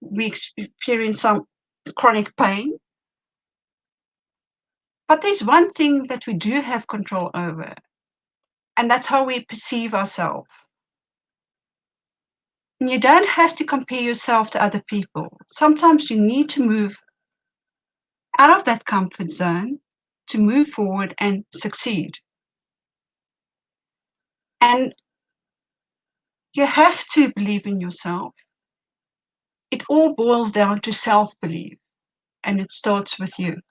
We experience some chronic pain. But there's one thing that we do have control over, and that's how we perceive ourselves. And you don't have to compare yourself to other people. Sometimes you need to move out of that comfort zone to move forward and succeed. And you have to believe in yourself. It all boils down to self-belief, and it starts with you.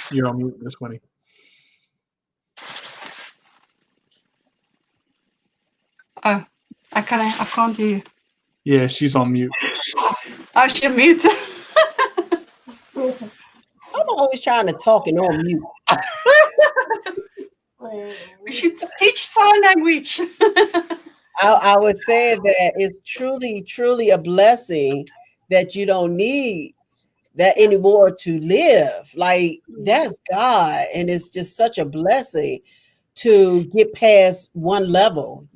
You're on mute, Miss Winnie. Oh, I can't hear you. Yeah, she's on mute. Oh, she's mute. I'm always trying to talk and on mute. We should teach sign language. I would say that it's truly, truly a blessing that you don't need that anymore to live. Like that's God, and it's just such a blessing to get past one level,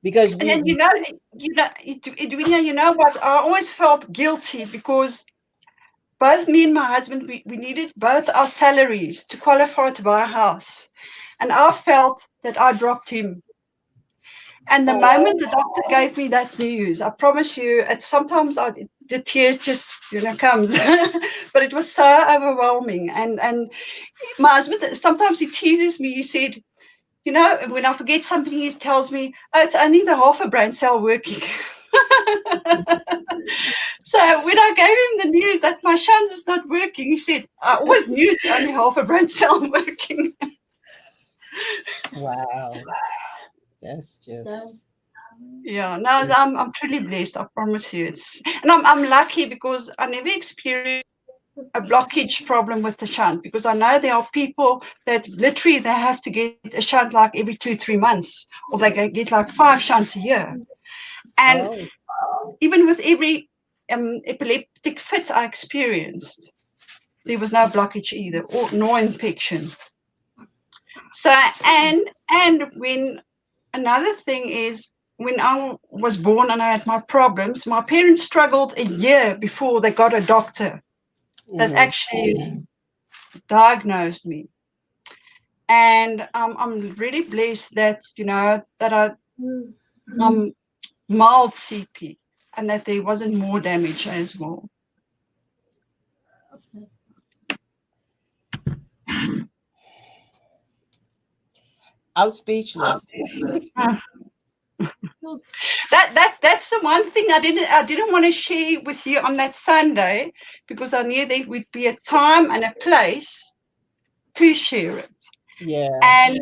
because And then you know what? I always felt guilty because both me and my husband, we needed both our salaries to qualify to buy a house. And I felt that I dropped him. And the moment the doctor gave me that news, I promise you, sometimes the tears just, comes. But it was so overwhelming. And my husband, sometimes he teases me. He said, when I forget something, he tells me, oh, it's only the half a brain cell working. So when I gave him the news that my shunt is not working, he said, I always knew it's only half a brain cell working. Wow. That's just Yeah, no, I'm truly blessed. I promise you. And I'm lucky because I never experienced a blockage problem with the shunt, because I know there are people that literally they have to get a shunt like every 2-3 months, or they get like 5 shunts a year. And even with every epileptic fit I experienced, there was no blockage either, or nor infection. So and when another thing is, when I was born and I had my problems, my parents struggled a year before they got a doctor that actually diagnosed me. And I'm really blessed that I'm mild CP and that there wasn't more damage as well. I'm speechless. That's the one thing I didn't want to share with you on that Sunday, because I knew there would be a time and a place to share it. Yeah. And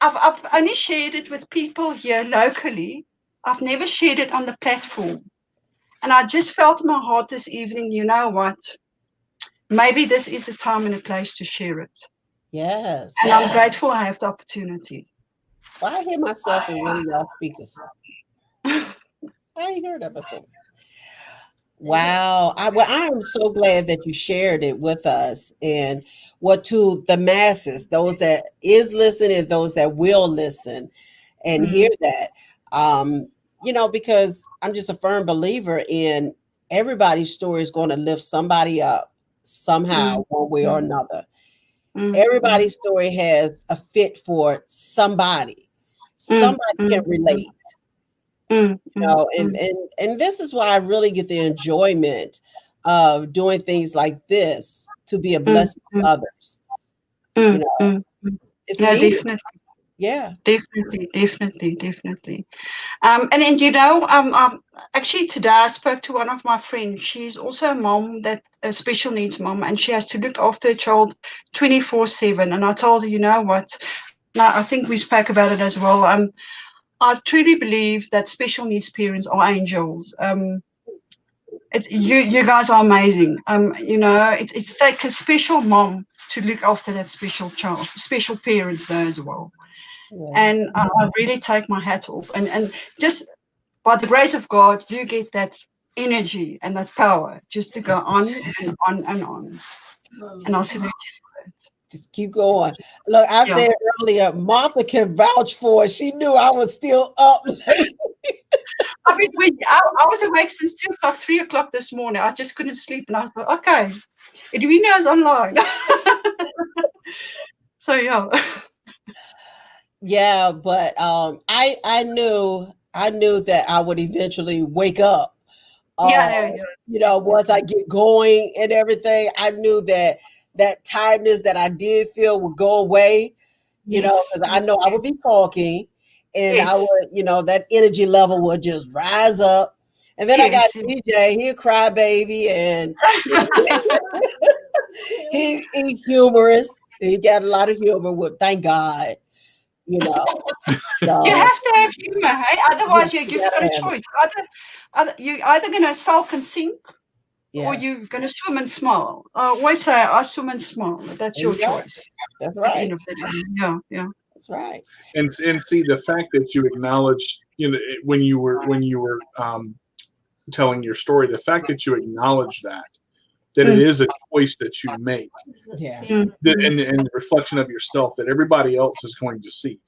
I've only shared it with people here locally. I've never shared it on the platform. And I just felt in my heart this evening, you know what? Maybe this is the time and a place to share it. Yes. And I'm grateful I have the opportunity. Well, I hear myself in one of y'all speakers. I ain't heard that before. Wow. I am so glad that you shared it with us, and what to the masses, those that is listening and those that will listen and hear that. Because I'm just a firm believer in everybody's story is going to lift somebody up somehow, one way or another. Everybody's story has a fit for somebody. Somebody can relate. And this is why I really get the enjoyment of doing things like this, to be a blessing to others. It's Yeah, needed. definitely. Yeah, Definitely. And then actually today I spoke to one of my friends. She's also a mom, that a special needs mom, and she has to look after a child 24/7. And I told her, you know what? Now I think we spoke about it as well. I truly believe that special needs parents are angels. You guys are amazing. It's like a special mom to look after that special child, special parents there as well. And I really take my hat off. And just by the grace of God, you get that energy and that power just to go on and on and on. And I'll salute you for it. just keep going. Look, I said earlier, Martha can vouch for it. She knew I was still up late. I mean, I was awake since 2 o'clock, 3 o'clock this morning. I just couldn't sleep. And I was like, okay, Edwina's online. So, yeah. Yeah, but I knew that I would eventually wake up. Once I get going and everything, I knew that tiredness that I did feel would go away. Because I know I would be talking, and I would, that energy level would just rise up. And then I got DJ, he a crybaby, and he's humorous. He got a lot of humor with, thank God. You have to have humor, hey? Otherwise, you've got a choice. You're either going to sulk and sink, or you're going to swim and smile. I always say, I swim and smile. That's your choice. That's right. At the end of the day. Yeah. That's right. And see, the fact that you acknowledged, when you were telling your story, the fact that you acknowledge that it is a choice that you make, and the reflection of yourself that everybody else is going to see,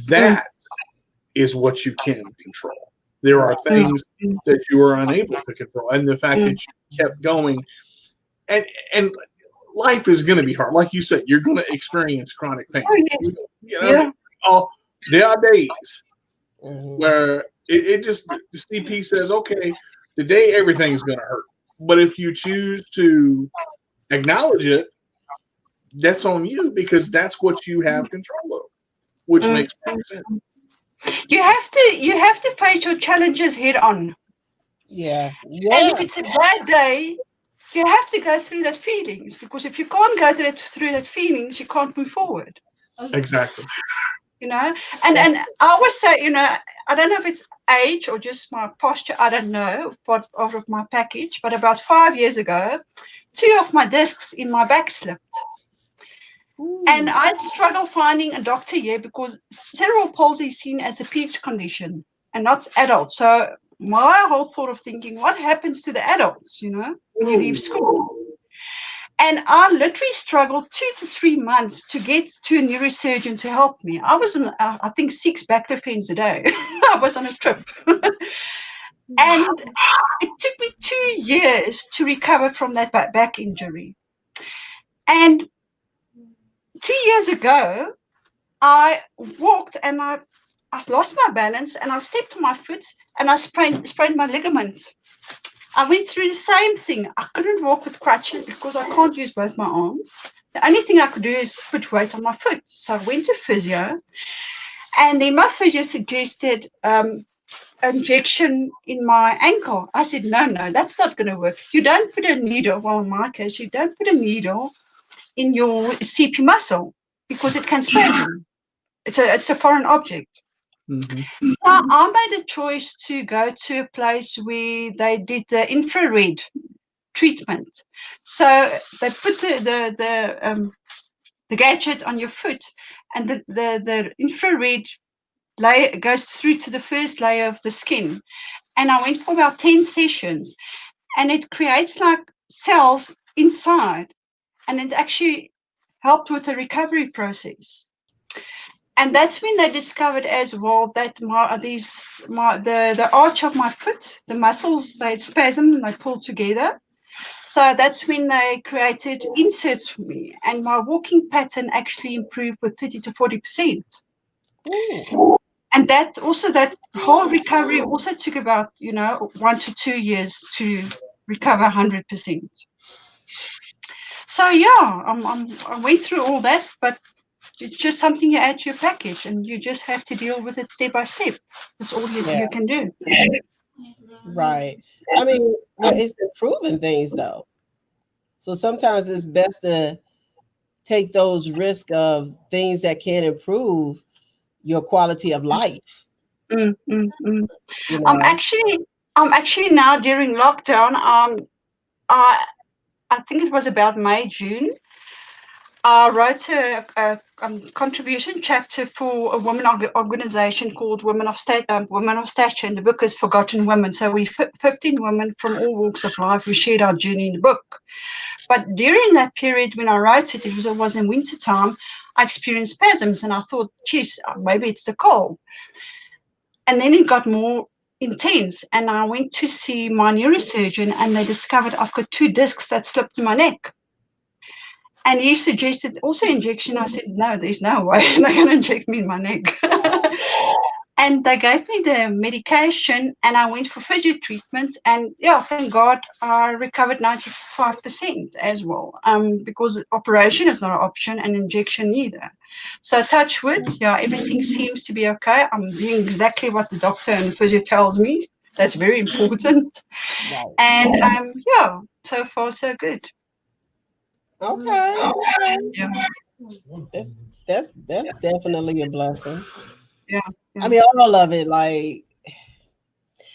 that is what you can control. There are things that you are unable to control, and the fact that you kept going, and life is going to be hard. Like you said, you're going to experience chronic pain. There are days where it just, the CP says, okay, today everything's going to hurt. But if you choose to acknowledge it, that's on you, because that's what you have control of, which makes sense. You have to face your challenges head on. Yeah. And if it's a bad day, you have to go through that feelings, because if you can't go through that feelings, you can't move forward. Exactly. And I always say, I don't know if it's age or just my posture, I don't know, part of my package, but about 5 years ago, 2 of my discs in my back slipped. And I'd struggle finding a doctor here, because cerebral palsy is seen as a peds condition and not adult. So my whole thought of thinking, what happens to the adults, when you leave school? And I literally struggled 2 to 3 months to get to a neurosurgeon to help me. I was on, I think, 6 baclofens a day. I was on a trip. And it took me 2 years to recover from that back injury. And 2 years ago, I walked and I lost my balance, and I stepped on my foot and I sprained my ligaments. I went through the same thing. I couldn't walk with crutches because I can't use both my arms. The only thing I could do is put weight on my foot. So I went to physio, And then my physio suggested injection in my ankle. I said, no, that's not going to work. You don't put a needle, well, in my case, you don't put a needle in your CP muscle because it can spasm. It's a foreign object. Mm-hmm. So I made a choice to go to a place where they did the infrared treatment. So they put the gadget on your foot, and the infrared layer goes through to the first layer of the skin. And I went for about 10 sessions, and it creates like cells inside, and it actually helped with the recovery process. And that's when they discovered as well that the arch of my foot, the muscles, they spasm and they pull together. So that's when they created inserts for me, and my walking pattern actually improved with 30 to 40%. Ooh. And that whole recovery also took about 1 to 2 years to recover 100%. So yeah, I went through all this, but it's just something you add to your package, and you just have to deal with it step by step. That's all you can do. Right. I mean, well, it's improving things though. So sometimes it's best to take those risks of things that can improve your quality of life. Mm, mm, mm. You I'm know. actually now during lockdown. I think it was about May, June. I wrote a contribution chapter for a women organization called Women of Stature, and the book is Forgotten Women. So we 15 women from all walks of life. We shared our journey in the book. But during that period when I wrote it, it was in winter time, I experienced spasms, and I thought, geez, maybe it's the cold. And then it got more intense, and I went to see my neurosurgeon, and they discovered I've got 2 discs that slipped in my neck. And he suggested also injection. I said, no, there's no way they're going to inject me in my neck. And they gave me the medication, and I went for physio treatment. And yeah, thank God I recovered 95% as well, because operation is not an option and injection neither. So touch wood, yeah, everything seems to be okay. I'm doing exactly what the doctor and the physio tells me. That's very important. Right. And yeah, so far so good. Okay. Okay. Yeah. That's definitely a blessing. Yeah. I mean, all of it. Like,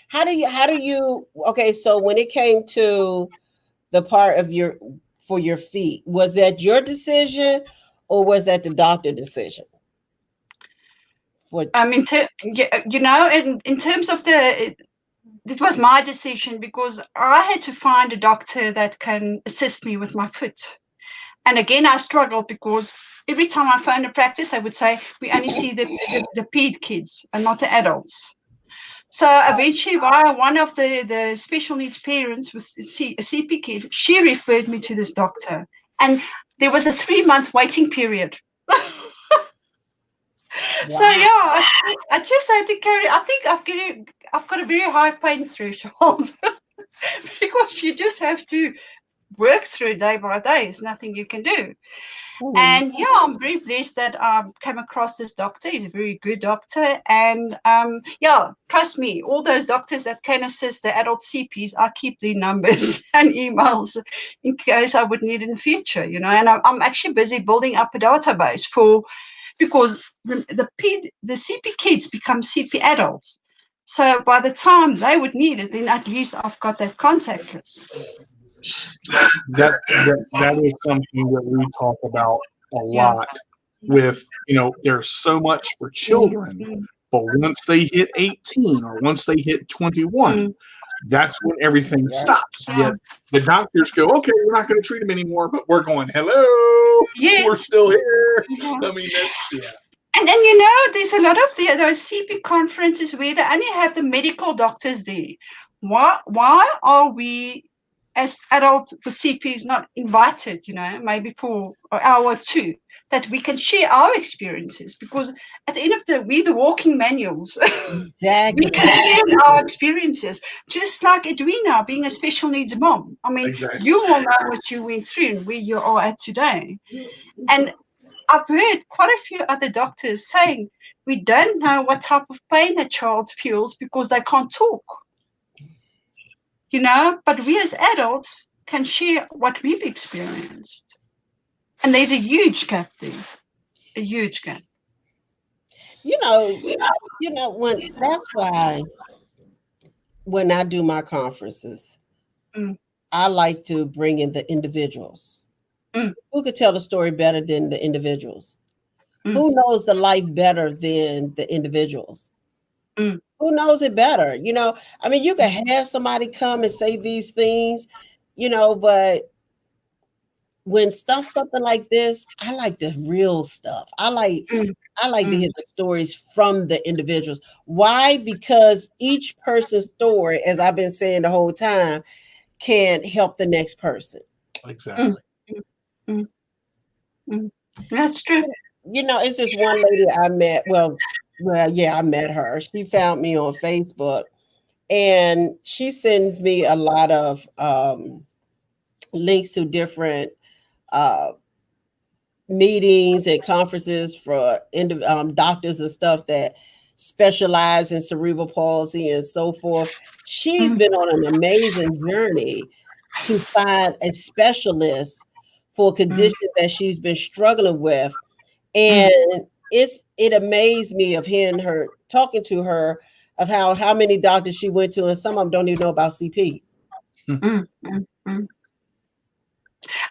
how do you? Okay, so when it came to the part of for your feet, was that your decision, or was that the doctor decision? I mean, in terms of it was my decision, because I had to find a doctor that can assist me with my foot. And again, I struggled because every time I phoned a practice, I would say, we only see the ped kids and not the adults. So eventually, via one of the special needs parents was a CP kid, she referred me to this doctor. And there was a 3-month waiting period. Wow. So yeah, I just had to carry. I think I've got a very high pain threshold because you just have to work through day by day. There's nothing you can do. And yeah, I'm very blessed that I came across this doctor. He's a very good doctor. And yeah, trust me, all those doctors that can assist the adult CPs, I keep their numbers and emails in case I would need in the future, And I'm actually busy building up a database because the CP kids become CP adults. So by the time they would need it, then at least I've got that contact list. That is something that we talk about a lot. With there's so much for children, but once they hit 18 or once they hit 21, that's when everything stops. Yet the doctors go, okay, we're not going to treat them anymore, but we're going, hello, we're still here. I mean, And there's a lot of those CP conferences where they only have the medical doctors there. Why are we as adult CPs not invited, maybe for an hour or two, that we can share our experiences? Because at the end of we're the walking manuals. Exactly. We can share our experiences, just like Edwina being a special needs mom. I mean, you all know what you went through and where you are at today. And I've heard quite a few other doctors saying, we don't know what type of pain a child feels because they can't talk. But we as adults can share what we've experienced. And there's a huge gap there. A huge gap. That's why when I do my conferences, I like to bring in the individuals who could tell the story better than the individuals. Who knows the life better than the individuals? Who knows it better? You could have somebody come and say these things, but when something like this, I like the real stuff. I like to hear the stories from the individuals. Why? Because each person's story, as I've been saying the whole time, can help the next person. Exactly. That's true. It's just one lady I met. Well, yeah, I met her. She found me on Facebook, and she sends me a lot of links to different meetings and conferences for doctors and stuff that specialize in cerebral palsy and so forth. She's been on an amazing journey to find a specialist for a condition that she's been struggling with. And it amazed me of hearing her, talking to her, of how many doctors she went to, and some of them don't even know about CP. I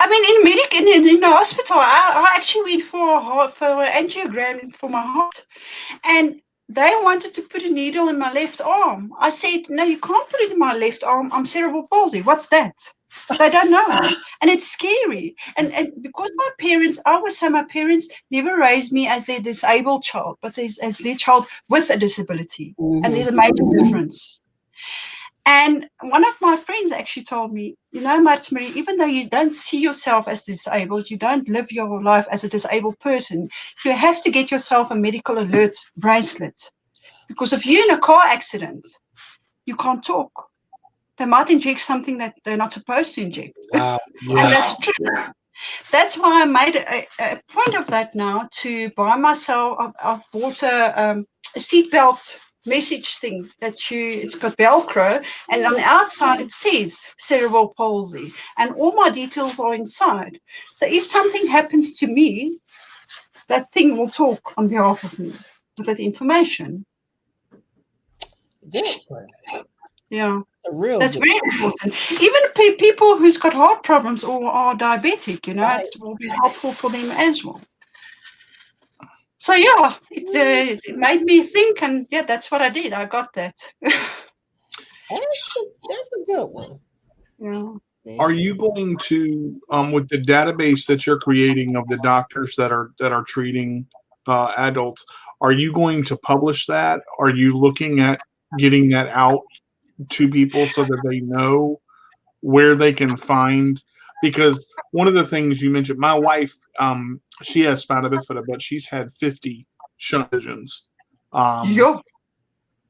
mean, in the hospital, I actually went for an angiogram for my heart, and they wanted to put a needle in my left arm. I said, no, you can't put it in my left arm. I'm cerebral palsy. What's that? They don't know. And it's scary. And because I always say my parents never raised me as their disabled child, but as their child with a disability. And there's a major difference. And one of my friends actually told me, Marie, even though you don't see yourself as disabled, you don't live your life as a disabled person, you have to get yourself a medical alert bracelet. Because if you're in a car accident, you can't talk. They might inject something that they're not supposed to inject. Yeah. And that's true. That's why I made a point of that now to buy myself. I've bought a seatbelt message thing it's got Velcro, and on the outside it says cerebral palsy, and all my details are inside. So if something happens to me, that thing will talk on behalf of me with that information. Good. Yeah. That's very important. Even people who's got heart problems or are diabetic, it will be helpful for them as well. So yeah, it made me think, and yeah, that's what I did. I got that. That's a good one. Yeah. Are you going to, with the database that you're creating of the doctors that are treating adults, are you going to publish that? Are you looking at getting that out to people so that they know where they can find? Because one of the things you mentioned, my wife, she has spina bifida, but she's had 50 shunt visions.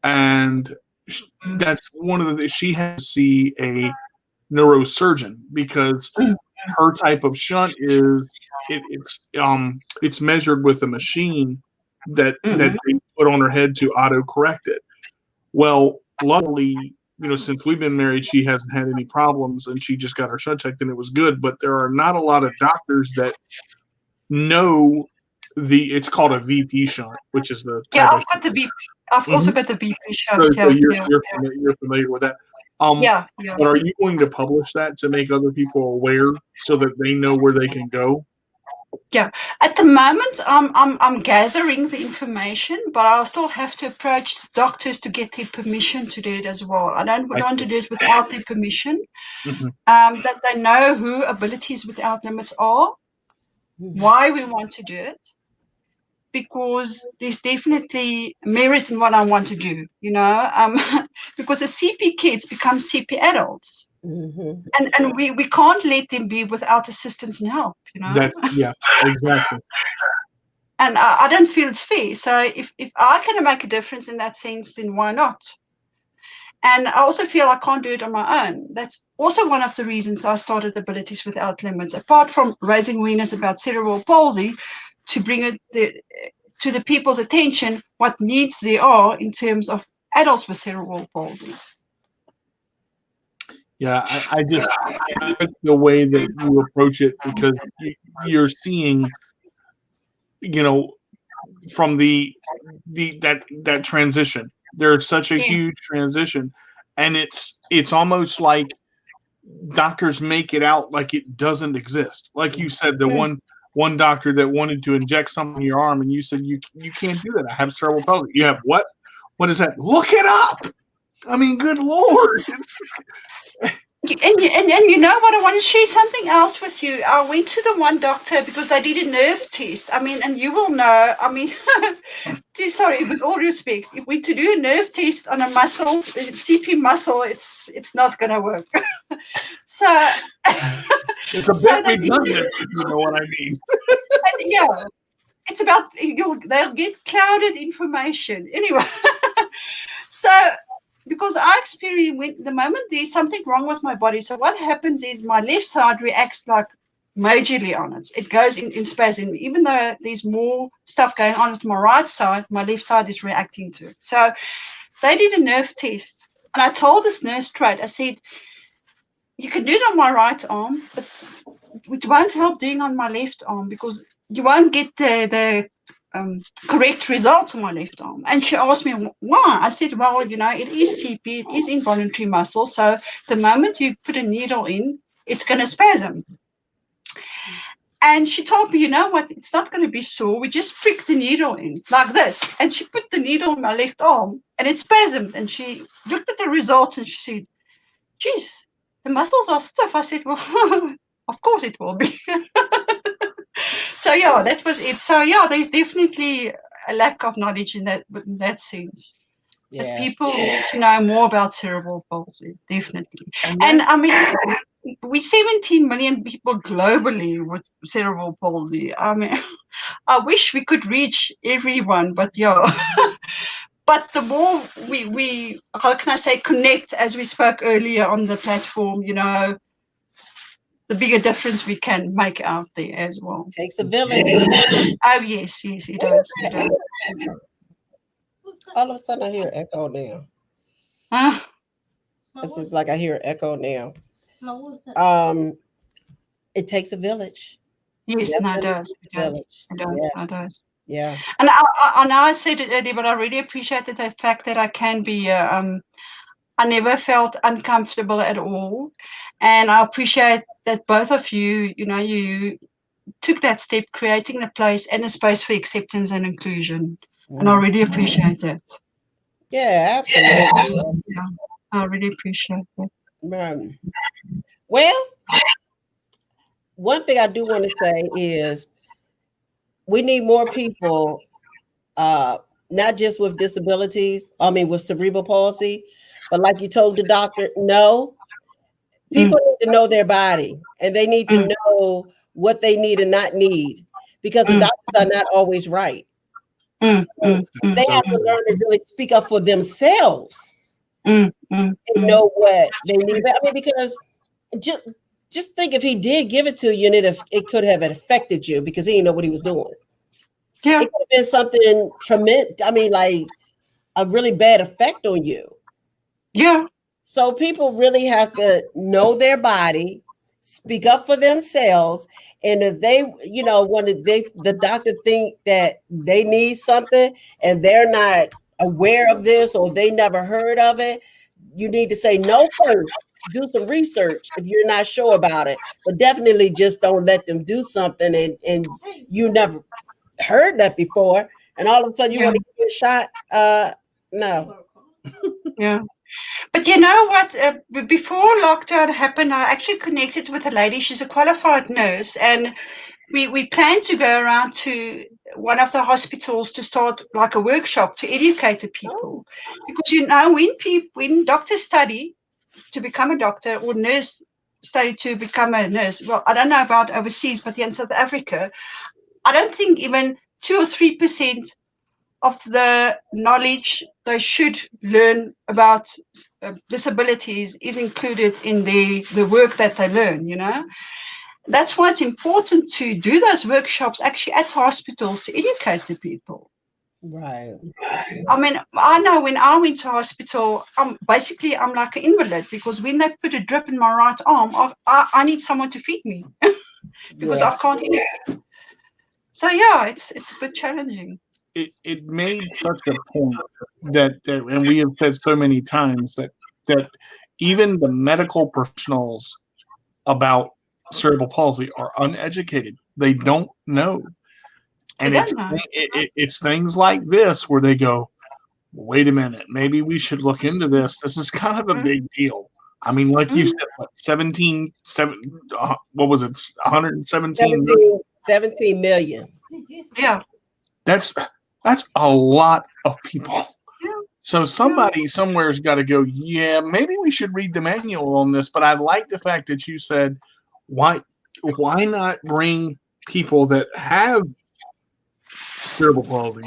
And that's one of the, she has to see a neurosurgeon because her type of shunt is it's measured with a machine that they put on her head to auto correct it. Well, luckily, since we've been married, she hasn't had any problems, and she just got her shunt checked, and it was good. But there are not a lot of doctors that know it's called a VP shunt, which is the type I've got the VP. I've also got the VP shunt. So you're familiar with that. Yeah. But are you going to publish that to make other people aware so that they know where they can go? Yeah. At the moment, I'm gathering the information, but I'll still have to approach the doctors to get their permission to do it as well. I don't want to do it without their permission. That they know who Abilities Without Limits are, why we want to do it, because there's definitely merit in what I want to do, because the CP kids become CP adults. And we can't let them be without assistance and help, Yeah, exactly. And I don't feel it's fair. So if I can make a difference in that sense, then why not? And I also feel I can't do it on my own. That's also one of the reasons I started Abilities Without Limits, apart from raising awareness about cerebral palsy, to bring it to the people's attention what needs there are in terms of adults with cerebral palsy. Yeah, I just like the way that you approach it, because you're seeing, from that transition. There's such a huge transition, and it's almost like doctors make it out like it doesn't exist. Like you said, the one doctor that wanted to inject something in your arm, and you said you can't do that. I have cerebral palsy. You have what? What is that? Look it up. I mean, good Lord. And you know what? I want to share something else with you. I went to the one doctor because I did a nerve test. I mean, and you will know. I mean, sorry, with all respect, if we to do a nerve test on a muscle, CP muscle, it's not going to work. So it's a bit redundant, if you know what I mean. Yeah, it's about they'll get clouded information anyway. So. Because I experience the moment there's something wrong with my body. So what happens is my left side reacts like majorly on it. It goes in spasm. Even though there's more stuff going on with my right side, my left side is reacting to it. So they did a nerve test. And I told this nurse straight, I said, you can do it on my right arm, but it won't help doing on my left arm because you won't get the correct results on my left arm. And she asked me why. I said, well, it is CP, it is involuntary muscle. So the moment you put a needle in, it's going to spasm. And she told me, you know what, it's not going to be sore. We just prick the needle in like this. And she put the needle in my left arm and it spasmed. And she looked at the results and she said, geez, the muscles are stiff. I said, well, of course it will be. So yeah, that was it. So yeah, there's definitely a lack of knowledge in that sense. Yeah. But people need to know more about cerebral palsy, definitely. And I mean, we 17 million people globally with cerebral palsy. I mean, I wish we could reach everyone, but yeah. But the more we how can I say, connect, as we spoke earlier on the platform, the bigger difference we can make out there as well. Takes a village. Oh, yes, it does. It does. All of a sudden, I hear echo now. This is like I hear echo now. It takes a village. Yes, no, it does. It does. Yeah. And I know I said it earlier, but I really appreciated the fact that I can be I never felt uncomfortable at all. And I appreciate that both of you, you took that step, creating the place and a space for acceptance and inclusion. And I really appreciate that. Yeah, absolutely. Yeah, I really appreciate that. Well, one thing I do want to say is we need more people, not just with disabilities, with cerebral palsy, but like you told the doctor, no, people need to know their body and they need to know what they need and not need, because the doctors are not always right. So they have to learn to really speak up for themselves and know what they need. Because just think, if he did give it to you and it could have affected you because he didn't know what he was doing. Yeah. It could have been something tremendous. Like a really bad effect on you. Yeah. So people really have to know their body, speak up for themselves. And if they, the doctor think that they need something and they're not aware of this or they never heard of it, you need to say no first. Do some research if you're not sure about it, but definitely just don't let them do something and you never heard that before, and all of a sudden you want to give it a shot. No. Yeah. But you know what? Before lockdown happened, I actually connected with a lady. She's a qualified nurse, and we plan to go around to one of the hospitals to start like a workshop to educate the people. Because when doctors study to become a doctor or nurse study to become a nurse, well, I don't know about overseas, but here in South Africa, I don't think even 2 or 3% of the knowledge they should learn about disabilities is included in the work that they learn, That's why it's important to do those workshops actually at hospitals to educate the people. Right. I mean, I know when I went to hospital, I'm like an invalid because when they put a drip in my right arm, I need someone to feed me because Yeah. I can't eat. So yeah, it's a bit challenging. It made such a point that and we have said so many times that even the medical professionals about cerebral palsy are uneducated. They don't know. And They don't know. it's things like this where they go, wait a minute, maybe we should look into this. This is kind of a big deal. I mean, like you said, what, 17, what was it, 117 million? 17 million. Yeah. That's a lot of people. Yeah. So somebody somewhere's got to go, yeah, maybe we should read the manual on this. But I like the fact that you said, why not bring people that have cerebral palsy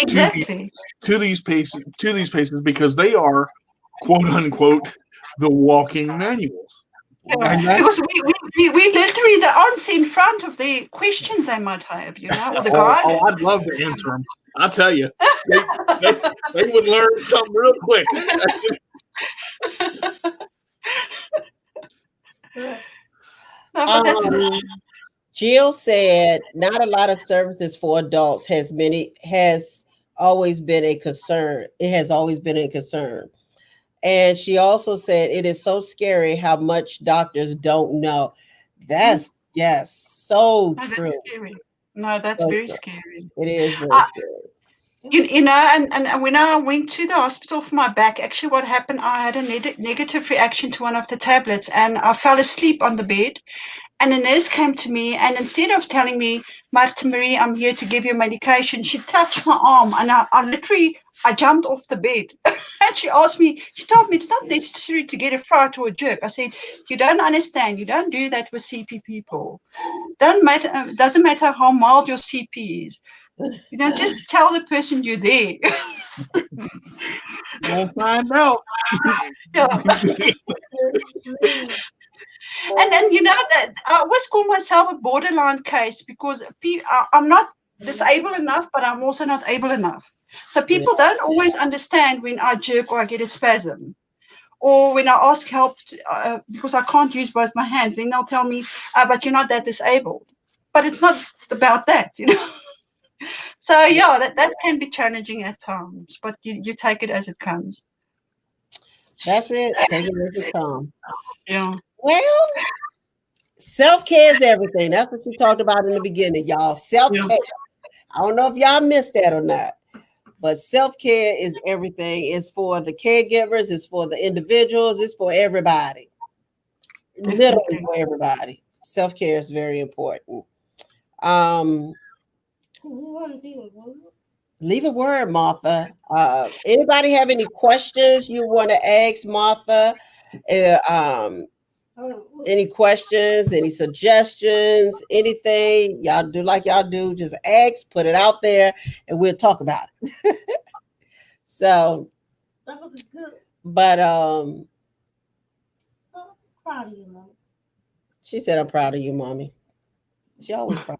Exactly. to these patients because they are quote unquote the walking manuals. Yeah. Because we literally the answer in front of the questions they might have, or the guidance. I'd love to answer them. I'll tell you, they would learn something real quick. Jill said, "Not a lot of services for adults has always been a concern. It has always been a concern." And she also said, "It is so scary how much doctors don't know." That's yes, so true. That's scary. No, that's So very true. scary. It is very scary. And when I went to the hospital for my back, actually what happened, I had a negative reaction to one of the tablets and I fell asleep on the bed. And a nurse came to me and instead of telling me, Marta Marie, I'm here to give you medication, she touched my arm and I jumped off the bed. And she told me, it's not necessary to get a fright or a jerk. I said, you don't understand. You don't do that with CP people. Doesn't matter how mild your CP is. Just tell the person you're there. We'll find out. Yeah. And then that I always call myself a borderline case because I'm not disabled enough, but I'm also not able enough. So people don't always understand when I jerk or I get a spasm, or when I ask help because I can't use both my hands. Then they'll tell me, "But you're not that disabled." But it's not about that. So yeah, that can be challenging at times, but you take it as it comes. That's it. Take it as it comes. Yeah. Well, self-care is everything. That's what you talked about in the beginning, y'all. Self-care. Yeah. I don't know if y'all missed that or not, but self-care is everything. It's for the caregivers. It's for the individuals. It's for everybody. Literally for everybody. Self-care is very important. Leave a word, Martha. Anybody have any questions you want to ask Martha? Any questions, any suggestions, anything y'all do like y'all do, just ask, put it out there, and we'll talk about it. So that was good. But I'm proud of you, Mom. She said, "I'm proud of you, Mommy." She always proud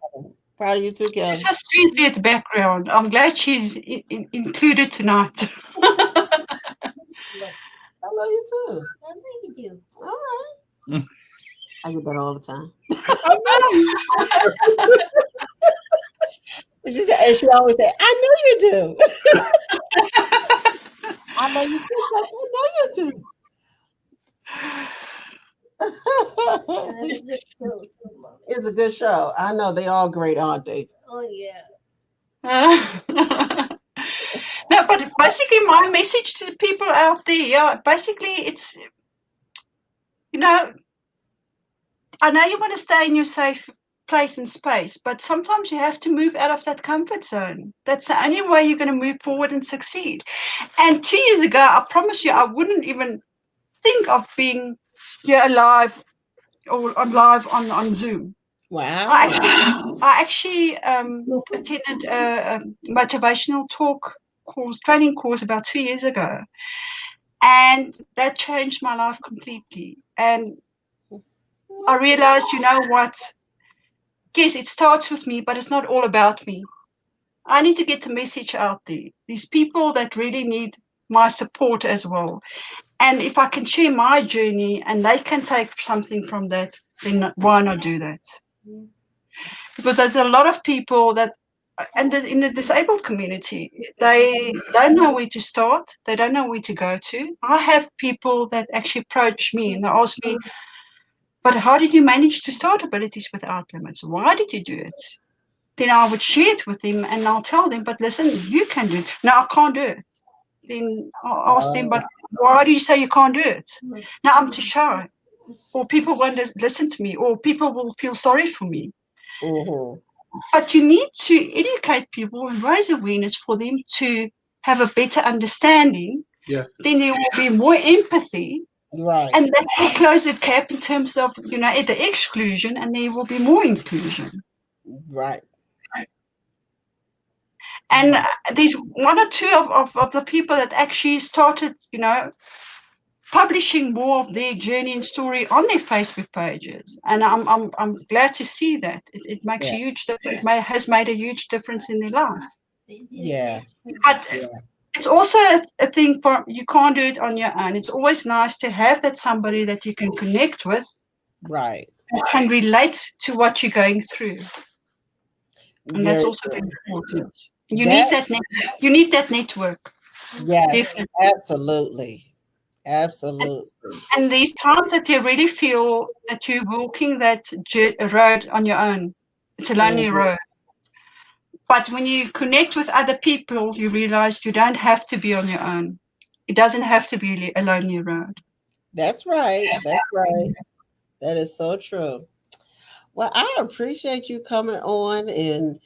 of you too, Kelly. It's so sweet at the background. I'm glad she's included tonight. I love you too. I thank you. All right. I get that all the time. She always say, "I know you do." I know you do. I know you do. It's a good show. I know they all great, aren't they? Oh yeah. No, but basically my message to the people out there, basically it's, I know you want to stay in your safe place and space, but sometimes you have to move out of that comfort zone. That's the only way you're going to move forward and succeed. And 2 years ago, I promise you, I wouldn't even think of being here alive or live on Zoom. Wow. I actually attended a motivational training course about 2 years ago. And that changed my life completely. And I realized, you know what? Yes, it starts with me, but it's not all about me. I need to get the message out there. These people that really need my support as well. And if I can share my journey and they can take something from that, then why not do that? Because there's a lot of people that, and in the disabled community, they don't know where to start. They don't know where to go to. I have people that actually approach me and they ask me, but how did you manage to start Abilities Without Limits? Why did you do it? Then I would share it with them and I'll tell them, but listen, you can do it. No, I can't do it. Then I'll ask them, but why do you say you can't do it? No, I'm too shy. Or people won't listen to me, or people will feel sorry for me. Mm-hmm. But you need to educate people and raise awareness for them to have a better understanding. Yes. Then there will be more empathy. Right. And that will close the gap in terms of, the exclusion, and there will be more inclusion. Right. And there's one or two of the people that actually started, publishing more of their journey and story on their Facebook pages, and I'm glad to see that it makes a huge difference. Has made a huge difference in their life. Yeah. But it's also a thing for you can't do it on your own. It's always nice to have that somebody that you can connect with, right, and can relate to what you're going through, and that's also very important. You need that. You need that network. Yes, Definitely. Absolutely. And these times that you really feel that you're walking that road on your own, it's a lonely road. But when you connect with other people, you realize you don't have to be on your own. It doesn't have to be a lonely road. That's right. That's right. That is so true. Well, I appreciate you coming on and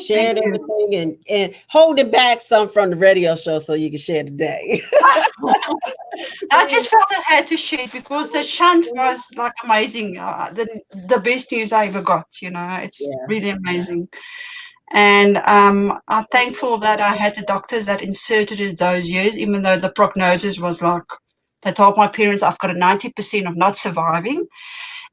sharing everything and holding back some from the radio show so you can share today. I just felt I had to share it because the shunt was like amazing. The best news I ever got, it's really amazing. And I'm thankful that I had the doctors that inserted it those years, even though the prognosis was like, they told my parents I've got a 90% of not surviving.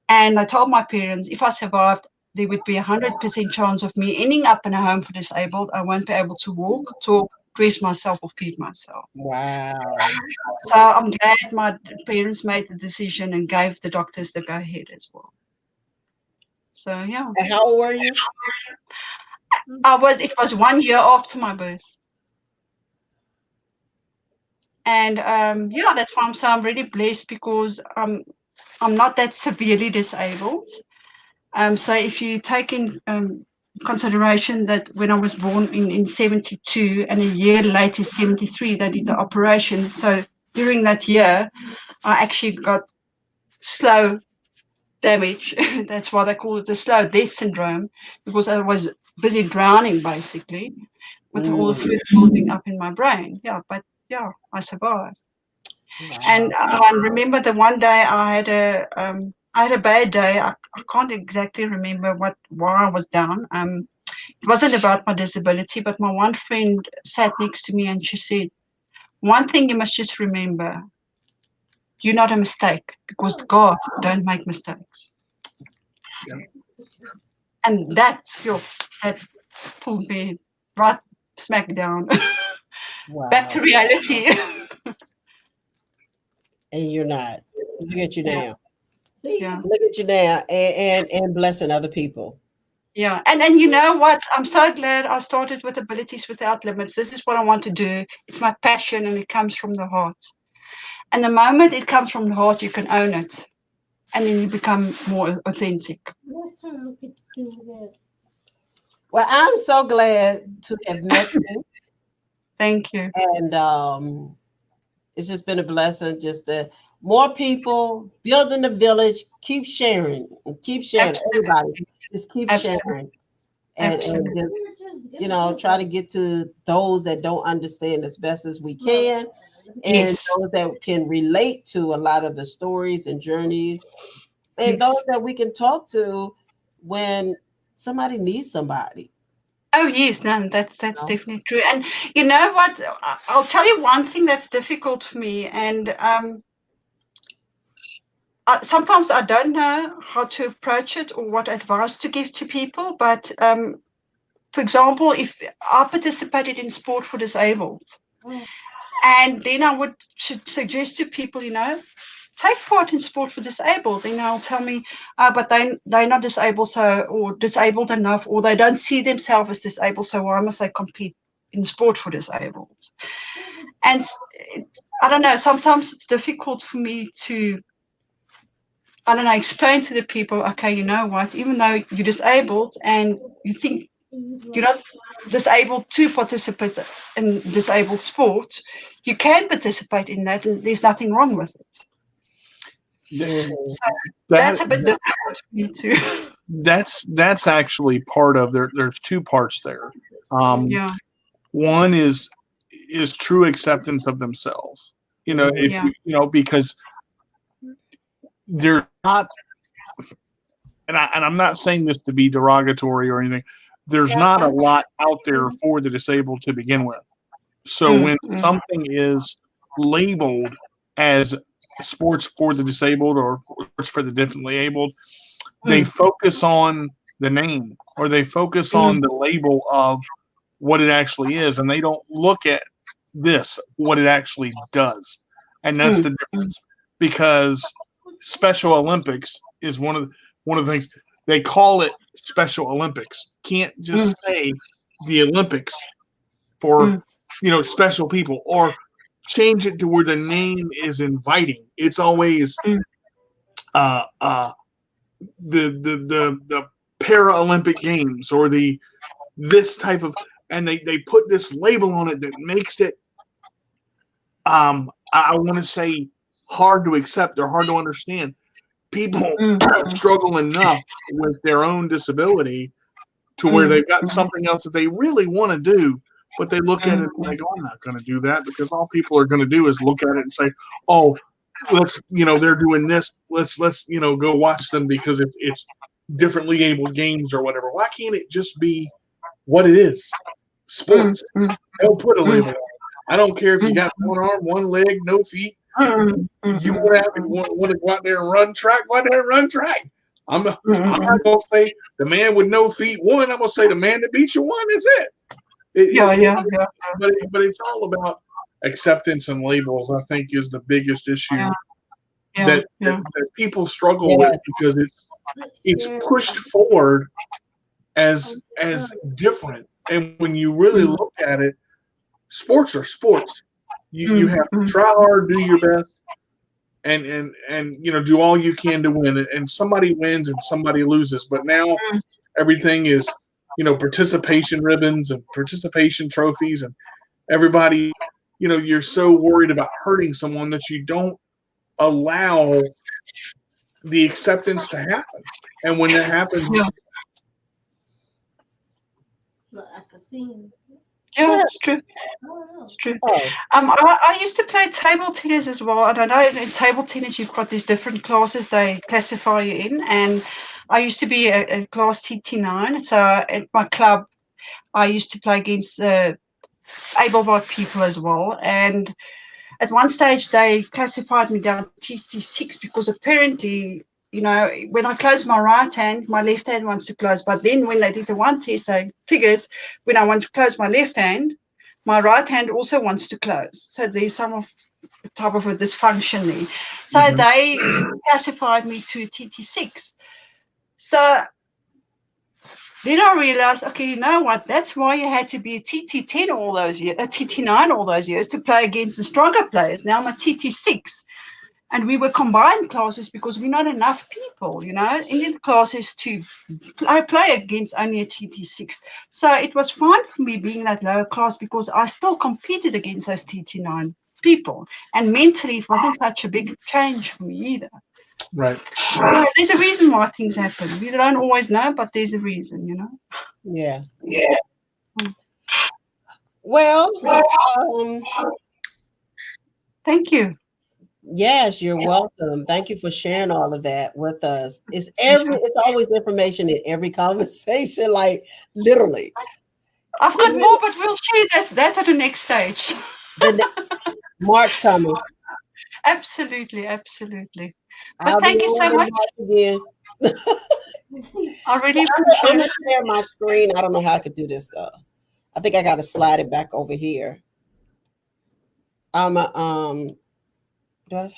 And I told my parents if I survived, there would be 100% chance of me ending up in a home for disabled. I won't be able to walk, talk, dress myself, or feed myself. Wow. So I'm glad my parents made the decision and gave the doctors the go ahead as well. So yeah. And how old were you? It was 1 year after my birth. And that's why I'm really blessed because I'm not that severely disabled. So if you take in consideration that when I was born in 72 and a year later, 73, they did the operation. So during that year, I actually got slow damage. That's why they call it the slow death syndrome, because I was busy drowning basically with all the fluid building up in my brain. But I survived. Wow. And I remember the one day I had a bad day. I can't exactly remember why I was down. It wasn't about my disability, but my one friend sat next to me and she said, one thing you must just remember, you're not a mistake because God don't make mistakes. Yeah. And that pulled me right smack down. Wow. Back to reality. And you're not. Look at you now. Yeah. Look at you now and blessing other people. Yeah. And you know what? I'm so glad I started with Abilities Without Limits. This is what I want to do. It's my passion and it comes from the heart. And the moment it comes from the heart, you can own it. And then you become more authentic. Well, I'm so glad to have met you. Thank you. And it's just been a blessing. Just more people building the village. Keep sharing. Absolutely. Everybody just keep sharing. And just, try to get to those that don't understand as best as we can. And those that can relate to a lot of the stories and journeys. And those that we can talk to when somebody needs somebody. Oh yes, no, that's definitely true. And you know what? I'll tell you one thing that's difficult for me, and sometimes I don't know how to approach it or what advice to give to people. But for example, if I participated in sport for disabled, and then I should suggest to people, take part in sport for disabled. Then they'll tell me, but they're not disabled, or disabled enough, or they don't see themselves as disabled, so why must they compete in sport for disabled? And I don't know, sometimes it's difficult for me to, I don't know, explain to the people, okay, you know what, even though you're disabled and you think you're not disabled to participate in disabled sport, you can participate in that, and there's nothing wrong with it. So that's a bit difficult for me too. That's actually part of there's two parts there. One is true acceptance of themselves. Because they're not, and I'm not saying this to be derogatory or anything. There's not a lot out there for the disabled to begin with. So when something is labeled as sports for the disabled or sports for the differently abled, they focus on the name, or they focus on the label of what it actually is, and they don't look at what it actually does. And that's the difference, because Special Olympics is one of the things. They call it Special Olympics. Can't just say the Olympics for special people, or change it to where the name is inviting. It's always the Paralympic Games, or this type of, and they put this label on it that makes it I want to say hard to accept or hard to understand. People struggle enough with their own disability to where they've got something else that they really want to do, but they look at it and they go, I'm not going to do that, because all people are going to do is look at it and say, oh, let's, they're doing this. Let's go watch them because it's differently abled games or whatever. Why can't it just be what it is? Sports. Don't put a label on it. I don't care if you got one arm, one leg, no feet. You want to go out there and run track? Go out there and run track. I'm not going to say the man with no feet won. I'm going to say the man that beat you won. That's it. But it's all about acceptance and labels, I think, is the biggest issue that people struggle with, because it's pushed forward as different. And when you really look at it, sports are sports. You have to try hard, do your best, and do all you can to win. And somebody wins and somebody loses. But now everything is participation ribbons and participation trophies, and everybody, you're so worried about hurting someone that you don't allow the acceptance to happen. And when that happens, it's true. It's true. I used to play table tennis as well. I don't know, in table tennis you've got these different classes they classify you in, and I used to be a class TT9. So at my club I used to play against able-bodied people as well, and at one stage they classified me down to TT6 because apparently, when I close my right hand, my left hand wants to close. But then when they did the one test, they figured when I want to close my left hand, my right hand also wants to close. So there's some type of a dysfunction there. So they classified me to TT6. So then I realized, okay, you know what? That's why you had to be a TT10 all those years, a TT9 all those years to play against the stronger players. Now I'm a TT6. And we were combined classes because we're not enough people, in the classes to play against only a TT6. So it was fine for me being that lower class because I still competed against those TT9 people. And mentally, it wasn't such a big change for me either. Right. So there's a reason why things happen. We don't always know, but there's a reason, Yeah. Well, thank you. Yes, you're welcome. Thank you for sharing all of that with us. It's always information in every conversation, like literally. I've got more, but we'll share that at the next stage. March coming. Absolutely. But thank you so much. Again. I really I'm appreciate gonna it. share my screen. I don't know how I could do this though. I think I gotta slide it back over here. I'm a,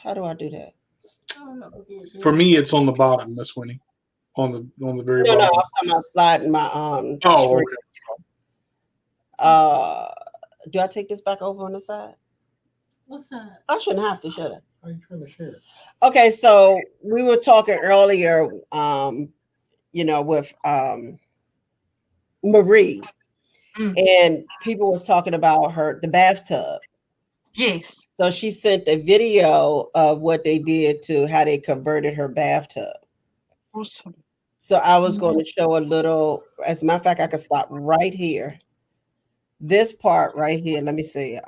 how do I do that? For me, it's on the bottom, Miss Winnie. On the very No, bottom. I'm talking about sliding my Oh, screen. okay. Do I take this back over on the side? What's that? I shouldn't have to, should I? How are you trying to share it? Okay, so we were talking earlier, with Marie, and people was talking about the bathtub. Yes. So she sent a video of what they did to how they converted her bathtub. Awesome. So I was going to show a little. As a matter of fact, I could stop right here. This part right here. Let me see.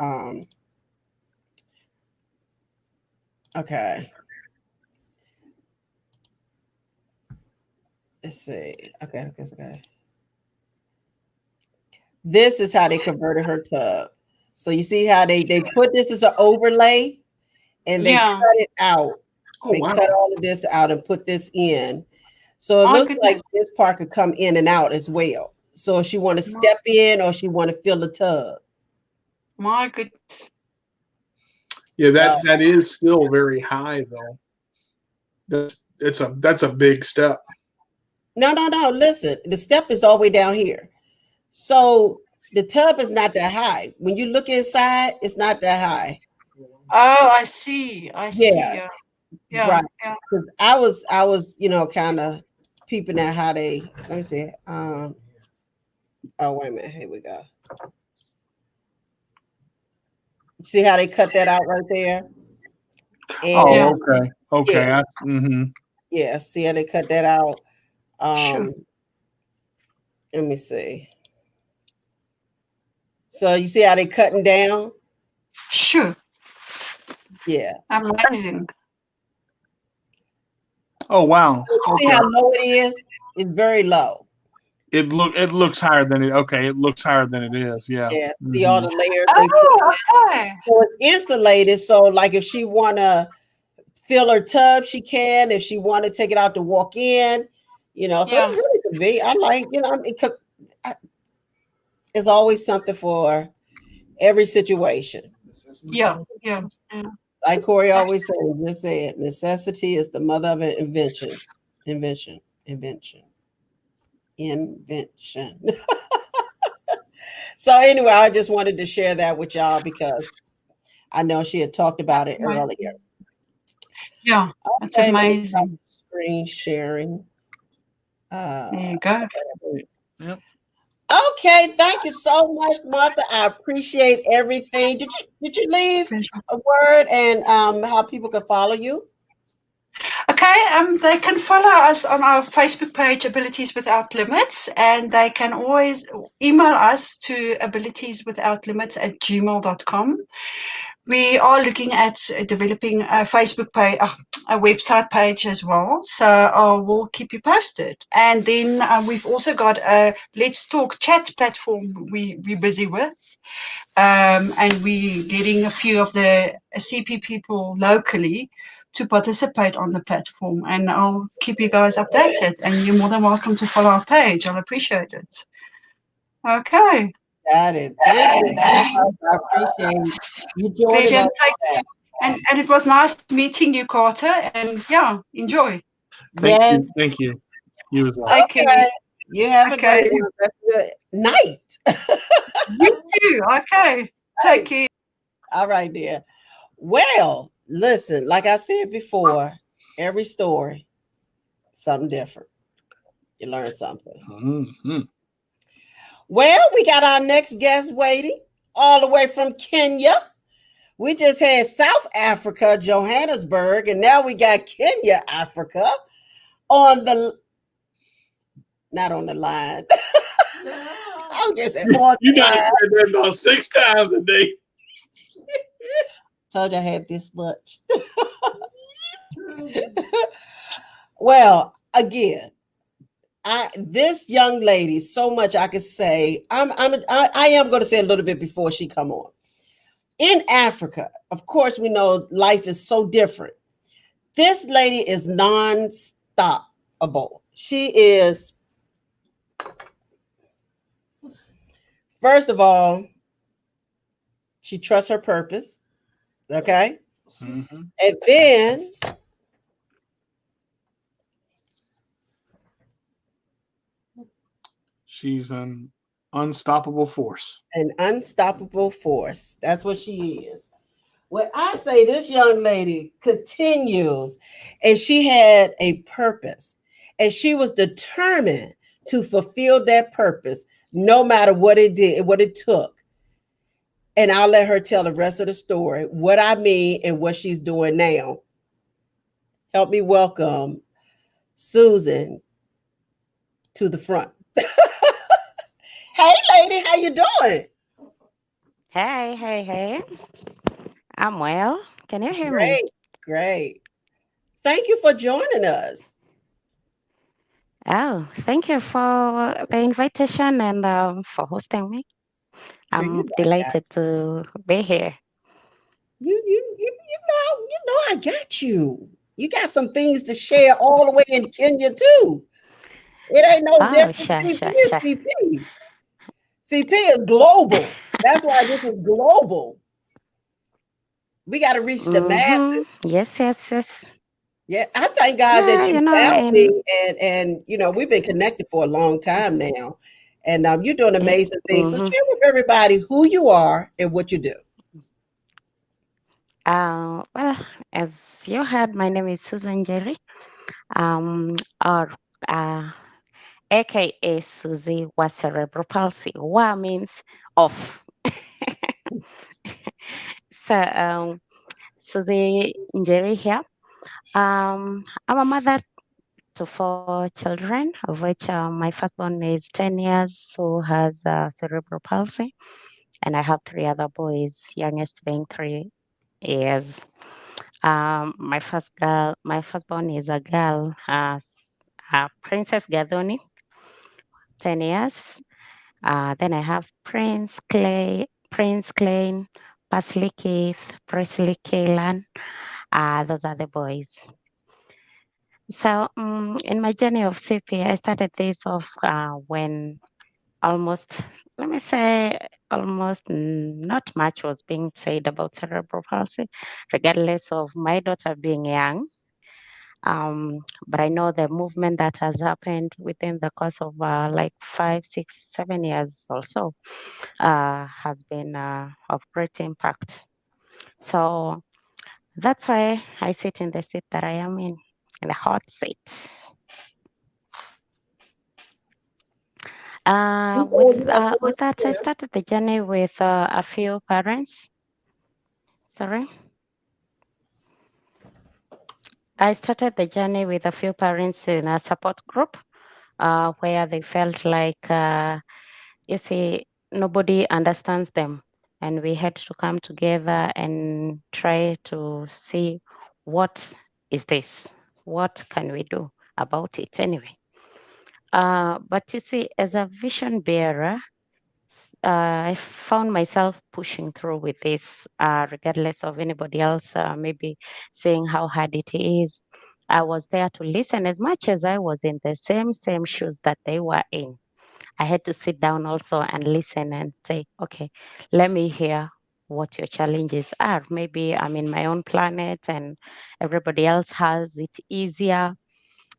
Okay. Let's see. Okay. This is how they converted her tub. So you see how they put this as an overlay, and they cut it out. They cut all of this out and put this in. So it looks like this part could come in and out as well. So if she want to step in or she want to fill the tub. My goodness. Yeah, that is still very high though. That's a big step. No. Listen, the step is all the way down here. So the tub is not that high. When you look inside, it's not that high. Oh, I see. I see. Yeah. Right. Yeah. Because I was, kind of peeping at how they. Let me see. Oh, wait a minute. Here we go. See how they cut that out right there? And, Okay. Yeah. See how they cut that out? Sure. Let me see. So you see how they cutting down? Sure. Yeah. Amazing. Oh wow. See how low it is? It's very low. It looks higher than it. Okay, it looks higher than it is. Yeah. Yeah. See all the layers. Okay. So it's insulated. So like if she wanna fill her tub, she can. If she want to take it out to walk in, so it's really convenient. I like, it's always something for every situation. Yeah. Like Corey always said, necessity is the mother of inventions. Invention. So anyway, I just wanted to share that with y'all because I know she had talked about it earlier. Yeah, that's amazing. Screen sharing. There you go. Yep. Okay, thank you so much, Martha. I appreciate everything. Did you leave a word and how people can follow you? Okay, they can follow us on our Facebook page, Abilities Without Limits, and they can always email us to abilitieswithoutlimits@gmail.com. We are looking at developing a Facebook page, a website page as well. So we'll keep you posted. And then we've also got a Let's Talk chat platform we're busy with. And we're getting a few of the CP people locally to participate on the platform. And I'll keep you guys updated. And you're more than welcome to follow our page. I'll appreciate it. Okay. Got it. Thank you. I appreciate you joining us. And it was nice meeting you, Carter. And yeah, enjoy. Thank you. You as well. Okay. You have a good night. You too. Okay. Thank you. All right, dear. Well, listen, like I said before, every story, something different. You learn something. Mm-hmm. Well, we got our next guest waiting all the way from Kenya. We just had South Africa, Johannesburg, and now we got Kenya, Africa not on the line. I was just saying, you guys said that about 6 times a day. Told you I had this much. Well, again, this young lady, so much I could say. I am going to say a little bit before she come on. In Africa, of course, we know life is so different. This lady is non-stoppable. She is, first of all, she trusts her purpose. Okay. Mm-hmm. And then She's an unstoppable force. an unstoppable force. That's what she is. When I say this young lady continues, and she had a purpose, and she was determined to fulfill that purpose, no matter what it did, what it took. And I'll let her tell the rest of the story, what I mean, and what she's doing now. Help me welcome Susan to the front. Hey, lady, how you doing? Hey. I'm well. Can you hear me? Great, great. Thank you for joining us. Oh, thank you for the invitation and for hosting me. Girl, I'm you know I got delighted to be here. you know I got you. You got some things to share all the way in Kenya too. It ain't no Oh, different. sure, CP sure, is sure. CP. CP is global. That's why this is global. We got to reach the Mm-hmm. masses. Yes. Yeah, I thank God Yeah, that you found and me, and we've been connected for a long time now, and you're doing it, amazing things. So mm-hmm. share with everybody who you are and what you do. Well, as you heard, my name is Susan Jerry, or uh, AKA Susie with cerebral palsy. Wa means off. So, Susie Jerry here. I'm a mother to four children, of which my firstborn is 10 years, who has cerebral palsy, and I have three other boys, youngest being 3 years. My firstborn is a girl, Princess Gadoni, 10 years. Then I have Prince Klein, Parsley Keith, Presley Kaylan. Those are the boys. So, in my journey of CP, I started this off when almost, let me say, almost not much was being said about cerebral palsy, regardless of my daughter being young. But I know the movement that has happened within the course of like 5, 6, 7 years or so has been of great impact. So that's why I sit in the seat that I am in the hot seat. You got so much With that, to I share. started the journey with a few parents. Sorry, I started the journey with a few parents in a support group where they felt like, you see, nobody understands them, and we had to come together and try to see what is this, what can we do about it anyway. But you see, as a vision bearer, I found myself pushing through with this, regardless of anybody else maybe saying how hard it is. I was there to listen as much as I was in the same shoes that they were in. I had to sit down also and listen and say, okay, let me hear what your challenges are. Maybe I'm in my own planet and everybody else has it easier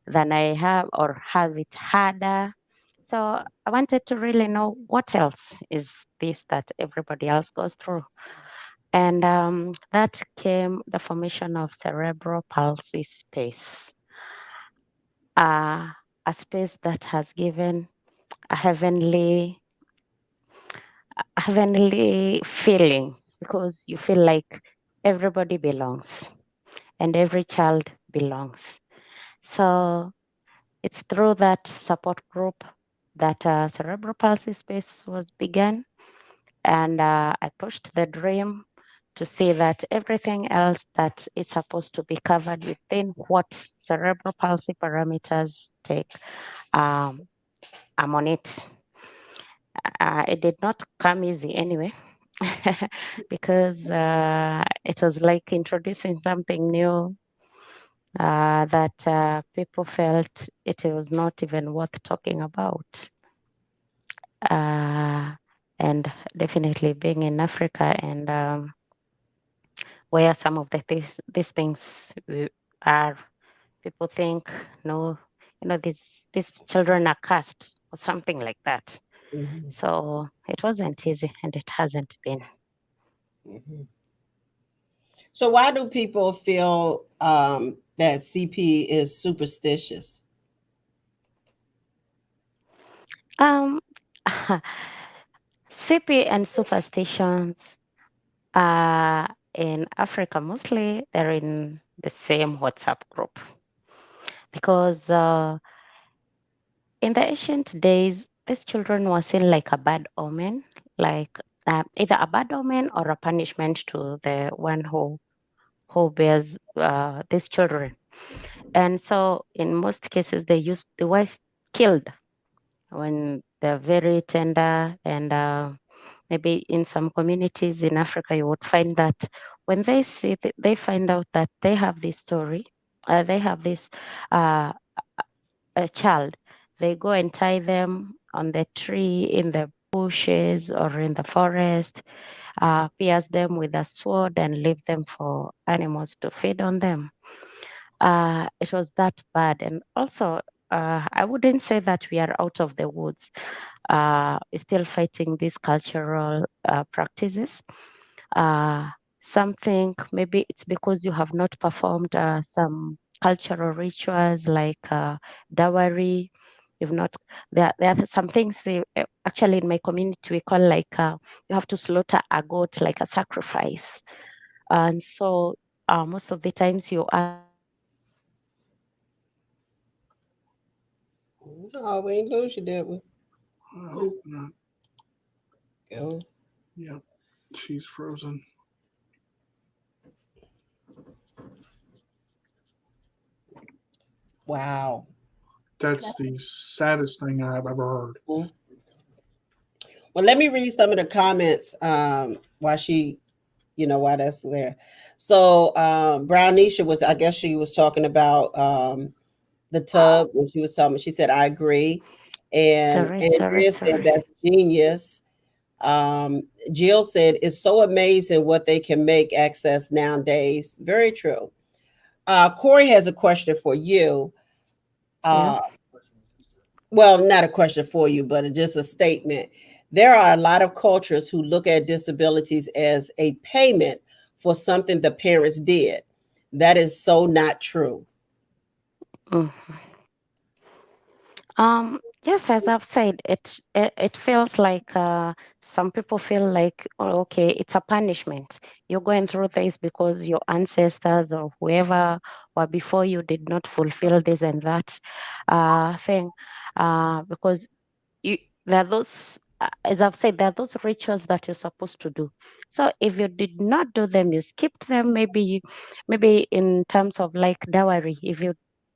than I have or have it harder. So I wanted to really know what else is this that everybody else goes through. And that came the formation of cerebral palsy space, uh, a space that has given a heavenly feeling because you feel like everybody belongs and every child belongs. So it's through that support group that cerebral palsy space was began, and I pushed the dream to see that everything else that is supposed to be covered within what cerebral palsy parameters take, um, I'm on it. It did not come easy anyway, because it was like introducing something new that people felt it was not even worth talking about. Uh, and definitely being in Africa and where some of these things are, people think, no, these children are cursed or something like that. Mhm, So it wasn't easy, and it hasn't been. mhm. So why do people feel that CP is superstitious? Um, CP and superstitions in Africa mostly they're in the same WhatsApp group because in the ancient days these children were seen like a bad omen, like either a bad omen or a punishment to the one who bears these children. And so in most cases they were killed when they're very tender. And maybe in some communities in Africa you would find that when they find out that they have this story, they have this uh, a child, they go and tie them on the tree, in the bushes or in the forest, pierce them with a sword and leave them for animals to feed on them. It was that bad. And also, I wouldn't say that we are out of the woods. We're still fighting these cultural practices. Uh, some think maybe it's because you have not performed some cultural rituals like dowry. You've not, there are some things actually in my community we call like you have to slaughter a goat like a sacrifice. And so most of the times you ask Oh, we ain't lose you, did we? I hope not. Go. Yep, she's frozen. Wow. That's the saddest thing I've ever heard. Mhm. Well, let me read some of the comments why she, why that's there. So Brownisha was, I guess she was talking about the tub when she was talking. She said, I agree. And Andrea said, sorry. that's genius. Jill said, it's so amazing what they can make access nowadays. Very true. Corey has a question for you. Yeah. Uh, well, not a question for you, but just a statement. There are a lot of cultures who look at disabilities as a payment for something the parents did. That is so not true. Mm. Yes, as I've said, it feels like some people feel like, oh, okay, it's a punishment. You're going through this because your ancestors or whoever were before you did not fulfill this and that thing. Because you, there are those, as I've said, there are those rituals that you're supposed to do. So if you did not do them, you skipped them. Maybe in terms of like dowry, if you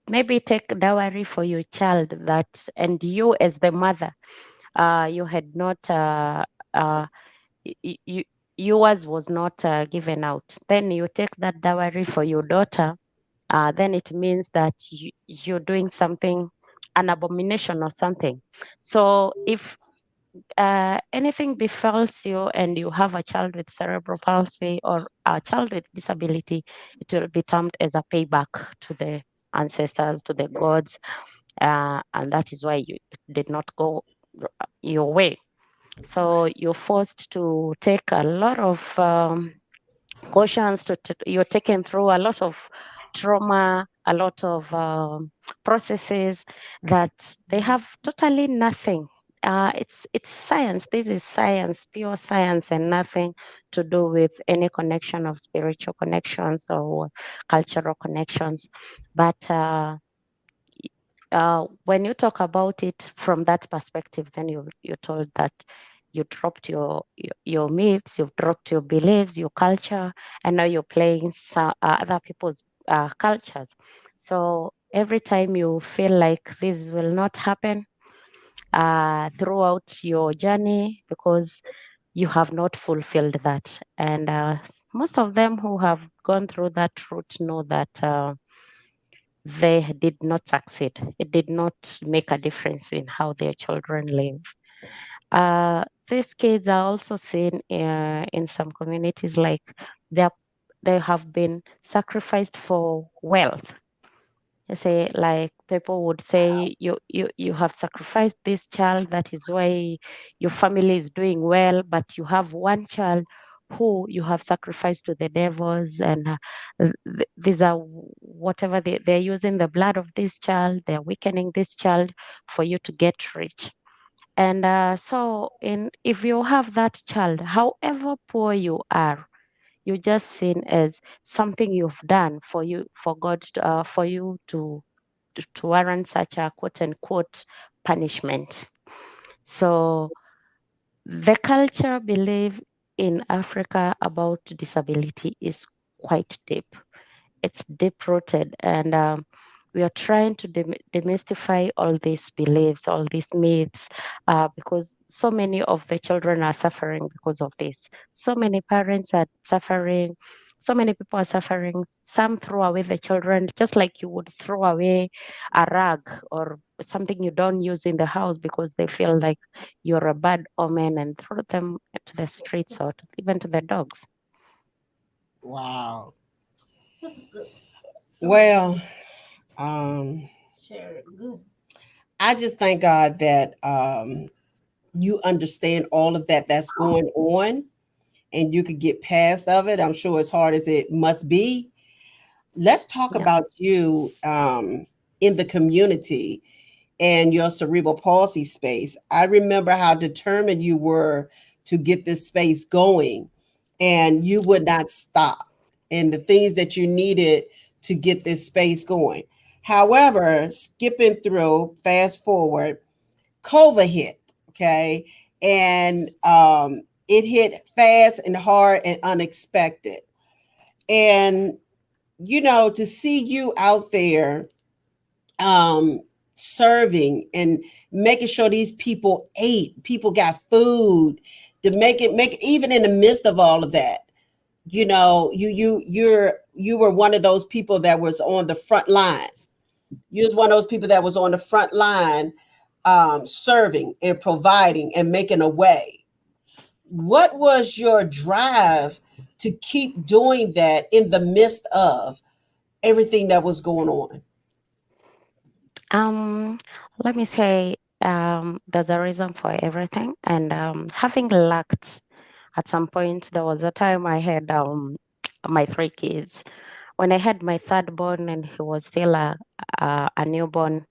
maybe take dowry for your child that, and you as the mother, you had not, you, yours was not given out. Then you take that dowry for your daughter. Then it means that you're doing something, an abomination or something. So if anything befalls you and you have a child with cerebral palsy or a child with disability, it will be termed as a payback to the ancestors, to the gods, and that is why you it did not go your way. So you're forced to take a lot of cautions. You're taken through a lot of trauma, a lot of processes that they have totally nothing. It's science. This is science, pure science, and nothing to do with any connection of spiritual connections or cultural connections. But when you talk about it from that perspective, then you're told that you dropped your myths, you've dropped your beliefs, your culture, and now you're playing other people's cultures. So every time you feel like this will not happen throughout your journey because you have not fulfilled that, and most of them who have gone through that route know that. they did not succeed. It did not make a difference in how their children live. These kids are also seen in some communities like they are, they have been sacrificed for wealth. You say like people would say you have sacrificed this child, that is why your family is doing well, but you have one child who you have sacrificed to the devils, and these are whatever they're using the blood of this child, they're weakening this child for you to get rich. And so in if you have that child, however poor you are, you're just seen as something you've done for you, for God, for you to warrant such a quote unquote punishment. So the culture belief in Africa about disability is quite deep. It's deep rooted, and we are trying to demystify all these beliefs, all these myths, because so many of the children are suffering because of this. So many parents are suffering. So many people are suffering. Some throw away the children, just like you would throw away a rag or something you don't use in the house because they feel like you're a bad omen, and throw them to the streets or even to the dogs. Wow. That's a good story. Well, um, Share it good. I just thank God that you understand all of that that's going on and you could get past of it. I'm sure as hard as it must be. Let's talk Yeah. about you in the community and your cerebral palsy space. I remember how determined you were to get this space going, and you would not stop, and the things that you needed to get this space going. However, skipping through, fast forward, COVID hit, okay? And it hit fast and hard and unexpected. And, to see you out there um, serving and making sure these people ate, people got food, to make even in the midst of all of that, you were one of those people that was on the front line. You was one of those people that was on the front line, serving and providing and making a way. What was your drive to keep doing that in the midst of everything that was going on? Um, Let me say, there's a reason for everything, and having lacked at some point, there was a time I had my three kids. When I had my third born, and he was still a newborn,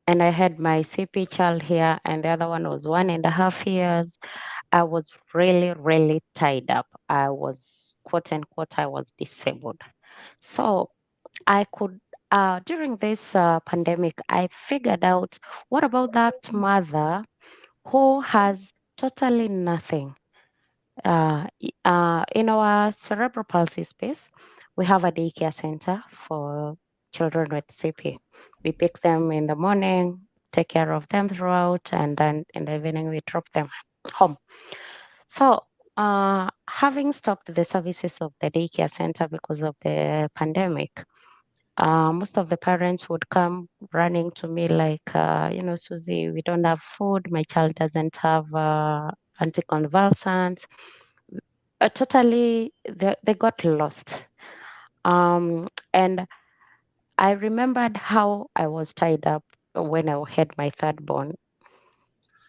and I had my CP child here, and the other one was 1.5 years. I was really, really tied up. I was, quote unquote, I was disabled. So I could, during this pandemic, I figured out, what about that mother who has totally nothing? In our cerebral palsy space, we have a daycare center for children with CP. We pick them in the morning, take care of them throughout, and then in the evening we drop them home. So, having stopped the services of the daycare center because of the pandemic, most of the parents would come running to me like, Susie, we don't have food. My child doesn't have anticonvulsants. Totally, they got lost. And I remembered how I was tied up when I had my third born.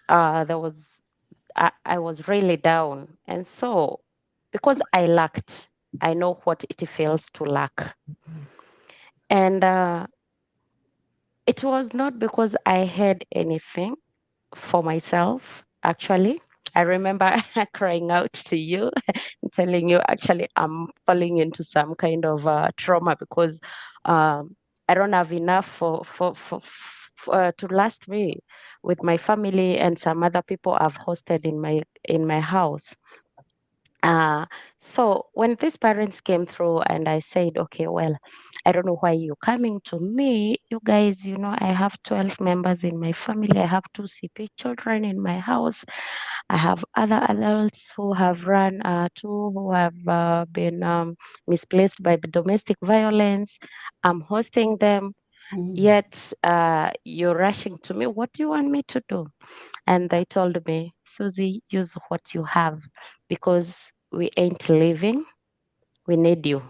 There was I was really down, and so because I lacked, I know what it feels to lack, and it was not because I had anything for myself. Actually, I remember crying out to you, telling you, actually, I'm falling into some kind of trauma because I don't have enough to last me with my family and some other people I've hosted in my house. Uh, so when these parents came through and I said, okay, well, I don't know why you're coming to me. You guys, I have 12 members in my family. I have two CP children in my house. I have other adults who have run, two who have been misplaced by the domestic violence. I'm hosting them. Yet you're rushing to me. What do you want me to do? And they told me, Susie, use what you have because we ain't leaving. We need you.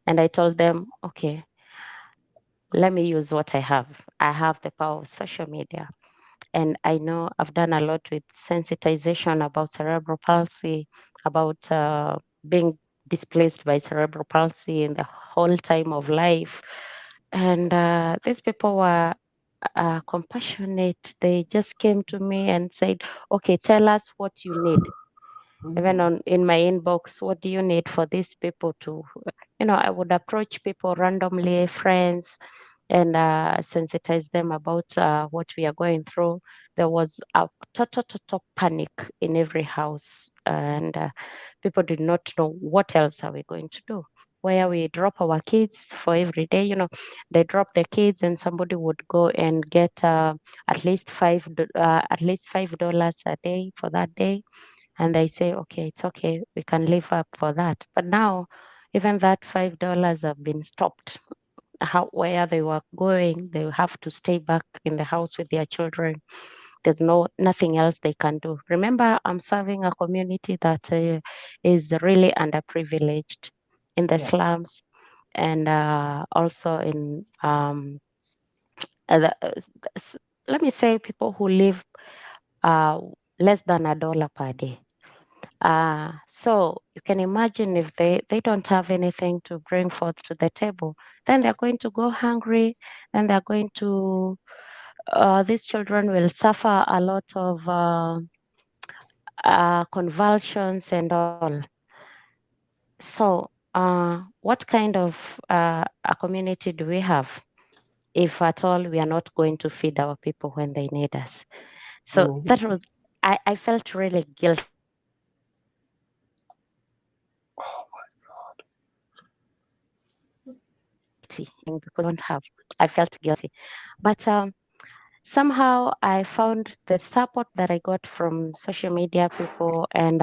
And I told them, okay, let me use what I have. I have the power of social media. And I know I've done a lot with sensitization about cerebral palsy, about being displaced by cerebral palsy in the whole time of life. And these people were compassionate. They just came to me and said, okay, tell us what you need. Even in my inbox, what do you need for these people to, I would approach people randomly, friends, and sensitize them about what we are going through. There was a total panic in every house, and people did not know what else are we going to do. Where we drop our kids for every day, they drop the kids, and somebody would go and get at least $5 a day for that day, and they say, okay, it's okay, we can live up for that. But now, even that $5 have been stopped. Where they were going, they have to stay back in the house with their children. There's nothing else they can do. Remember, I'm serving a community that is really underprivileged in the Yeah. slums, and also in uh, the- uh, let me say people who live uh, less than $1 per day. So you can imagine if they don't have anything to bring forth to the table, then they're going to go hungry, and they're going to, these children will suffer a lot of convulsions and all. So, what kind of a community do we have if at all we are not going to feed our people when they need us? So that was, I felt really guilty Oh my God. because I don't have. I felt guilty, but somehow I found the support that I got from social media people, and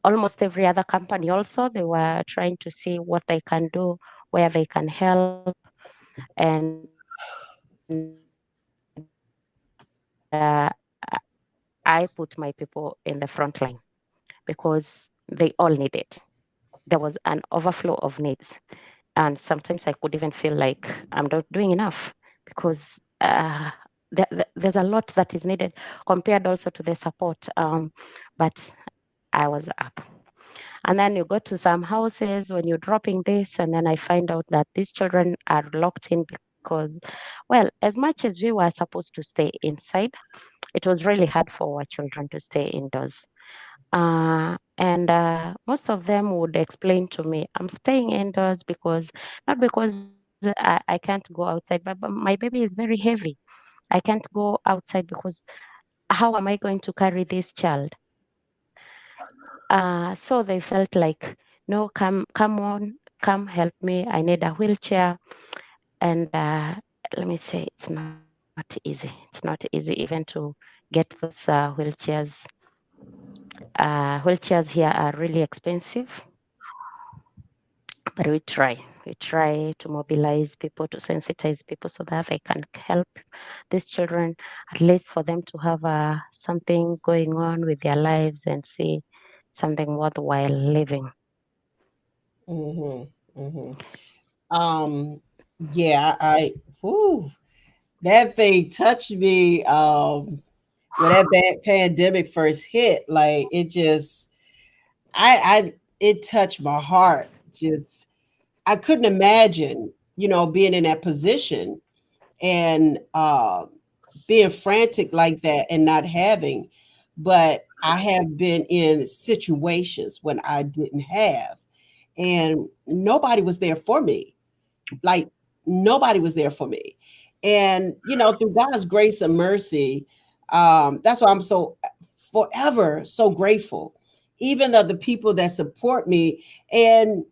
almost every other company also. They were trying to see what they can do, where they can help, and I put my people in the front line because they all need it. There was an overflow of needs. And sometimes I could even feel like I'm not doing enough because uh, there's a lot that is needed compared also to the support. But I was up. And then you go to some houses when you're dropping this, and then I find out that these children are locked in because, well, as much as we were supposed to stay inside, it was really hard for our children to stay indoors. And most of them would explain to me, I'm staying indoors because, not because I can't go outside, but my baby is very heavy. I can't go outside because how am I going to carry this child? So they felt like, no, come on, come help me. I need a wheelchair. And let me say, it's not easy. It's not easy even to get those wheelchairs here are really expensive, but we try. We try to mobilize people, to sensitize people so that they can help these children, at least for them to have something going on with their lives and see something worthwhile living. Mm-hmm. Mm-hmm. Um, yeah, whew, that thing touched me. When that bad pandemic first hit, like it just, it touched my heart. Just, I couldn't imagine, being in that position and being frantic like that and not having. But I have been in situations when I didn't have, and nobody was there for me. Like nobody was there for me. And through God's grace and mercy, that's why I'm so forever so grateful even of the people that support me. And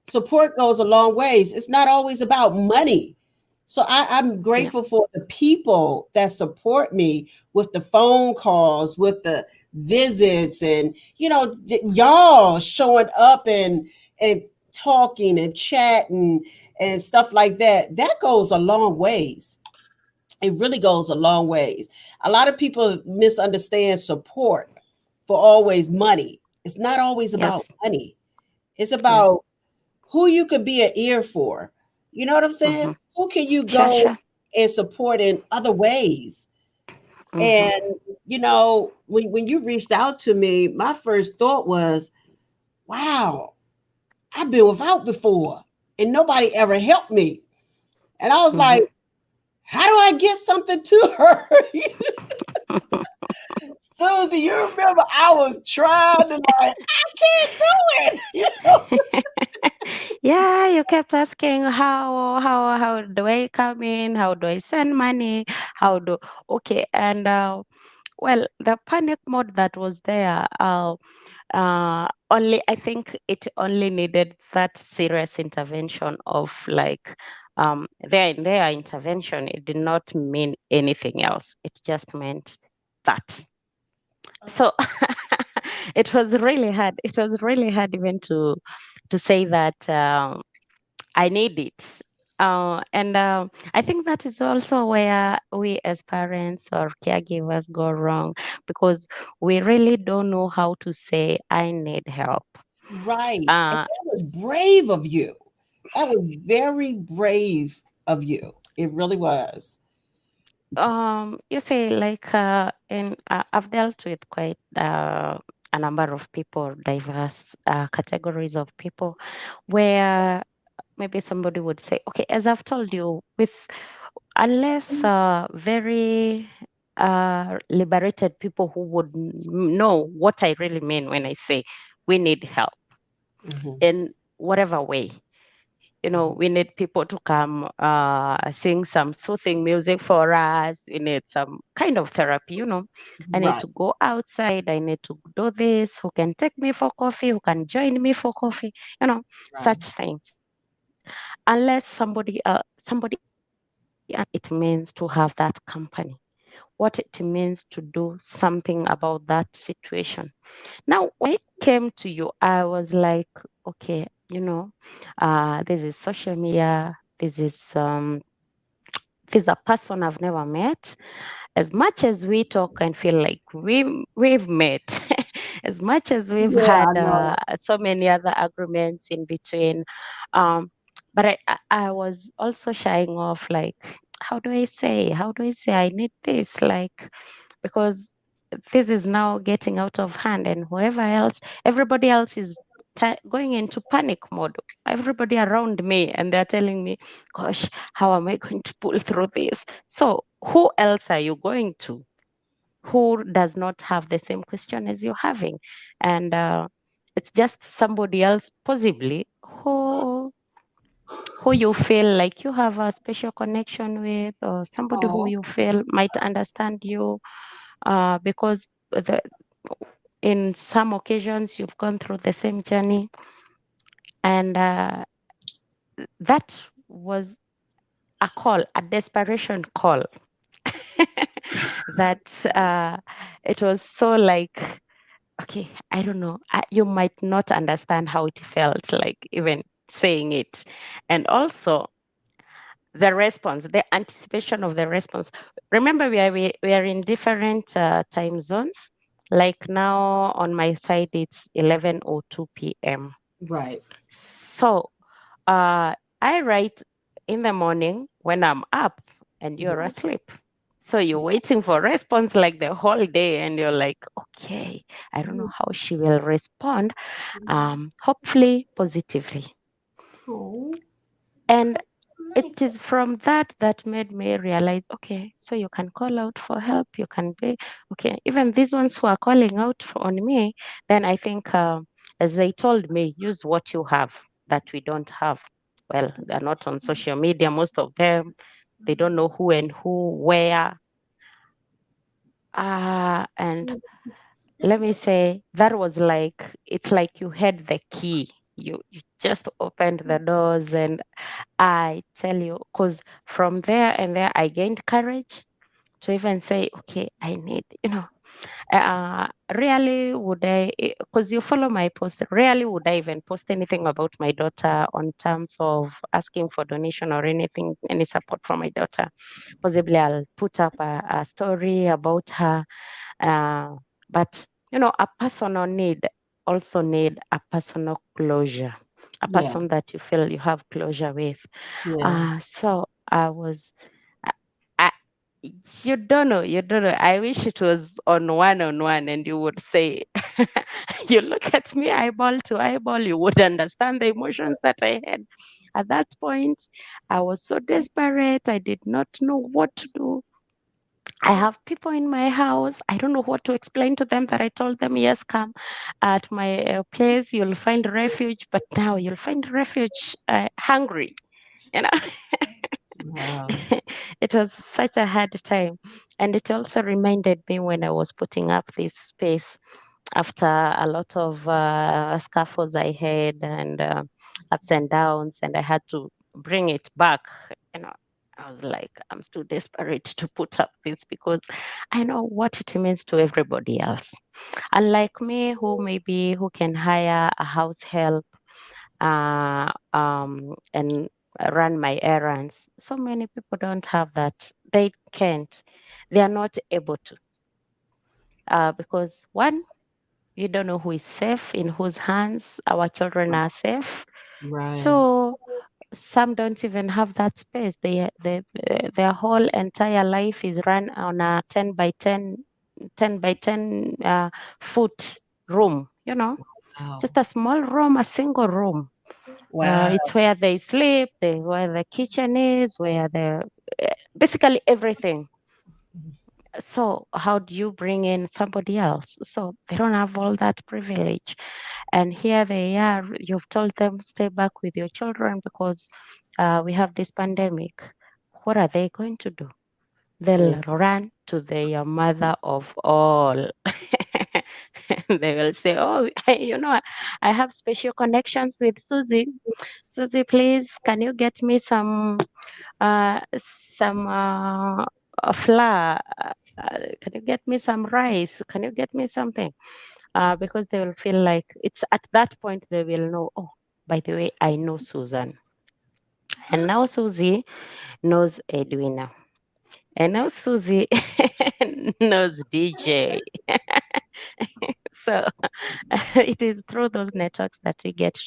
support goes a long ways. It's not always about money. So I'm Yeah. grateful for the people that support me with the phone calls, with the visits, and y'all showing up and talking and chatting and stuff like that. That goes a long ways. It really goes a long ways. A lot of people misunderstand support for always money. It's not always about Yes. money. It's Yeah. about who you could be an ear for. You know what I'm saying? Mm-hmm. Who can you Sure, go sure. and support in other ways? Mm-hmm. And when you reached out to me, my first thought was, wow, I've been without before and nobody ever helped me. And I was Mm-hmm. like, how do I get something to her? Susie, you remember I was trying to I can't do it. Yeah, you kept asking how do I come in? How do I send money? How do okay and well the panic mode that was there only I think it only needed that serious intervention of like their intervention. It did not mean anything else. It just meant that. So it was really hard. It was really hard even to say that I need it. And I think that is also where we as parents or caregivers go wrong because we really don't know how to say, I need help. Right. And Uh, that was brave of you. That was very brave of you. It really was. you say, like, I've dealt with quite a number of people, diverse categories of people, where maybe somebody would say, okay, as I've told you, with unless very liberated people who would know what I really mean when I say we need help Mhm. in whatever way. You know, we need people to come sing some soothing music for us. We need some kind of therapy, you know. I need Right. to go outside. I need to do this. Who can take me for coffee? Who can join me for coffee? You know, Right. such things. Unless somebody understands it means to have that company, what it means to do something about that situation. Now, when it came to you, I was like, okay, you know, this is social media. This is a person I've never met. As much as we talk and feel like we've met, as much as we've Yeah, I had know. so many other agreements in between, um, but I was also shying off like, how do I say I need this, like, because this is now getting out of hand, and whoever else, everybody else is going into panic mode. Everybody around me, and they're telling me, gosh, how am I going to pull through this? So who else are you going to, who does not have the same question as you're having? And it's just somebody else possibly who you feel like you have a special connection with, or somebody who Oh, you feel might understand you, because in some occasions you've gone through the same journey. And that was a call, a desperation call. That it was so like, okay, I don't know, you might not understand how it felt like even saying it. And also the response, the anticipation of the response. Remember, we are in different time zones. Like now on my side, it's 11:02 p.m. right. So I write in the morning when I'm up and you're Mhm. asleep. So you're waiting for response like the whole day, and you're like, okay, I don't know how she will respond. Hopefully positively. Oh, And it Nice. is from that that made me realize, okay, so you can call out for help. You can be okay. Even these ones who are calling out on me, then I think, as they told me, use what you have that we don't have. Well, they're not on social media. Most of them, they don't know who and who, where. And let me say that was like, it's like you had the key. You just opened the doors, and I tell you, because from there and there I gained courage to even say, okay, I need, rarely would I, because you follow my post, rarely would I even post anything about my daughter on terms of asking for donation or anything, any support from my daughter. Possibly I'll put up a story about her. But, a personal need also need a personal closure, a Yeah. person that you feel you have closure with. Yeah. So I was, I, I- you don't know. I wish it was on one, and you would say, you look at me eyeball to eyeball, you would understand the emotions that I had. At that point, I was so desperate. I did not know what to do. I have people in my house. I don't know what to explain to them, that I told them, yes, come at my place, you'll find refuge. But now you'll find refuge hungry. You know, Wow. it was such a hard time. And it also reminded me when I was putting up this space after a lot of scuffles I had, and ups and downs, and I had to bring it back. You know, I was like, I'm too desperate to put up this, because I know what it means to everybody else. Unlike me, who can hire a house help and run my errands. So many people don't have that. They can't. They are not able to, because one, you don't know who is safe, in whose hands our children are safe. Right. So some don't even have that space. Their whole entire life is run on a 10 by 10 foot room, Wow. just a small room, a single room. Wow. It's where they sleep, where the kitchen is, where basically everything. So how do you bring in somebody else? So they don't have all that privilege. And here they are. You've told them, stay back with your children because we have this pandemic. What are they going to do? Mm. They'll run to their mother of all. They will say, oh, I have special connections with Susie. Susie, please, can you get me uh, some flour? Can you get me some rice? Can you get me something? Because they will feel like, it's at that point they will know, oh, by the way, I know Susan. And now Susie knows Edwina. And now Susie knows DJ. So it is through those networks that we get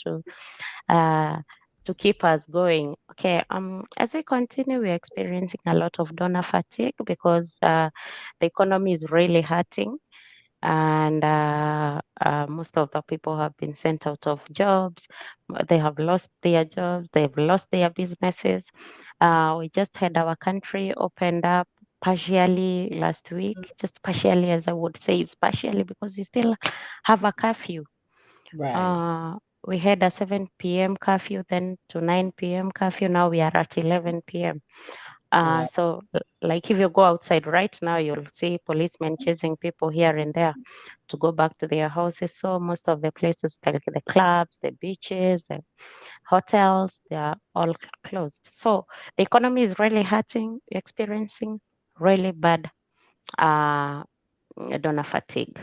uh, to keep us going. Okay, as we continue, we're experiencing a lot of donor fatigue because the economy is really hurting, and most of the people have been sent out of jobs. They have lost their jobs, they've lost their businesses. We just had our country opened up partially last week, just partially, as I would say, it's partially because we still have a curfew. Right. uh, we had a 7 p.m. curfew, then to 9 p.m. curfew. Now we are at 11 p.m. Wow. So, like if you go outside right now, you'll see policemen chasing people here and there to go back to their houses. So most of the places, like the clubs, the beaches, the hotels, they are all closed. So the economy is really hurting, experiencing really bad uh, donor fatigue.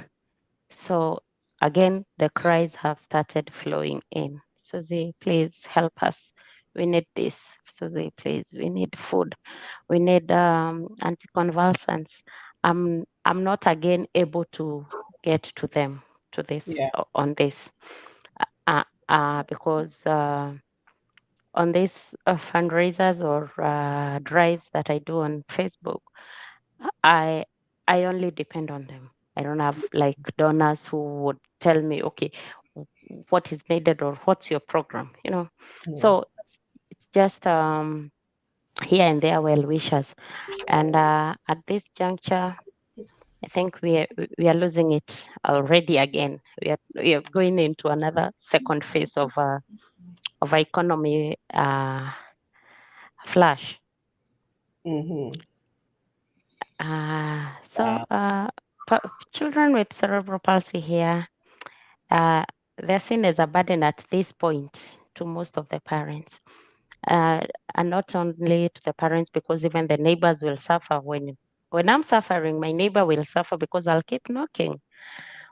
So again, the cries have started flowing in. Susie, please help us. We need this. Susie, please, we need food. We need anticonvulsants. I'm not again able to get to them to this Yeah. on this because on these fundraisers or drives that I do on Facebook, I I only depend on them. I don't have like donors who would tell me, okay, what is needed or what's your program, Mm. So it's just here and there well wishers. And at this juncture, I think we are losing it already again. We are going into another second phase of economy flash. Mm-hmm. Uh, so Wow. uh, children with cerebral palsy here, uh, they're seen as a burden at this point to most of the parents. Uh, and not only to the parents, because even the neighbors will suffer when I'm suffering, my neighbor will suffer because I'll keep knocking.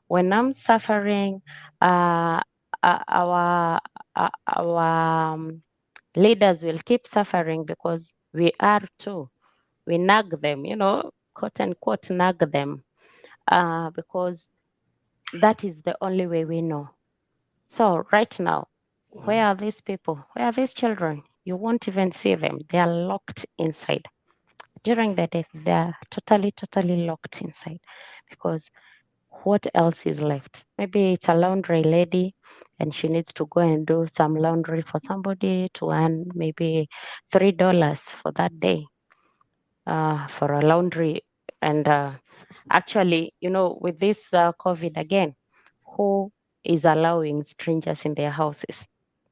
When I'm suffering, uh, our leaders will keep suffering because we are too. We nag them, quote unquote, nag them, because that is the only way we know. So right now, where are these people? Where are these children? You won't even see them. They are locked inside. During the day, they are totally, totally locked inside because what else is left? Maybe it's a laundry lady and she needs to go and do some laundry for somebody to earn maybe $3 for that day, for a laundry. And actually, with this COVID again, who is allowing strangers in their houses?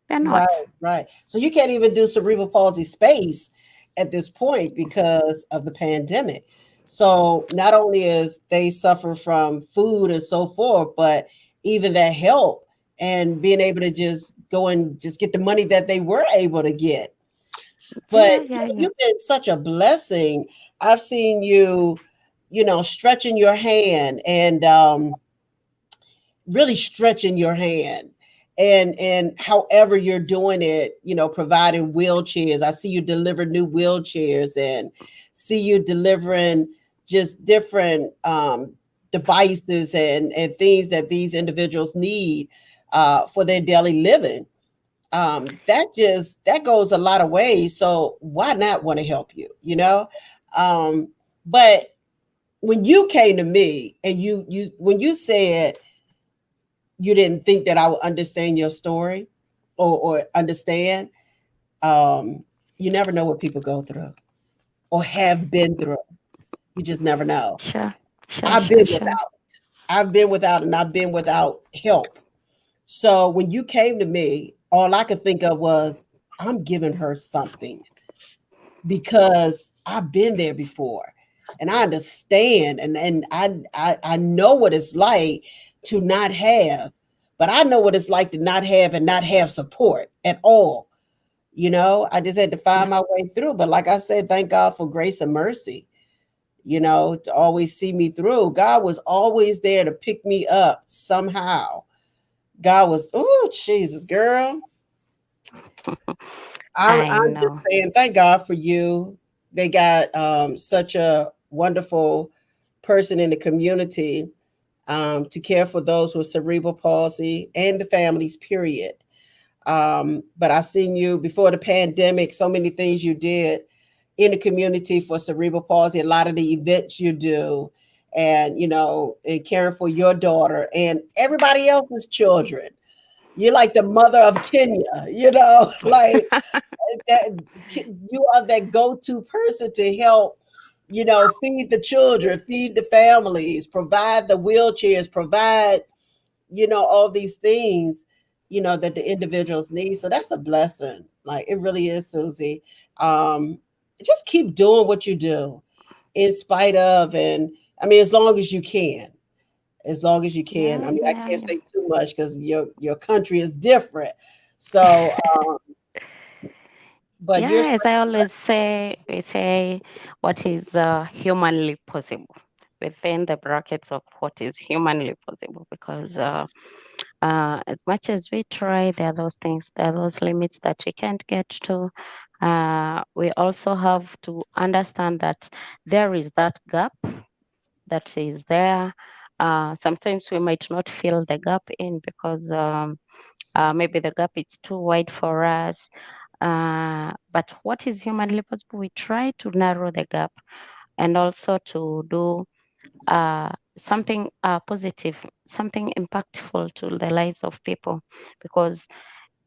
They're Right, not. right. So you can't even do cerebral palsy space at this point because of the pandemic. So not only is they suffer from food and so forth, but even that help and being able to just go and just get the money that they were able to get. Yeah, But yeah, yeah. you've been such a blessing. I've seen you, stretching your hand and really stretching your hand and however you're doing it, providing wheelchairs. I see you deliver new wheelchairs and see you delivering just different devices and things that these individuals need for their daily living. That goes a lot of ways, so why not want to help you? But when you came to me and you when you said you didn't think that I would understand your story or understand. You never know what people go through or have been through. You just never know. Sure, sure, I've sure, been sure. without. I've been without and I've been without help. So when you came to me, all I could think of was I'm giving her something because I've been there before and I understand and I know what it's like to not have, but I know what it's like to not have and not have support at all. I just had to Yeah. find my way through. But like I said, thank God for grace and mercy, to always see me through. God was always there to pick me up somehow. God was, oh, Jesus, girl. I I'm just know. saying, thank God for you. They got such a wonderful person in the community to care for those with cerebral palsy and the families, period. But I seen you before the pandemic, so many things you did in the community for cerebral palsy, a lot of the events you do, and caring for your daughter and everybody else's children. You're like the mother of Kenya, like that. You are that go-to person to help, feed the children, feed the families, provide the wheelchairs, provide, all these things, that the individuals need. So that's a blessing. Like it really is, Susie. Um, just keep doing what you do in spite of, and I mean, as long as you can. As long as you can. I Yeah, mean, I yeah, can't yeah. say too much because your country is different. So, but you're Yeah, such as I a always say, we say what is humanly possible within the brackets of what is humanly possible, because as much as we try, there are those things, there are those limits that we can't get to. We also have to understand that there is that gap that is there. Sometimes we might not fill the gap in because maybe the gap is too wide for us. But what is humanly possible? We try to narrow the gap and also to do something positive, something impactful to the lives of people, because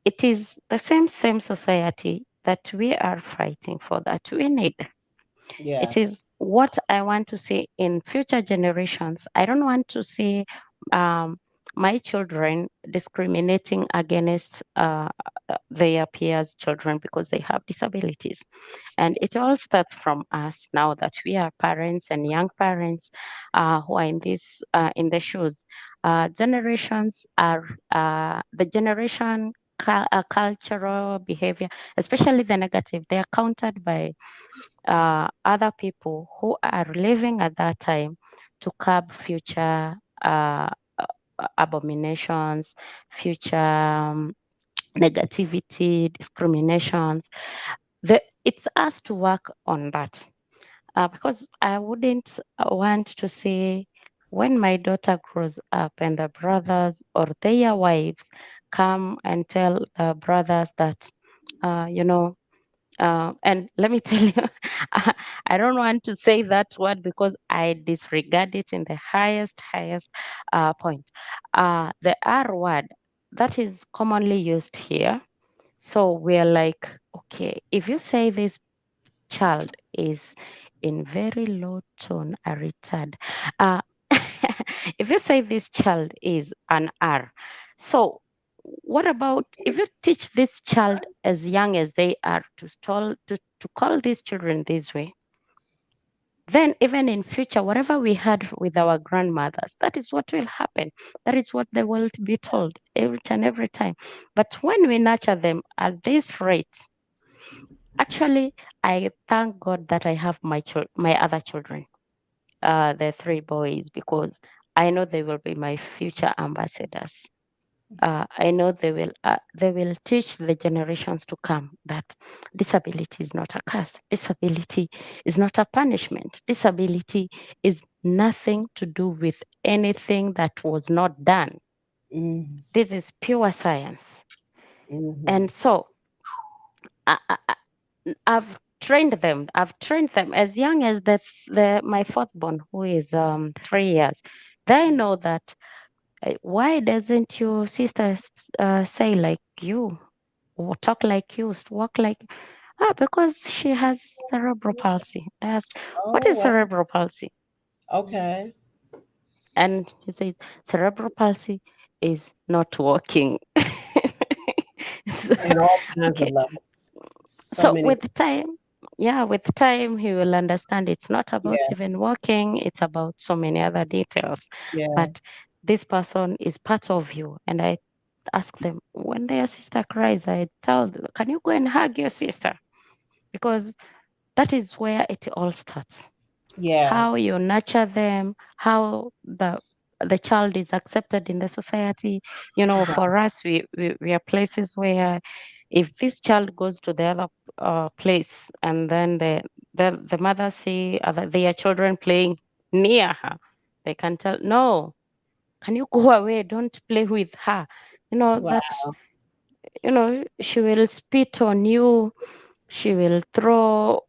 it is the same society that we are fighting for, that we need. yeah, It is what I want to see in future generations. I don't want to see my children discriminating against their peers' children because they have disabilities. And it all starts from us now that we are parents and young parents who are in the shoes. Generations are the generation cultural behavior, especially the negative. They are countered by other people who are living at that time to curb future abominations, future negativity, discriminations. It's us to work on that because I wouldn't want to see when my daughter grows up and the brothers or their wives come and tell the brothers that, you know, and let me tell you, I don't want to say that word because I disregard it in the highest point. The R word that is commonly used here. So we're like, okay, if you say this child is in very low tone, a retard. Uh, if you say this child is an R, so what about if you teach this child as young as they are to call these children this way? Then even in future, whatever we had with our grandmothers, that is what will happen. That is what they will be told every time. But when we nurture them at this rate, actually, I thank God that I have my other children, the three boys, because I know they will be my future ambassadors. I know they will teach the generations to come that disability is not a curse. Disability is not a punishment. Disability is nothing to do with anything that was not done. Mm-hmm. This is pure science. Mm-hmm. And so I've trained them. I've trained them as young as the my fourth born, who is 3 years. They know that. Why doesn't your sister say like you, or talk like you, walk like? Because she has cerebral palsy. That's what Oh, is wow. cerebral palsy. Okay. And he says cerebral palsy is not walking. And all kinds of Okay, levels. So so many. with time, yeah, with time he will understand it's not about Yeah. even walking, it's about so many other details. Yeah. But this person is part of you. And I ask them when their sister cries, I tell them, can you go and hug your sister? Because that is where it all starts. Yeah. How you nurture them, how the child is accepted in the society. You know, Right. for us, we are places where if this child goes to the other place and then the mother see their children playing near her, they can tell, no, can you go away? Don't play with her. You know, Wow. that, you know, she will spit on you, she will throw,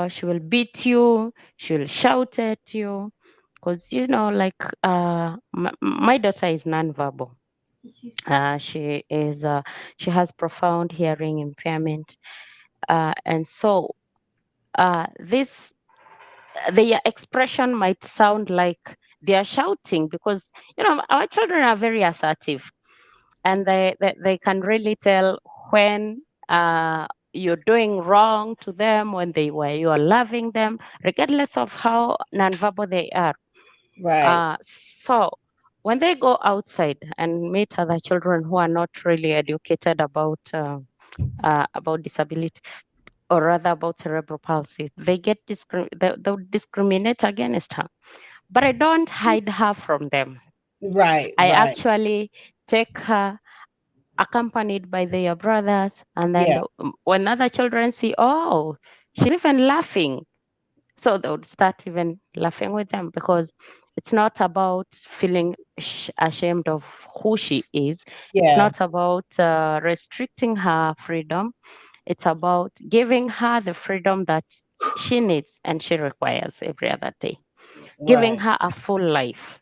she will beat you, she will shout at you. Because, you know, like my daughter is nonverbal. She is, she has profound hearing impairment. And so this, their expression might sound like they are shouting because, you know, our children are very assertive and they can really tell when you're doing wrong to them, when where you are loving them, regardless of how nonverbal they are. Right. So when they go outside and meet other children who are not really educated about disability, or rather about cerebral palsy, they get they'll discriminate against her. But I don't hide her from them. Right. I Right. actually take her accompanied by their brothers. And then Yeah. when other children see, oh, she's even laughing. So they would start even laughing with them because it's not about feeling ashamed of who she is. It's Yeah. not about restricting her freedom. It's about giving her the freedom that she needs and she requires every other day. Giving Right. her a full life,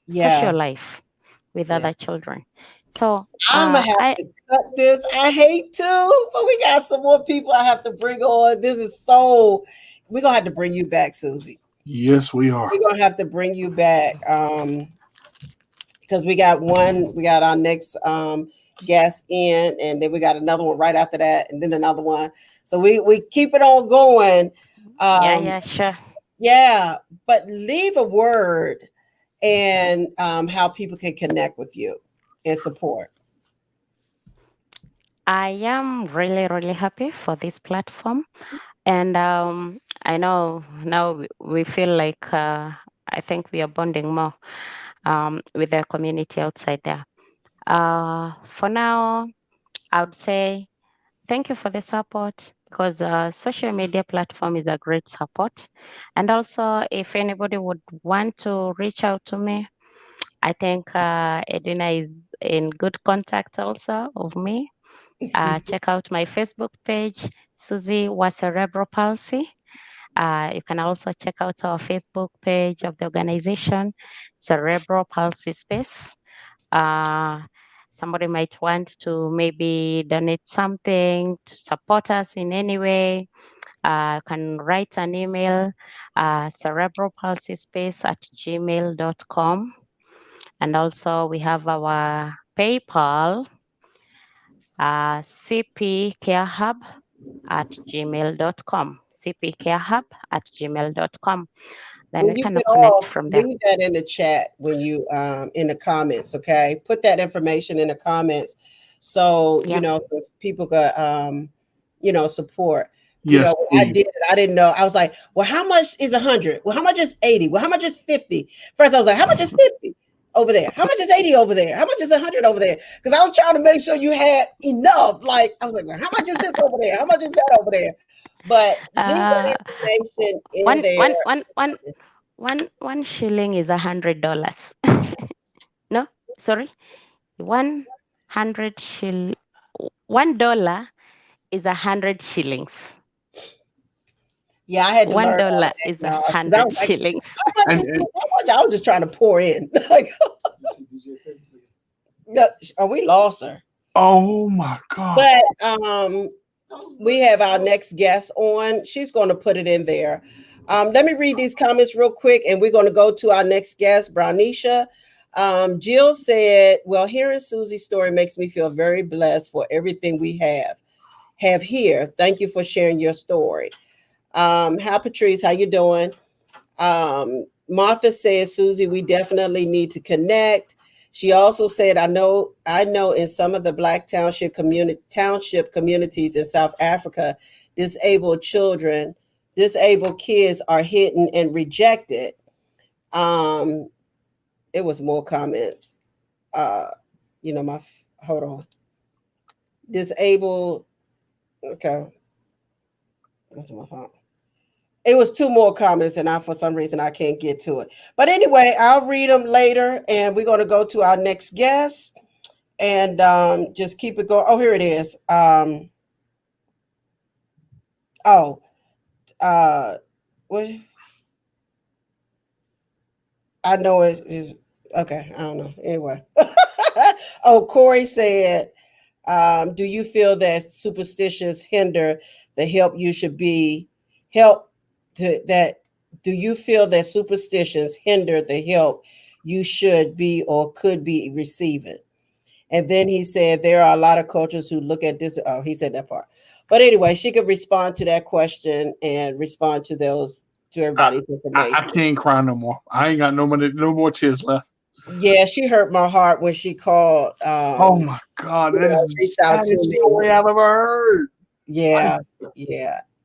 social Yeah. life with Yeah. other children. So I'm gonna have to cut this. I hate to, but we got some more people I have to bring on. This is so. We're gonna have to bring you back, Susie. Yes, we are. We're gonna have to bring you back. because we got our next guest in, and then we got another one right after that, and then another one. So we keep it on going. Yeah, sure. Yeah, but leave a word and how people can connect with you and support. I am really, really happy for this platform. And I know now we feel like I think we are bonding more with the community outside there. For now, I would say thank you for the support, because social media platform is a great support. And also, if anybody would want to reach out to me, I think Edina is in good contact also of me. Check out my Facebook page, Susie was Cerebral Palsy. You can also check out our Facebook page of the organization, Cerebral Palsy Space. Somebody might want to maybe donate something to support us in any way. Can write an email, cerebralpalsyspace@gmail.com. And also we have our PayPal, cpcarehub@gmail.com. cpcarehub@gmail.com. Then When we you can get connect off, from there. leave that in the chat when you in the comments, okay? Put that information in the comments so Yeah. so people could support. Yes, I please. did it. I didn't know. I was like, well, how much is 100? Well, how much is 80? Well, how much is 50? First, I was like, how much is 50 over there? How much is 80 over there? How much is 100 over there? Because I was trying to make sure you had enough. Like, I was like, well, how much is this over there? How much is that over there? But leave that information in there. One shilling is $100. No, sorry, 1 $1 is 100 shillings. Yeah, I had to learn all $1 that is now. 'Cause I 100 was like, shillings. how much is this? How much? I was just trying to pour in. Like, we lost her. Oh my God. But we have our next guest on. She's going to put it in there. Let me read these comments real quick, and we're going to go to our next guest, Brownisha. Jill said, well, hearing Susie's story makes me feel very blessed for everything we have here. Thank you for sharing your story. Hi, Patrice. How you doing? Martha says, Susie, we definitely need to connect. She also said, I know in some of the Black township communities in South Africa, disabled kids are hidden and rejected. It was more comments. Hold on. Disabled. Okay. That's my phone. It was two more comments, and for some reason I can't get to it. But anyway, I'll read them later, and we're going to go to our next guest, and just keep it going. Oh, here it is. What? I know it is okay. I don't know. Anyway, Corey said, "Do you feel that superstitions hinder the help you should be help?" Do you feel that superstitions hinder the help you should be or could be receiving? And then he said there are a lot of cultures who look at this. Oh, he said that part. But anyway, she could respond to that question and respond to everybody's information. I can't cry no more. I ain't got no more tears left. Yeah, she hurt my heart when she called. Oh my God, that is the saddest story I've ever heard. Yeah.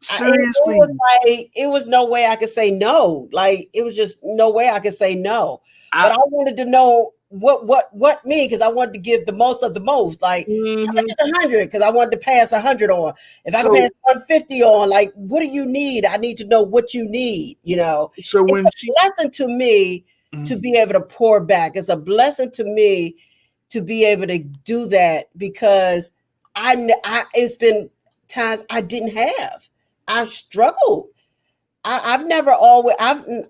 Seriously, it was no way I could say no. Like, it was just no way I could say no. But I wanted to know what me, because I wanted to give the most of the most. Like, how much is 100? Because I wanted to pass 100 on. If I could pass 150 on, like, what do you need? I need to know what you need. So when it's a blessing to me to be able to pour back. It's a blessing to me to be able to do that, because it's been times I didn't have. I've struggled. I've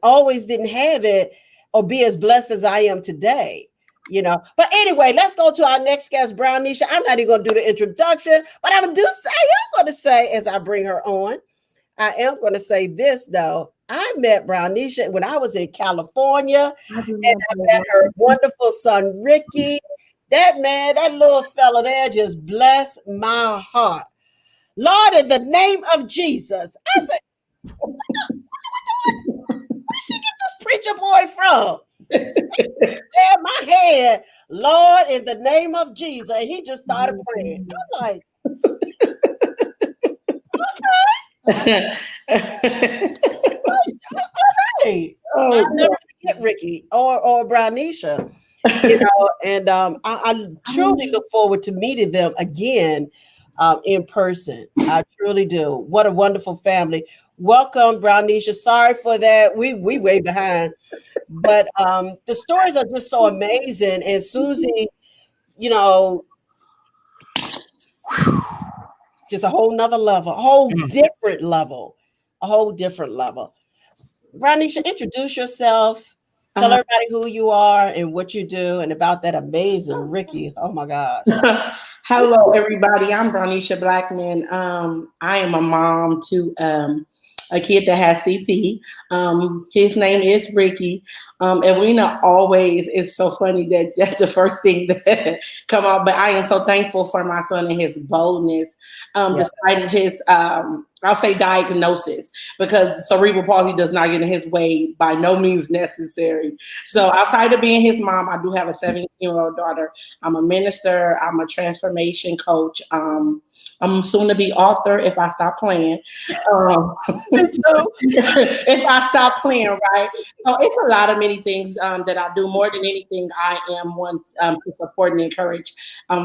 always didn't have it or be as blessed as I am today, But anyway, let's go to our next guest, Brownisha. I'm not even going to do the introduction, but I'm going to say, as I bring her on, I am going to say this, though. I met Brownisha when I was in California, and I met her wonderful son, Ricky. That man, that little fella there just blessed my heart. Lord, in the name of Jesus. I said, where she get this preacher boy from? In my head, Lord, in the name of Jesus. And he just started praying. I'm like, okay. All right. I'll never forget Ricky or Brownisha. You know, and I truly look forward to meeting them again in person. I truly do. What a wonderful family. Welcome, Brownisha. Sorry for that. We way behind. But the stories are just so amazing. And Susie, you know, just a whole nother level, a whole different level, a whole different level. Brownisha, introduce yourself. Tell everybody who you are and what you do and about that amazing Ricky. Oh my gosh. Hello, everybody. I'm Brownisha Blackman. I am a mom to a kid that has CP. His name is Ricky. And we know always, it's so funny that that's the first thing that come out. But I am so thankful for my son and his boldness, despite his, I'll say diagnosis, because cerebral palsy does not get in his way by no means necessary. So outside of being his mom, I do have a 17-year-old daughter. I'm a minister. I'm a transformation coach. I'm soon to be author if I stop playing. If I stop playing, right? So it's a lot of many things that I do. More than anything, I am one to support and encourage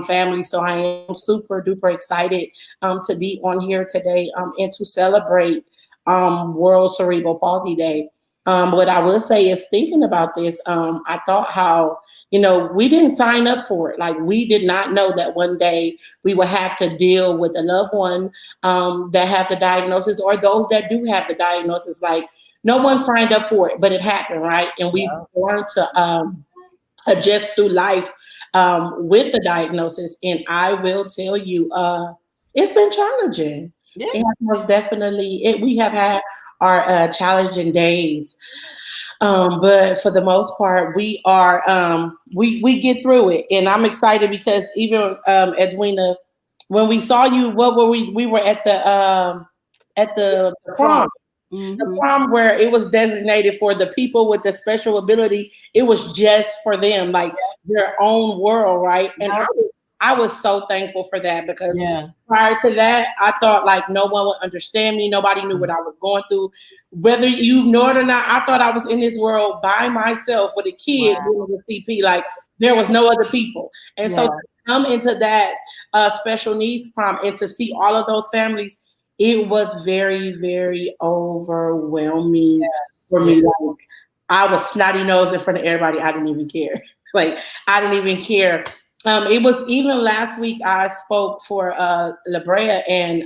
families. So I am super duper excited to be on here today and to celebrate World Cerebral Palsy Day. What I will say is, thinking about this, I thought how, you know, we didn't sign up for it. Like, we did not know that one day we would have to deal with a loved one that have the diagnosis, or those that do have the diagnosis. Like, no one signed up for it, but it happened, right? And we've learned to adjust through life with the diagnosis. And I will tell you, it's been challenging. Yeah. It has most definitely, we have had our challenging days. But for the most part, we are we get through it. And I'm excited because even Edwina, when we saw you, what were we were at the prom. The prom where it was designated for the people with the special ability. It was just for them, like their own world, right? And I was so thankful for that, because prior to that, I thought like no one would understand me. Nobody knew what I was going through. Whether you know it or not, I thought I was in this world by myself with a kid dealing with CP. Like, there was no other people. And so to come into that special needs prom and to see all of those families, it was very, very overwhelming for me. Like, I was snotty nosed in front of everybody. I didn't even care. Like, I didn't even care. It was even last week I spoke for La Brea, and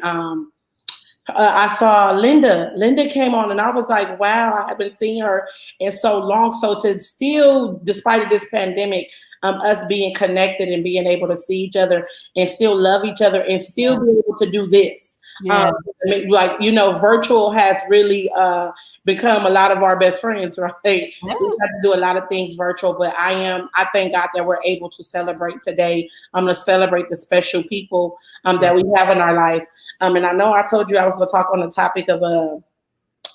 I saw Linda. Linda came on, and I was like, wow, I haven't seen her in so long. So to still, despite of this pandemic, us being connected and being able to see each other and still love each other and still be able to do this. Like, you know, virtual has really become a lot of our best friends, right? We have to do a lot of things virtual, but I thank God that we're able to celebrate today. I'm going to celebrate the special people that we have in our life. And I know I told you I was going to talk on the topic of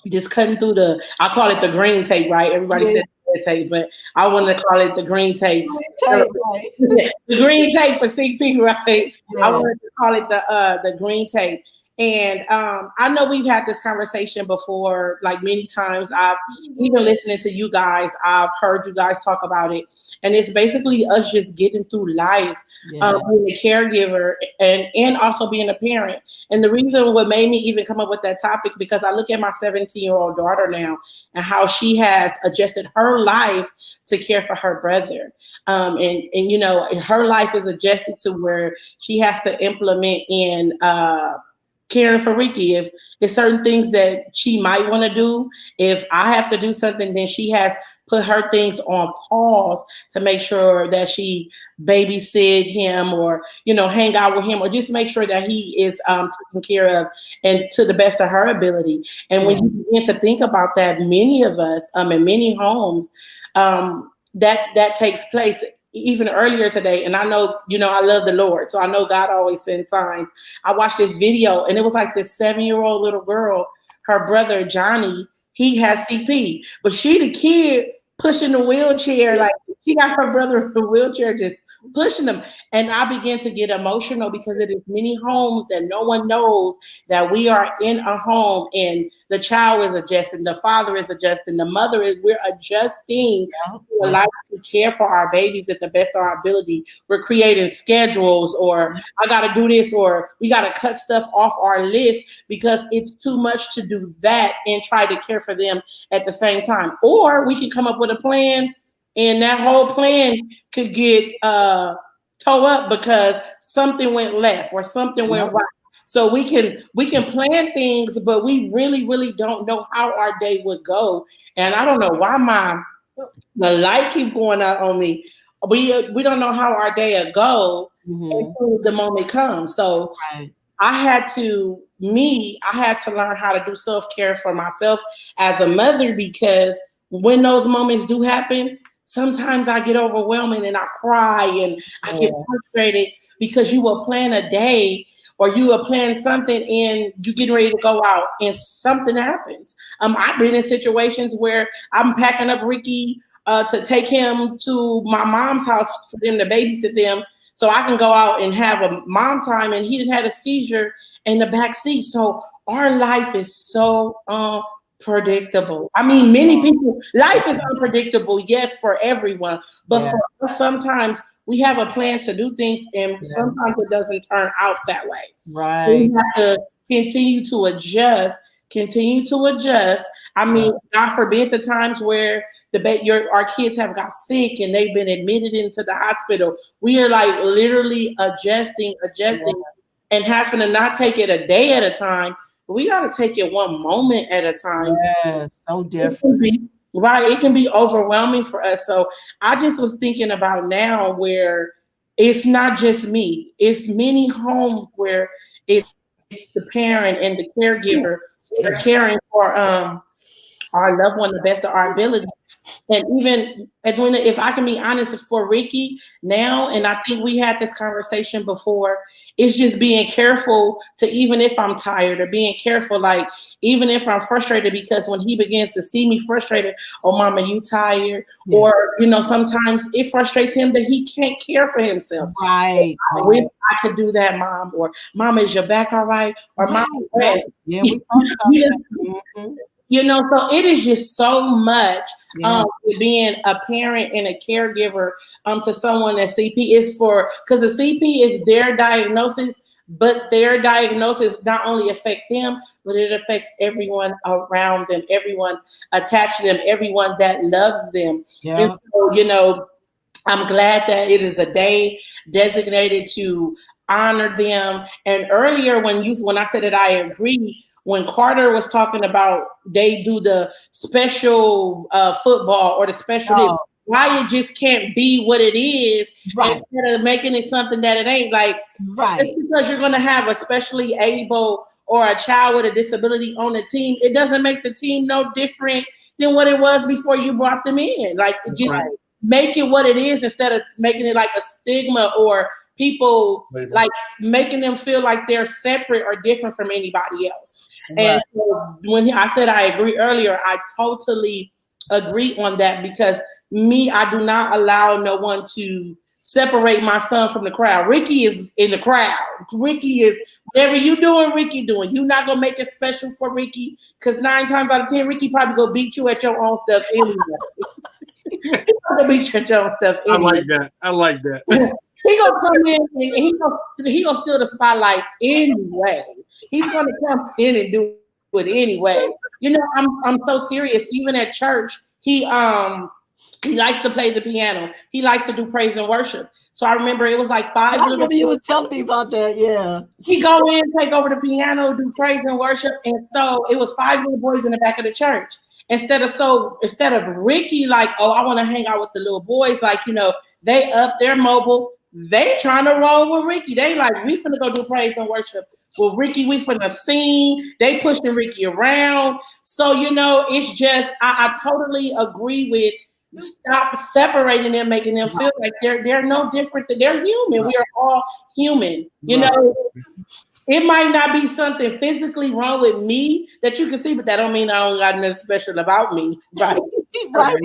just cutting through I call it the green tape, right? Everybody says red tape, but I want to call it the green tape. The green tape for CP, right? I wanted to call it the green tape. And I know we've had this conversation before, like many times. I've even listening to you guys, I've heard you guys talk about it. And it's basically us just getting through life, being a caregiver and also being a parent. And the reason what made me even come up with that topic, because I look at my 17-year-old daughter now and how she has adjusted her life to care for her brother. And you know, her life is adjusted to where she has to implement in caring for Ricky. If there's certain things that she might want to do, if I have to do something, then she has put her things on pause to make sure that she babysit him or, hang out with him or just make sure that he is taken care of and to the best of her ability. And when you begin to think about that, many of us in many homes, that takes place even earlier today. And I know, I love the Lord. So I know God always sends signs. I watched this video and it was like this 7-year-old little girl, her brother, Johnny, he has CP, but she the kid pushing the wheelchair, like she got her brother in the wheelchair just pushing them. And I began to get emotional because it is many homes that no one knows that we are in a home and the child is adjusting, the father is adjusting, the mother is, we're adjusting to allow to care for our babies at the best of our ability. We're creating schedules or I got to do this or we got to cut stuff off our list because it's too much to do that and try to care for them at the same time. Or we can come up with a plan and that whole plan could get towed up because something went left or something went right. So we can plan things, but we really, really don't know how our day would go. And I don't know why the light keep going out on me. We don't know how our day will go until the moment comes. So I had to learn how to do self-care for myself as a mother because when those moments do happen, sometimes I get overwhelming and I cry and I get frustrated because you will plan a day or you will plan something and you getting ready to go out and something happens. I've been in situations where I'm packing up Ricky to take him to my mom's house for them to babysit them so I can go out and have a mom time and he didn't have a seizure in the back seat. So our life is so predictable. I mean, many people, life is unpredictable, yes, for everyone, but for us, sometimes we have a plan to do things and sometimes it doesn't turn out that way. Right. So we have to continue to adjust. I mean, God forbid the times where our kids have got sick and they've been admitted into the hospital. We are like literally adjusting and having to not take it a day at a time. We got to take it one moment at a time. Yes, so different. It can be overwhelming for us. So I just was thinking about now where it's not just me. It's many homes where it's the parent and the caregiver that are caring for our loved one the best of our ability. And even Edwina, if I can be honest, for Ricky now, and I think we had this conversation before, it's just being careful to, even if I'm tired or being careful, like even if I'm frustrated, because when he begins to see me frustrated, oh mama, you tired? Or, sometimes it frustrates him that he can't care for himself. Right. I wish I could do that, mom. Or mama, is your back all right? Or mama, rest. Yeah, we talked about that. So it is just so much being a parent and a caregiver to someone that CP is for, because the CP is their diagnosis, but their diagnosis not only affects them, but it affects everyone around them, everyone attached to them, everyone that loves them. And so, I'm glad that it is a day designated to honor them. And earlier when I said that I agree, when Carter was talking about they do the special football or the special, why it just can't be what it is instead of making it something that it ain't. Like, just because you're going to have a specially able or a child with a disability on the team, it doesn't make the team no different than what it was before you brought them in. Like, just make it what it is instead of making it like a stigma or people like making them feel like they're separate or different from anybody else. And so when I said I agree earlier, I totally agree on that, because I do not allow no one to separate my son from the crowd. Ricky is in the crowd. Ricky is, whatever you doing, Ricky doing. You're not gonna make it special for Ricky, because 9 times out of 10, Ricky probably gonna beat you at your own stuff anyway. He's gonna beat you at your own stuff anyway. I like that. He gonna come in and he gonna steal the spotlight anyway. He's gonna come in and do it anyway. I'm so serious. Even at church, he likes to play the piano. He likes to do praise and worship. So I remember it was like 5. I remember you was telling me about that. Yeah. He go in, take over the piano, do praise and worship, and so it was 5 little boys in the back of the church. instead of Ricky, like, oh, I want to hang out with the little boys, like, they up, they're mobile, they trying to roll with Ricky. They like, we finna go do praise and worship with Ricky, we finna sing. They pushing Ricky around. So, it's just, I totally agree with stop separating them, making them feel like they're no different than they're human. We are all human, It might not be something physically wrong with me that you can see, but that don't mean I don't got nothing special about me, right? Right.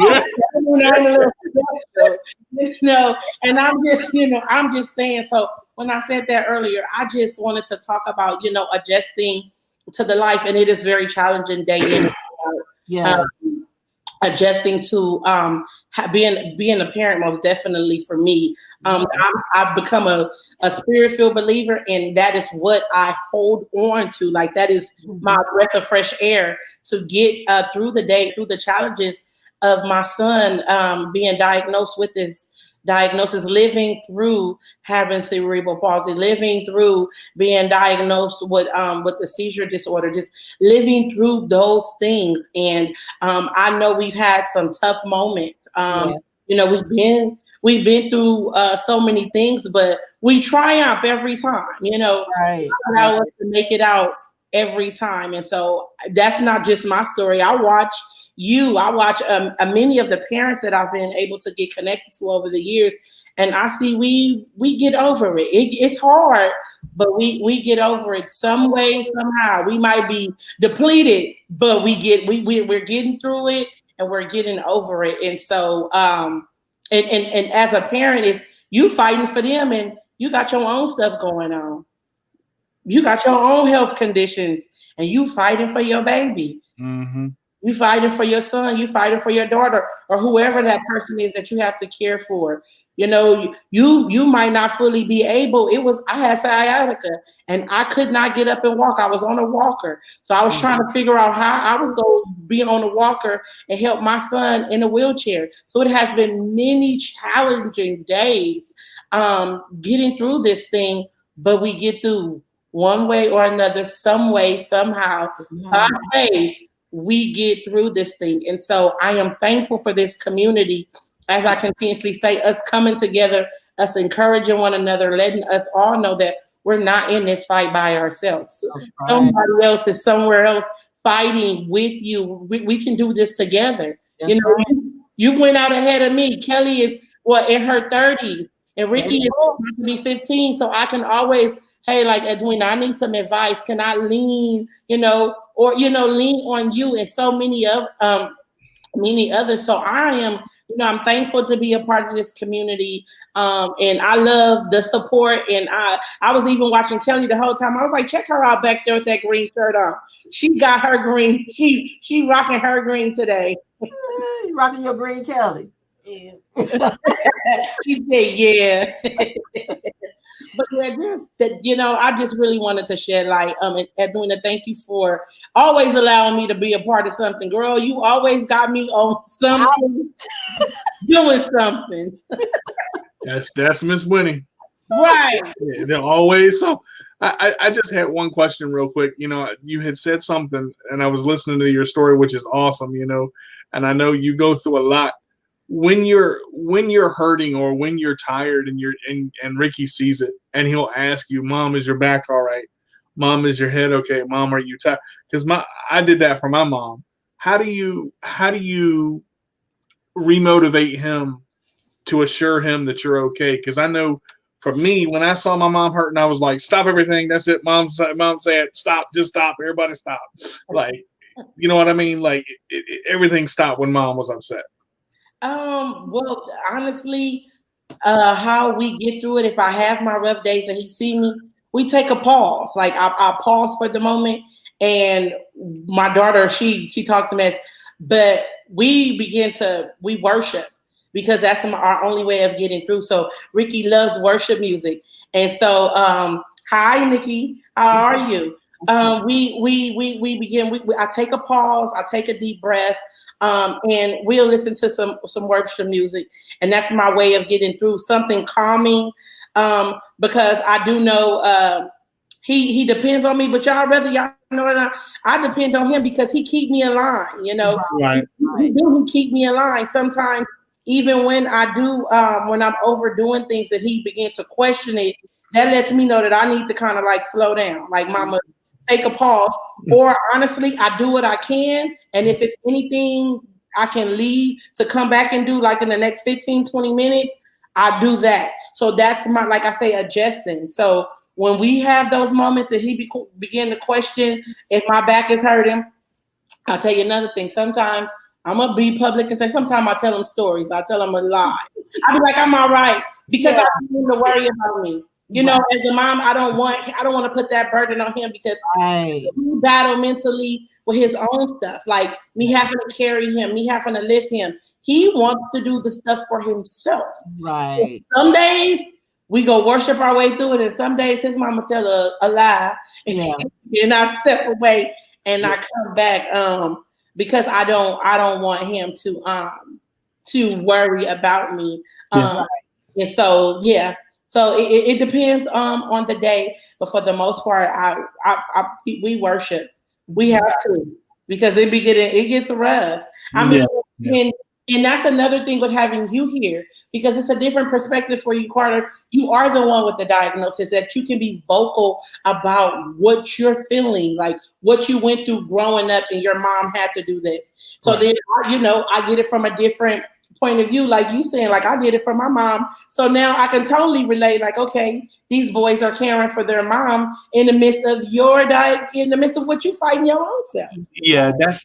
And I'm just saying. So when I said that earlier, I just wanted to talk about, adjusting to the life, and it is very challenging day in and out. Yeah. Adjusting to being a parent, most definitely for me. I've become a spirit-filled believer, and that is what I hold on to. Like, that is my breath of fresh air to get through the day, through the challenges of my son being diagnosed with this diagnosis, living through having cerebral palsy, living through being diagnosed with the seizure disorder, just living through those things. And I know we've had some tough moments. We've been through so many things, but we triumph every time. Right. Allow us to make it out every time. And so that's not just my story. I watch many of the parents that I've been able to get connected to over the years, and I see we get over it. It's hard, but we get over it some way, somehow. We might be depleted, but we're getting through it, and we're getting over it. And so and as a parent, is you fighting for them, and you got your own stuff going on. You got your own health conditions, and you fighting for your baby. Mm-hmm. You fighting for your son, you fighting for your daughter, or whoever that person is that you have to care for. You might not fully be able. I had sciatica, and I could not get up and walk. I was on a walker. So I was trying to figure out how I was going to be on a walker and help my son in a wheelchair. So it has been many challenging days getting through this thing, but we get through one way or another, some way, somehow, by faith. We get through this thing. And so I am thankful for this community, as I continuously say, us coming together, us encouraging one another, letting us all know that we're not in this fight by ourselves. Right. Somebody else is somewhere else fighting with you. We can do this together. That's right. You've went out ahead of me. Kelly is in her 30s, and Ricky is about to be 15. So I can always, hey, like, Edwina, I need some advice. Can I lean, or lean on you, and so many others. So I am, I'm thankful to be a part of this community. And I love the support. And I was even watching Kelly the whole time. I was like, check her out back there with that green shirt on. She got her green. She rocking her green today. You rocking your green, Kelly? Yeah. She said, yeah. But I just really wanted to shed light. Edwina, thank you for always allowing me to be a part of something. Girl, you always got me on something, doing something. That's Miss Winnie. Right. Yeah, they're always so. I just had one question real quick. You had said something, and I was listening to your story, which is awesome, and I know you go through a lot. When you're hurting or when you're tired and Ricky sees it, and he'll ask you, Mom, is your back all right? Mom, is your head okay? Mom, are you tired? Because I did that for my mom. How do you remotivate him to assure him that you're okay? Because I know for me, when I saw my mom hurting, I was like, stop everything. That's it. Mom said, stop, just stop. Everybody stop. Like, you know what I mean? Like everything stopped when Mom was upset. Well, honestly, how we get through it, if I have my rough days and he see me, we take a pause. Like I pause for the moment, and my daughter, she talks to me, but we worship, because that's our only way of getting through. So Ricky loves worship music. And so, hi, Nikki, how are you? We begin, I take a pause, I take a deep breath. And we'll listen to some worship music, and that's my way of getting through something calming. Because I do know he depends on me, but y'all know that I depend on him because he keep me in line, you know. Right. He keep me in line. Sometimes even when I do, when I'm overdoing things and he begin to question it, that lets me know that I need to kind of like slow down, like mama, take a pause. Or honestly, I do what I can. And if it's anything I can leave to come back and do like in the next 15, 20 minutes, I do that. So that's my, like I say, adjusting. So when we have those moments that he begin to question if my back is hurting, I'll tell you another thing. Sometimes I'm gonna be public and say, sometimes I tell him stories. I tell him a lie. I'll be like, I'm all right, because I don't want him to worry about me. You know, as a mom, I don't want to put that burden on him because he battle mentally with his own stuff, like me having to carry him, me having to lift him. He wants to do the stuff for himself. Right. Some days we go worship our way through it, and some days his mama tell a lie, and I step away and I come back because I don't want him to worry about me. And so so it depends on the day, but for the most part, we worship. We have to, because it gets rough. I mean, and that's another thing with having you here, because it's a different perspective for you, Carter. You are the one with the diagnosis, that you can be vocal about what you're feeling, like what you went through growing up, and your mom had to do this. So then, you know, I get it from a different point of view, like you saying, like I did it for my mom. So now I can totally relate, like, okay, these boys are caring for their mom in the midst of in the midst of what you fighting your own self. Yeah, that's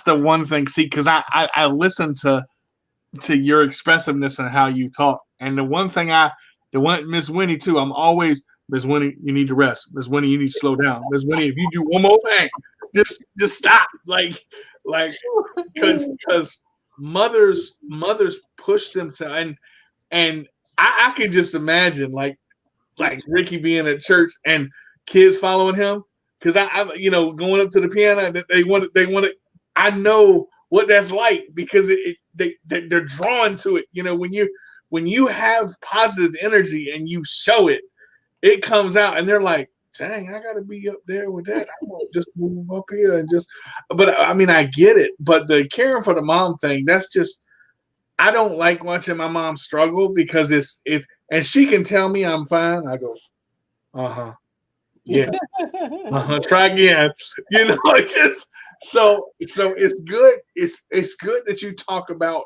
the one thing. See, because I listen to your expressiveness and how you talk, and the one Miss Winnie too. I'm always, Miss Winnie, you need to rest. Miss Winnie, you need to slow down. Miss Winnie, if you do one more thing, just stop. Like because mothers push them to, and I can just imagine like Ricky being at church and kids following him, because I going up to the piano, they want to. I know what that's like, because they're drawn to it. You know, when you have positive energy and you show it, it comes out, and they're like, dang, I gotta be up there with that. I want to just move up here and just. But I mean, I get it. But the caring for the mom thing, that's just. I don't like watching my mom struggle, because and she can tell me I'm fine. I go, yeah, try again. You know, it's just so it's good. It's good that you talk about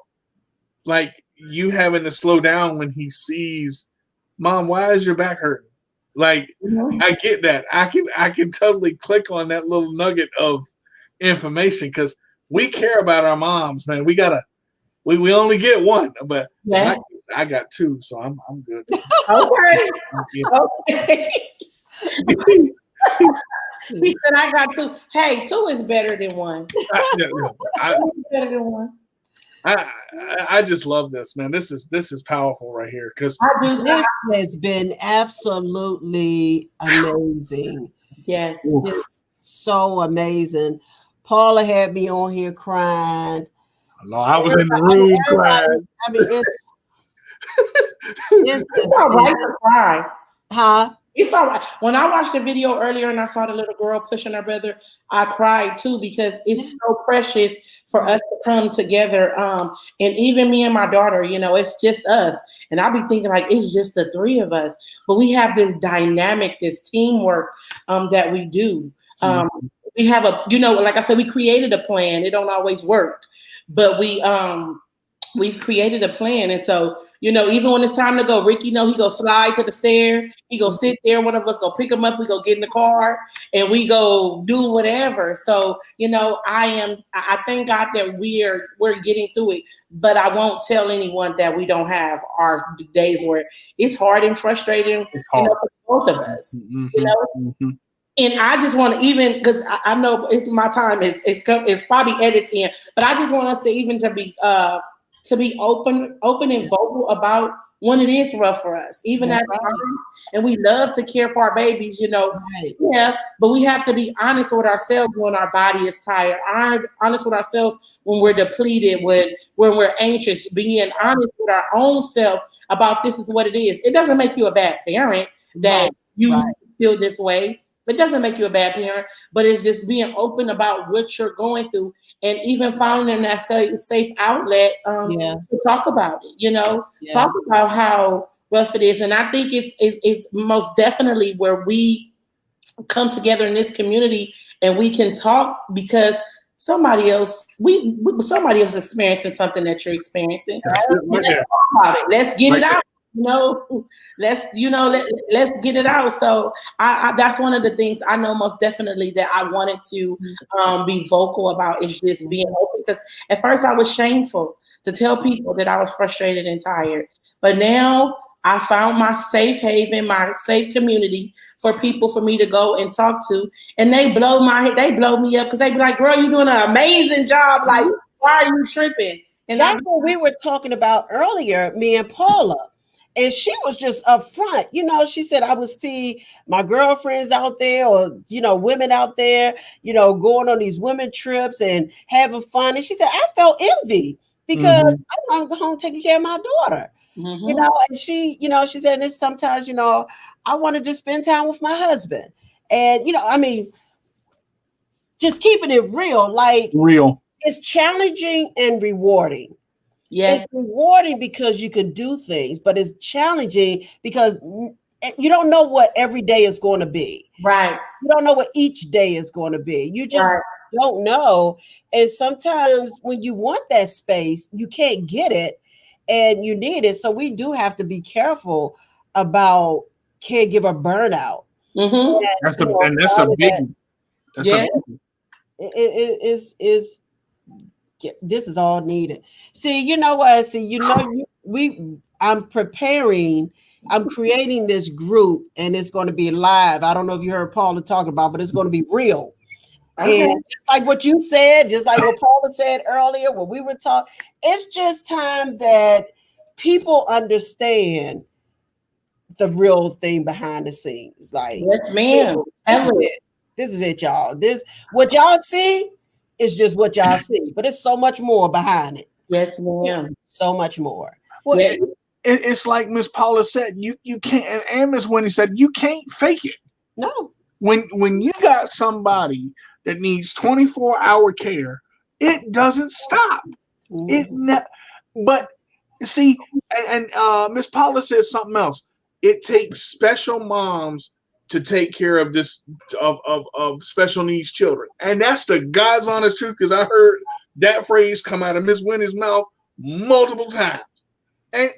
like you having to slow down when he sees, Mom, why is your back hurting? Like, I get that. I can totally click on that little nugget of information, because we care about our moms, man. We only get one, but I got two, so I'm good. Okay. He said I got two. Hey, two is better than one. Better than one. I just love this, man. This is powerful right here, because this has been absolutely amazing. Yes, it's so amazing. Paula had me on here crying. No, I was in the room crying. I mean, it's all right to cry. Huh? It's all right. When I watched the video earlier and I saw the little girl pushing her brother, I cried too, because it's so precious for us to come together. And even me and my daughter, you know, it's just us. And I'll be thinking like it's just the three of us. But we have this dynamic, this teamwork that we do. We have like I said, we created a plan. It don't always work, but we've created a plan. And so, even when it's time to go, Ricky, he go slide to the stairs. He go sit there. One of us go pick him up. We go get in the car and we go do whatever. So, I thank God that we're getting through it, but I won't tell anyone that we don't have our days where it's hard and frustrating, for both of us, Mm-hmm. And I just want to, even because I know it's my time, it's probably editing, but I just want us to even to be open and vocal about when it is rough for us, even as moms, and we love to care for our babies, but we have to be honest with ourselves when our body is tired, honest with ourselves when we're depleted, when we're anxious, being honest with our own self about this is what it is. It doesn't make you a bad parent that you feel this way. It doesn't make you a bad parent, but it's just being open about what you're going through, and even finding that safe outlet to talk about it. You know, talk about how rough it is. And I think it's most definitely where we come together in this community and we can talk, because somebody else is experiencing something that you're experiencing. Let's talk about it. Let's get it out. Let's get it out. So I that's one of the things I know most definitely that I wanted to be vocal about, is just being open. Because at first I was shameful to tell people that I was frustrated and tired, but now I found my safe haven, my safe community for people for me to go and talk to, and they blow me up, because they be like, "Girl, you're doing an amazing job. Like, why are you tripping?" And that's what we were talking about earlier, me and Paula. And she was just upfront. You know, she said, I would see my girlfriends out there, or, you know, women out there, you know, going on these women trips and having fun. And she said, I felt envy because I'm home taking care of my daughter. You know, and she, you know, she said this sometimes, you know, I want to just spend time with my husband. And, you know, I mean, just keeping it real, like it's challenging and rewarding. Yes. It's rewarding because you can do things, but it's challenging because you don't know what every day is going to be. Right. You don't know what each day is going to be. You just don't know. And sometimes when you want that space, you can't get it and you need it. So we do have to be careful about caregiver burnout. That's a big. This is all needed. See, you know what? See, you know, I'm creating this group, and it's going to be live. I don't know if you heard Paula talk about, but it's going to be real. Okay. And just like what you said, just like what Paula said earlier, when we were talking, it's just time that people understand the real thing behind the scenes. Like, yes, ma'am. This is it, y'all. This what y'all see is just what y'all see, but it's so much more behind it. Yes, ma'am. So much more. Well, it's like Miss Paula said, you can't, and Miss Wendy said, you can't fake it. No. When you got somebody that needs 24-hour care, it doesn't stop. But see, and Miss Paula says something else. It takes special moms to take care of this of special needs children, and that's the God's honest truth. Because I heard that phrase come out of Miss Wendy's mouth multiple times, and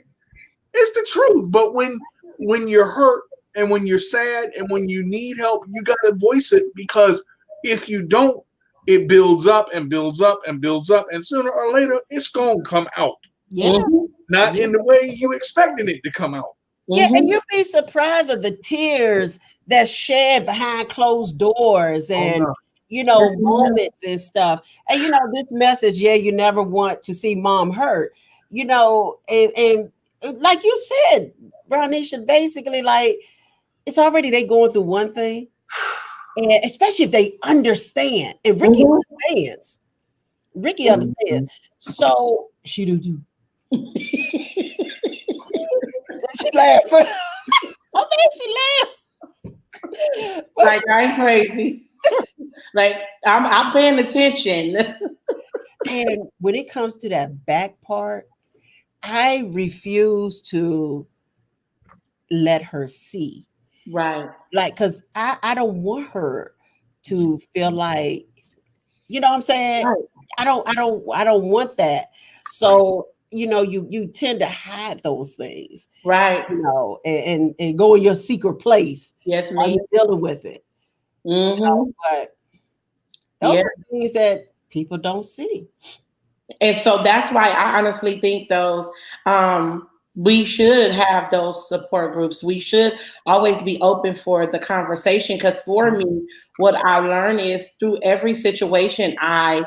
it's the truth. But when you're hurt and when you're sad and when you need help, you got to voice it, because if you don't, it builds up and builds up and builds up, and sooner or later it's gonna come out. Not in the way you expected it to come out. Yeah, and you'd be surprised at the tears that's shed behind closed doors and you know, moments and stuff. And you know, this message, you never want to see mom hurt. You know, and like you said, Brownisha, basically, like it's already they going through one thing, and especially if they understand. And Ricky understands. Ricky understands. So she do too. She laughed. I mean, she laughed. Like I'm crazy. Like I'm paying attention. And when it comes to that back part, I refuse to let her see. Right. Like, because I don't want her to feel like, you know what I'm saying? Right. I don't want that. So, you know, you tend to hide those things. Right. You know, and go in your secret place. Yes, while you're dealing with it. You know, but those are things that people don't see. And so that's why I honestly think those we should have those support groups. We should always be open for the conversation, because for me, what I learned is through every situation, I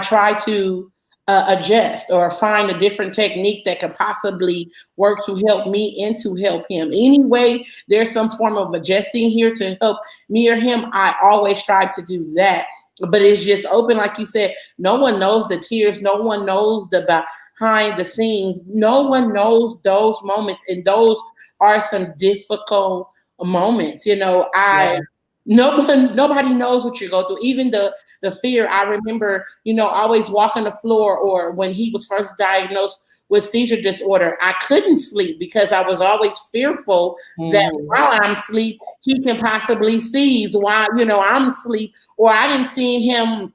try to adjust or find a different technique that could possibly work to help me and to help him. Anyway, there's some form of adjusting here to help me or him. I always try to do that. But it's just open, like you said, no one knows the tears. No one knows the behind the scenes. No one knows those moments. And those are some difficult moments. You know, nobody knows what you go through. Even the fear. I remember, you know, always walking the floor, or when he was first diagnosed with seizure disorder, I couldn't sleep because I was always fearful that while I'm asleep, he can possibly seize while, you know, I'm asleep, or I didn't see him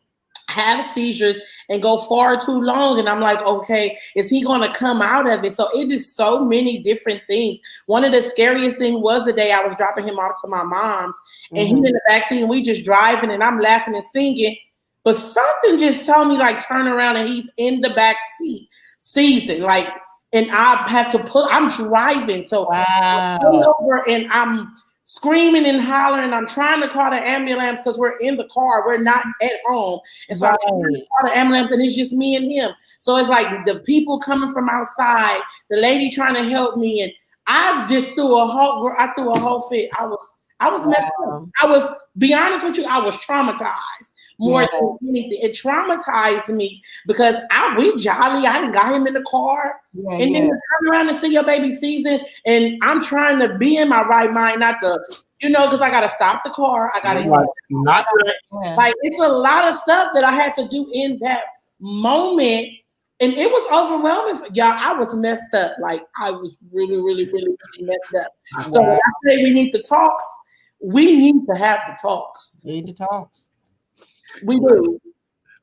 have seizures and go far too long, and I'm like, okay, is he going to come out of it? So it is so many different things. One of the scariest things was the day I was dropping him off to my mom's, and he's in the backseat, and we just driving, and I'm laughing and singing, but something just told me, like, turn around, and he's in the back seat seizing, like, and I have to pull. I'm driving, so I pull over, and I'm screaming and hollering. I'm trying to call the ambulance because we're in the car. We're not at home. And so I'm trying to call the ambulance, and it's just me and him. So it's like the people coming from outside, the lady trying to help me, and I just threw a whole fit. I was messed up. Be honest with you, I was traumatized more than anything. It traumatized me because we jolly. I done got him in the car. And then you turn around and see your baby season, and I'm trying to be in my right mind, not to, you know, because I got to stop the car. I got to like, it's a lot of stuff that I had to do in that moment, and it was overwhelming. Y'all, I was messed up. Like, I was really, really, really, really messed up. So when I say we need the talks, we need to have the talks. We need the talks. We do.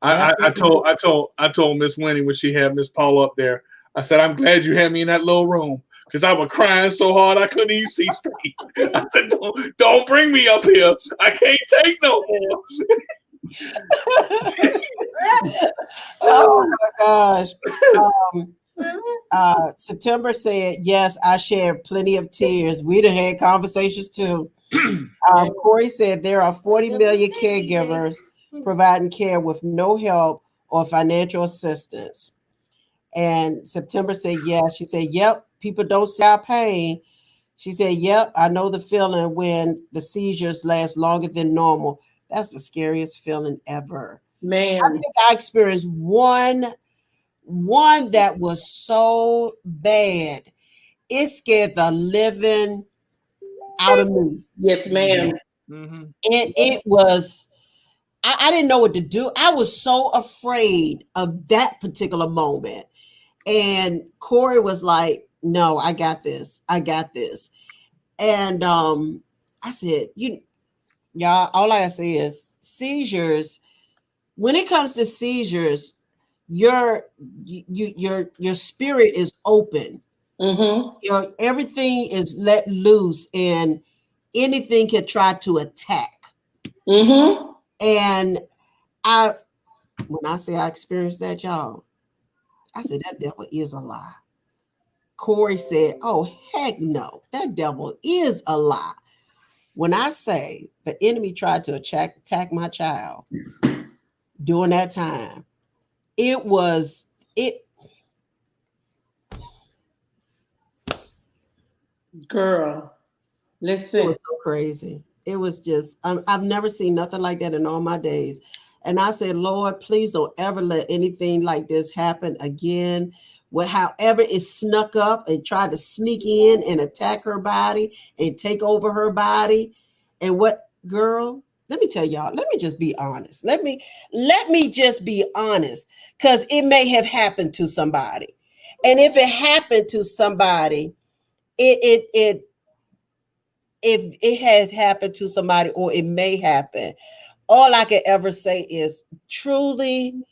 I told Miss Winnie when she had Miss Paul up there, I said, I'm glad you had me in that little room, because I was crying so hard I couldn't even see straight. I said, don't bring me up here. I can't take no more. Oh my gosh. September said, yes, I shared plenty of tears. We'd have had conversations too. Corey said there are 40 million caregivers providing care with no help or financial assistance. And September said, yeah. She said, yep, people don't see our pain. She said, yep, I know the feeling when the seizures last longer than normal. That's the scariest feeling ever. Man. I think I experienced one that was so bad. It scared the living out of me. Yes, ma'am. And it was, I didn't know what to do. I was so afraid of that particular moment. And Corey was like, no, I got this. I got this. And I said, y'all, all I say is seizures. When it comes to seizures, your spirit is open. Everything is let loose, and anything can try to attack. And when I say I experienced that, y'all, I said that devil is a lie. Corey said, oh, heck no, that devil is a lie. When I say the enemy tried to attack my child during that time, Girl, listen. It was so crazy. It was just, I've never seen nothing like that in all my days. And I said, Lord, please don't ever let anything like this happen again. However it snuck up and tried to sneak in and attack her body and take over her body. And girl, let me tell y'all, let me just be honest. Let me just be honest, because it may have happened to somebody. And if it happened to somebody, if it has happened to somebody, or it may happen, all I can ever say is, truly,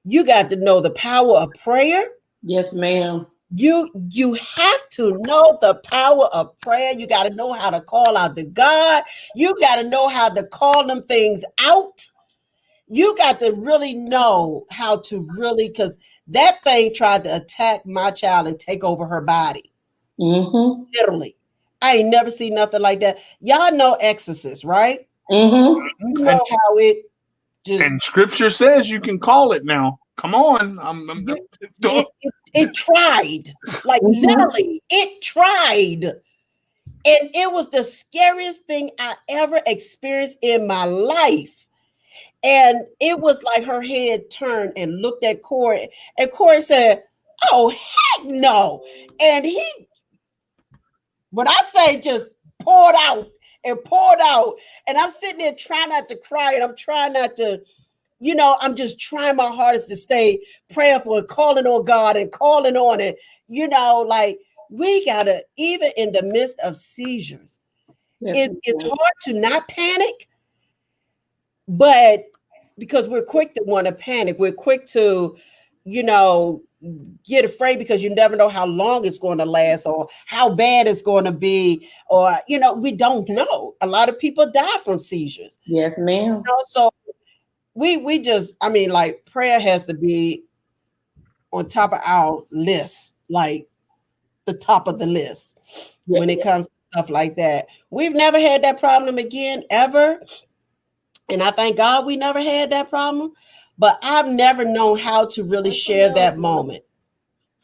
you got to know the power of prayer. Yes, ma'am. You have to know the power of prayer. You got to know how to call out to God. You got to know how to call them things out. You got to really know how to really, because that thing tried to attack my child and take over her body. Literally. I ain't never seen nothing like that. Y'all know Exorcist, right? You know how it just... And scripture says you can call it now. Come on. It tried. Like, literally, it tried. And it was the scariest thing I ever experienced in my life. And it was like her head turned and looked at Corey. And Corey said, oh, heck no. And when I say just poured out, and poured out. And I'm sitting there trying not to cry, and I'm trying not to, I'm just trying my hardest to stay prayerful and calling on God and calling on it. Like we gotta, even in the midst of seizures, it's hard to not panic, but because we're quick to want to panic, we're quick to, get afraid because you never know how long it's going to last or how bad it's going to be, or we don't know. A lot of people die from seizures. Yes, ma'am. So we just, like, prayer has to be on top of our list, like the top of the list when it comes to stuff like that. We've never had that problem again, ever. And I thank God we never had that problem. But I've never known how to really share that moment.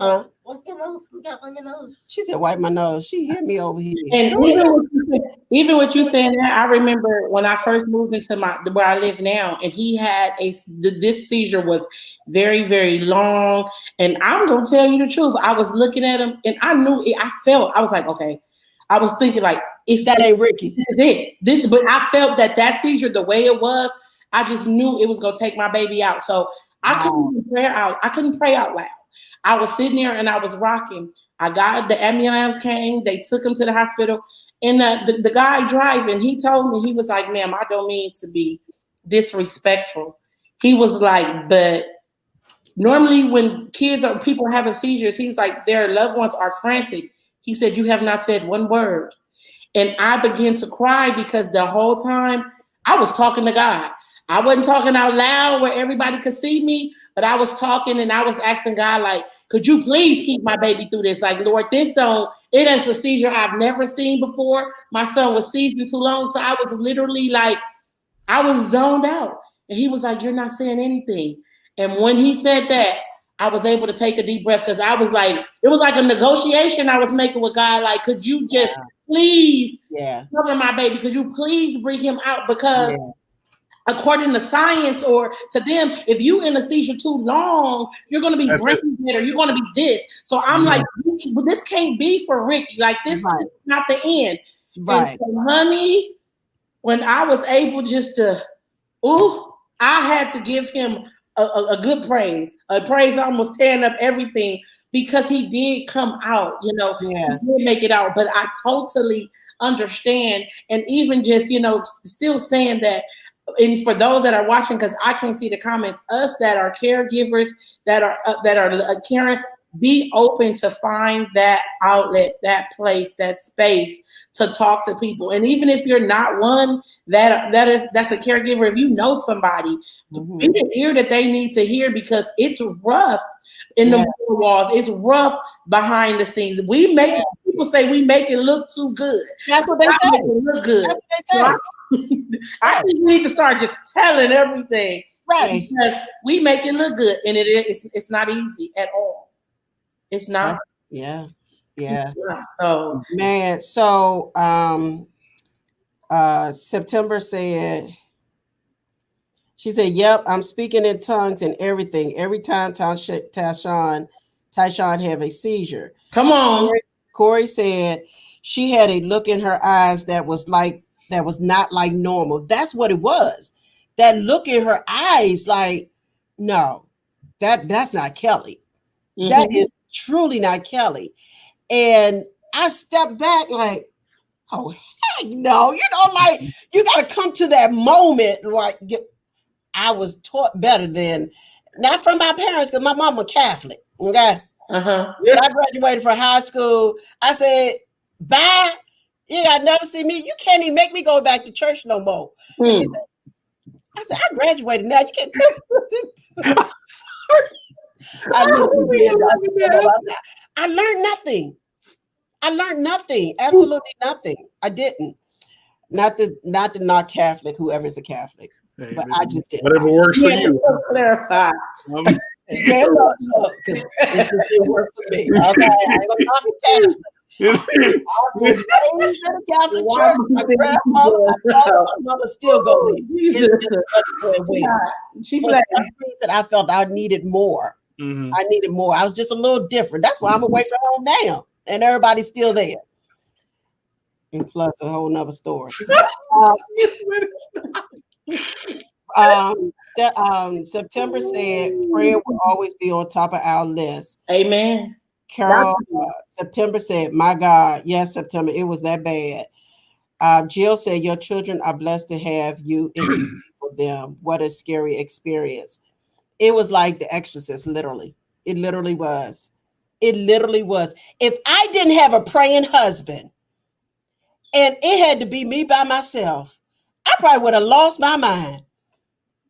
Huh? What's your nose? We got on your nose. She said, wipe my nose. She hit me over here. And even with you saying that, I remember when I first moved into where I live now, and he had this seizure was very, very long. And I'm gonna tell you the truth. I was looking at him, and I knew it. I was like, okay. I was thinking like, that ain't Ricky. This is it. But I felt that seizure, the way it was, I just knew it was gonna take my baby out. So I couldn't even pray out. I couldn't pray out loud. I was sitting there and I was rocking. The ambulance came. They took him to the hospital. And the guy driving, he told me, he was like, ma'am, I don't mean to be disrespectful. He was like, but normally when kids or people are having seizures, he was like, their loved ones are frantic. He said, you have not said one word. And I began to cry because the whole time I was talking to God. I wasn't talking out loud where everybody could see me, but I was talking and I was asking God, like, could you please keep my baby through this? Like, Lord, it is a seizure I've never seen before. My son was seizing too long. So I was literally like, I was zoned out. And he was like, you're not saying anything. And when he said that, I was able to take a deep breath because I was like, it was like a negotiation I was making with God. Like, could you just please cover my baby? Could you please bring him out? Because according to science or to them, if you in a seizure too long, you're going to be brain dead or you're going to be this. So I'm like, this can't be for Ricky. Like, this is not the end. Right. And so, honey, when I was able just to, I had to give him a good praise, a praise almost tearing up everything because he did come out, he did make it out. But I totally understand. And even just, still saying that, and for those that are watching, because I can't see the comments, us that are caregivers, that are caring, be open to find that outlet, that place, that space to talk to people. And even if you're not one that's a caregiver, if you know somebody, be the ear that they need to hear, because it's rough in the walls. It's rough behind the scenes. People say we make it look too good. That's what they say. Make it look good. That's what they say. I think we need to start just telling everything, right? Because we make it look good, and it's not easy at all. It's not. Yeah. So man, September said, she said, "Yep, I'm speaking in tongues and everything. Every time Tyshawn have a seizure." Come on. Corey said she had a look in her eyes that was not like normal. That's what it was. That look in her eyes, like, no, that's not Kelly. That is truly not Kelly. And I stepped back like, oh, heck no. Like, you got to come to that moment. Like, I was taught better than, not from my parents, because my mom was Catholic. Okay. When I graduated from high school, I said, bye. You got never see me. You can't even make me go back to church no more. I said, I graduated now. You can't tell me. I learned nothing. Absolutely nothing. I didn't. Not Catholic, whoever's a Catholic. Hey, but I just didn't. Whatever works for you. Clarify. Look, it just didn't work for me. Okay, I ain't gonna talk to Catholic. I was raised in a Catholic church. My grandmother still going. She for some reason I felt I needed more. I needed more. I was just a little different. That's why I'm away from home now, and everybody's still there. And plus a whole nother story. September said prayer will always be on top of our list. Amen. Carol, September said, my God, yes, September, it was that bad. Jill said, your children are blessed to have you for them. What a scary experience. It was like The Exorcist, literally. It literally was. It literally was. If I didn't have a praying husband and it had to be me by myself, I probably would have lost my mind.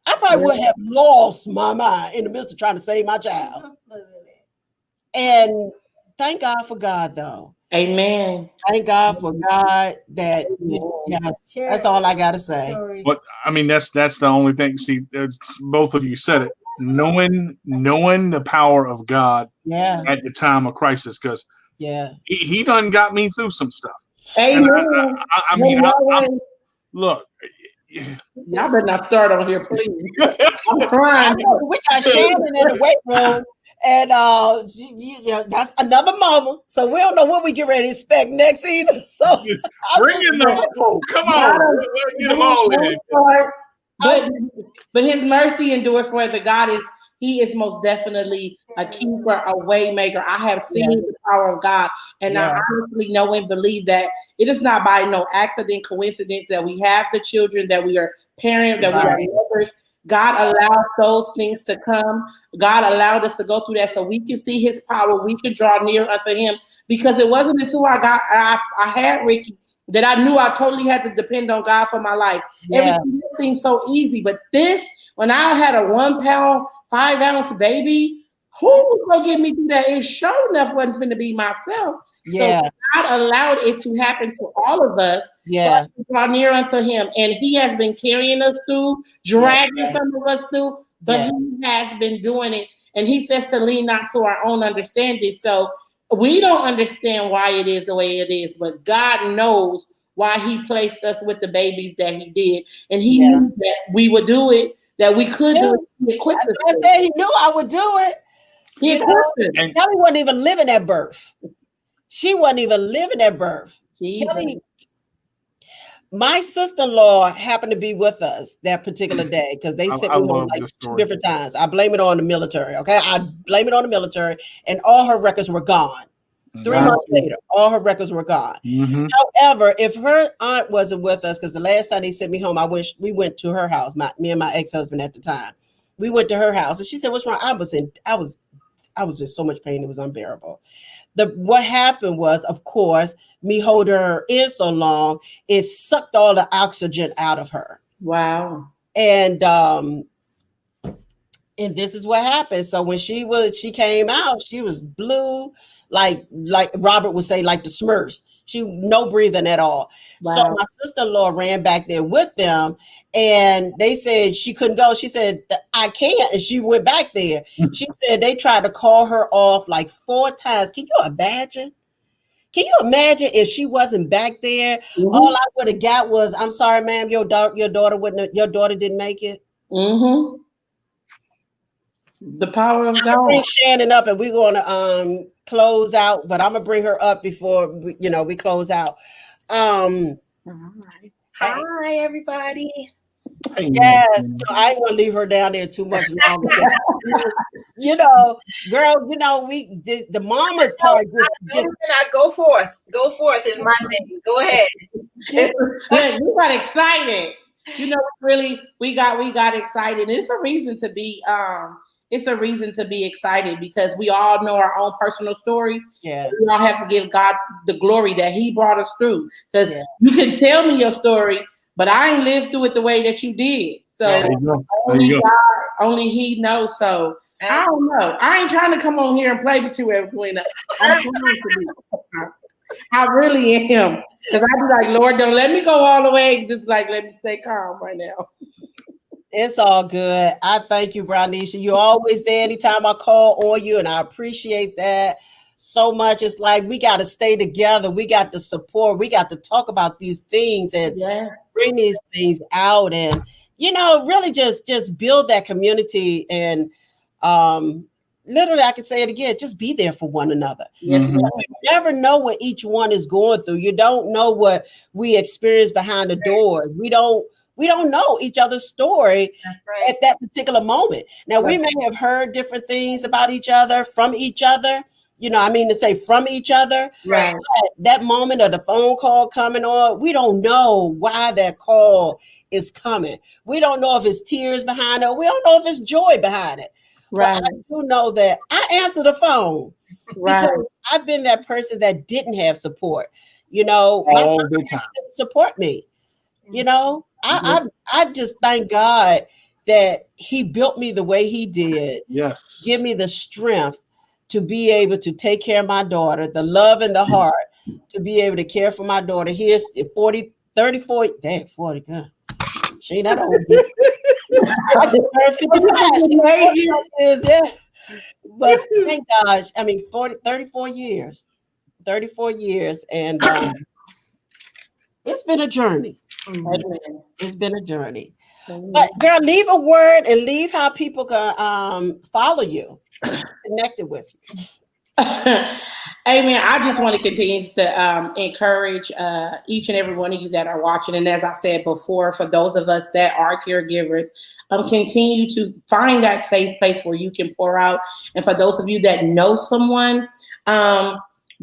I probably would have lost my mind in the midst of trying to save my child. And thank God for God, though. Amen. Thank God for God that, yes, that's all I got to say. But I mean, that's the only thing. See, both of you said it. Knowing the power of God at the time of crisis, because he done got me through some stuff. Amen. I mean, look. Y'all better not start on here, please. I'm crying. We got Shannon in the weight room, and that's another mama. So we don't know what we get ready to expect next either. So bring in the come on, get them all in. But His mercy endures forever. He is most definitely a keeper, a way maker. I have seen the power of God, and I honestly know and believe that it is not by no accident, coincidence that we have the children, that we are parents, that we are mothers. God allowed those things to come. God allowed us to go through that so we can see His power. We can draw near unto Him, because it wasn't until I had Ricky that I knew I totally had to depend on God for my life. Everything seemed so easy, but this, when I had a 1 pound, 5 ounce baby, who was gonna get me through that? It sure enough wasn't going to be myself. So God allowed it to happen to all of us. So to draw near unto Him, and He has been carrying us through, dragging some of us through, but He has been doing it. And He says to lean not to our own understanding. So we don't understand why it is the way it is, but God knows why He placed us with the babies that He did, and He knew that we would do it. That we could do it. I said He knew I would do it. And Kelly wasn't even living at birth. She wasn't even living at birth. Kelly, my sister-in-law happened to be with us that particular day because they sent me home like 2 different times. I blame it on the military. Okay, I blame it on the military, and all her records were gone. 3 months later, all her records were gone. However, if her aunt wasn't with us, because the last time they sent me home, we went to her house. Me and my ex-husband at the time, we went to her house, and she said, "What's wrong?" I was in so much pain; it was unbearable. What happened was, of course, me holding her in so long, it sucked all the oxygen out of her. Wow. And this is what happened. So when she came out, she was blue, like Robert would say, like the Smurfs. She no breathing at all. Wow. So my sister-in-law ran back there with them, and they said she couldn't go. She said, I can't. And she went back there. She said they tried to call her off like 4 times. Can you imagine? Can you imagine if she wasn't back there? All I would have got was, I'm sorry, ma'am, your daughter didn't make it. The power of God. Bring Shannon up, and we're going to close out, but I'm gonna bring her up before we close out. All right. Hi, everybody. Yes, so I ain't gonna leave her down there too much longer. Girl, we the mama part. Go forth. Go forth is my thing. Go ahead. We got excited. We got excited. It's a reason to be excited because we all know our own personal stories. Yeah. We all have to give God the glory that He brought us through. Because you can tell me your story, but I ain't lived through it the way that you did. So only He knows. So I don't know. I ain't trying to come on here and play with you, Edwina. I'm trying to be. I really am. Because I be like, Lord, don't let me go all the way. Just like, let me stay calm right now. It's all good. I thank you, Brownisha. You're always there anytime I call on you, and I appreciate that so much. It's like we got to stay together. We got to support. We got to talk about these things and bring these things out, and really just build that community. And literally, I can say it again, just be there for one another. Yes, Mhm. You never know what each one is going through. You don't know what we experience behind the doors. We don't know each other's story right. at that particular moment. Now, we Right. may have heard different things about each other from each other, I mean to say from each other. Right. But that moment of the phone call coming on, we don't know why that call is coming. We don't know if it's tears behind it. We don't know if it's joy behind it. But Right. I do know that I answer the phone Right. because I've been that person that didn't have support. My mom All the time. didn't support me. I just thank God that He built me the way He did. Yes. Give me the strength to be able to take care of my daughter, the love and the heart to be able to care for my daughter. Here's 40, 34, damn, 40, God. She ain't that old. I just turned 55. She 45 years, yeah. But thank God, I mean, 34 years. 34 years. And it's been a journey. Amen. It's been a journey. Amen. But girl, leave a word and leave how people can follow you, connected with you. Amen. I just want to continue to encourage each and every one of you that are watching. And as I said before, for those of us that are caregivers, continue to find that safe place where you can pour out. And for those of you that know someone,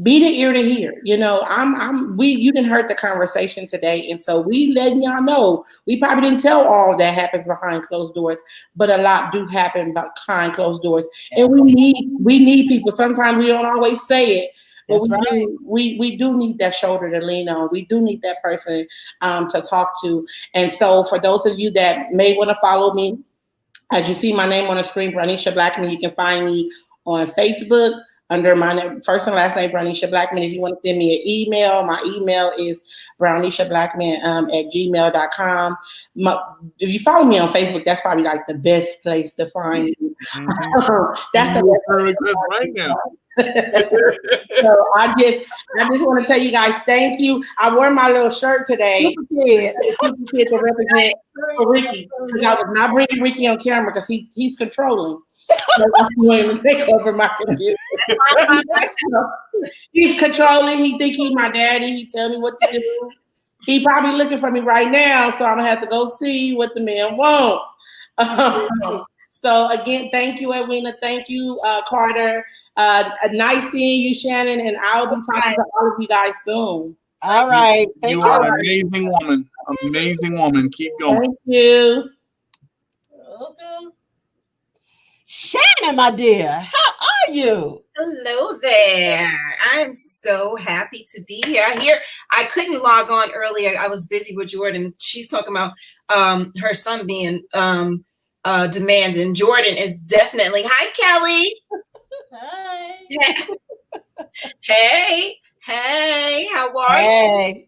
be the ear to hear. You didn't heard the conversation today, and so we letting y'all know. We probably didn't tell all that happens behind closed doors, but a lot do happen behind closed doors, and we need people. Sometimes we don't always say it, but we do need that shoulder to lean on. We do need that person to talk to. And so, for those of you that may want to follow me, as you see my name on the screen, Brownisha Blackman, you can find me on Facebook under my first and last name, Brownisha Blackman. If you want to send me an email, my email is brownishablackman at gmail.com. If you follow me on Facebook, that's probably like the best place to find me. That's the best right now. So I just want to tell you guys, thank you. I wore my little shirt today to represent for Ricky, because I was not bringing Ricky on camera because he's controlling. So I'm going to take over my computer. He's controlling. He think he's my daddy. He tell me what to do. He probably looking for me right now, so I'm gonna have to go see what the man want. So again, thank you, Edwina. Thank you, Carter. Nice seeing you, Shannon, and I'll be talking to all of you guys soon. All right. You are an amazing woman. Amazing woman. Keep going. Thank you. Okay. Shannon, my dear, how are you? Hello there. I'm so happy to be here. I couldn't log on earlier. I was busy with Jordan. She's talking about her son being demanding. Jordan is definitely. Hi, Kelly. Hi. Hey, how are you?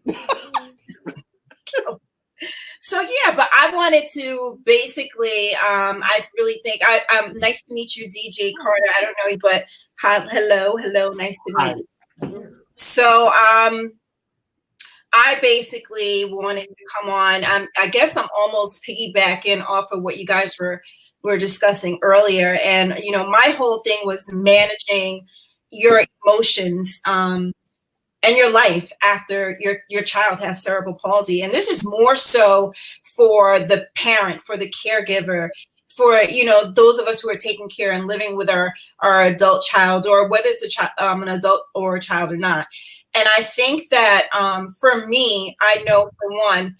So yeah, but I wanted to basically, I really think nice to meet you, DJ Carter. I don't know you, but hello, nice to meet you. So I basically wanted to come on. I guess I'm almost piggybacking off of what you guys were discussing earlier, and my whole thing was managing your emotions and your life after your child has cerebral palsy. And this is more so for the parent, for the caregiver, for those of us who are taking care and living with our adult child, or whether it's an adult or a child or not. And I think that for me, I know for one,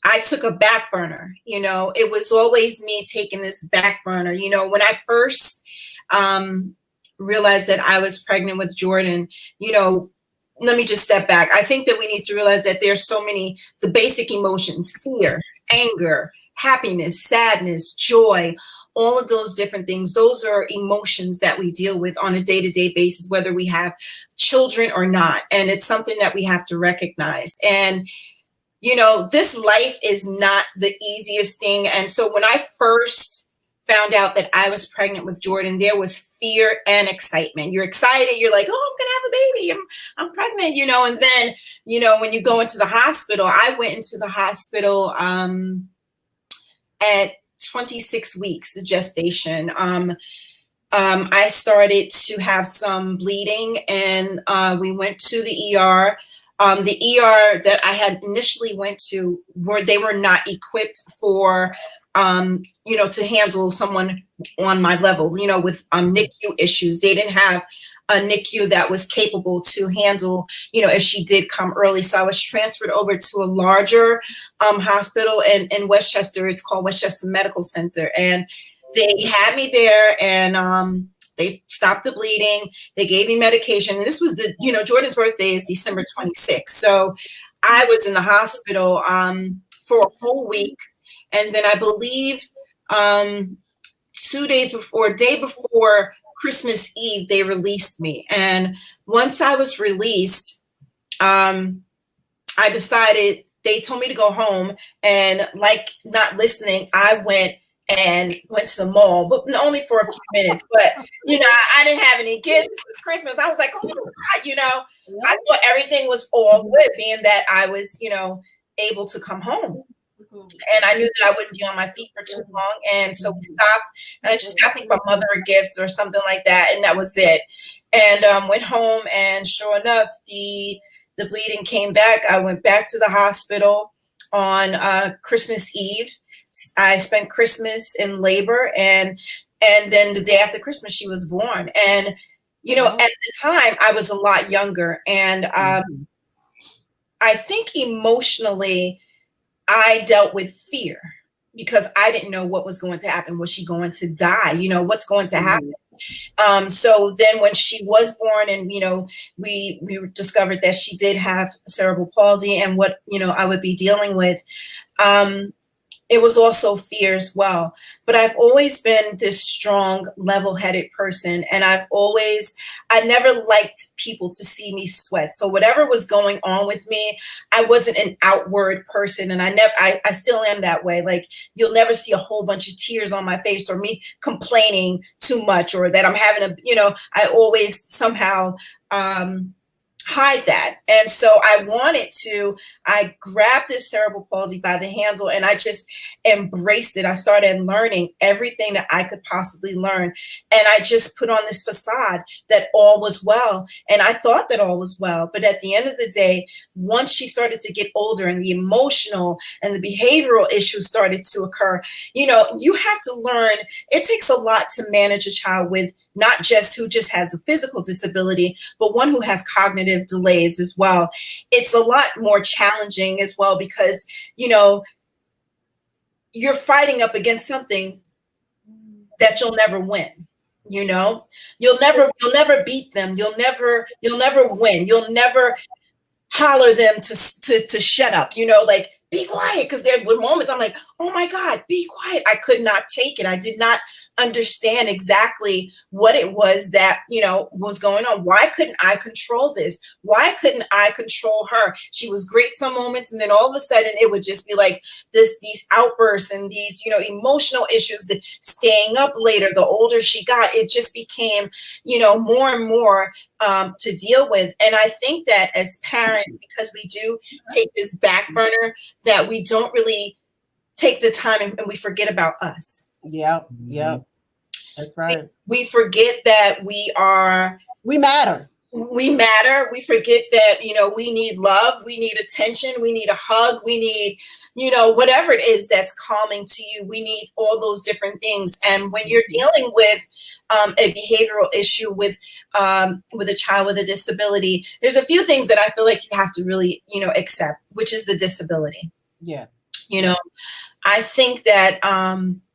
I took a back burner. It was always me taking this back burner. When I first realized that I was pregnant with Jordan, let me just step back. I think that we need to realize that there's so many, the basic emotions: fear, anger, happiness, sadness, joy, all of those different things. Those are emotions that we deal with on a day-to-day basis, whether we have children or not. And it's something that we have to recognize. And, this life is not the easiest thing. And so when I first found out that I was pregnant with Jordan, there was fear and excitement. You're excited. You're like, oh, I'm going to have a baby. I'm pregnant, and then, when you go into the hospital, I went into the hospital at 26 weeks of gestation. I started to have some bleeding, and we went to the ER. The ER that I had initially went to, they were not equipped for, to handle someone on my level, with NICU issues. They didn't have a NICU that was capable to handle, if she did come early. So I was transferred over to a larger hospital in Westchester. It's called Westchester Medical Center. And they had me there, and they stopped the bleeding. They gave me medication. And this was Jordan's birthday is December 26th. So I was in the hospital for a whole week. And then I believe 2 days before, day before Christmas Eve, they released me. And once I was released, I decided, they told me to go home, and like not listening, I went to the mall, but only for a few minutes. But I didn't have any gifts. It was Christmas. I was like, oh my God, I thought everything was all good, being that I was, able to come home. And I knew that I wouldn't be on my feet for too long. And so we stopped, and I just got, I think, my mother a gift or something like that. And that was it. And went home, and sure enough, the bleeding came back. I went back to the hospital on Christmas Eve. I spent Christmas in labor, and then the day after Christmas, she was born. And, at the time, I was a lot younger. And I think emotionally, I dealt with fear, because I didn't know what was going to happen. Was she going to die? What's going to happen? So then when she was born, and, we discovered that she did have cerebral palsy, and what, I would be dealing with, it was also fear as well. But I've always been this strong, level-headed person. And I never liked people to see me sweat. So whatever was going on with me, I wasn't an outward person. And I still am that way. Like, you'll never see a whole bunch of tears on my face, or me complaining too much, or that I'm having I always somehow, hide that. And so I grabbed this cerebral palsy by the handle, and I just embraced it. I started learning everything that I could possibly learn. And I just put on this facade that all was well. And I thought that all was well. But at the end of the day, once she started to get older, and the emotional and the behavioral issues started to occur, you have to learn. It takes a lot to manage a child with not just who just has a physical disability, but one who has cognitive delays as well. It's a lot more challenging as well, because, you're fighting up against something that you'll never win. You'll never beat them. You'll never win. You'll never holler them to shut up, like, be quiet. Because there were moments I'm like, oh my God, be quiet. I could not take it. I did not understand exactly what it was that, was going on. Why couldn't I control this? Why couldn't I control her? She was great some moments, and then all of a sudden it would just be like these outbursts and these, emotional issues, that staying up later, the older she got, it just became, more and more to deal with. And I think that as parents, because we do take this back burner, that we don't really take the time, and we forget about us. Yep. That's right. We forget that we matter. We matter. We forget that, we need love. We need attention. We need a hug. We need, whatever it is that's calming to you. We need all those different things. And when you're dealing with a behavioral issue with a child with a disability, there's a few things that I feel like you have to really, accept, which is the disability. Yeah. I think that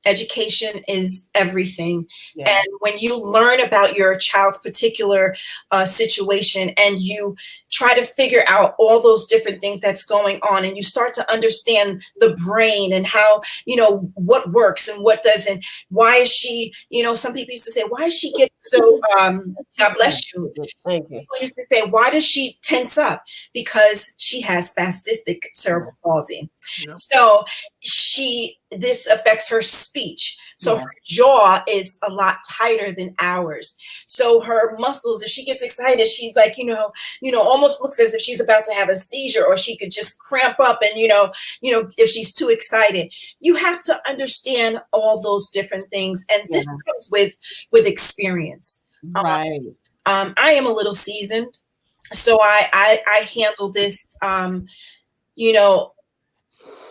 education is everything. Yeah. And when you learn about your child's particular situation, and you try to figure out all those different things that's going on, and you start to understand the brain and how, what works and what doesn't. Why is she, some people used to say, why is she getting so, God bless you. Thank you. People used to say, why does she tense up? Because she has spastic cerebral palsy. Yep. So this affects her speech. So her jaw is a lot tighter than ours. So her muscles, if she gets excited, she's like, almost almost looks as if she's about to have a seizure, or she could just cramp up and, if she's too excited. You have to understand all those different things. And this comes with experience. Right. I am a little seasoned, so I handle this,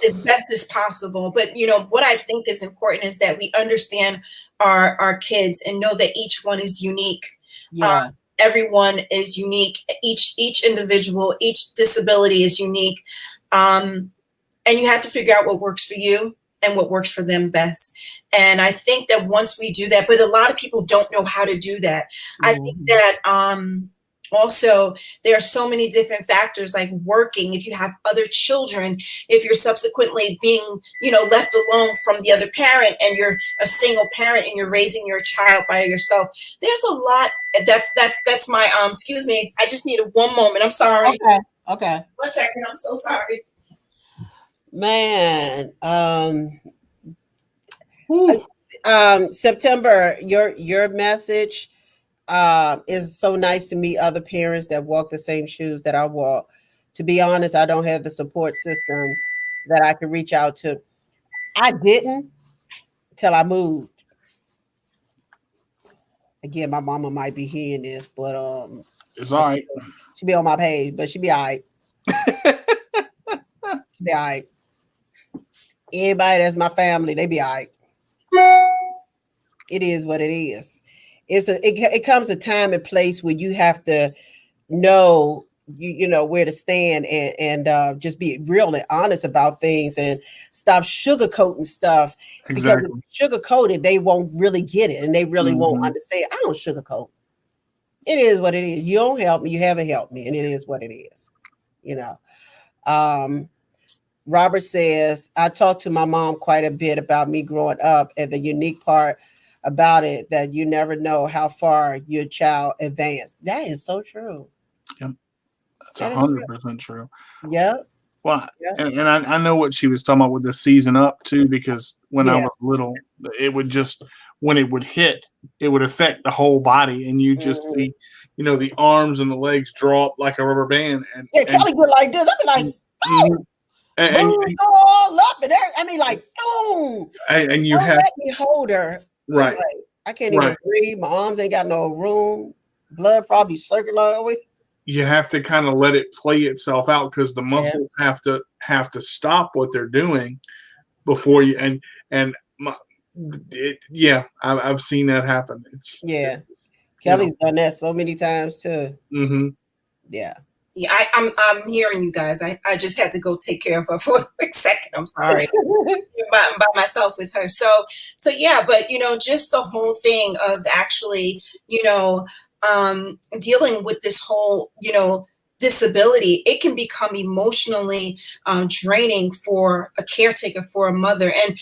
as best as possible. But what I think is important is that we understand our kids and know that each one is unique. Yeah. Everyone is unique. Each individual, each disability is unique. And you have to figure out what works for you and what works for them best. And I think that once we do that, but a lot of people don't know how to do that. I think that also, there are so many different factors, like working, if you have other children, if you're subsequently being, left alone from the other parent, and you're a single parent and you're raising your child by yourself. There's a lot. That's my, excuse me. I just needed one moment. I'm sorry. Okay. 1 second. I'm so sorry. Man. September, your message is so nice to meet other parents that walk the same shoes that I walk. To be honest, I don't have the support system that I could reach out to. I didn't till I moved. Again, my mama might be hearing this, but it's all right. She be on my page, but she be all right. She be all right. Anybody that's my family, they be all right. It is what it is. It comes a time and place where you have to know you know where to stand and just be real and honest about things and stop sugarcoating stuff. Exactly. Because if you sugarcoat it, they won't really get it and they really won't understand. I don't sugarcoat. It is what it is. You don't help me, you haven't helped me, and it is what it is. Robert says, I talked to my mom quite a bit about me growing up, and the unique part about it that you never know how far your child advanced. That is so true. Yep. That's 100% true. Yep. Well, and I know what she was talking about with the season up too, because when I was little, it would just, when it would hit, it would affect the whole body, and you just see, the arms and the legs drop like a rubber band. And Kelly would like this. I'd be like, oh, and all up and everything. I mean, like, boom. And you don't have let me hold her. Right. Like, I can't even breathe. My arms ain't got no room. Blood probably circulating. You have to kind of let it play itself out, because the muscles have to stop what they're doing before you I've seen that happen. Kelly's done that so many times too. Yeah, I'm hearing you guys. I just had to go take care of her for a quick second. I'm sorry. by myself with her. So yeah, but just the whole thing of actually, dealing with this whole, disability, it can become emotionally draining for a caretaker, for a mother. And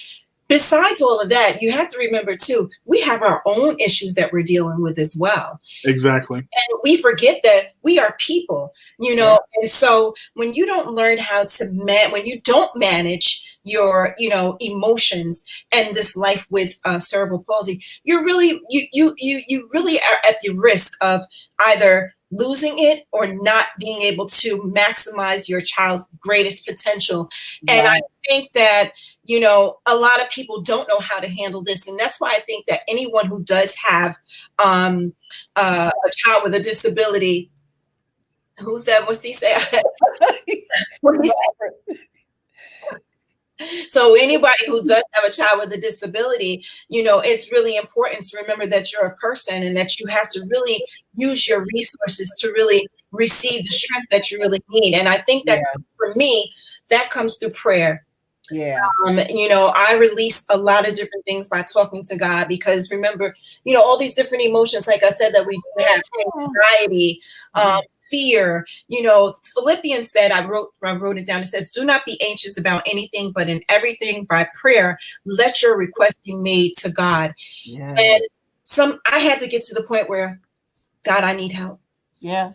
besides all of that, you have to remember too, we have our own issues that we're dealing with as well. Exactly. And we forget that we are people, and so when you don't learn how to when you don't manage your, emotions and this life with cerebral palsy, you're really, you really are at the risk of either losing it or not being able to maximize your child's greatest potential. And I think that, a lot of people don't know how to handle this. And that's why I think that anyone who does have a child with a disability, who's that? What's he say? What he say? So anybody who does have a child with a disability, it's really important to remember that you're a person and that you have to really use your resources to really receive the strength that you really need. And I think that for me, that comes through prayer. Yeah. I release a lot of different things by talking to God, because remember, all these different emotions, like I said, that we do have, anxiety, fear. Philippians said, I wrote it down. It says, do not be anxious about anything, but in everything by prayer, let your request be made to God. Yeah. And I had to get to the point where, God, I need help. Yeah.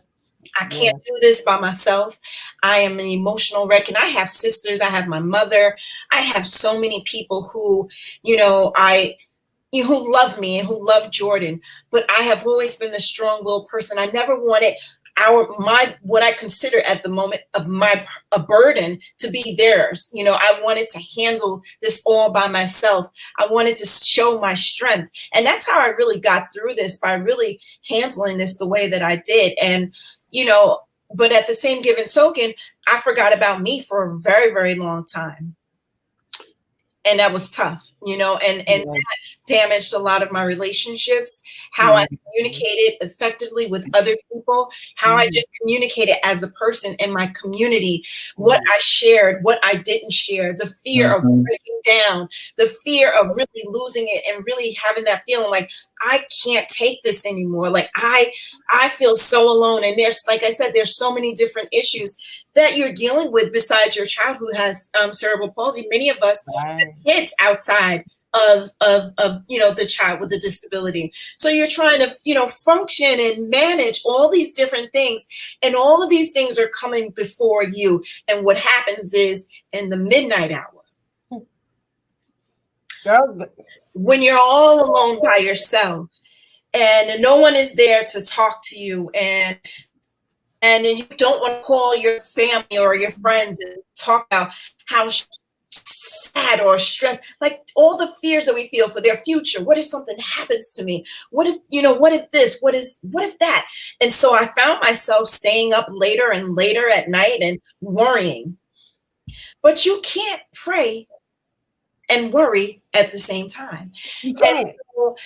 I can't do this by myself. I am an emotional wreck, and I have sisters. I have my mother. I have so many people who, who love me and who love Jordan, but I have always been the strong-willed person. I never wanted what I consider at the moment of a burden to be theirs. You know, I wanted to handle this all by myself. I wanted to show my strength. And that's how I really got through this, by really handling this the way that I did. And, you know, but at the same given token, I forgot about me for a very, very long time. And that was tough, you know, and that damaged a lot of my relationships, how I communicated effectively with other people, how I just communicated as a person in my community, what I shared, what I didn't share, the fear of breaking down, the fear of really losing it and really having that feeling like I can't take this anymore. Like I feel so alone. And there's, like I said, there's so many different issues that you're dealing with besides your child who has cerebral palsy. Many of us have kids outside of you know, the child with the disability. So you're trying to, you know, function and manage all these different things, and all of these things are coming before you. And what happens is, in the midnight hour, when you're all alone by yourself and no one is there to talk to you, and then you don't want to call your family or your friends and talk about how sad or stressed, like all the fears that we feel for their future. What if something happens to me? What if, you know, what if this? What if that? And so I found myself staying up later and later at night and worrying. But you can't pray and worry at the same time. You can't. So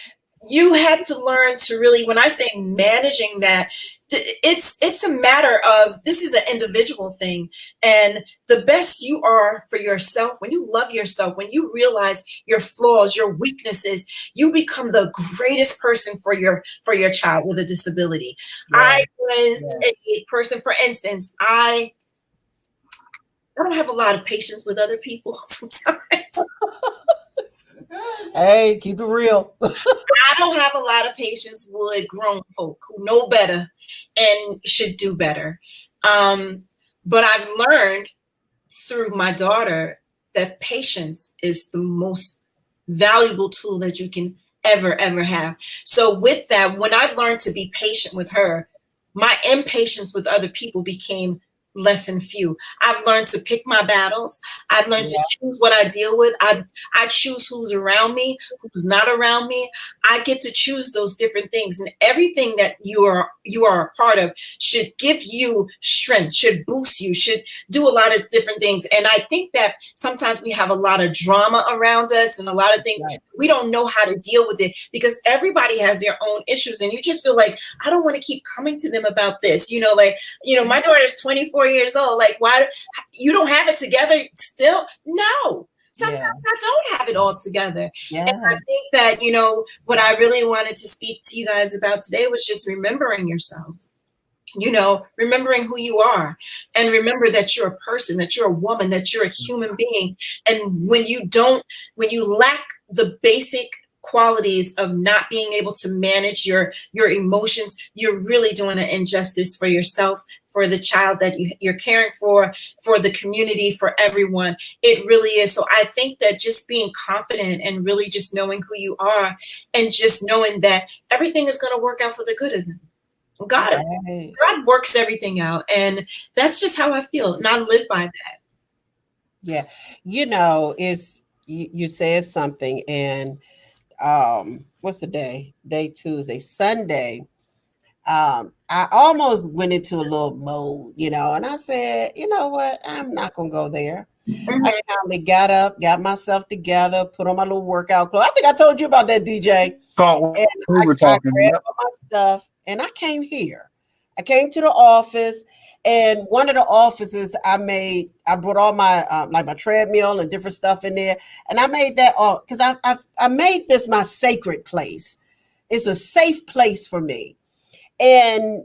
you had to learn to really, when I say managing that, it's a matter of, this is an individual thing. And the best you are for yourself, when you love yourself, when you realize your flaws, your weaknesses, you become the greatest person for your child with a disability. I was a person, for instance, I don't have a lot of patience with other people sometimes. Hey, keep it real. I don't have a lot of patience with grown folk who know better and should do better. But I've learned through my daughter that patience is the most valuable tool that you can ever have. So with that, when I learned to be patient with her, my impatience with other people became less and few. I've learned to pick my battles. I've learned to choose what I deal with. I choose who's around me, who's not around me. I get to choose those different things, and everything that you are a part of should give you strength, should boost you, should do a lot of different things. And I think that sometimes we have a lot of drama around us and a lot of things we don't know how to deal with it, because everybody has their own issues, and you just feel like, I don't want to keep coming to them about this. You know, like, you know, my daughter's 24 years old. Like, why you don't have it together still? No, sometimes I don't have it all together. And I think that, you know, what I really wanted to speak to you guys about today was just remembering yourselves. You know, remembering who you are, and remember that you're a person, that you're a woman, that you're a human being. And when you lack the basic qualities of not being able to manage your emotions, you're really doing an injustice for yourself, for the child that you're caring for the community, for everyone. It really is. So I think that just being confident and really just knowing who you are, and just knowing that everything is going to work out for the good of them. God works everything out, and that's just how I feel, and I live by that. Yeah, you know, it's you said something, and what's the day? Day Tuesday, Sunday. I almost went into a little mode, you know, and I said, you know what, I'm not gonna go there. I finally got up, got myself together, put on my little workout clothes. I think I told you about that, DJ. And we were talking. I grabbed all my stuff, and I came here. I came to the office, and one of the offices I brought all my like my treadmill and different stuff in there, and I made that all because I made this my sacred place. It's a safe place for me. And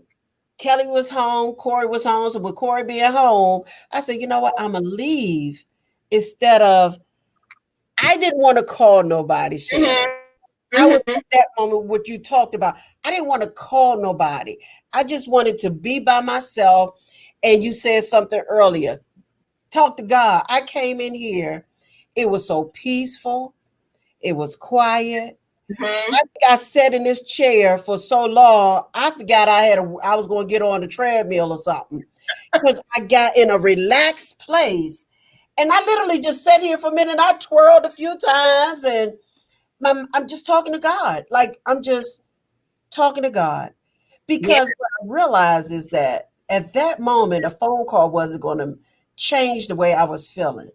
Kelly was home, Corey was home. So with Corey being home, I said, you know what? I'm gonna leave instead of. I didn't want to call nobody, Shannon. I was at that moment, what you talked about. I didn't want to call nobody. I just wanted to be by myself. And you said something earlier. Talk to God. I came in here. It was so peaceful. It was quiet. I think I sat in this chair for so long, I forgot I was going to get on the treadmill or something, because I got in a relaxed place, and I literally just sat here for a minute. I twirled a few times, and I'm just talking to God. Like, I'm just talking to God, because what I realized is that at that moment, a phone call wasn't going to change the way I was feeling.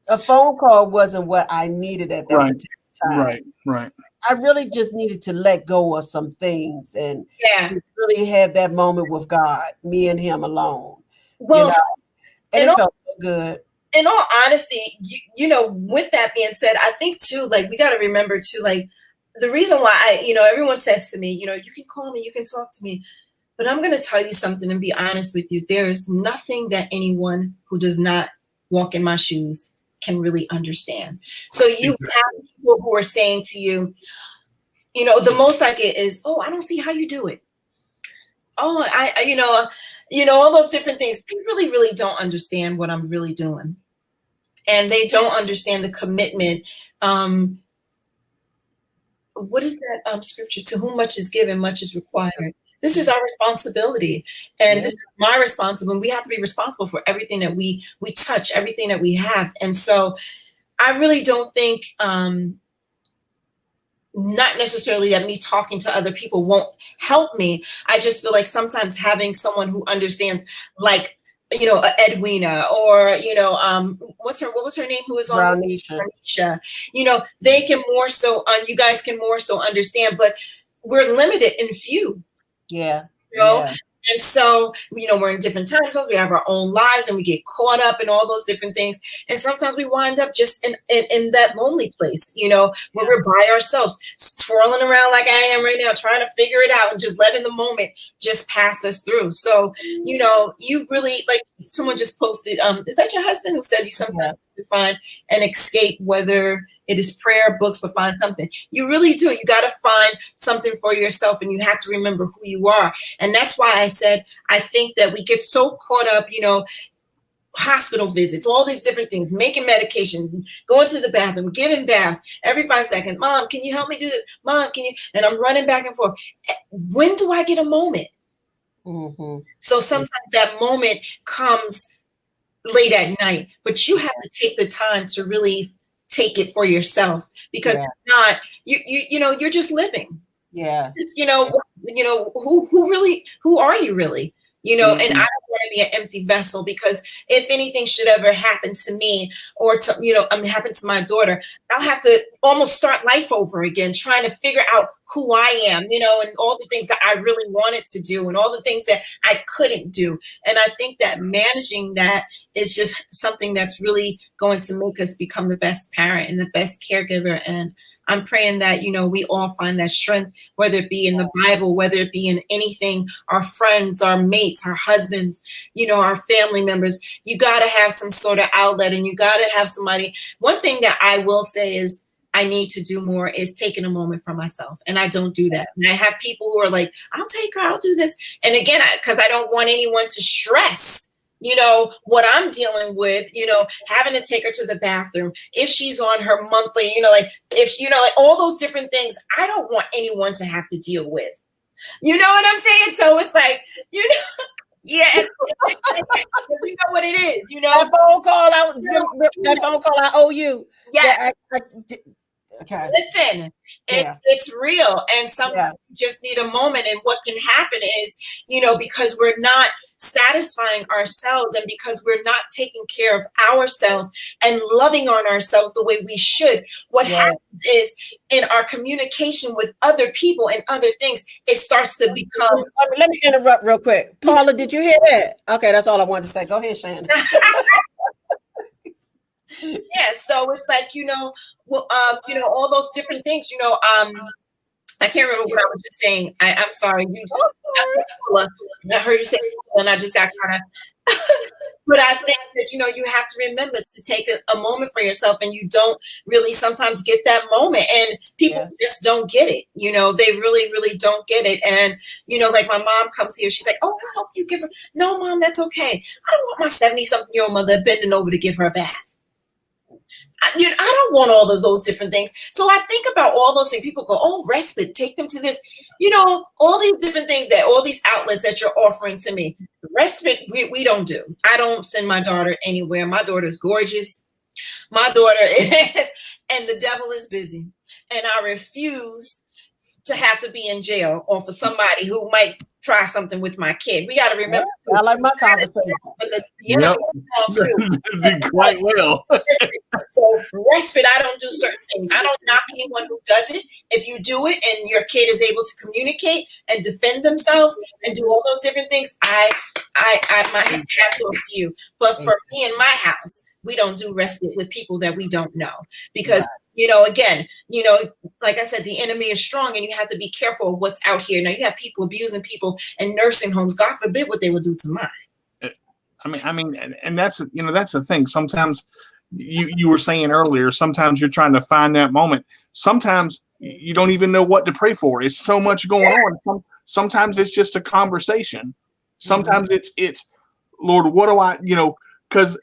A phone call wasn't what I needed at that particular time. Right. I really just needed to let go of some things and to really have that moment with God, me and him alone. Well, and it felt so good. In all honesty, you know, with that being said, I think too, like, we got to remember too, like, the reason why everyone says to me, you can call me, you can talk to me, but I'm going to tell you something and be honest with you. There is nothing that anyone who does not walk in my shoes can really understand. So you have people who are saying to you, the most I get is, oh, I don't see how you do it. Oh, all those different things. They really, really don't understand what I'm really doing. And they don't understand the commitment. What is that scripture? To whom much is given, much is required. This is our responsibility. And this is my responsibility. We have to be responsible for everything that we touch, everything that we have. And so I really don't think, not necessarily that me talking to other people won't help me. I just feel like sometimes having someone who understands, like, Edwina, or, what was her name? Who was on Brownisha. They can more so, you guys can more so understand, but we're limited in few. Yeah. And so, we're in different time zones. We have our own lives, and we get caught up in all those different things. And sometimes we wind up just in that lonely place, where we're by ourselves, twirling around like I am right now, trying to figure it out and just letting the moment just pass us through. So, you really, like, someone just posted, is that your husband who said you sometimes find an escape, whether it is prayer, books, but find something. You really do. You got to find something for yourself, and you have to remember who you are. And that's why I said, I think that we get so caught up, hospital visits, all these different things, making medication, going to the bathroom, giving baths every 5 seconds. Mom, can you help me do this? Mom, can you? And I'm running back and forth. When do I get a moment? Mm-hmm. So sometimes that moment comes late at night, but you have to take the time to really take it for yourself, because if not, you're just living. Yeah. Who are you really? And I don't want to be an empty vessel, because if anything should ever happen to me, or to, happen to my daughter, I'll have to almost start life over again, trying to figure out who I am, and all the things that I really wanted to do, and all the things that I couldn't do. And I think that managing that is just something that's really going to make us become the best parent and the best caregiver. And I'm praying that, we all find that strength, whether it be in the Bible, whether it be in anything, our friends, our mates, our husbands, our family members. You got to have some sort of outlet, and you got to have somebody. One thing that I will say is, I need to do more is taking a moment for myself. And I don't do that. And I have people who are like, I'll take her, I'll do this. And again, because I don't want anyone to stress, what I'm dealing with, having to take her to the bathroom, if she's on her monthly, like all those different things, I don't want anyone to have to deal with. You know what I'm saying? So it's like, yeah, and you know what it is, That phone call I owe you. Yeah. Okay. Listen, it's real. And sometimes you just need a moment. And what can happen is, because we're not satisfying ourselves, and because we're not taking care of ourselves and loving on ourselves the way we should, what happens is, in our communication with other people and other things, it starts to become. Let me interrupt real quick. Paula, did you hear that? Okay, that's all I wanted to say. Go ahead, Shannon. Yeah, so it's like, all those different things, I can't remember what I was just saying. I'm sorry. I heard you say, and I just got kind of, but I think that, you have to remember to take a moment for yourself, and you don't really sometimes get that moment, and people just don't get it. They really, really don't get it. And, like my mom comes here, she's like, oh, I'll help you give her. No, Mom, that's okay. I don't want my 70-something-year-old mother bending over to give her a bath. I don't want all of those different things. So I think about all those things. People go, oh, respite, take them to this. All these different things all these outlets that you're offering to me. Respite, we don't do. I don't send my daughter anywhere. My daughter's gorgeous. My daughter is, and the devil is busy. And I refuse to have to be in jail or for somebody who might try something with my kid. We got to remember. I like my conversation. But the enemy is strong too. Did quite well. So respite, I don't do certain things. I don't knock anyone who does it. If you do it and your kid is able to communicate and defend themselves and do all those different things, I my hats off to you. But for me in my house, we don't do respite with people that we don't know because, again, like I said, the enemy is strong and you have to be careful of what's out here. Now you have people abusing people in nursing homes. God forbid what they will do to mine. I mean, and that's the thing. Sometimes you were saying earlier, sometimes you're trying to find that moment. Sometimes you don't even know what to pray for. It's so much going on. Sometimes it's just a conversation. Sometimes it's Lord, what do I, because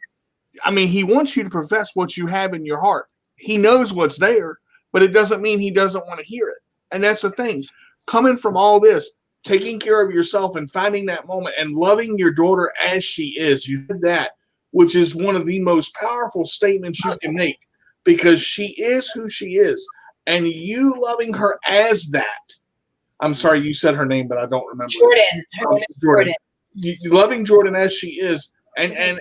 he wants you to profess what you have in your heart. He knows what's there, but it doesn't mean he doesn't want to hear it. And that's the thing. Coming from all this, taking care of yourself and finding that moment and loving your daughter as she is. You did that, which is one of the most powerful statements you can make because she is who she is. And you loving her as that. I'm sorry, you said her name, but I don't remember. Jordan. Her name is Jordan. You loving Jordan as she is and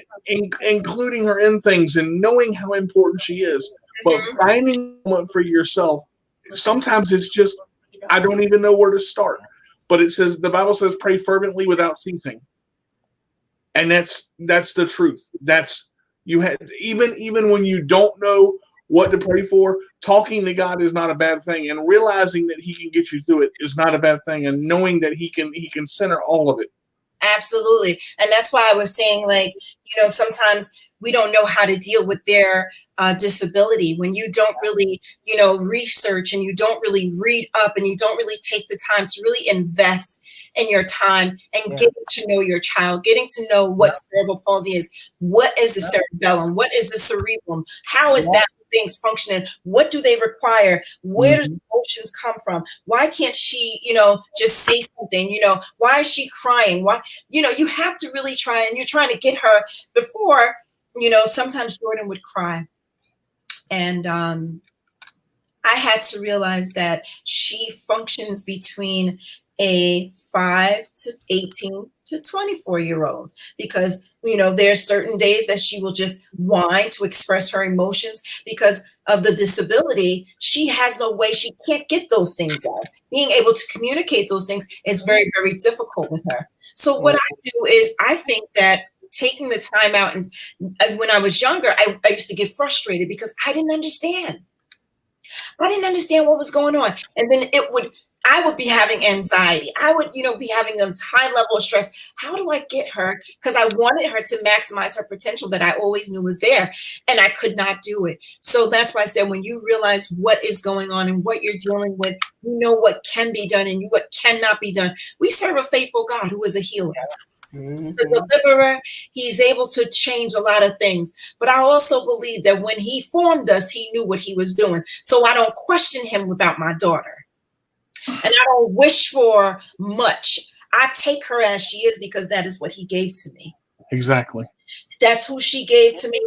including her in things and knowing how important she is. But finding a moment for yourself, sometimes it's just, I don't even know where to start. But the Bible says, pray fervently without ceasing. And that's the truth. Even when you don't know what to pray for, talking to God is not a bad thing. And realizing that he can get you through it is not a bad thing. And knowing that he can center all of it. Absolutely. And that's why I was saying, sometimes we don't know how to deal with their disability when you don't really, research and you don't really read up and you don't really take the time to really invest in your time and getting to know your child, getting to know what cerebral palsy is. What is the cerebellum? What is the cerebrum? How is that things functioning? What do they require? Where does emotions come from? Why can't she, just say something? Why is she crying? Why, you have to really try, and you're trying to get her before, sometimes Jordan would cry. And I had to realize that she functions between a 5 to 18 to 24-year-old because, there's certain days that she will just whine to express her emotions because of the disability. She has no way. She can't get those things out. Being able to communicate those things is very, very difficult with her. So what I do is I think that taking the time out, and when I was younger, I used to get frustrated because I didn't understand. I didn't understand what was going on. And then I would be having anxiety. I would, be having this high level of stress. How do I get her? Because I wanted her to maximize her potential that I always knew was there, and I could not do it. So that's why I said, when you realize what is going on and what you're dealing with, you know what can be done and what cannot be done. We serve a faithful God who is a healer. The deliverer, he's able to change a lot of things. But I also believe that when he formed us, he knew what he was doing. So I don't question him about my daughter. And I don't wish for much. I take her as she is because that is what he gave to me. Exactly. That's who she gave to me.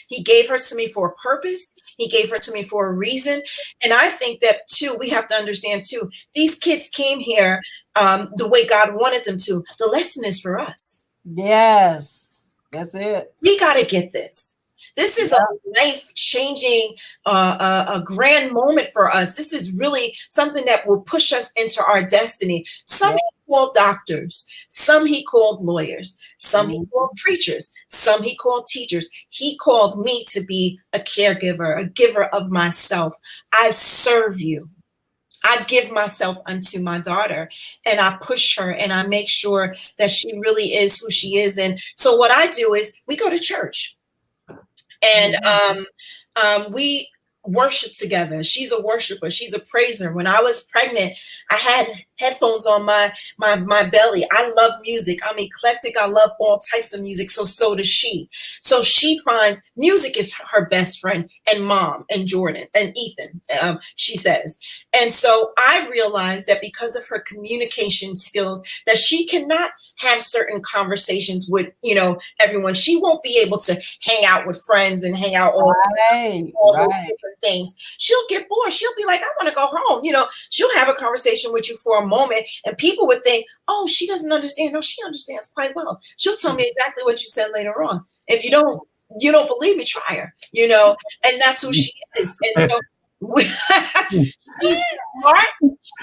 He gave her to me for a purpose. He gave her to me for a reason. And I think that too, we have to understand too, these kids came here the way God wanted them to. The lesson is for us. Yes, that's it. We got to get this. This is a life-changing, a grand moment for us. This is really something that will push us into our destiny. Some he called doctors, some he called lawyers, some he called preachers, some he called teachers. He called me to be a caregiver, a giver of myself. I serve you. I give myself unto my daughter, and I push her, and I make sure that she really is who she is. And so what I do is we go to church. And we worship together. She's a worshiper. She's a praiser. When I was pregnant, I headphones on my belly. I love music. I'm eclectic. I love all types of music. So does she. So she finds music is her best friend and mom and Jordan and Ethan, she says. And so I realized that because of her communication skills, that she cannot have certain conversations with, everyone. She won't be able to hang out with friends and hang out all those different things. She'll get bored. She'll be like, I want to go home. She'll have a conversation with you for a moment and people would think, oh, she doesn't understand. No, she understands quite well. She'll tell me exactly what you said later on. If you don't believe me, try her, and that's who she is. And so she's smart,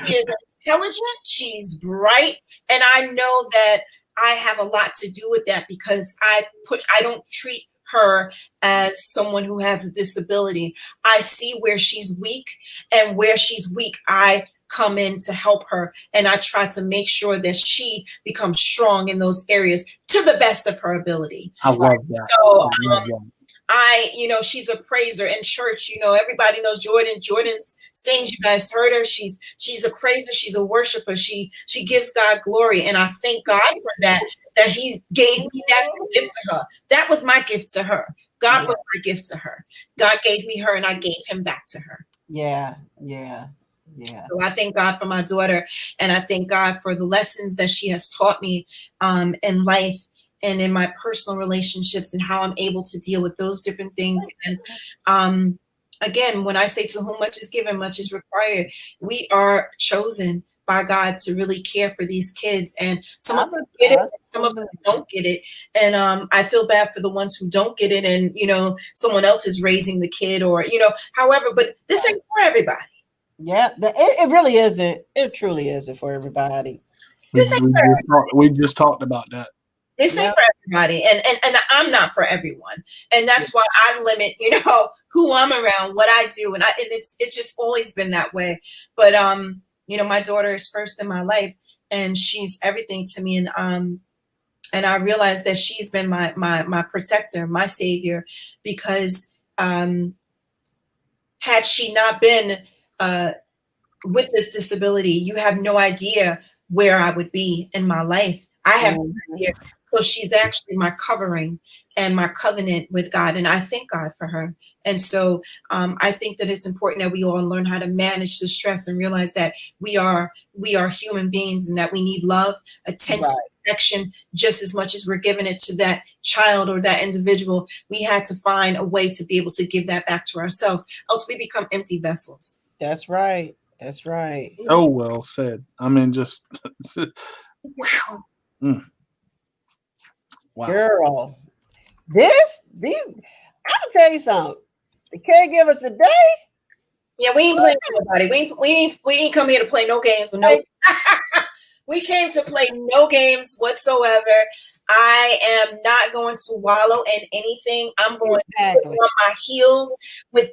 she is intelligent, she's bright, and I know that I have a lot to do with that because I don't treat her as someone who has a disability. I see where she's weak, and where she's weak, I come in to help her, and I try to make sure that she becomes strong in those areas to the best of her ability. I love that. So she's a praiser in church. Everybody knows Jordan. Jordan sings. You guys heard her. She's a praiser. She's a worshiper. She gives God glory, and I thank God for that He gave me that to give to her. That was my gift to her. God was my gift to her. God gave me her, and I gave Him back to her. Yeah. So I thank God for my daughter, and I thank God for the lessons that she has taught me in life and in my personal relationships, and how I'm able to deal with those different things. And again, when I say to whom much is given, much is required, we are chosen by God to really care for these kids. And some of us get it, some of us don't get it. And I feel bad for the ones who don't get it, and someone else is raising the kid, or however, but this ain't for everybody. Yeah, it really isn't. It truly isn't for everybody. We just talked about that. This ain't for everybody, and I'm not for everyone, and that's why I limit, who I'm around, what I do, and it's just always been that way. But my daughter is first in my life, and she's everything to me, and I realize that she's been my protector, my savior, because had she not been with this disability, you have no idea where I would be in my life. I have no idea. So she's actually my covering and my covenant with God. And I thank God for her. And so I think that it's important that we all learn how to manage the stress and realize that we are human beings, and that we need love, attention, affection, just as much as we're giving it to that child or that individual. We had to find a way to be able to give that back to ourselves. Else we become empty vessels. That's right. That's right. So well said. I mean, just wow. Girl, these I'm gonna tell you something. The caregivers today. Yeah, we ain't playing with nobody. We ain't come here to play no games with no. We came to play no games whatsoever. I am not going to wallow in anything. I'm going to put on my heels with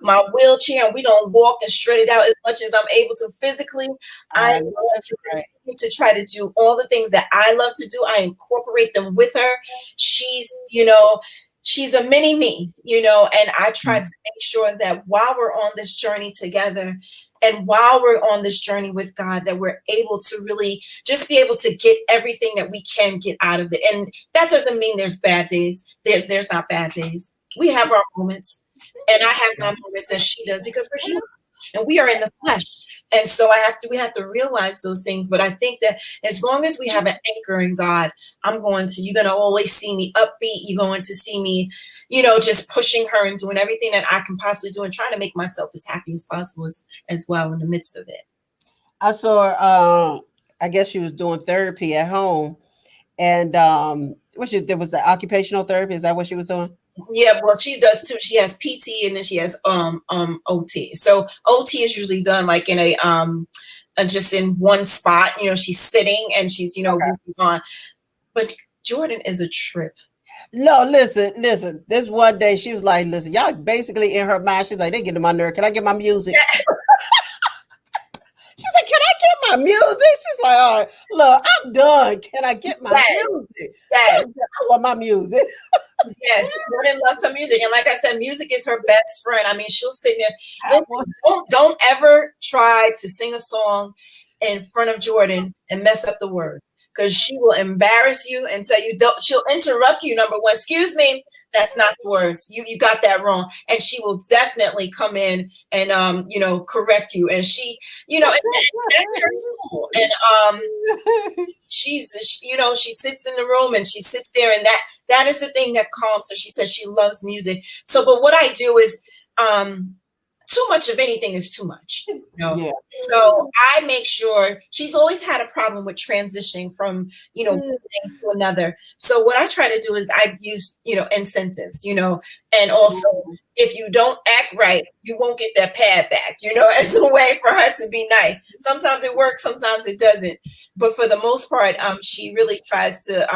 my wheelchair, and we're going to walk and straight it out as much as I'm able to physically. I'm going to continue to try to do all the things that I love to do. I incorporate them with her. She's a mini me, and I try to make sure that while we're on this journey together, and while we're on this journey with God, that we're able to really just be able to get everything that we can get out of it. And that doesn't mean there's bad days. There's not bad days. We have our moments, and I have my moments as she does, because we're human and we are in the flesh. And so we have to realize those things. But I think that as long as we have an anchor in God, you're going to always see me upbeat. You're going to see me, just pushing her and doing everything that I can possibly do, and trying to make myself as happy as possible as well in the midst of it. I saw I guess she was doing therapy at home, and there was the occupational therapy. Is that what she was doing? Yeah, well, she does too. She has PT, and then she has OT. So OT is usually done like in a just in one spot. She's sitting and she's moving on. But Jordan is a trip. No, listen. This one day she was like, listen, y'all basically in her mind, she's like, they get to my nerve. Can I get my music? She's like, can I get my music? She's like, all right, look, I'm done. Can I get my music? Yes. I want my music. Yes, Jordan loves her music. And like I said, music is her best friend. I mean, she'll sit there. Don't ever try to sing a song in front of Jordan and mess up the word, because she will embarrass you and say you don't. She'll interrupt you. Number one, excuse me, that's not the words. You got that wrong. And she will definitely come in and correct you. And she, and that's her tool. And she sits in the room and she sits there, and that is the thing that calms her. She says she loves music. So, but what I do is too much of anything is too much. Yeah. So I make sure she's always had a problem with transitioning from, one thing to another. So what I try to do is I use, incentives, and also if you don't act right, you won't get that pad back, as a way for her to be nice. Sometimes it works, sometimes it doesn't. But for the most part, she really tries to,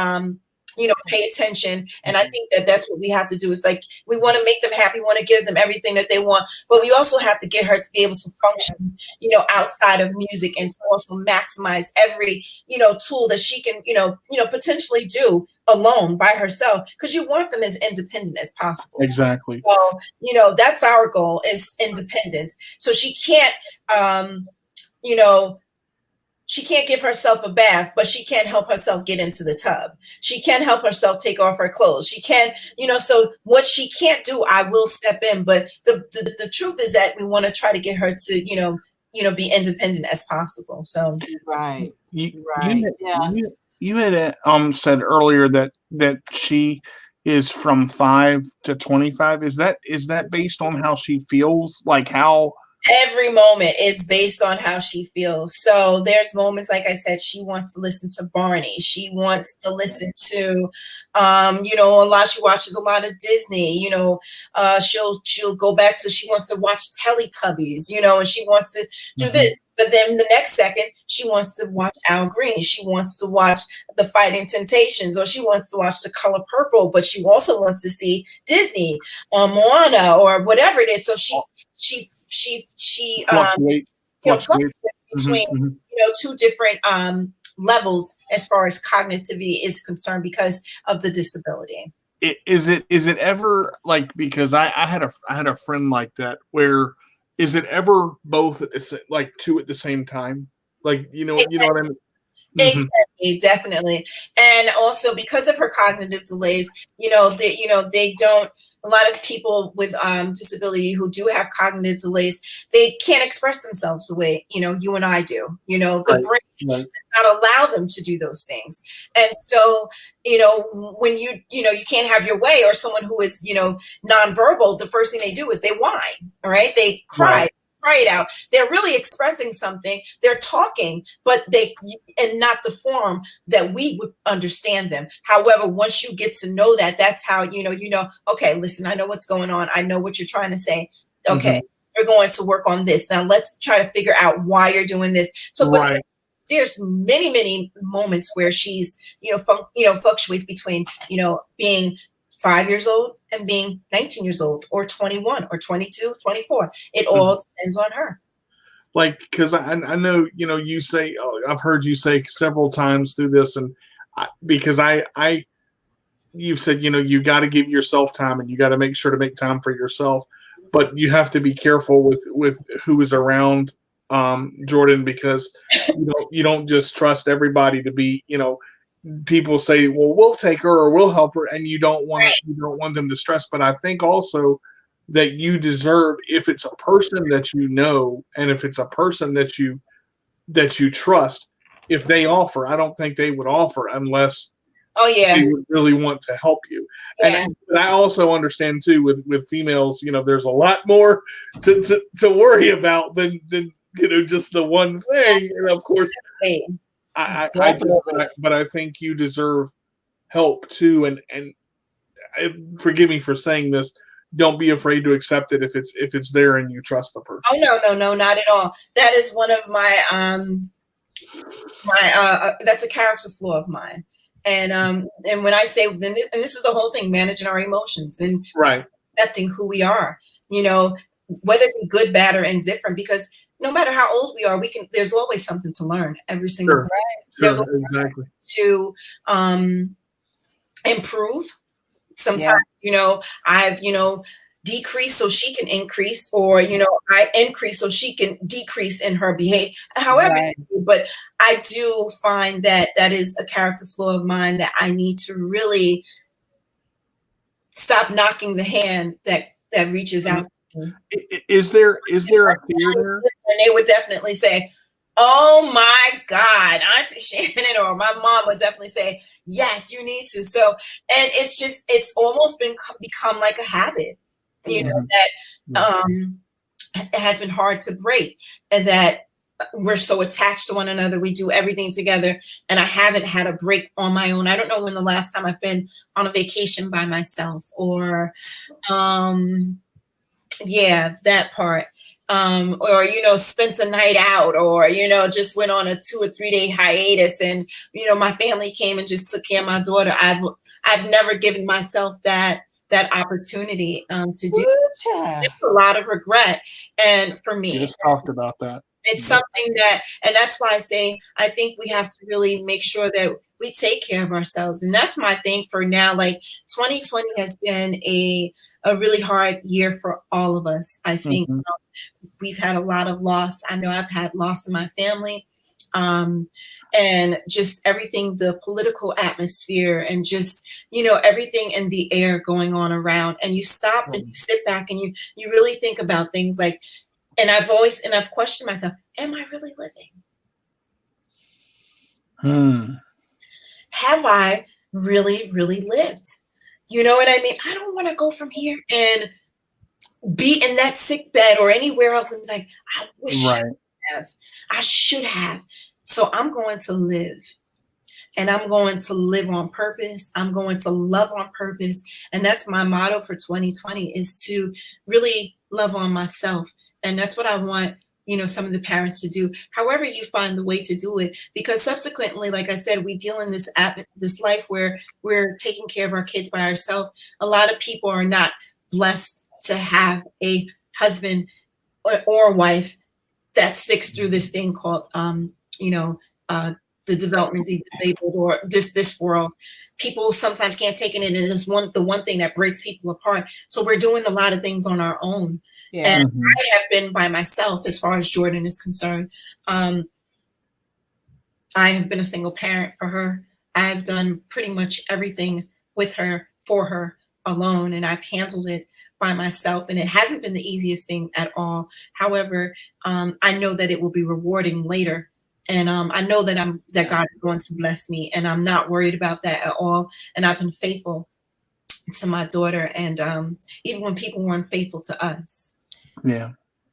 pay attention. And I think that that's what we have to do. Is like, we want to make them happy, want to give them everything that they want, but we also have to get her to be able to function, outside of music, and to also maximize every, tool that she can, potentially do alone by herself, because you want them as independent as possible. Exactly. So, that's our goal, is independence. So she can't, she can't give herself a bath, but she can't help herself get into the tub. She can't help herself take off her clothes. She can't, so what she can't do, I will step in. But the truth is that we want to try to get her to, be independent as possible. So right. You had said earlier that she is from 5 to 25. Is that based on how she feels? Like how? Every moment is based on how she feels. So there's moments, like I said, she wants to listen to Barney. She wants to listen to, she watches a lot of Disney. She'll go back to, she wants to watch Teletubbies, and she wants to do this. But then the next second, she wants to watch Al Green. She wants to watch The Fighting Temptations, or she wants to watch The Color Purple. But she also wants to see Disney or Moana or whatever it is. So she fluctuates between two different levels as far as cognitivity is concerned because of the disability. Is it ever like, because I had a friend like that, where is it ever both at like two at the same time? Like, you know what I mean? Exactly, definitely. And also because of her cognitive delays, they don't, a lot of people with disability who do have cognitive delays, they can't express themselves the way, you and I do. The brain does not allow them to do those things. And so, when you can't have your way, or someone who is, nonverbal, the first thing they do is they whine, all right? They cry. Cry it out. They're really expressing something. They're talking, but and not the form that we would understand them. However, once you get to know that, that's how okay, listen, I know what's going on. I know what you're trying to say. Okay, you're going to work on this. Now let's try to figure out why you're doing this. So there's many, many moments where she's, fluctuates between, being 5 years old and being 19 years old, or 21 or 22, 24. It all depends on her. Like, because I know, you say, I've heard you say several times through this, and you've said, you got to give yourself time, and you got to make sure to make time for yourself, but you have to be careful with who is around Jordan, because you don't just trust everybody to be, people say, well, we'll take her or we'll help her, and you don't want them to stress. But I think also that you deserve, if it's a person that and if it's a person that you trust, if they offer, I don't think they would offer unless they would really want to help you. And I also understand too, with females, there's a lot more to worry about than just the one thing. And of course, but I think you deserve help too, and forgive me for saying this. Don't be afraid to accept it if it's there and you trust the person. Oh no, not at all. That is one of my that's a character flaw of mine. And when I say, and this is the whole thing, managing our emotions and accepting who we are. Whether it be good, bad, or indifferent, because no matter how old we are, there's always something to learn every single day. There's always exactly to improve. Sometimes, I've, decrease so she can increase, or I increase so she can decrease in her behavior, however. Right. But I do find that that is a character flaw of mine that I need to really stop knocking the hand that reaches out. Is there a fear there? And they would definitely say, "Oh my God, Auntie Shannon," or my mom would definitely say, "Yes, you need to." So, and it's almost become like a habit, that it has been hard to break, and that we're so attached to one another. We do everything together, and I haven't had a break on my own. I don't know when the last time I've been on a vacation by myself, or that part. Or spent a night out, or just went on a 2 or 3 day hiatus, and my family came and just took care of my daughter. I've never given myself that opportunity to do. It's a lot of regret, and for me, You just talked about that. it's something that, and that's why I say I think we have to really make sure that we take care of ourselves, and that's my thing for now. Like 2020 has been a really hard year for all of us. I think we've had a lot of loss. I know I've had loss in my family, and just everything, the political atmosphere, and just everything in the air going on around. And you stop and you sit back and you really think about things like, and I've questioned myself, am I really living? Have I really, really lived? You know what I mean? I don't want to go from here and be in that sick bed or anywhere else and be like, I wish I should have. So I'm going to live, and I'm going to live on purpose. I'm going to love on purpose. And that's my motto for 2020, is to really love on myself. And that's what I want, some of the parents to do, however you find the way to do it. Because subsequently, like I said, we deal in this life where we're taking care of our kids by ourselves. A lot of people are not blessed to have a husband or wife that sticks through this thing called, the developmentally disabled, or this world. People sometimes can't take it, and it's the one thing that breaks people apart. So we're doing a lot of things on our own. And I have been by myself as far as Jordan is concerned. I have been a single parent for her. I've done pretty much everything with her, for her, alone, and I've handled it by myself, and it hasn't been the easiest thing at all. However, I know that it will be rewarding later, and I know that God is going to bless me, and I'm not worried about that at all. And I've been faithful to my daughter, and even when people were unfaithful to us. Yeah.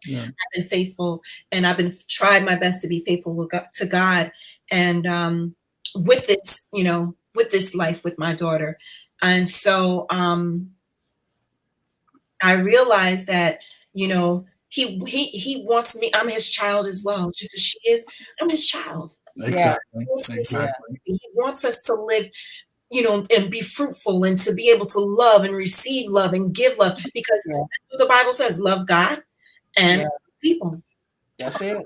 I've been faithful, and I've been tried my best to be faithful to God, and with this life with my daughter. And so I realized that he wants me. I'm his child as well, just as she is. I'm his child. Exactly. He wants us to live, and be fruitful, and to be able to love and receive love and give love, because the Bible says, love God and people. That's it.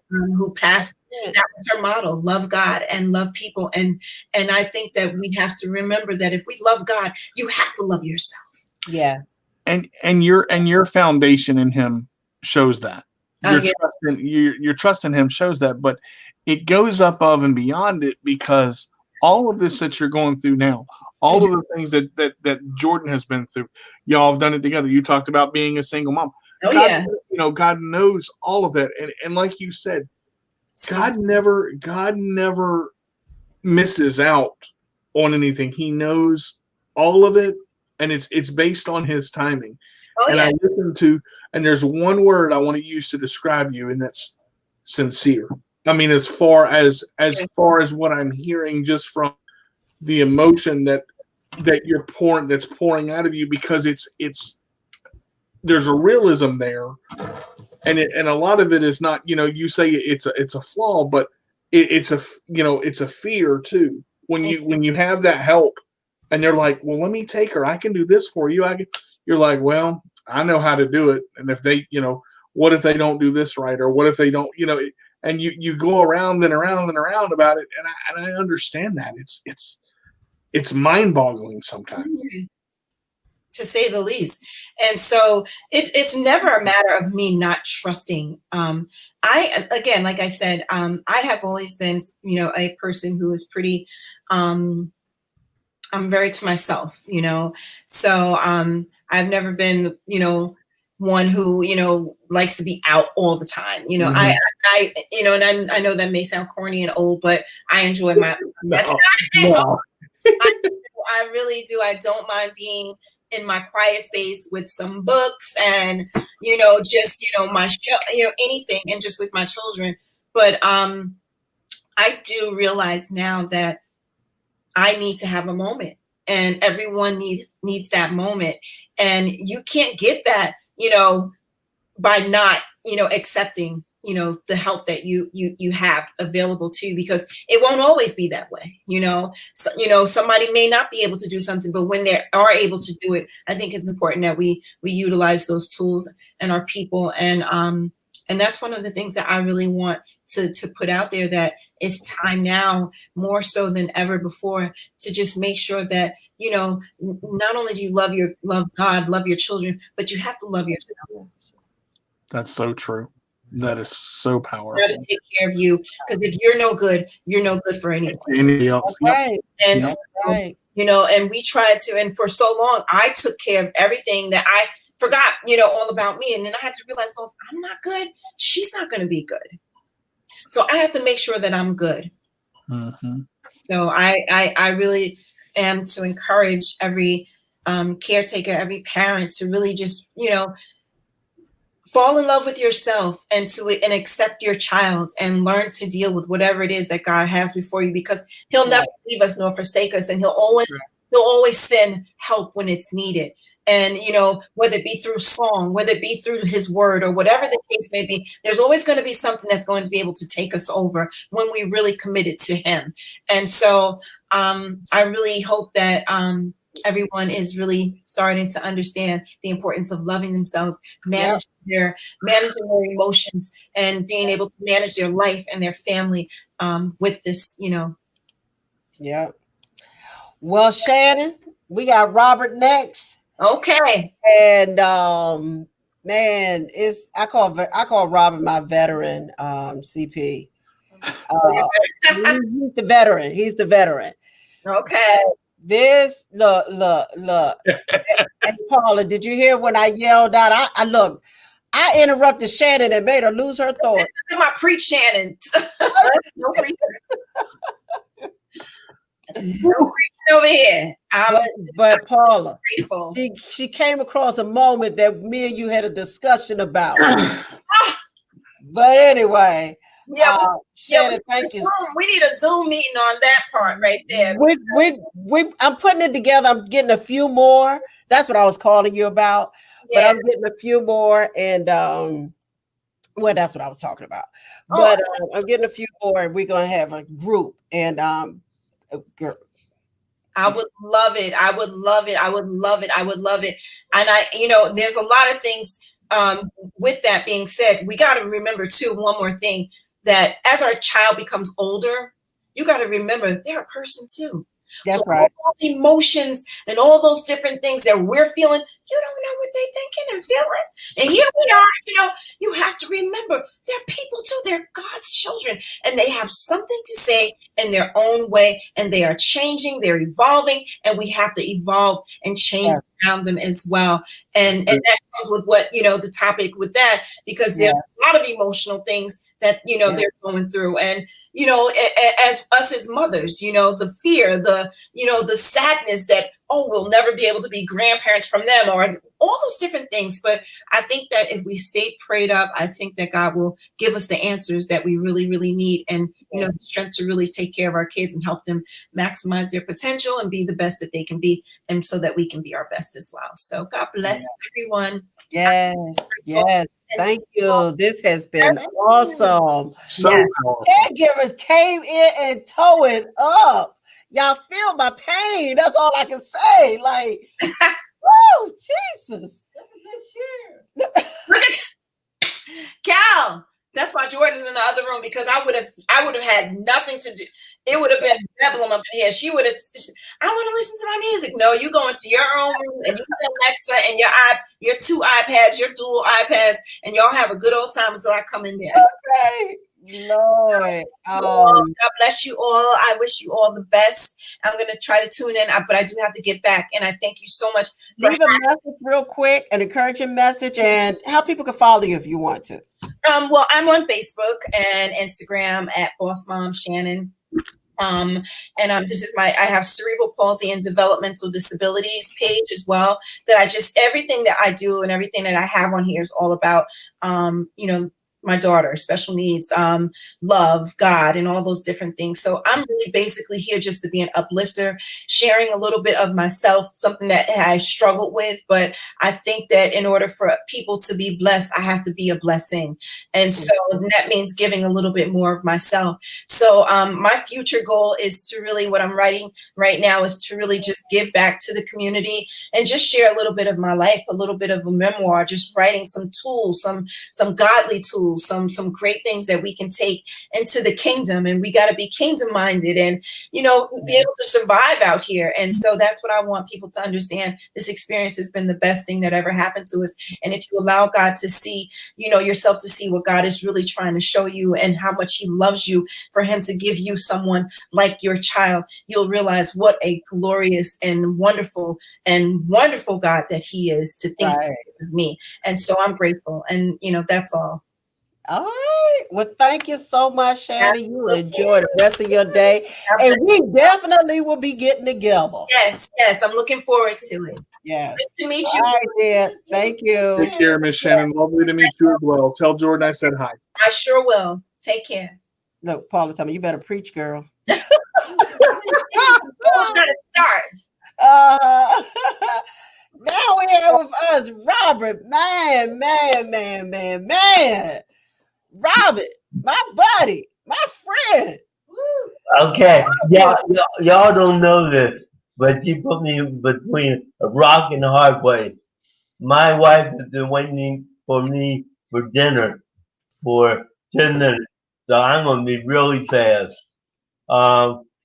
Who passed, that was her motto: love God and love people. And I think that we have to remember that if we love God, you have to love yourself. Yeah. And your foundation in him shows that. Your trust in him shows that, but it goes above and beyond it, because all of this that you're going through now, all of the things that Jordan has been through, y'all have done it together. You talked about being a single mom. God knows all of that, and like you said, God never misses out on anything. He knows all of it, and it's based on his timing. I listen to, and there's one word I want to use to describe you, and that's sincere. I mean, as far as what I'm hearing, just from the emotion that that's pouring out of you, because it's there's a realism there, and a lot of it is not, you say it's a flaw, but it's a fear too. When you have that help, and they're like, well, let me take her. I can do this for you. You're like, well, I know how to do it. And if they, what if they don't do this right? Or what if they don't, and you go around and around and around about it. And I understand that it's mind boggling sometimes. to say the least. And so it's never a matter of me not trusting. I, again, like I said, I have always been, you know, a person who is pretty, I'm very to myself, you know. So I've never been, you know, one who, you know, likes to be out all the time. You know, I you know, and I know that may sound corny and old, but I enjoy my that's No. I really do. I don't mind being in my quiet space with some books and, you know, just, you know, my show, you know, anything, and just with my children. But I do realize now that I need to have a moment, and everyone needs that moment. And you can't get that, you know, by not, you know, accepting, you know, the help that you have available to you, because it won't always be that way. You know, so, you know, somebody may not be able to do something, but when they are able to do it, I think it's important that we utilize those tools and our people. And that's one of the things that I really want to put out there, that it's time now more so than ever before to just make sure that, you know, not only do you love God, love your children, but you have to love yourself. That's so true. That is so powerful. You got to take care of you, because if you're no good, you're no good for anyone. Anybody else? Right. And Yep. so, you know, and we tried to, and for so long, I took care of everything that I forgot, you know, all about me. And then I had to realize, well, if I'm not good, she's not going to be good. So I have to make sure that I'm good. Mm-hmm. So I really am to encourage every caretaker, every parent to really just, you know, fall in love with yourself and accept your child and learn to deal with whatever it is that God has before you, because he'll never leave us nor forsake us. And he'll always send help when it's needed. And, you know, whether it be through song, whether it be through his word, or whatever the case may be, there's always going to be something that's going to be able to take us over when we really committed to him. And so I really hope that everyone is really starting to understand the importance of loving themselves, managing their emotions, and being able to manage their life and their family with this, you know. Yeah. Well, Shannon, we got Robert next. Okay. And man, I call Robert my veteran CP. He's the veteran. He's the veteran. Okay. This look. And Paula, did you hear when I yelled out? I interrupted Shannon and made her lose her thought. I preach Shannon. No preaching over here. But Paula, she came across a moment that me and you had a discussion about. But anyway, Shannon, thank you. We need a Zoom meeting on that part right there. I'm putting it together. I'm getting a few more. That's what I was calling you about. Yeah. But I'm getting a few more, and well, that's what I was talking about. But I'm getting a few more, and we're gonna have a group. And I would love it. I would love it. I would love it. I would love it. And you know, there's a lot of things. With that being said, we got to remember too, one more thing, that as our child becomes older, you got to remember they're a person too. That's so right. All those emotions and all those different things that we're feeling, you don't know what they're thinking and feeling. And here we are, you know, you have to remember they're people too. They're God's children, and they have something to say in their own way, and they are changing, they're evolving, and we have to evolve and change around them as well. And that comes with what, you know, the topic with that, because there's a lot of emotional things that, you know, they're going through. And, you know, as us as mothers, you know, the fear, you know, the sadness that, we'll never be able to be grandparents from them, or all those different things. But I think that if we stay prayed up, I think that God will give us the answers that we really, really need, and, you know, the strength to really take care of our kids and help them maximize their potential and be the best that they can be, and so that we can be our best as well. So God bless everyone. Yes. Thank you. This has been awesome. So Caregivers came in and tore it up. Y'all feel my pain. That's all I can say. Like, woo, Jesus. Cal, That's why Jordan's in the other room, because I would have had nothing to do. It would have been bedlam up in here. She would have. I want to listen to my music. No, you go into your own room and you have Alexa and your 2 iPads, your dual iPads, and y'all have a good old time until I come in there. Okay, Lord. God bless you all. I wish you all the best. I'm gonna try to tune in, but I do have to get back. And I thank you so much. Leave a message real quick, an encouraging message, and how people can follow you if you want to. Well, I'm on Facebook and Instagram at Boss Mom Shannon. This is I have cerebral palsy and developmental disabilities page as well, that everything that I do and everything that I have on here is all about, my daughter, special needs, love, God, and all those different things. So I'm really basically here just to be an uplifter, sharing a little bit of myself, something that I struggled with. But I think that in order for people to be blessed, I have to be a blessing. And so that means giving a little bit more of myself. So my future goal is to really, what I'm writing right now is to really just give back to the community and just share a little bit of my life, a little bit of a memoir, just writing some tools, some godly tools, some great things that we can take into the kingdom. And we got to be kingdom minded and, be able to survive out here. And so that's what I want people to understand. This experience has been the best thing that ever happened to us. And if you allow God to see, yourself to see what God is really trying to show you and how much he loves you, for him to give you someone like your child, you'll realize what a glorious and wonderful God that he is to think of me. And so I'm grateful. And, that's all. All right. Well, thank you so much, Shannon. You enjoy the rest of your day. And we definitely will be getting together. Yes. I'm looking forward to it. Yes. Nice to meet you. All right, dear. Thank you. Take care, Miss Shannon. Lovely to meet you as well. Tell Jordan I said hi. I sure will. Take care. Look, Paula, tell me, you better preach, girl. Who's trying to start? Now we have with us Robert. Man. Robert, my buddy, my friend. Okay, y'all don't know this, but you put me between a rock and a hard place. My wife has been waiting for me for dinner for 10 minutes, so I'm gonna be really fast.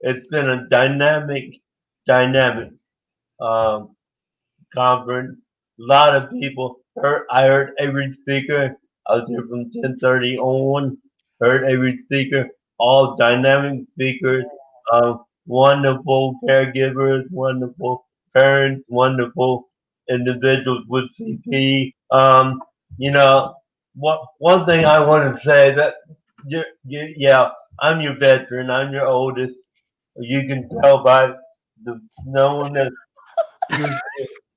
It's been a dynamic conference. A lot of people I heard every speaker. I was here from 10:30 on. Heard every speaker. All dynamic speakers. Wonderful caregivers. Wonderful parents. Wonderful individuals with CP. One thing I want to say that I'm your veteran. I'm your oldest. You can tell by the knowing that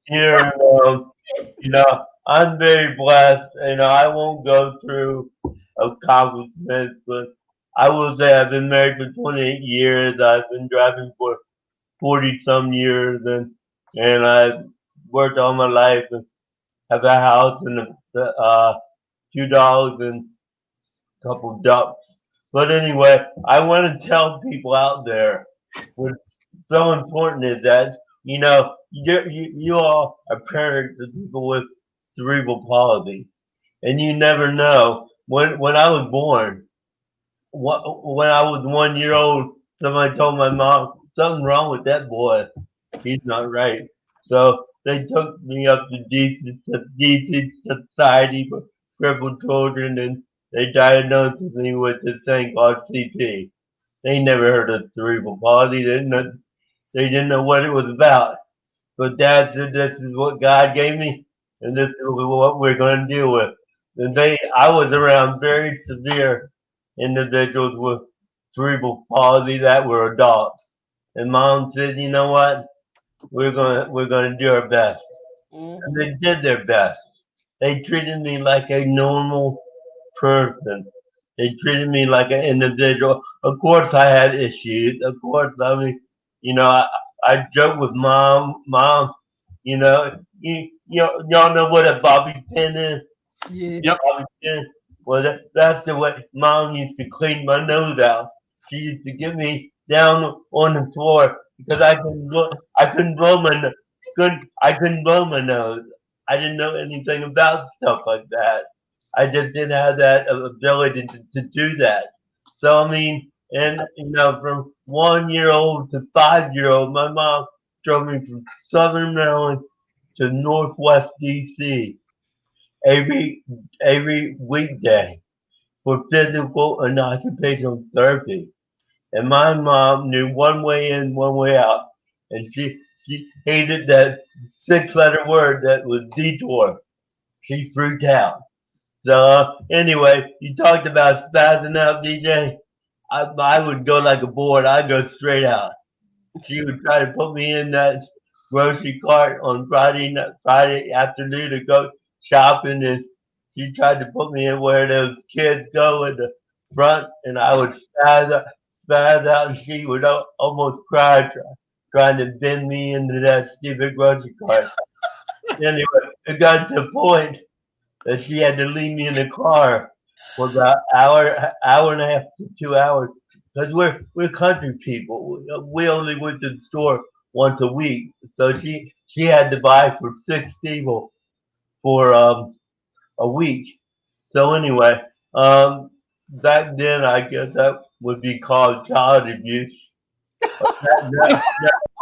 here. I'm very blessed. I won't go through accomplishments, but I will say I've been married for 28 years. I've been driving for 40 some years, and I've worked all my life and have a house and 2 dogs and a couple ducks. But anyway, I want to tell people out there what's so important is that you all are parents of people with cerebral palsy, and you never know. When I was born, when I was 1 year old, somebody told my mom something wrong with that boy. He's not right. So they took me up to DC Society for Crippled Children, and they diagnosed me with this thing called CP. They never heard of cerebral palsy. They didn't know what it was about. But Dad said, this is what God gave me, and this is what we're going to deal with. And I was around very severe individuals with cerebral palsy that were adults. And Mom said, you know what? We're gonna do our best. And they did their best. They treated me like a normal person. They treated me like an individual. Of course, I had issues. Of course, I joke with Mom. Y'all know what a bobby pin is? Yeah. Yep. Bobby pin. Well, that's the way Mom used to clean my nose out. She used to get me down on the floor because I couldn't blow my nose. I couldn't blow my nose. I didn't know anything about stuff like that. I just didn't have that ability to do that. So I mean, and from 1 year old to 5 year old, my mom drove me from Southern Maryland to Northwest DC every every weekday for physical and occupational therapy. And my mom knew one way in, one way out. And she hated that 6 letter word that was detour. She freaked out. So anyway, you talked about spazzing out, DJ. I would go like a board. I'd go straight out. She would try to put me in that grocery cart on Friday afternoon to go shopping, and she tried to put me in where those kids go in the front, and I would spaz out, and she would almost cry trying to bend me into that stupid grocery cart. Anyway, it got to the point that she had to leave me in the car for about hour and a half to 2 hours because we're country people. We only went to the store once a week, so she had to buy for 6 people for a week. So anyway, back then I guess that would be called child abuse.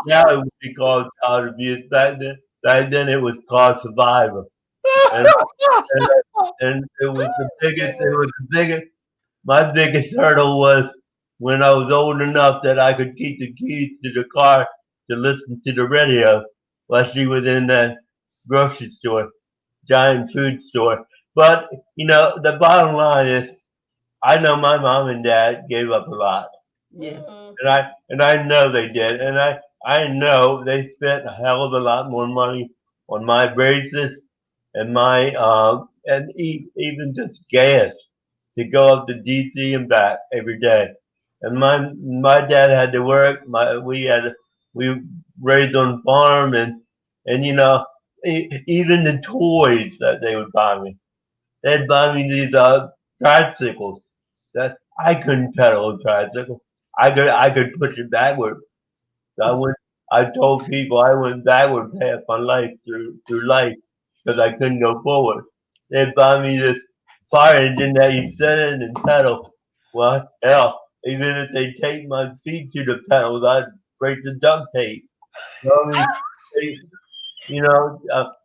Now it would be called child abuse. Back then it was called survivor. And, and it was the biggest. It was the biggest. My biggest hurdle was when I was old enough that I could keep the keys to the car to listen to the radio while she was in that grocery store, giant food store. But the bottom line is, I know my mom and dad gave up a lot, Yeah. and I know they did, and I know they spent a hell of a lot more money on my braces and my even just gas to go up to DC and back every day. And my dad had to work. We raised on the farm, and even the toys that they would buy me. They'd buy me these tricycles that I couldn't pedal a tricycle. I could push it backwards. So I told people I went backwards half my life through life because I couldn't go forward. They'd buy me this fire engine that you sit in and pedal. Well, hell, even if they take my feet to the pedals, I'd break the duct tape. So, I mean,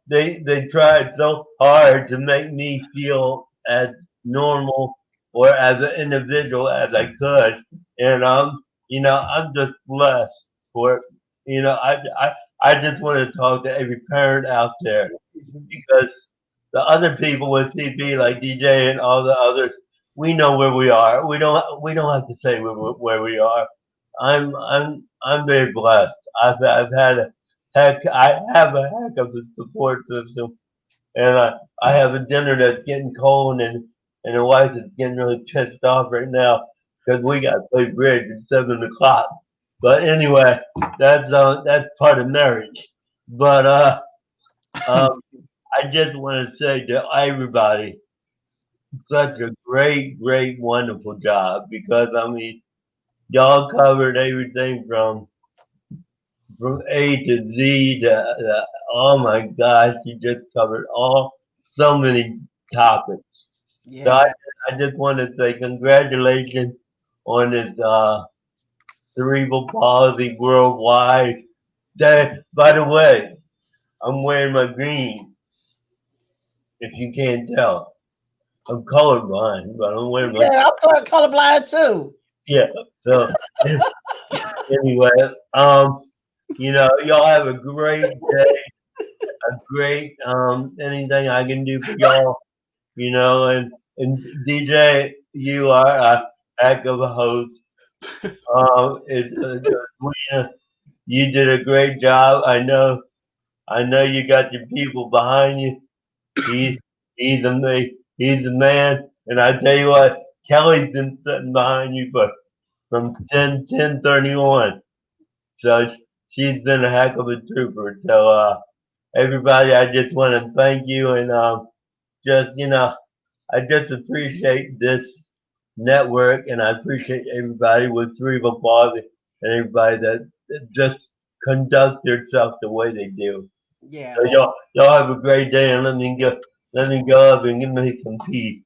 they, they tried so hard to make me feel as normal or as an individual as I could, and I'm just blessed for I just want to talk to every parent out there because the other people with CP like DJ and all the others, we know where we are. We don't have to say where we are. I'm very blessed. I've had I have a heck of a support system, and I have a dinner that's getting cold, and a wife that's getting really pissed off right now because we got to play bridge at 7 o'clock. But anyway, that's part of marriage. But I just want to say to everybody, such a great, great, wonderful job because I mean, y'all covered everything from A to Z to oh my gosh, you just covered so many topics. So Yeah. I just want to say congratulations on this cerebral palsy worldwide day. By the way, I'm wearing my green. If you can't tell, I'm colorblind, but I'm wearing my Yeah, I'm colorblind too. yeah. So anyway, y'all have a great day. A great anything I can do for y'all, and DJ, you are a heck of a host. Rena, you did a great job. I know you got your people behind you. He's he's a man, and I tell you what, Kelly's been sitting behind you from 10:31. So she's been a heck of a trooper. So everybody, I just want to thank you, and just I just appreciate this network, and I appreciate everybody with Cerebral Palsy and everybody that just conduct themselves the way they do. Yeah. So y'all have a great day, and let me go up and give me some peace.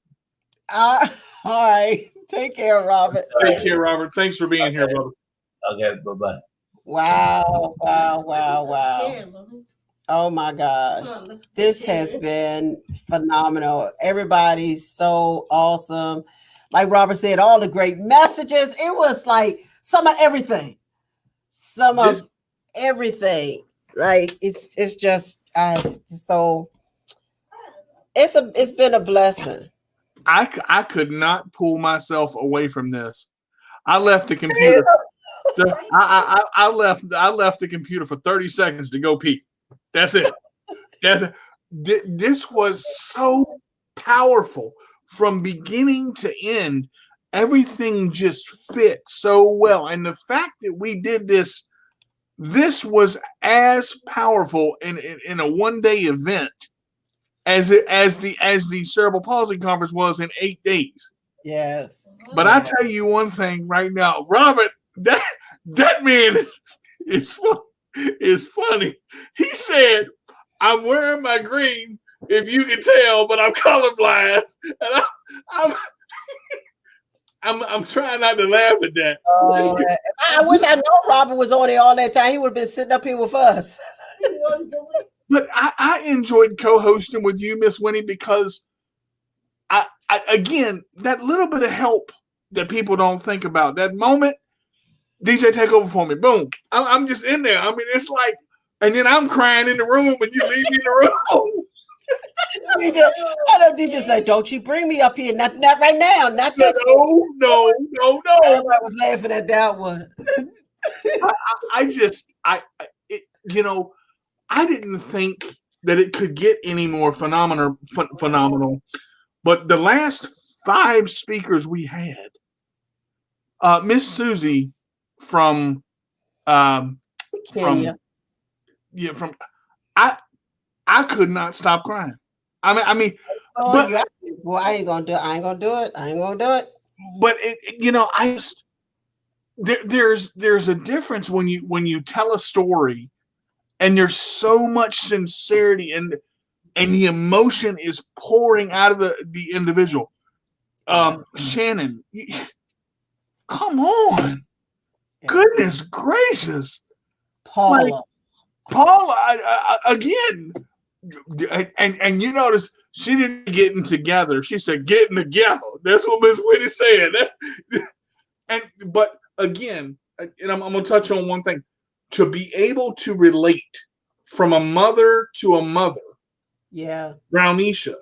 All right. Take care, Robert. Take care, Robert. Thanks for being here, brother. Okay, bye-bye. Wow. Oh my gosh. This has been phenomenal. Everybody's so awesome. Like Robert said, all the great messages. It was like some of everything. Of everything. Like it's just so it's been a blessing. I could not pull myself away from this. I left the computer. I left the computer for 30 seconds to go pee. That's it. This was so powerful from beginning to end. Everything just fit so well, and the fact that we did this was as powerful in a one-day event as the Cerebral Palsy Conference was in 8 days. Yes. But I tell you one thing right now, Robert, that man is funny. He said, "I'm wearing my green, if you can tell, but I'm colorblind," and I'm trying not to laugh at that. I wish I know Robert was on there all that time. He would have been sitting up here with us. But I enjoyed co-hosting with you, Miss Winnie, because I again, that little bit of help that people don't think about, that moment, DJ, take over for me. Boom. I'm just in there. I mean, it's like, and then I'm crying in the room and you leave me in the room. DJ say, "Don't you bring me up here. Not right now. Not this." No. I was laughing at that one. I didn't think that it could get any more phenomenal. But the last 5 speakers we had, Miss Susie from Kenya. I could not stop crying. I mean, but I ain't gonna do it. But there's a difference when you tell a story, and there's so much sincerity and the emotion is pouring out of the individual. Shannon, come on, goodness gracious, Paula, again. And you notice she didn't getting together. She said getting together. That's what Miss Whitney said. But again, and I'm gonna touch on one thing. To be able to relate from a mother to a mother, Brownisha,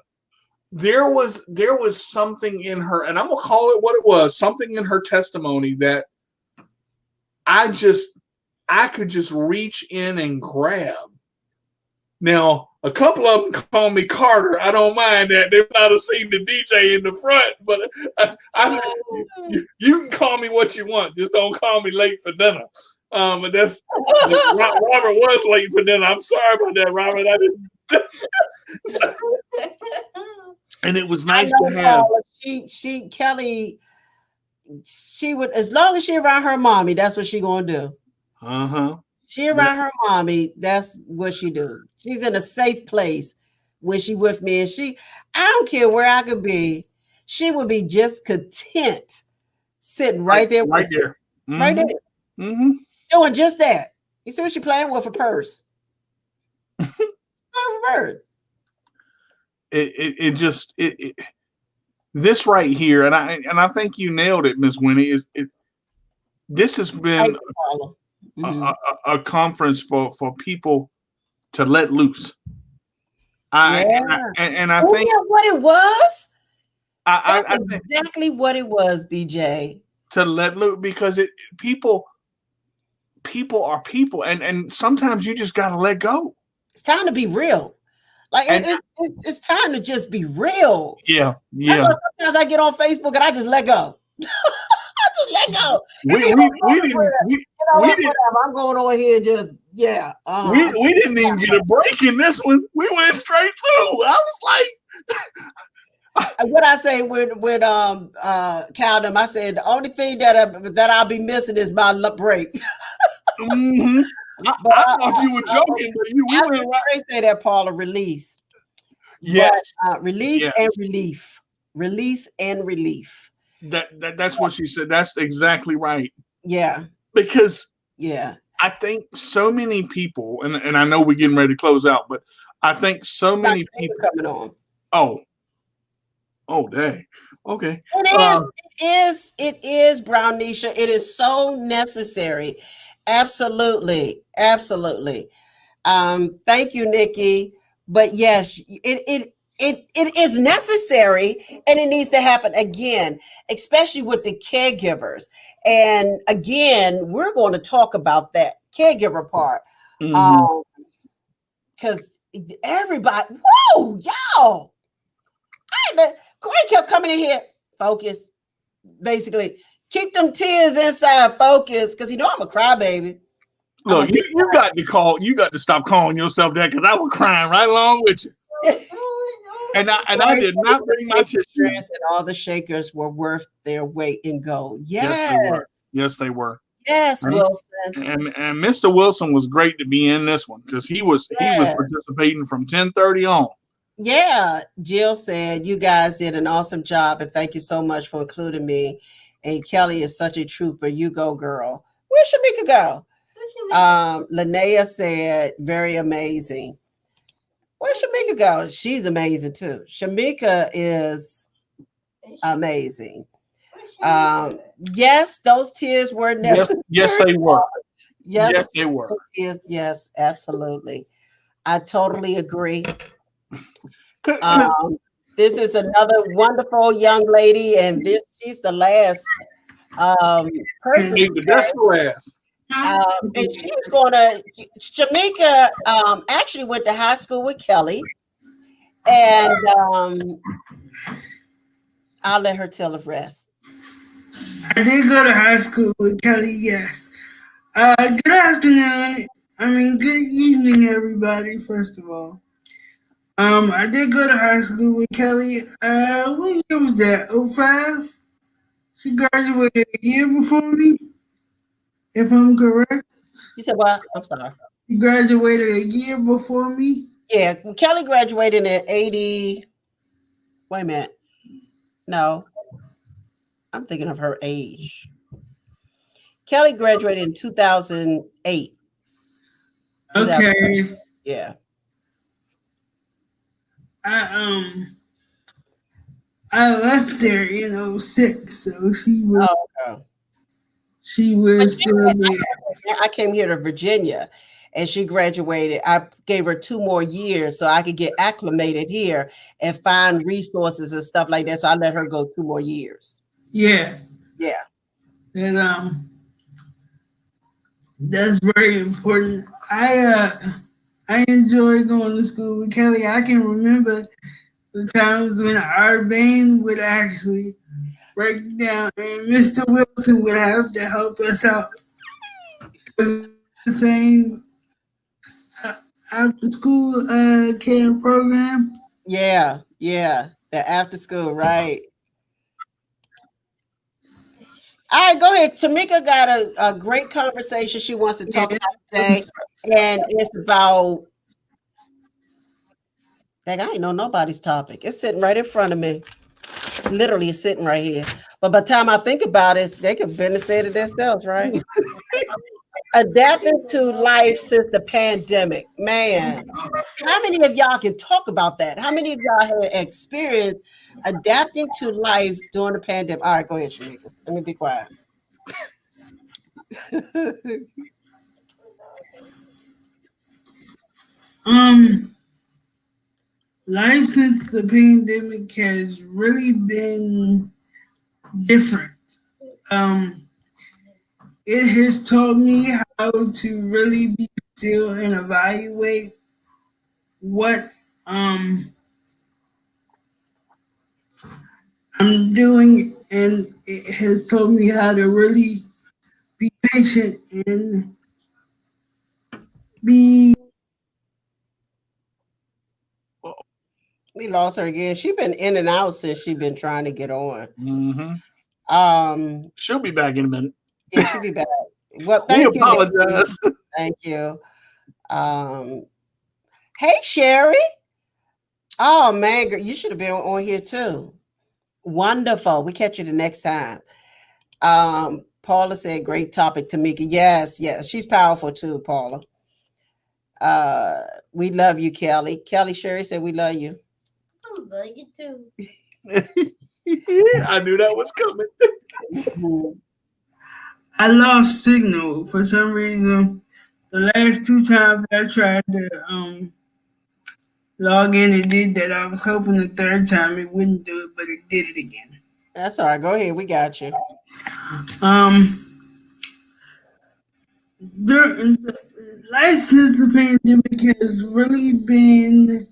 there was something in her, and I'm gonna call it what it was, something in her testimony that I could just reach in and grab. Now, a couple of them call me Carter. I don't mind that. They might have seen the DJ in the front, but you can call me what you want. Just don't call me late for dinner. And that's Robert was late for dinner. I'm sorry about that, Robert. I didn't. And it was nice to have. Kelly, she would, as long as she around her mommy, that's what she gonna do. She around her mommy, that's what she do. She's in a safe place when she with me, and I don't care where I could be, she would be just content sitting right there. Right there. Right there. Mm-hmm. Doing just that. You see what she playing with a purse? This right here, and I think you nailed it, Ms. Winnie. This has been a conference for people to let loose. I think what it was. I think exactly what it was, DJ. To let loose, because people are people, and sometimes you just gotta let go. It's time to be real. Like it's time to just be real. Yeah. Sometimes I get on Facebook and I just let go. I just let go. We didn't. I'm going over here and just we didn't even get a break in this one. We went straight through. I was like, what I say with Caldum, I said the only thing that I'll be missing is my break. I thought you were joking, but we went right. Say that, Paula, release. Yes. But release Yes. and relief. Release and relief. That's what she said. That's exactly right. Yeah. Because yeah, I think so many people, and I know we're getting ready to close out, but I think so many people coming on. Oh, dang. Okay. It is, Brownisha. It is so necessary. Absolutely. Thank you, Nikki. But yes, it is necessary, and it needs to happen again, especially with the caregivers. And again, we're going to talk about that caregiver part. Because everybody, whoa, y'all. Corey kept coming in here. Focus. Basically, keep them tears inside. Focus, because you know I'm a crybaby. Look, you got to stop calling yourself that, because I was crying right along with you. and I did not bring my tissue. And all the shakers were worth their weight in gold. Yes, they were. Yes, they were. Yes, Wilson. And Mr. Wilson was great to be in this one, because he was participating from 10:30 on. Yeah, Jill said, you guys did an awesome job, and thank you so much for including me. And Kelly is such a trooper. You go, girl. Where Shamika go? Linnea said, very amazing. Where Shamika go? She's amazing too. Shamika is amazing. Yes, those tears were necessary. Yes, they were. Yes, they were. Tears, yes, absolutely. I totally agree. This is another wonderful young lady, and she's the last person. The best for last. And she's gonna. Shamika actually went to high school with Kelly, and I'll let her tell the rest. I did go to high school with Kelly. Yes. Good afternoon. Good evening, everybody. First of all. I did go to high school with Kelly. What year was that? 05? She graduated a year before me, if I'm correct. You said what? I'm sorry. She graduated a year before me? Yeah, Kelly graduated in 80. Wait a minute. No. I'm thinking of her age. Kelly graduated in 2008. Okay. Yeah. I left there in 06, so she was. Oh, okay. She was still there. I came here to Virginia, and she graduated. I gave her 2 more years so I could get acclimated here and find resources and stuff like that. So I let her go 2 more years. Yeah. Yeah. And that's very important. I enjoy going to school with Kelly. I can remember the times when our band would actually break down and Mr. Wilson would have to help us out. The same after school care program. Yeah. The after school, right. All right, go ahead. Tamika got a great conversation she wants to talk about today. And it's about, I ain't know nobody's topic. It's sitting right in front of me. Literally, it's sitting right here. But by the time I think about it, they could have said it themselves, right? Adapting to life since the pandemic. Man, how many of y'all can talk about that? How many of y'all have experienced adapting to life during the pandemic? All right, go ahead, Shamika. Let me be quiet. Life since the pandemic has really been different. It has taught me how to really be still and evaluate what I'm doing, and it has taught me how to really be patient and be. We lost her again. She's been in and out since she's been trying to get on. Mm-hmm. She'll be back in a minute. Yeah, she'll be back. Well, thank you. Apologize. Thank you. Hey, Sherry. Oh man, girl, you should have been on here too. Wonderful. We catch you the next time. Paula said, great topic, Tamika. Yes, yes. She's powerful too, Paula. Uh, we love you, Kelly. Kelly Sherry said we love you. I love you too. I knew that was coming. I lost signal for some reason. The last two times I tried to log in, it did that. I was hoping the third time it wouldn't do it, but it did it again. That's all right. Go ahead. We got you. Um, life since the pandemic has really been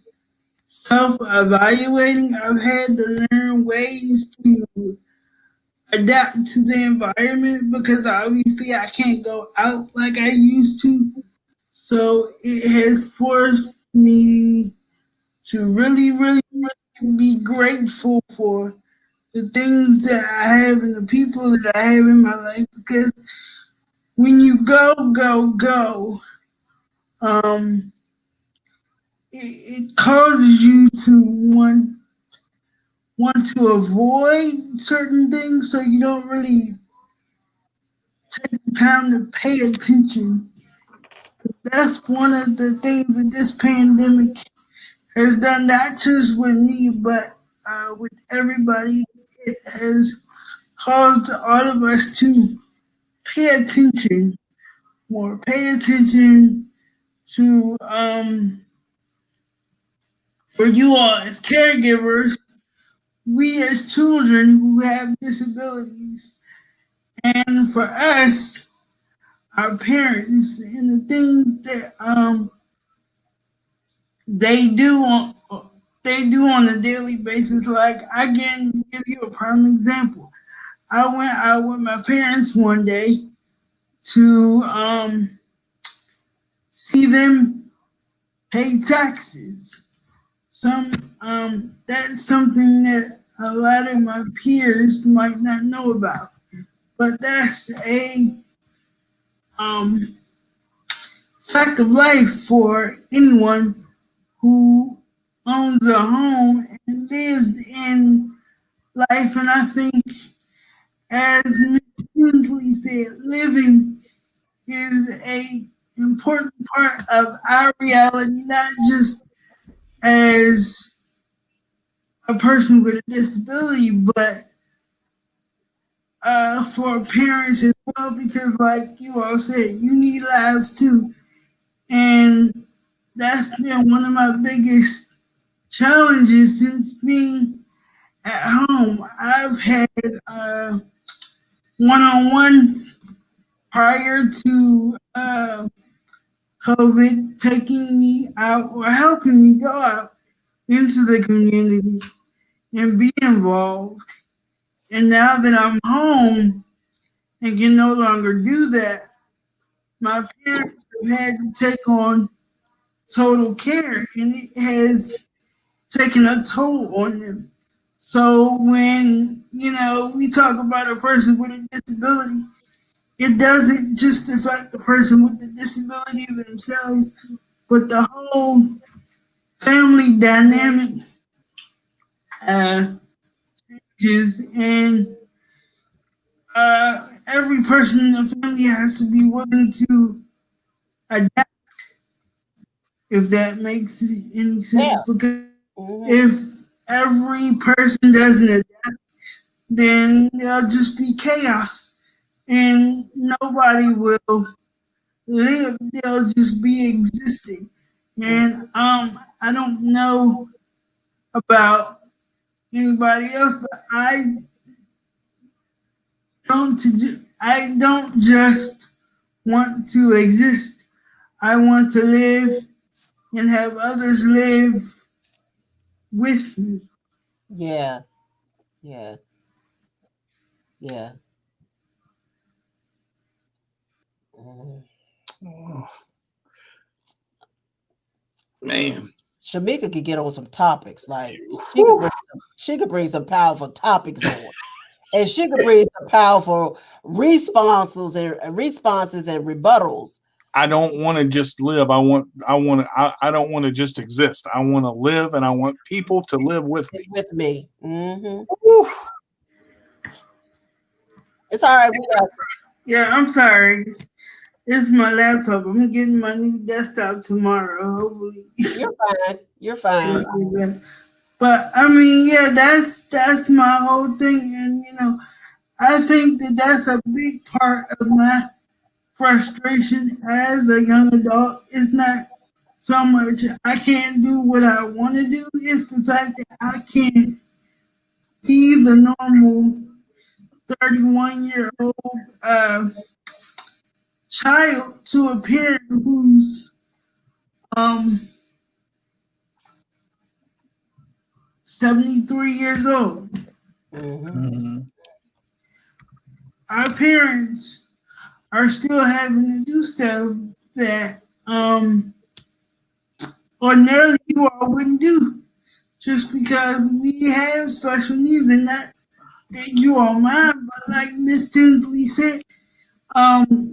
self-evaluating. I've had to learn ways to adapt to the environment because obviously I can't go out like I used to. So it has forced me to really, really, really be grateful for the things that I have and the people that I have in my life, because when you go, um, it causes you to want to avoid certain things, so you don't really take the time to pay attention. That's one of the things that this pandemic has done, not just with me, but with everybody. It has caused all of us to pay attention more, pay attention to for you all as caregivers, we as children who have disabilities, and for us, our parents, and the things that they do on a daily basis. Like, I can give you a prime example. I went out with my parents one day to see them pay taxes. That's something that a lot of my peers might not know about, but that's a um, fact of life for anyone who owns a home and lives in life. And I think, as Ms. Kingsley said, living is a important part of our reality, not just as a person with a disability, but for parents as well, because like you all said, you need lives too. And that's been one of my biggest challenges since being at home. I've had one-on-ones prior to COVID taking me out or helping me go out into the community and be involved. And now that I'm home and can no longer do that, my parents have had to take on total care, and it has taken a toll on them. So when, we talk about a person with a disability, it doesn't just affect the person with the disability themselves, but the whole family dynamic changes, and every person in the family has to be willing to adapt, if that makes any sense. Because if every person doesn't adapt, then there'll just be chaos and nobody will live. They'll just be existing. And I don't know about anybody else, but I don't just want to exist. I want to live and have others live with me. Yeah. Yeah. Yeah. Oh, man. Shamika could get on some topics. Like, she could bring some powerful topics on. And she could bring some powerful responses and rebuttals. I don't want to just live. I don't want to just exist. I want to live, and I want people to live with me. With me. It's all right. Yeah, I'm sorry. It's my laptop. I'm getting my new desktop tomorrow. Hopefully. You're fine. You're fine. But I mean, yeah, that's my whole thing, and I think that's a big part of my frustration as a young adult. It's not so much I can't do what I want to do. It's the fact that I can't be the normal 31-year-old child to a parent who's 73 years old. Our parents are still having to do stuff that ordinarily you all wouldn't do, just because we have special needs, and not that you all mind, but like Miss Tinsley said,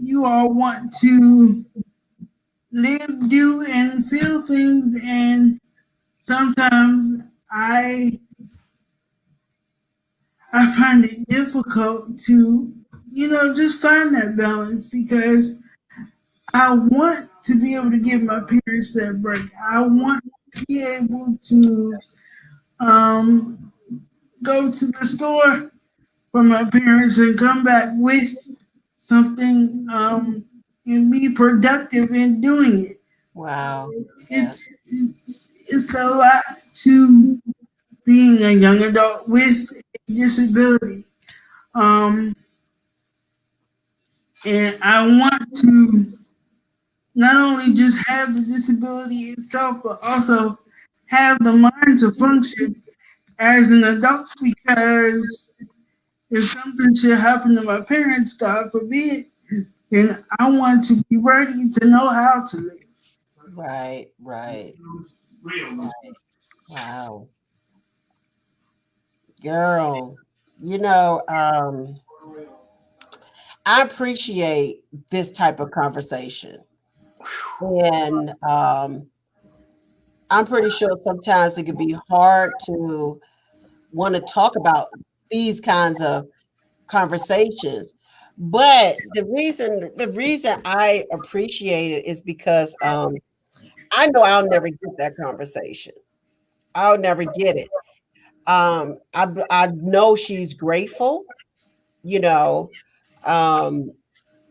you all want to live, do, and feel things, and sometimes I find it difficult to, just find that balance, because I want to be able to give my parents that break. I want to be able to go to the store for my parents and come back with something and be productive in doing it. Wow. It's a lot to being a young adult with a disability. And I want to not only just have the disability itself, but also have the mind to function as an adult, because if something should happen to my parents, God forbid, then I want to be ready to know how to live. Right. Wow. Girl, I appreciate this type of conversation. And I'm pretty sure sometimes it could be hard to want to talk about these kinds of conversations. But the reason I appreciate it is because I know I'll never get that conversation. I'll never get it. I know she's grateful, you know,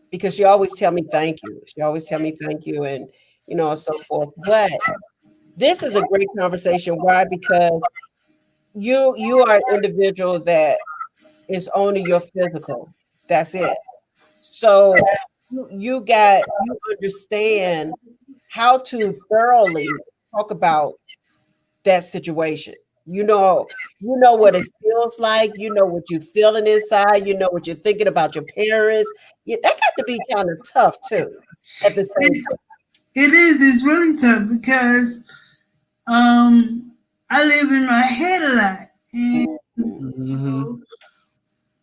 because she always tell me thank you. She always tell me thank you, and and so forth. But this is a great conversation. Why? Because you are an individual that is only your physical. That's it. So you understand how to thoroughly talk about that situation. You know what it feels like. You know what you're feeling inside. You know what you're thinking about your parents. Yeah, that got to be kind of tough too. At the same time, it is. It's really tough because I live in my head a lot, and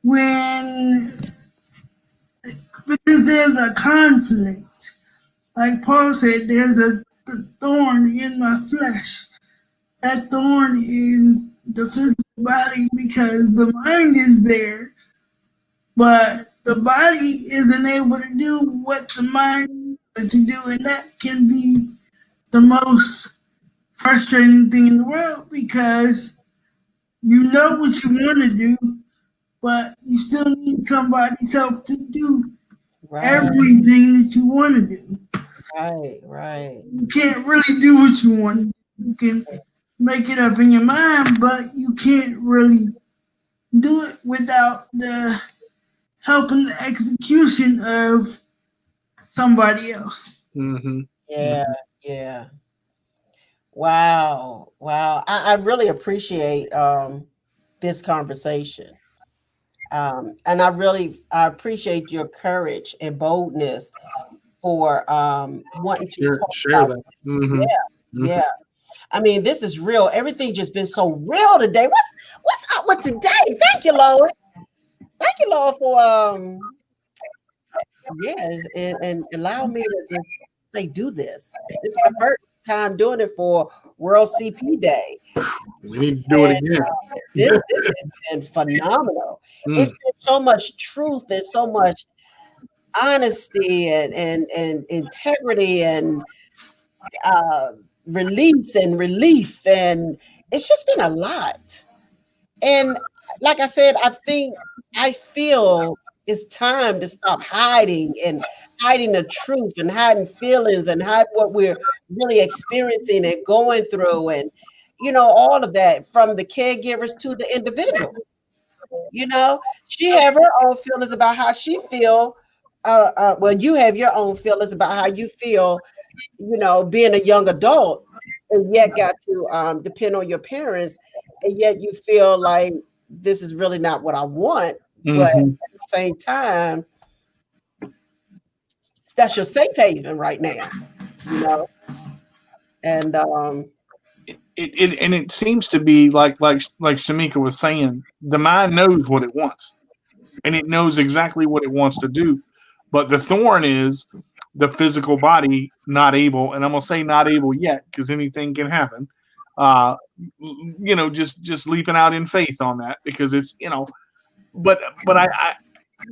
when because there's a conflict, like Paul said, there's a thorn in my flesh. That thorn is the physical body, because the mind is there, but the body isn't able to do what the mind is to do, and that can be the most frustrating thing in the world, because you know what you want to do, but you still need somebody's help to do everything that you want to do. Right. You can't really do what you want. You can make it up in your mind, but you can't really do it without the help and the execution of somebody else. Yeah. Wow. I really appreciate this conversation. And I appreciate your courage and boldness for wanting to share that. Yeah. I mean, this is real. Everything just been so real today. What's up with today? Thank you, Lord. Thank you, Lord, for Yes, and allow me to just say, do this. This is my first time doing it for World CP Day. We need to do it And again. this has been phenomenal. It's been so much truth and so much honesty and integrity and uh, release and relief, and it's just been a lot. And like I said, I feel it's time to stop hiding the truth and hiding feelings and hide what we're really experiencing and going through, and all of that, from the caregivers to the individual. She have her own feelings about how she feel. Well, you have your own feelings about how you feel, being a young adult, and yet got to depend on your parents, and yet you feel like this is really not what I want. But at the same time, that's your safe haven right now, And it seems to be like Shamika was saying, the mind knows what it wants, and it knows exactly what it wants to do. But the thorn is the physical body not able, and I'm gonna say not able yet because anything can happen. Just leaping out in faith on that, because it's but I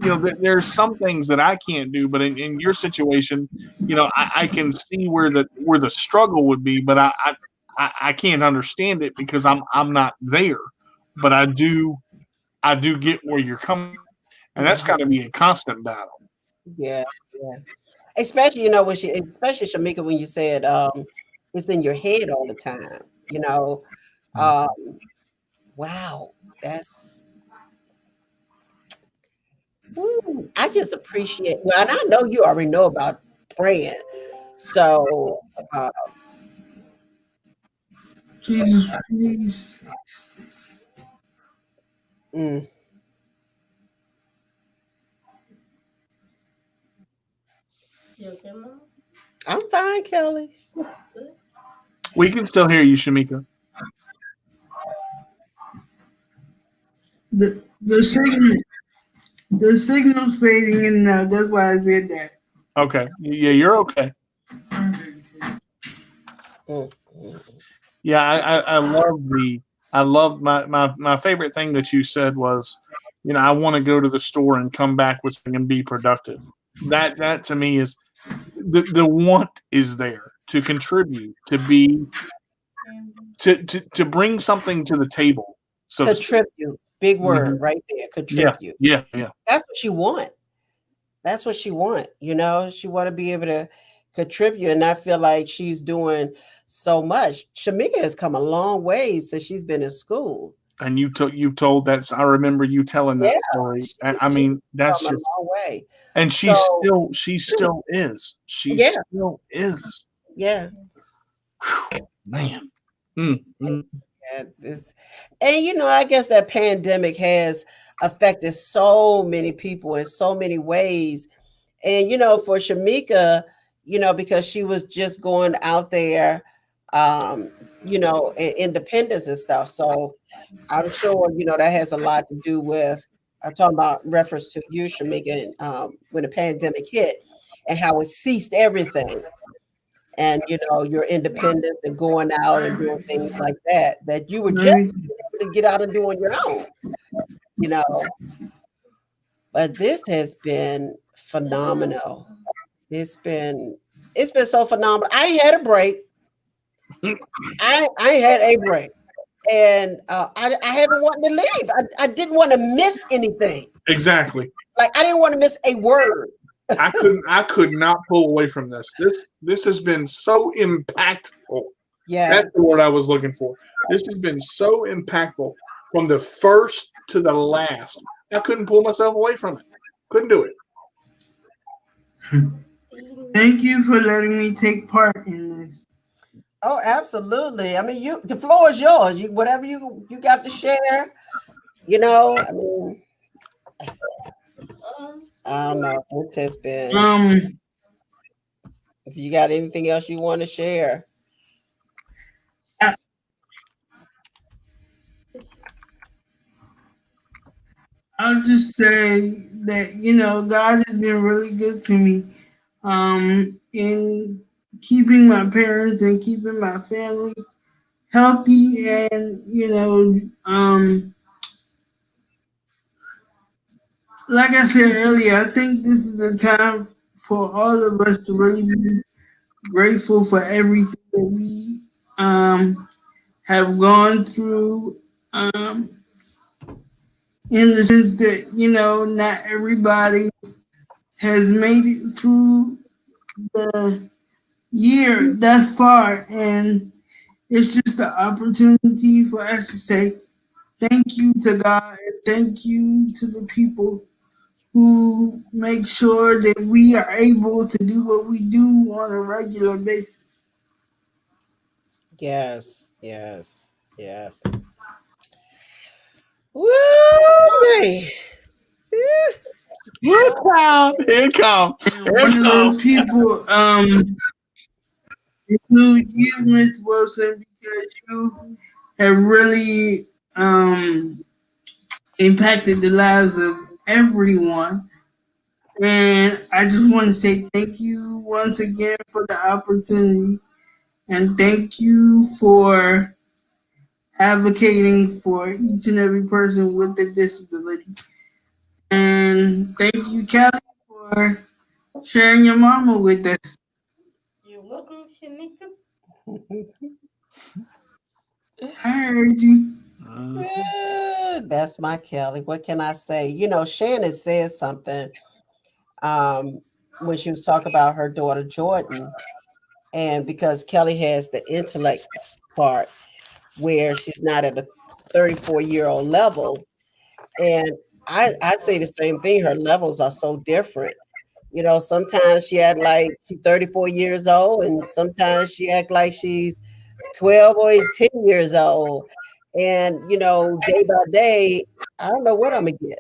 there's some things that I can't do, but in your situation, I can see where the struggle would be, but I can't understand it because I'm not there, but I do get where you're coming, and that's got to be a constant battle. yeah, yeah. Especially, especially Shamika, when you said it's in your head all the time. Wow, that's. Ooh, I just appreciate. Well, and I know you already know about praying, so Jesus, please fix this. mm. You okay, Mom? I'm fine, Kelly. We can still hear you, Shamika. The signal's fading in now. That's why I said that. Okay, yeah, you're okay. Yeah, I love my favorite thing that you said was, I want to go to the store and come back with something and be productive. That to me is the want is there to contribute, to bring something to the table. So Contribute, big word right there. Contribute. Yeah. That's what you want. That's what she want. She want to be able to contribute, and I feel like she's doing so much. Shamika has come a long way since she's been in school. And you've told that. I remember you telling that story. I mean, that's come just a long way. And she still is. She still is. Yeah. Man. Yeah, and I guess that pandemic has affected so many people in so many ways. And for Shamika, because she was just going out there, in independence and stuff. So I'm sure that has a lot to do with. I'm talking about reference to you, Shamika, when the pandemic hit and how it ceased everything. And your independence and going out and doing things like that you were just able to get out and do on your own, But this has been phenomenal. It's been so phenomenal. I ain't had a break. I ain't had a break, and I haven't wanted to leave. I didn't want to miss anything. Exactly. Like I didn't want to miss a word. I could not pull away from this. This has been so impactful. Yeah. That's the word I was looking for. This has been so impactful from the first to the last. I couldn't pull myself away from it. Couldn't do it. Thank you for letting me take part in this. Oh, absolutely. I mean, the floor is yours. Whatever you got to share, I mean, I don't know. This has been. If you got anything else you want to share. I'll just say that God has been really good to me in keeping my parents and keeping my family healthy, and like I said earlier, I think this is a time for all of us to really be grateful for everything that we have gone through, in the sense that not everybody has made it through the year thus far, and it's just an opportunity for us to say thank you to God and thank you to the people who make sure that we are able to do what we do on a regular basis. Yes, yes, yes. Woo, man. Here it come. Here it come. One of those people include you, Miss Wilson, because you have really impacted the lives of everyone. And I just want to say thank you once again for the opportunity, and thank you for advocating for each and every person with a disability. And thank you, Kelly, for sharing your mama with us. You're welcome, Shanika. I heard you. Good. That's my Kelly. What can I say? Shannon said something when she was talking about her daughter Jordan, and because Kelly has the intellect part where she's not at a 34-year-old level, and I say the same thing. Her levels are so different. Sometimes she act like she's 34 years old, and sometimes she act like she's 12 or 10 years old. And day by day, I don't know what I'm gonna get.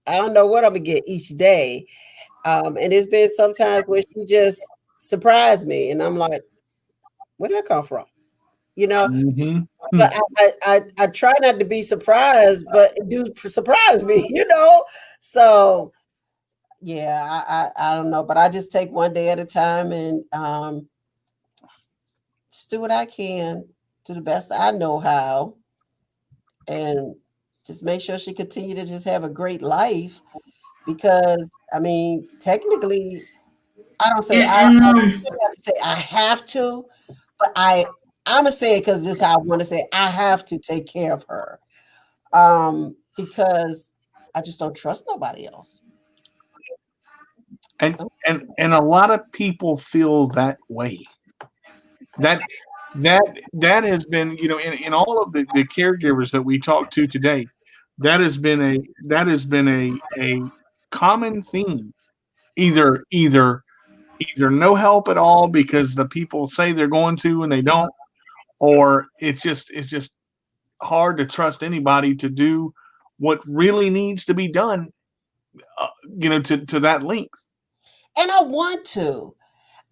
I don't know what I'm gonna get each day. And it's been sometimes where she just surprised me, and I'm like, where did that come from? Mm-hmm. But I try not to be surprised, but it do surprise me, So yeah, I don't know, but I just take one day at a time, and just do what I can to the best I know how, and just make sure she continue to just have a great life. Because I mean, technically, I don't say Yeah, I and shouldn't have to say I have to, but I'm gonna say it because this is how I want to say it. I have to take care of her, because I just don't trust nobody else. And So, and a lot of people feel that way. That that has been, in all of the caregivers that we talked to today, that has been a common theme. Either no help at all because the people say they're going to and they don't, or it's just hard to trust anybody to do what really needs to be done, to that length. and I want to.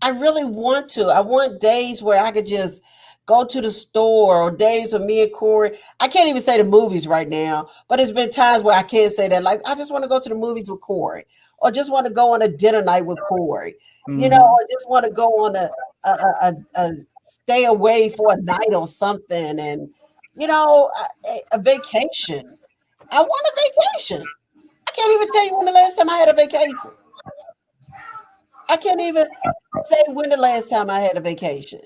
I really want to. I want days where I could just go to the store, or days with me and Corey. I can't even say the movies right now, but it's been times where I can't say that. Like, I just want to go to the movies with Corey, or just want to go on a dinner night with Corey, or just want to go on a stay away for a night or something, and a vacation. I want a vacation. I can't even tell you when the last time I had a vacation. I can't even say when the last time I had a vacation.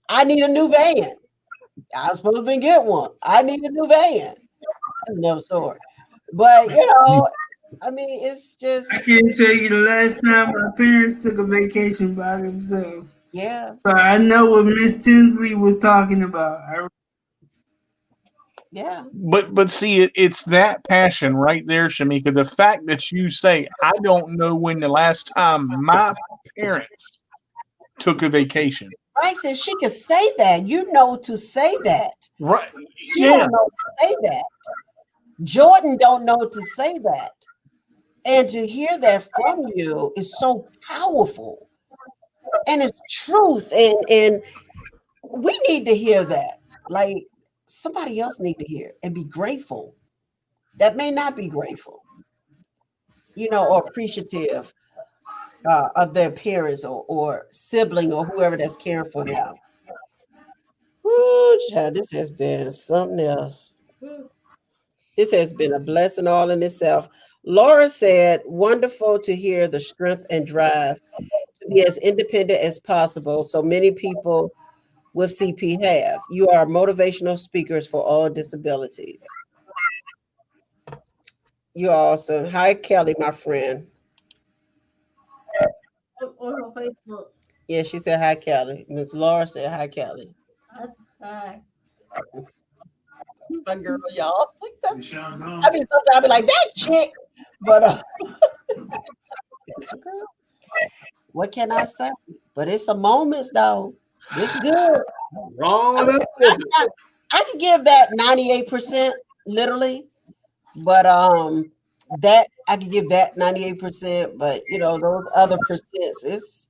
I need a new van. I was supposed to get one. I need a new van. That's another story. But I mean, it's I just can't tell you the last time my parents took a vacation by themselves. yeah, So I know what Miss Tinsley was talking about. yeah. But see, it's that passion right there, Shamika. The fact that you say, I don't know when the last time my parents took a vacation. Right, says she could say that. To say that. Right. She Yeah. don't know to say that. Jordan don't know to say that. And to hear that from you is so powerful. And it's truth. And we need to hear that. Like, somebody else need to hear and be grateful. That may not be grateful. or appreciative of their parents or sibling or whoever that's caring for them. Woo, child, this has been something else. This has been a blessing all in itself. Laura said, wonderful to hear the strength and drive to be as independent as possible. So many people with CP have. You are motivational speakers for all disabilities. You're awesome. Hi, Kelly, my friend. On Facebook. Yeah, she said hi, Kelly. Miss Laura said hi, Kelly. Hi. My girl, y'all. I mean, sometimes I be like, that chick. But what can I say? But it's some moments, though. It's good. Wrong. I could give that 98%, literally. But that I could give that 98%. But those other percents, it's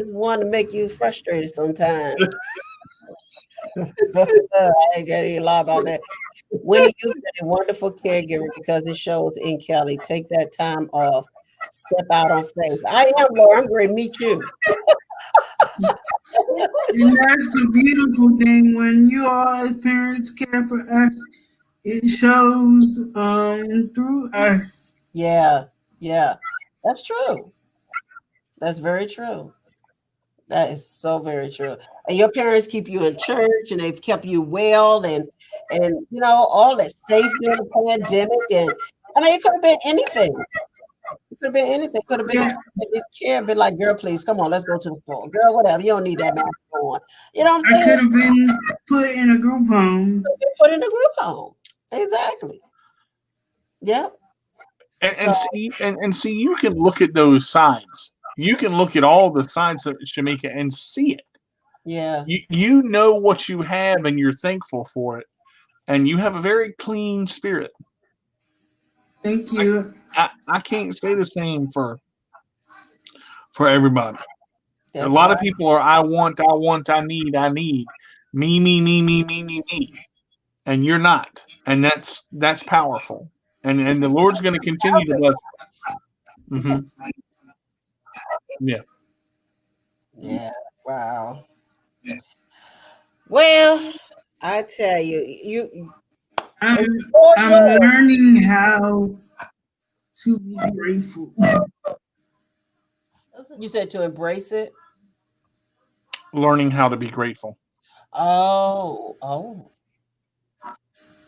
one to make you frustrated sometimes. I ain't got any lie about that. Winnie, you've been a wonderful caregiver because it shows in Kelly. Take that time off. Step out on faith. I am, Laura. I'm going to meet you. And that's the beautiful thing when you all as parents care for us. It shows through us. Yeah, that's true. That's very true. That is so very true. And your parents keep you in church, and they've kept you well, and all that safe during the pandemic. And I mean, it could have been anything. It could have been anything. Could have been they didn't care. Been like, girl, please come on, let's go to the store. Girl, whatever. You don't need that mask on. You know what I'm I saying? could have been put in a group home. Put in a group home. Exactly. Yep. And see, you can look at those sides. You can look at all the sides of Shamika and see it. Yeah. You know what you have, and you're thankful for it, and you have a very clean spirit. Thank you. I can't say the same for everybody. That's a lot right. of people are I want, I need, me, and you're not, and that's powerful, and the Lord's going to continue to bless us. Mm-hmm. Yeah. Yeah. Wow. Well, I tell you, I'm learning how to be grateful. You said to embrace it. Learning how to be grateful. Oh.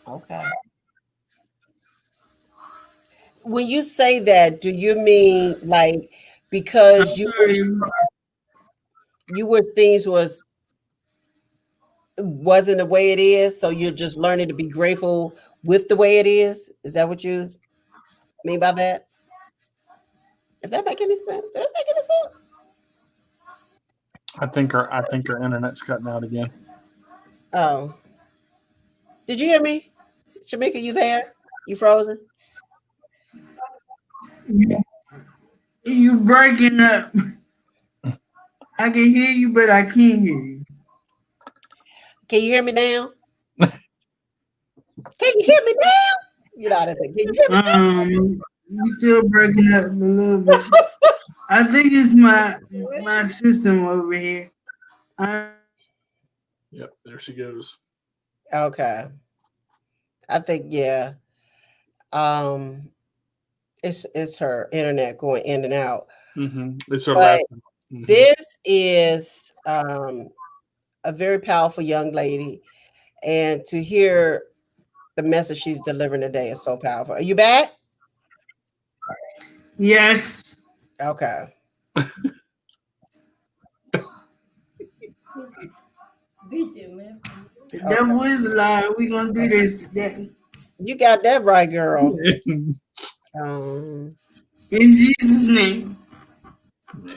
Okay. When you say that, do you mean like because you were things wasn't the way it is, so you're just learning to be grateful with the way it is? Is that what you mean by that? If that make any sense? Does that make any sense? I think our internet's cutting out again. Oh. Did you hear me? Shamika, you there? You frozen? You breaking up. I can hear you, but I can't hear you. Can you hear me now? Can you hear me now? You know how to say, can you hear me now? You still breaking up a little bit. I think it's my system over here. Yep, there she goes. Okay. I think yeah. It's her internet going in and out. Mm-hmm. It's her But laptop. Mm-hmm. this is a very powerful young lady, and to hear the message she's delivering today is so powerful. Are you back? Yes. Okay. Beat you, man. The devil is a lie. We're gonna do this today. You got that right, girl. In Jesus' name.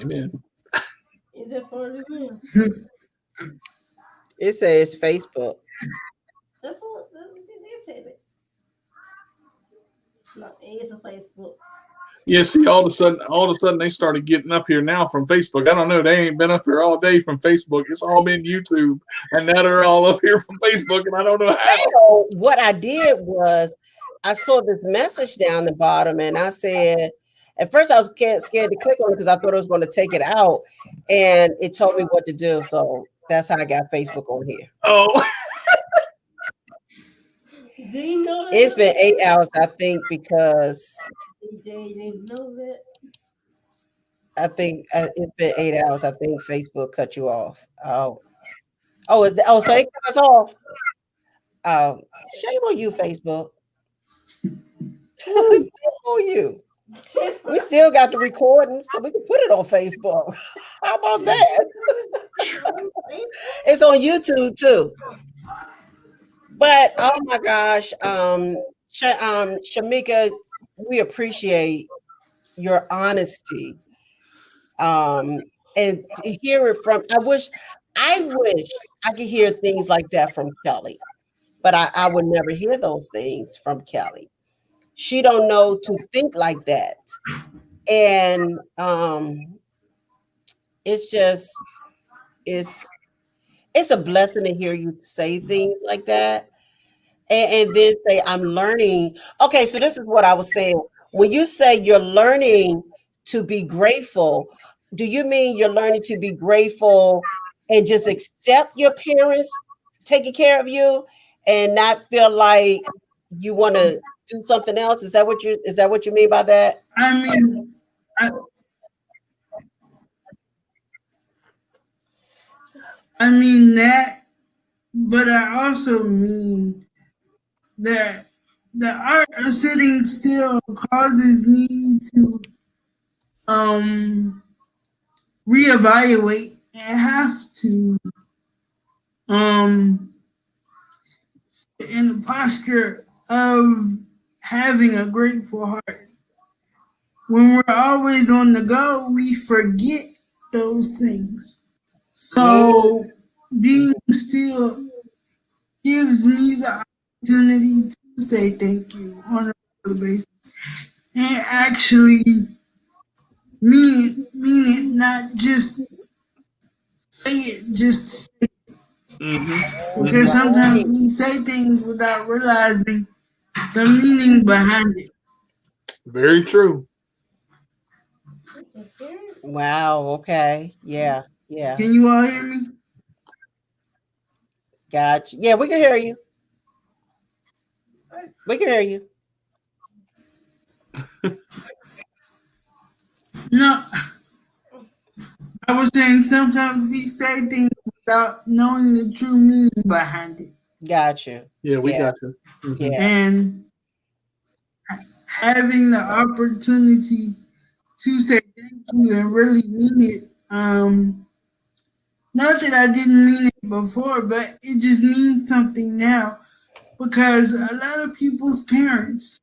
Amen. Is it for the It says Facebook. That's what they said it. No, it's a Facebook. Yeah, see, all of a sudden, they started getting up here now from Facebook. I don't know. They ain't been up here all day from Facebook. It's all been YouTube, and now they're all up here from Facebook, and I don't know how. So what I did was I saw this message down the bottom, and I said, at first I was scared to click on it because I thought it was going to take it out, and it told me what to do. So that's how I got Facebook on here. Oh. Do you know that? It's been 8 hours, I think, because DJ didn't know that. I think it's been 8 hours. I think Facebook cut you off. So they cut us off. Shame on you, Facebook. Shame on you. We still got the recording, so we can put it on Facebook. How about that? It's on YouTube too. But oh my gosh, Shamika, we appreciate your honesty. And to hear it from, I wish I could hear things like that from Kelly, but I would never hear those things from Kelly. She don't know to think like that. And it's a blessing to hear you say things like that. And then say, I'm learning. Okay, so this is what I was saying. When you say you're learning to be grateful, do you mean you're learning to be grateful and just accept your parents taking care of you and not feel like you want to do something else? Is that what you mean by that? I mean, I mean that, but I also mean that the art of sitting still causes me to reevaluate and have to sit in the posture of having a grateful heart. When we're always on the go, we forget those things. So being still gives me the opportunity to say thank you on a regular basis and actually mean it, not just say it, just say it. Because sometimes we say things without realizing the meaning behind it. Very true. Wow. Okay. Yeah. Yeah. Can you all hear me? Gotcha. Yeah, we can hear you. We can hear you. No, I was saying sometimes we say things without knowing the true meaning behind it. Gotcha. Yeah, we got you. Yeah. And having the opportunity to say thank you and really mean it. Not that I didn't mean it before, but it just means something now because a lot of people's parents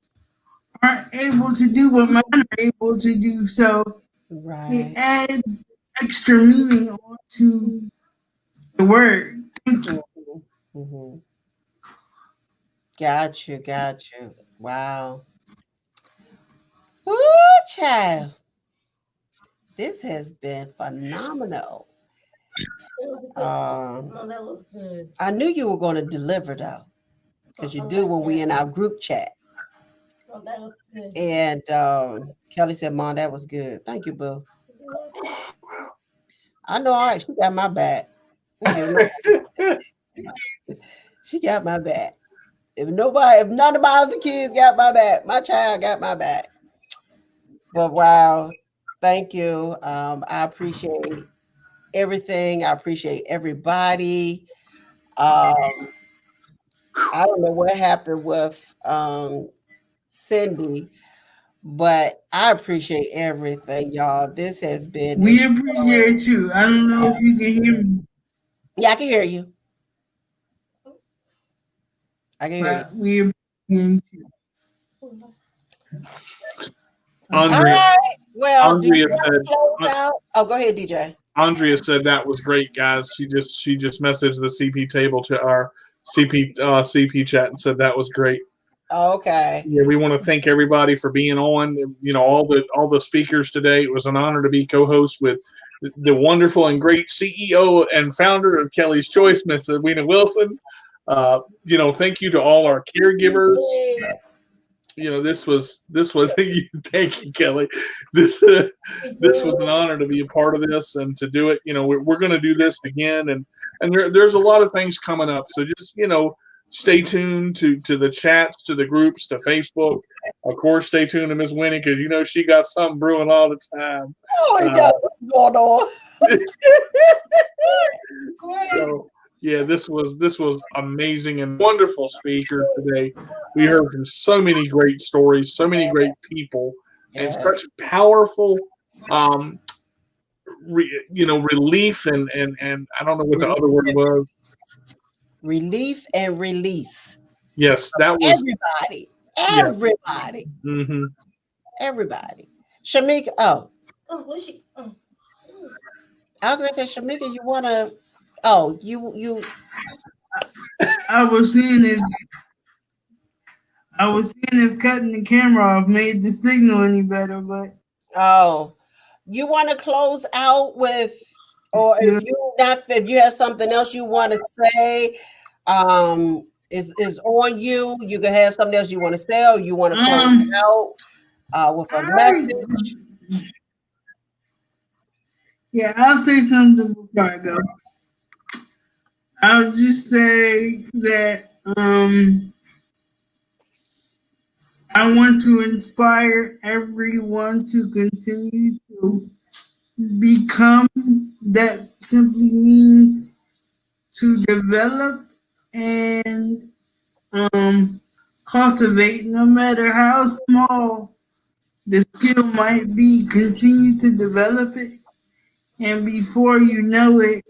aren't able to do what mine are able to do. So it adds extra meaning onto the word. Thank you. Mm-hmm. Got you. Wow. Ooh, child. This has been phenomenal. That was good. I knew you were going to deliver though, because you do when we in our group chat. Oh, that was good. And Kelly said, Mom, that was good. Thank you, boo. I know, all right, she got my back. She got my back. If none of my other kids got my back, my child got my back. But wow, thank you. I appreciate everything. I appreciate everybody. I don't know what happened with Cindy, but I appreciate everything, y'all. This has been. We appreciate you. I don't know if you can hear me. Yeah, I can hear you. I can hear you. We appreciate you. Andrea, all right. Well, Andrea said, close out? Oh, go ahead, DJ. Andrea said that was great, guys. She just messaged the CP table to our CP chat and said that was great. Okay. Yeah, we want to thank everybody for being on. You know, all the speakers today. It was an honor to be co-host with the wonderful and great CEO and founder of Kelly's Choice, Miss Edwina Wilson. You know, thank you to all our caregivers. this was thank you, Kelly. This this was an honor to be a part of this and to do it. We're going to do this again, and there's a lot of things coming up. So just stay tuned to the chats, to the groups, to Facebook. Of course, stay tuned to Miss Winnie because she got something brewing all the time. Oh, he got something going on. So yeah, this was amazing and wonderful speaker today. We heard from so many great stories, so many great people, and such powerful, relief and I don't know what the other word was. Relief and release. Yes, that was everybody. Yeah. Everybody. Mm-hmm. Everybody. Shamika. Oh. I was gonna say, Shamika, you wanna? Oh, you. I was seeing if cutting the camera off made the signal any better, but oh, you want to close out with, or if you have something else you want to say, is on you. You can have something else you want to say, or you want to close out with a message. Yeah, I'll say something before I go. I'll just say that I want to inspire everyone to continue to become. That simply means to develop and cultivate, no matter how small the skill might be. Continue to develop it, and before you know it,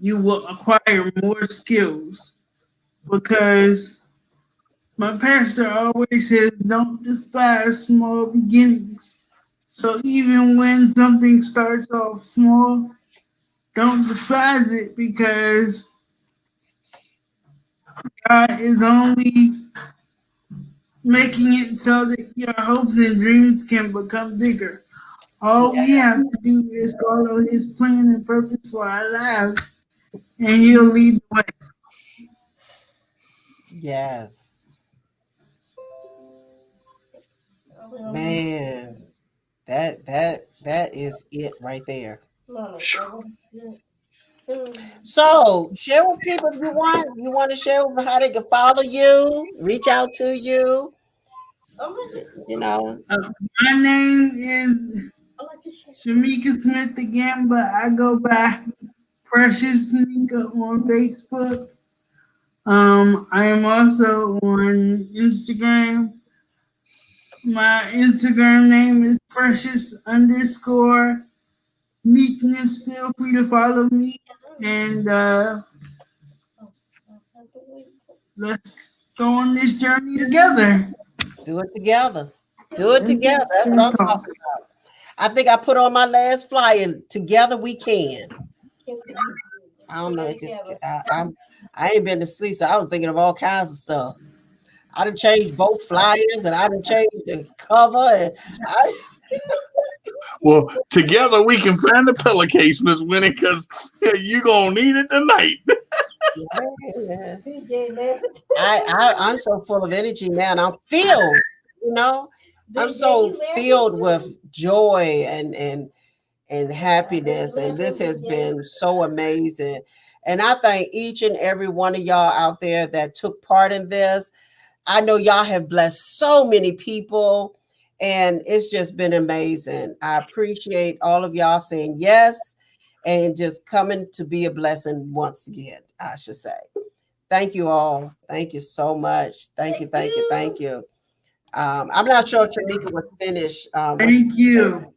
you will acquire more skills. Because my pastor always says, don't despise small beginnings. So even when something starts off small, don't despise it, because God is only making it so that your hopes and dreams can become bigger. All we have to do is follow His plan and purpose for our lives, and He'll lead the way. Yes. Man, that is it right there. So share with people if you want. You want to share with how they can follow you, reach out to you. My name is Shamika Smith again, but I go by Precious Shamika on Facebook. I am also on Instagram. My Instagram name is Precious_Meekness. Feel free to follow me, and let's go on this journey together. Do it together. Do it together. That's what I'm talking about. I think I put on my last flyer. Together we can. I don't know. It just I ain't been to sleep, so I was thinking of all kinds of stuff. I done changed both flyers, and I done changed the cover, and Well, together we can find the pillowcase, Miss Winnie, because you're gonna need it tonight. I'm so full of energy now, and I'm filled. I'm so filled with joy and happiness, and this has been so amazing. And I thank each and every one of y'all out there that took part in this. I know y'all have blessed so many people, and it's just been amazing. I appreciate all of y'all saying yes and just coming to be a blessing once again, I should say. Thank you all. Thank you so much. Thank you, thank you, thank you. I'm not sure if Shamika was finished. Thank you.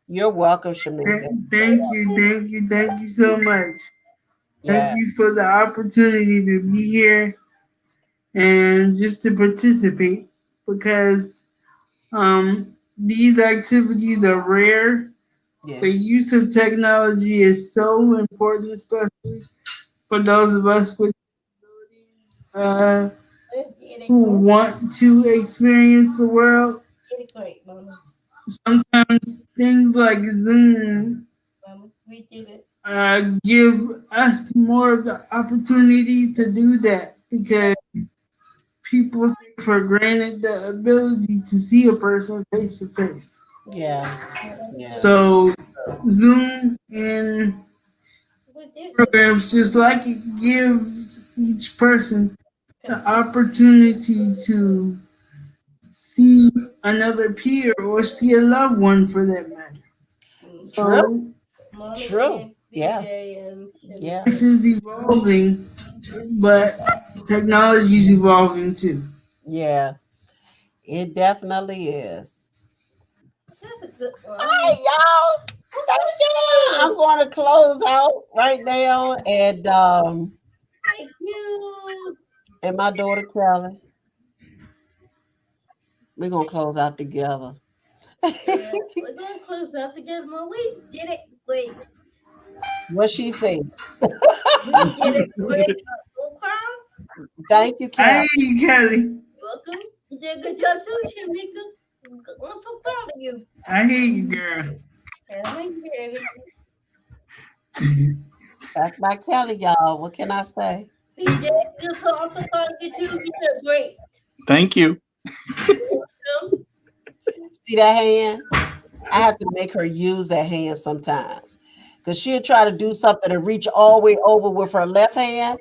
You're welcome, Shamika. Thank you so much. Thank you for the opportunity to be here and just to participate, because these activities are rare. The use of technology is so important, especially for those of us with who want to experience the world. Sometimes things like Zoom give us more of the opportunity to do that, because people take for granted the ability to see a person face to face. Yeah. Yeah. So Zoom and programs just like it gives each person the opportunity to see another peer or see a loved one for that matter. True. Mommy True. and Yeah. DJ and Yeah. Life is evolving, but technology is evolving too. Yeah. It definitely is. That's a good one. All right, y'all. Thank you. I'm going to close out right now, Thank you. and my daughter Kelly. We're gonna close out together. Yeah, we're gonna close out together. Mom. We did it. Wait, What she said. we did it. Wait, full crowd. Thank you, Hey, Kelly. Kelly. Welcome. You did a good job too, Shamika. I'm so proud of you. I hear you, girl. And I hear it. That's my Kelly, y'all. What can I say? DJ, just also proud of you too. You did great. Thank you. Welcome. See that hand? I have to make her use that hand sometimes. Because she'll try to do something and reach all the way over with her left hand.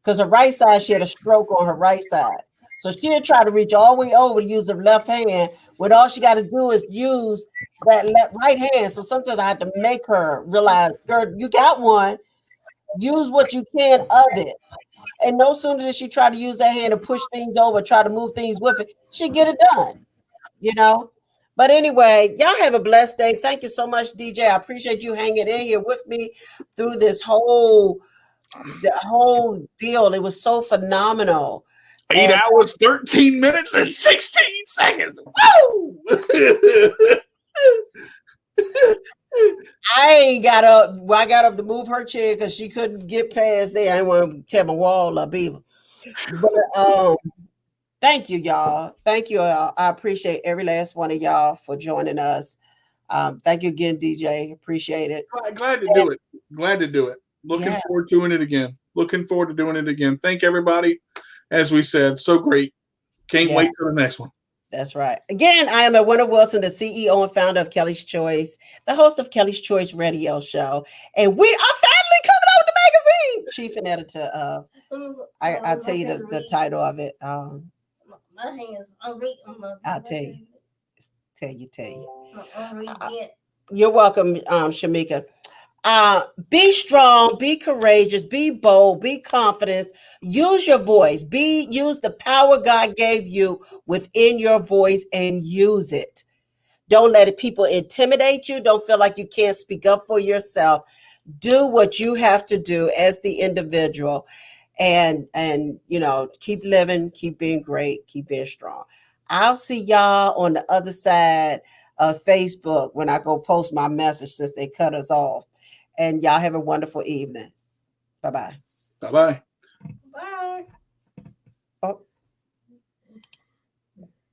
Because her right side, she had a stroke on her right side. So she'll try to reach all the way over to use her left hand when all she got to do is use that right hand. So sometimes I have to make her realize, girl, you got one. Use what you can of it. And no sooner does she try to use that hand to push things over, try to move things with it, she get it done, you know? But anyway, y'all have a blessed day. Thank you so much, DJ. I appreciate you hanging in here with me through the whole deal. It was so phenomenal. 8 hours, 13 minutes, and 16 seconds. Woo! I got up to move her chair because she couldn't get past there. I didn't want to tear my wall up either. But thank you, y'all. Thank you. I appreciate every last one of y'all for joining us. Thank you again, DJ. Appreciate it. Glad to do it. Glad to do it. Looking forward to doing it again. Looking forward to doing it again. Thank everybody. As we said, so great. Can't wait for the next one. That's right. Again, I am Edwina Wilson, the CEO and founder of Kelly's Choice, the host of Kelly's Choice Radio Show. And we are finally coming out with the magazine. Chief and editor of, I'll tell you the title of it. My hands. I'll tell you. Tell you. I'm You're welcome, Shamika. Be strong, be courageous, be bold, be confident. Use your voice. Use the power God gave you within your voice and use it. Don't let people intimidate you. Don't feel like you can't speak up for yourself. Do what you have to do as the individual, and keep living, keep being great, keep being strong. I'll see y'all on the other side of Facebook when I go post my message since they cut us off. And y'all have a wonderful evening. Bye-bye. Bye-bye. Bye.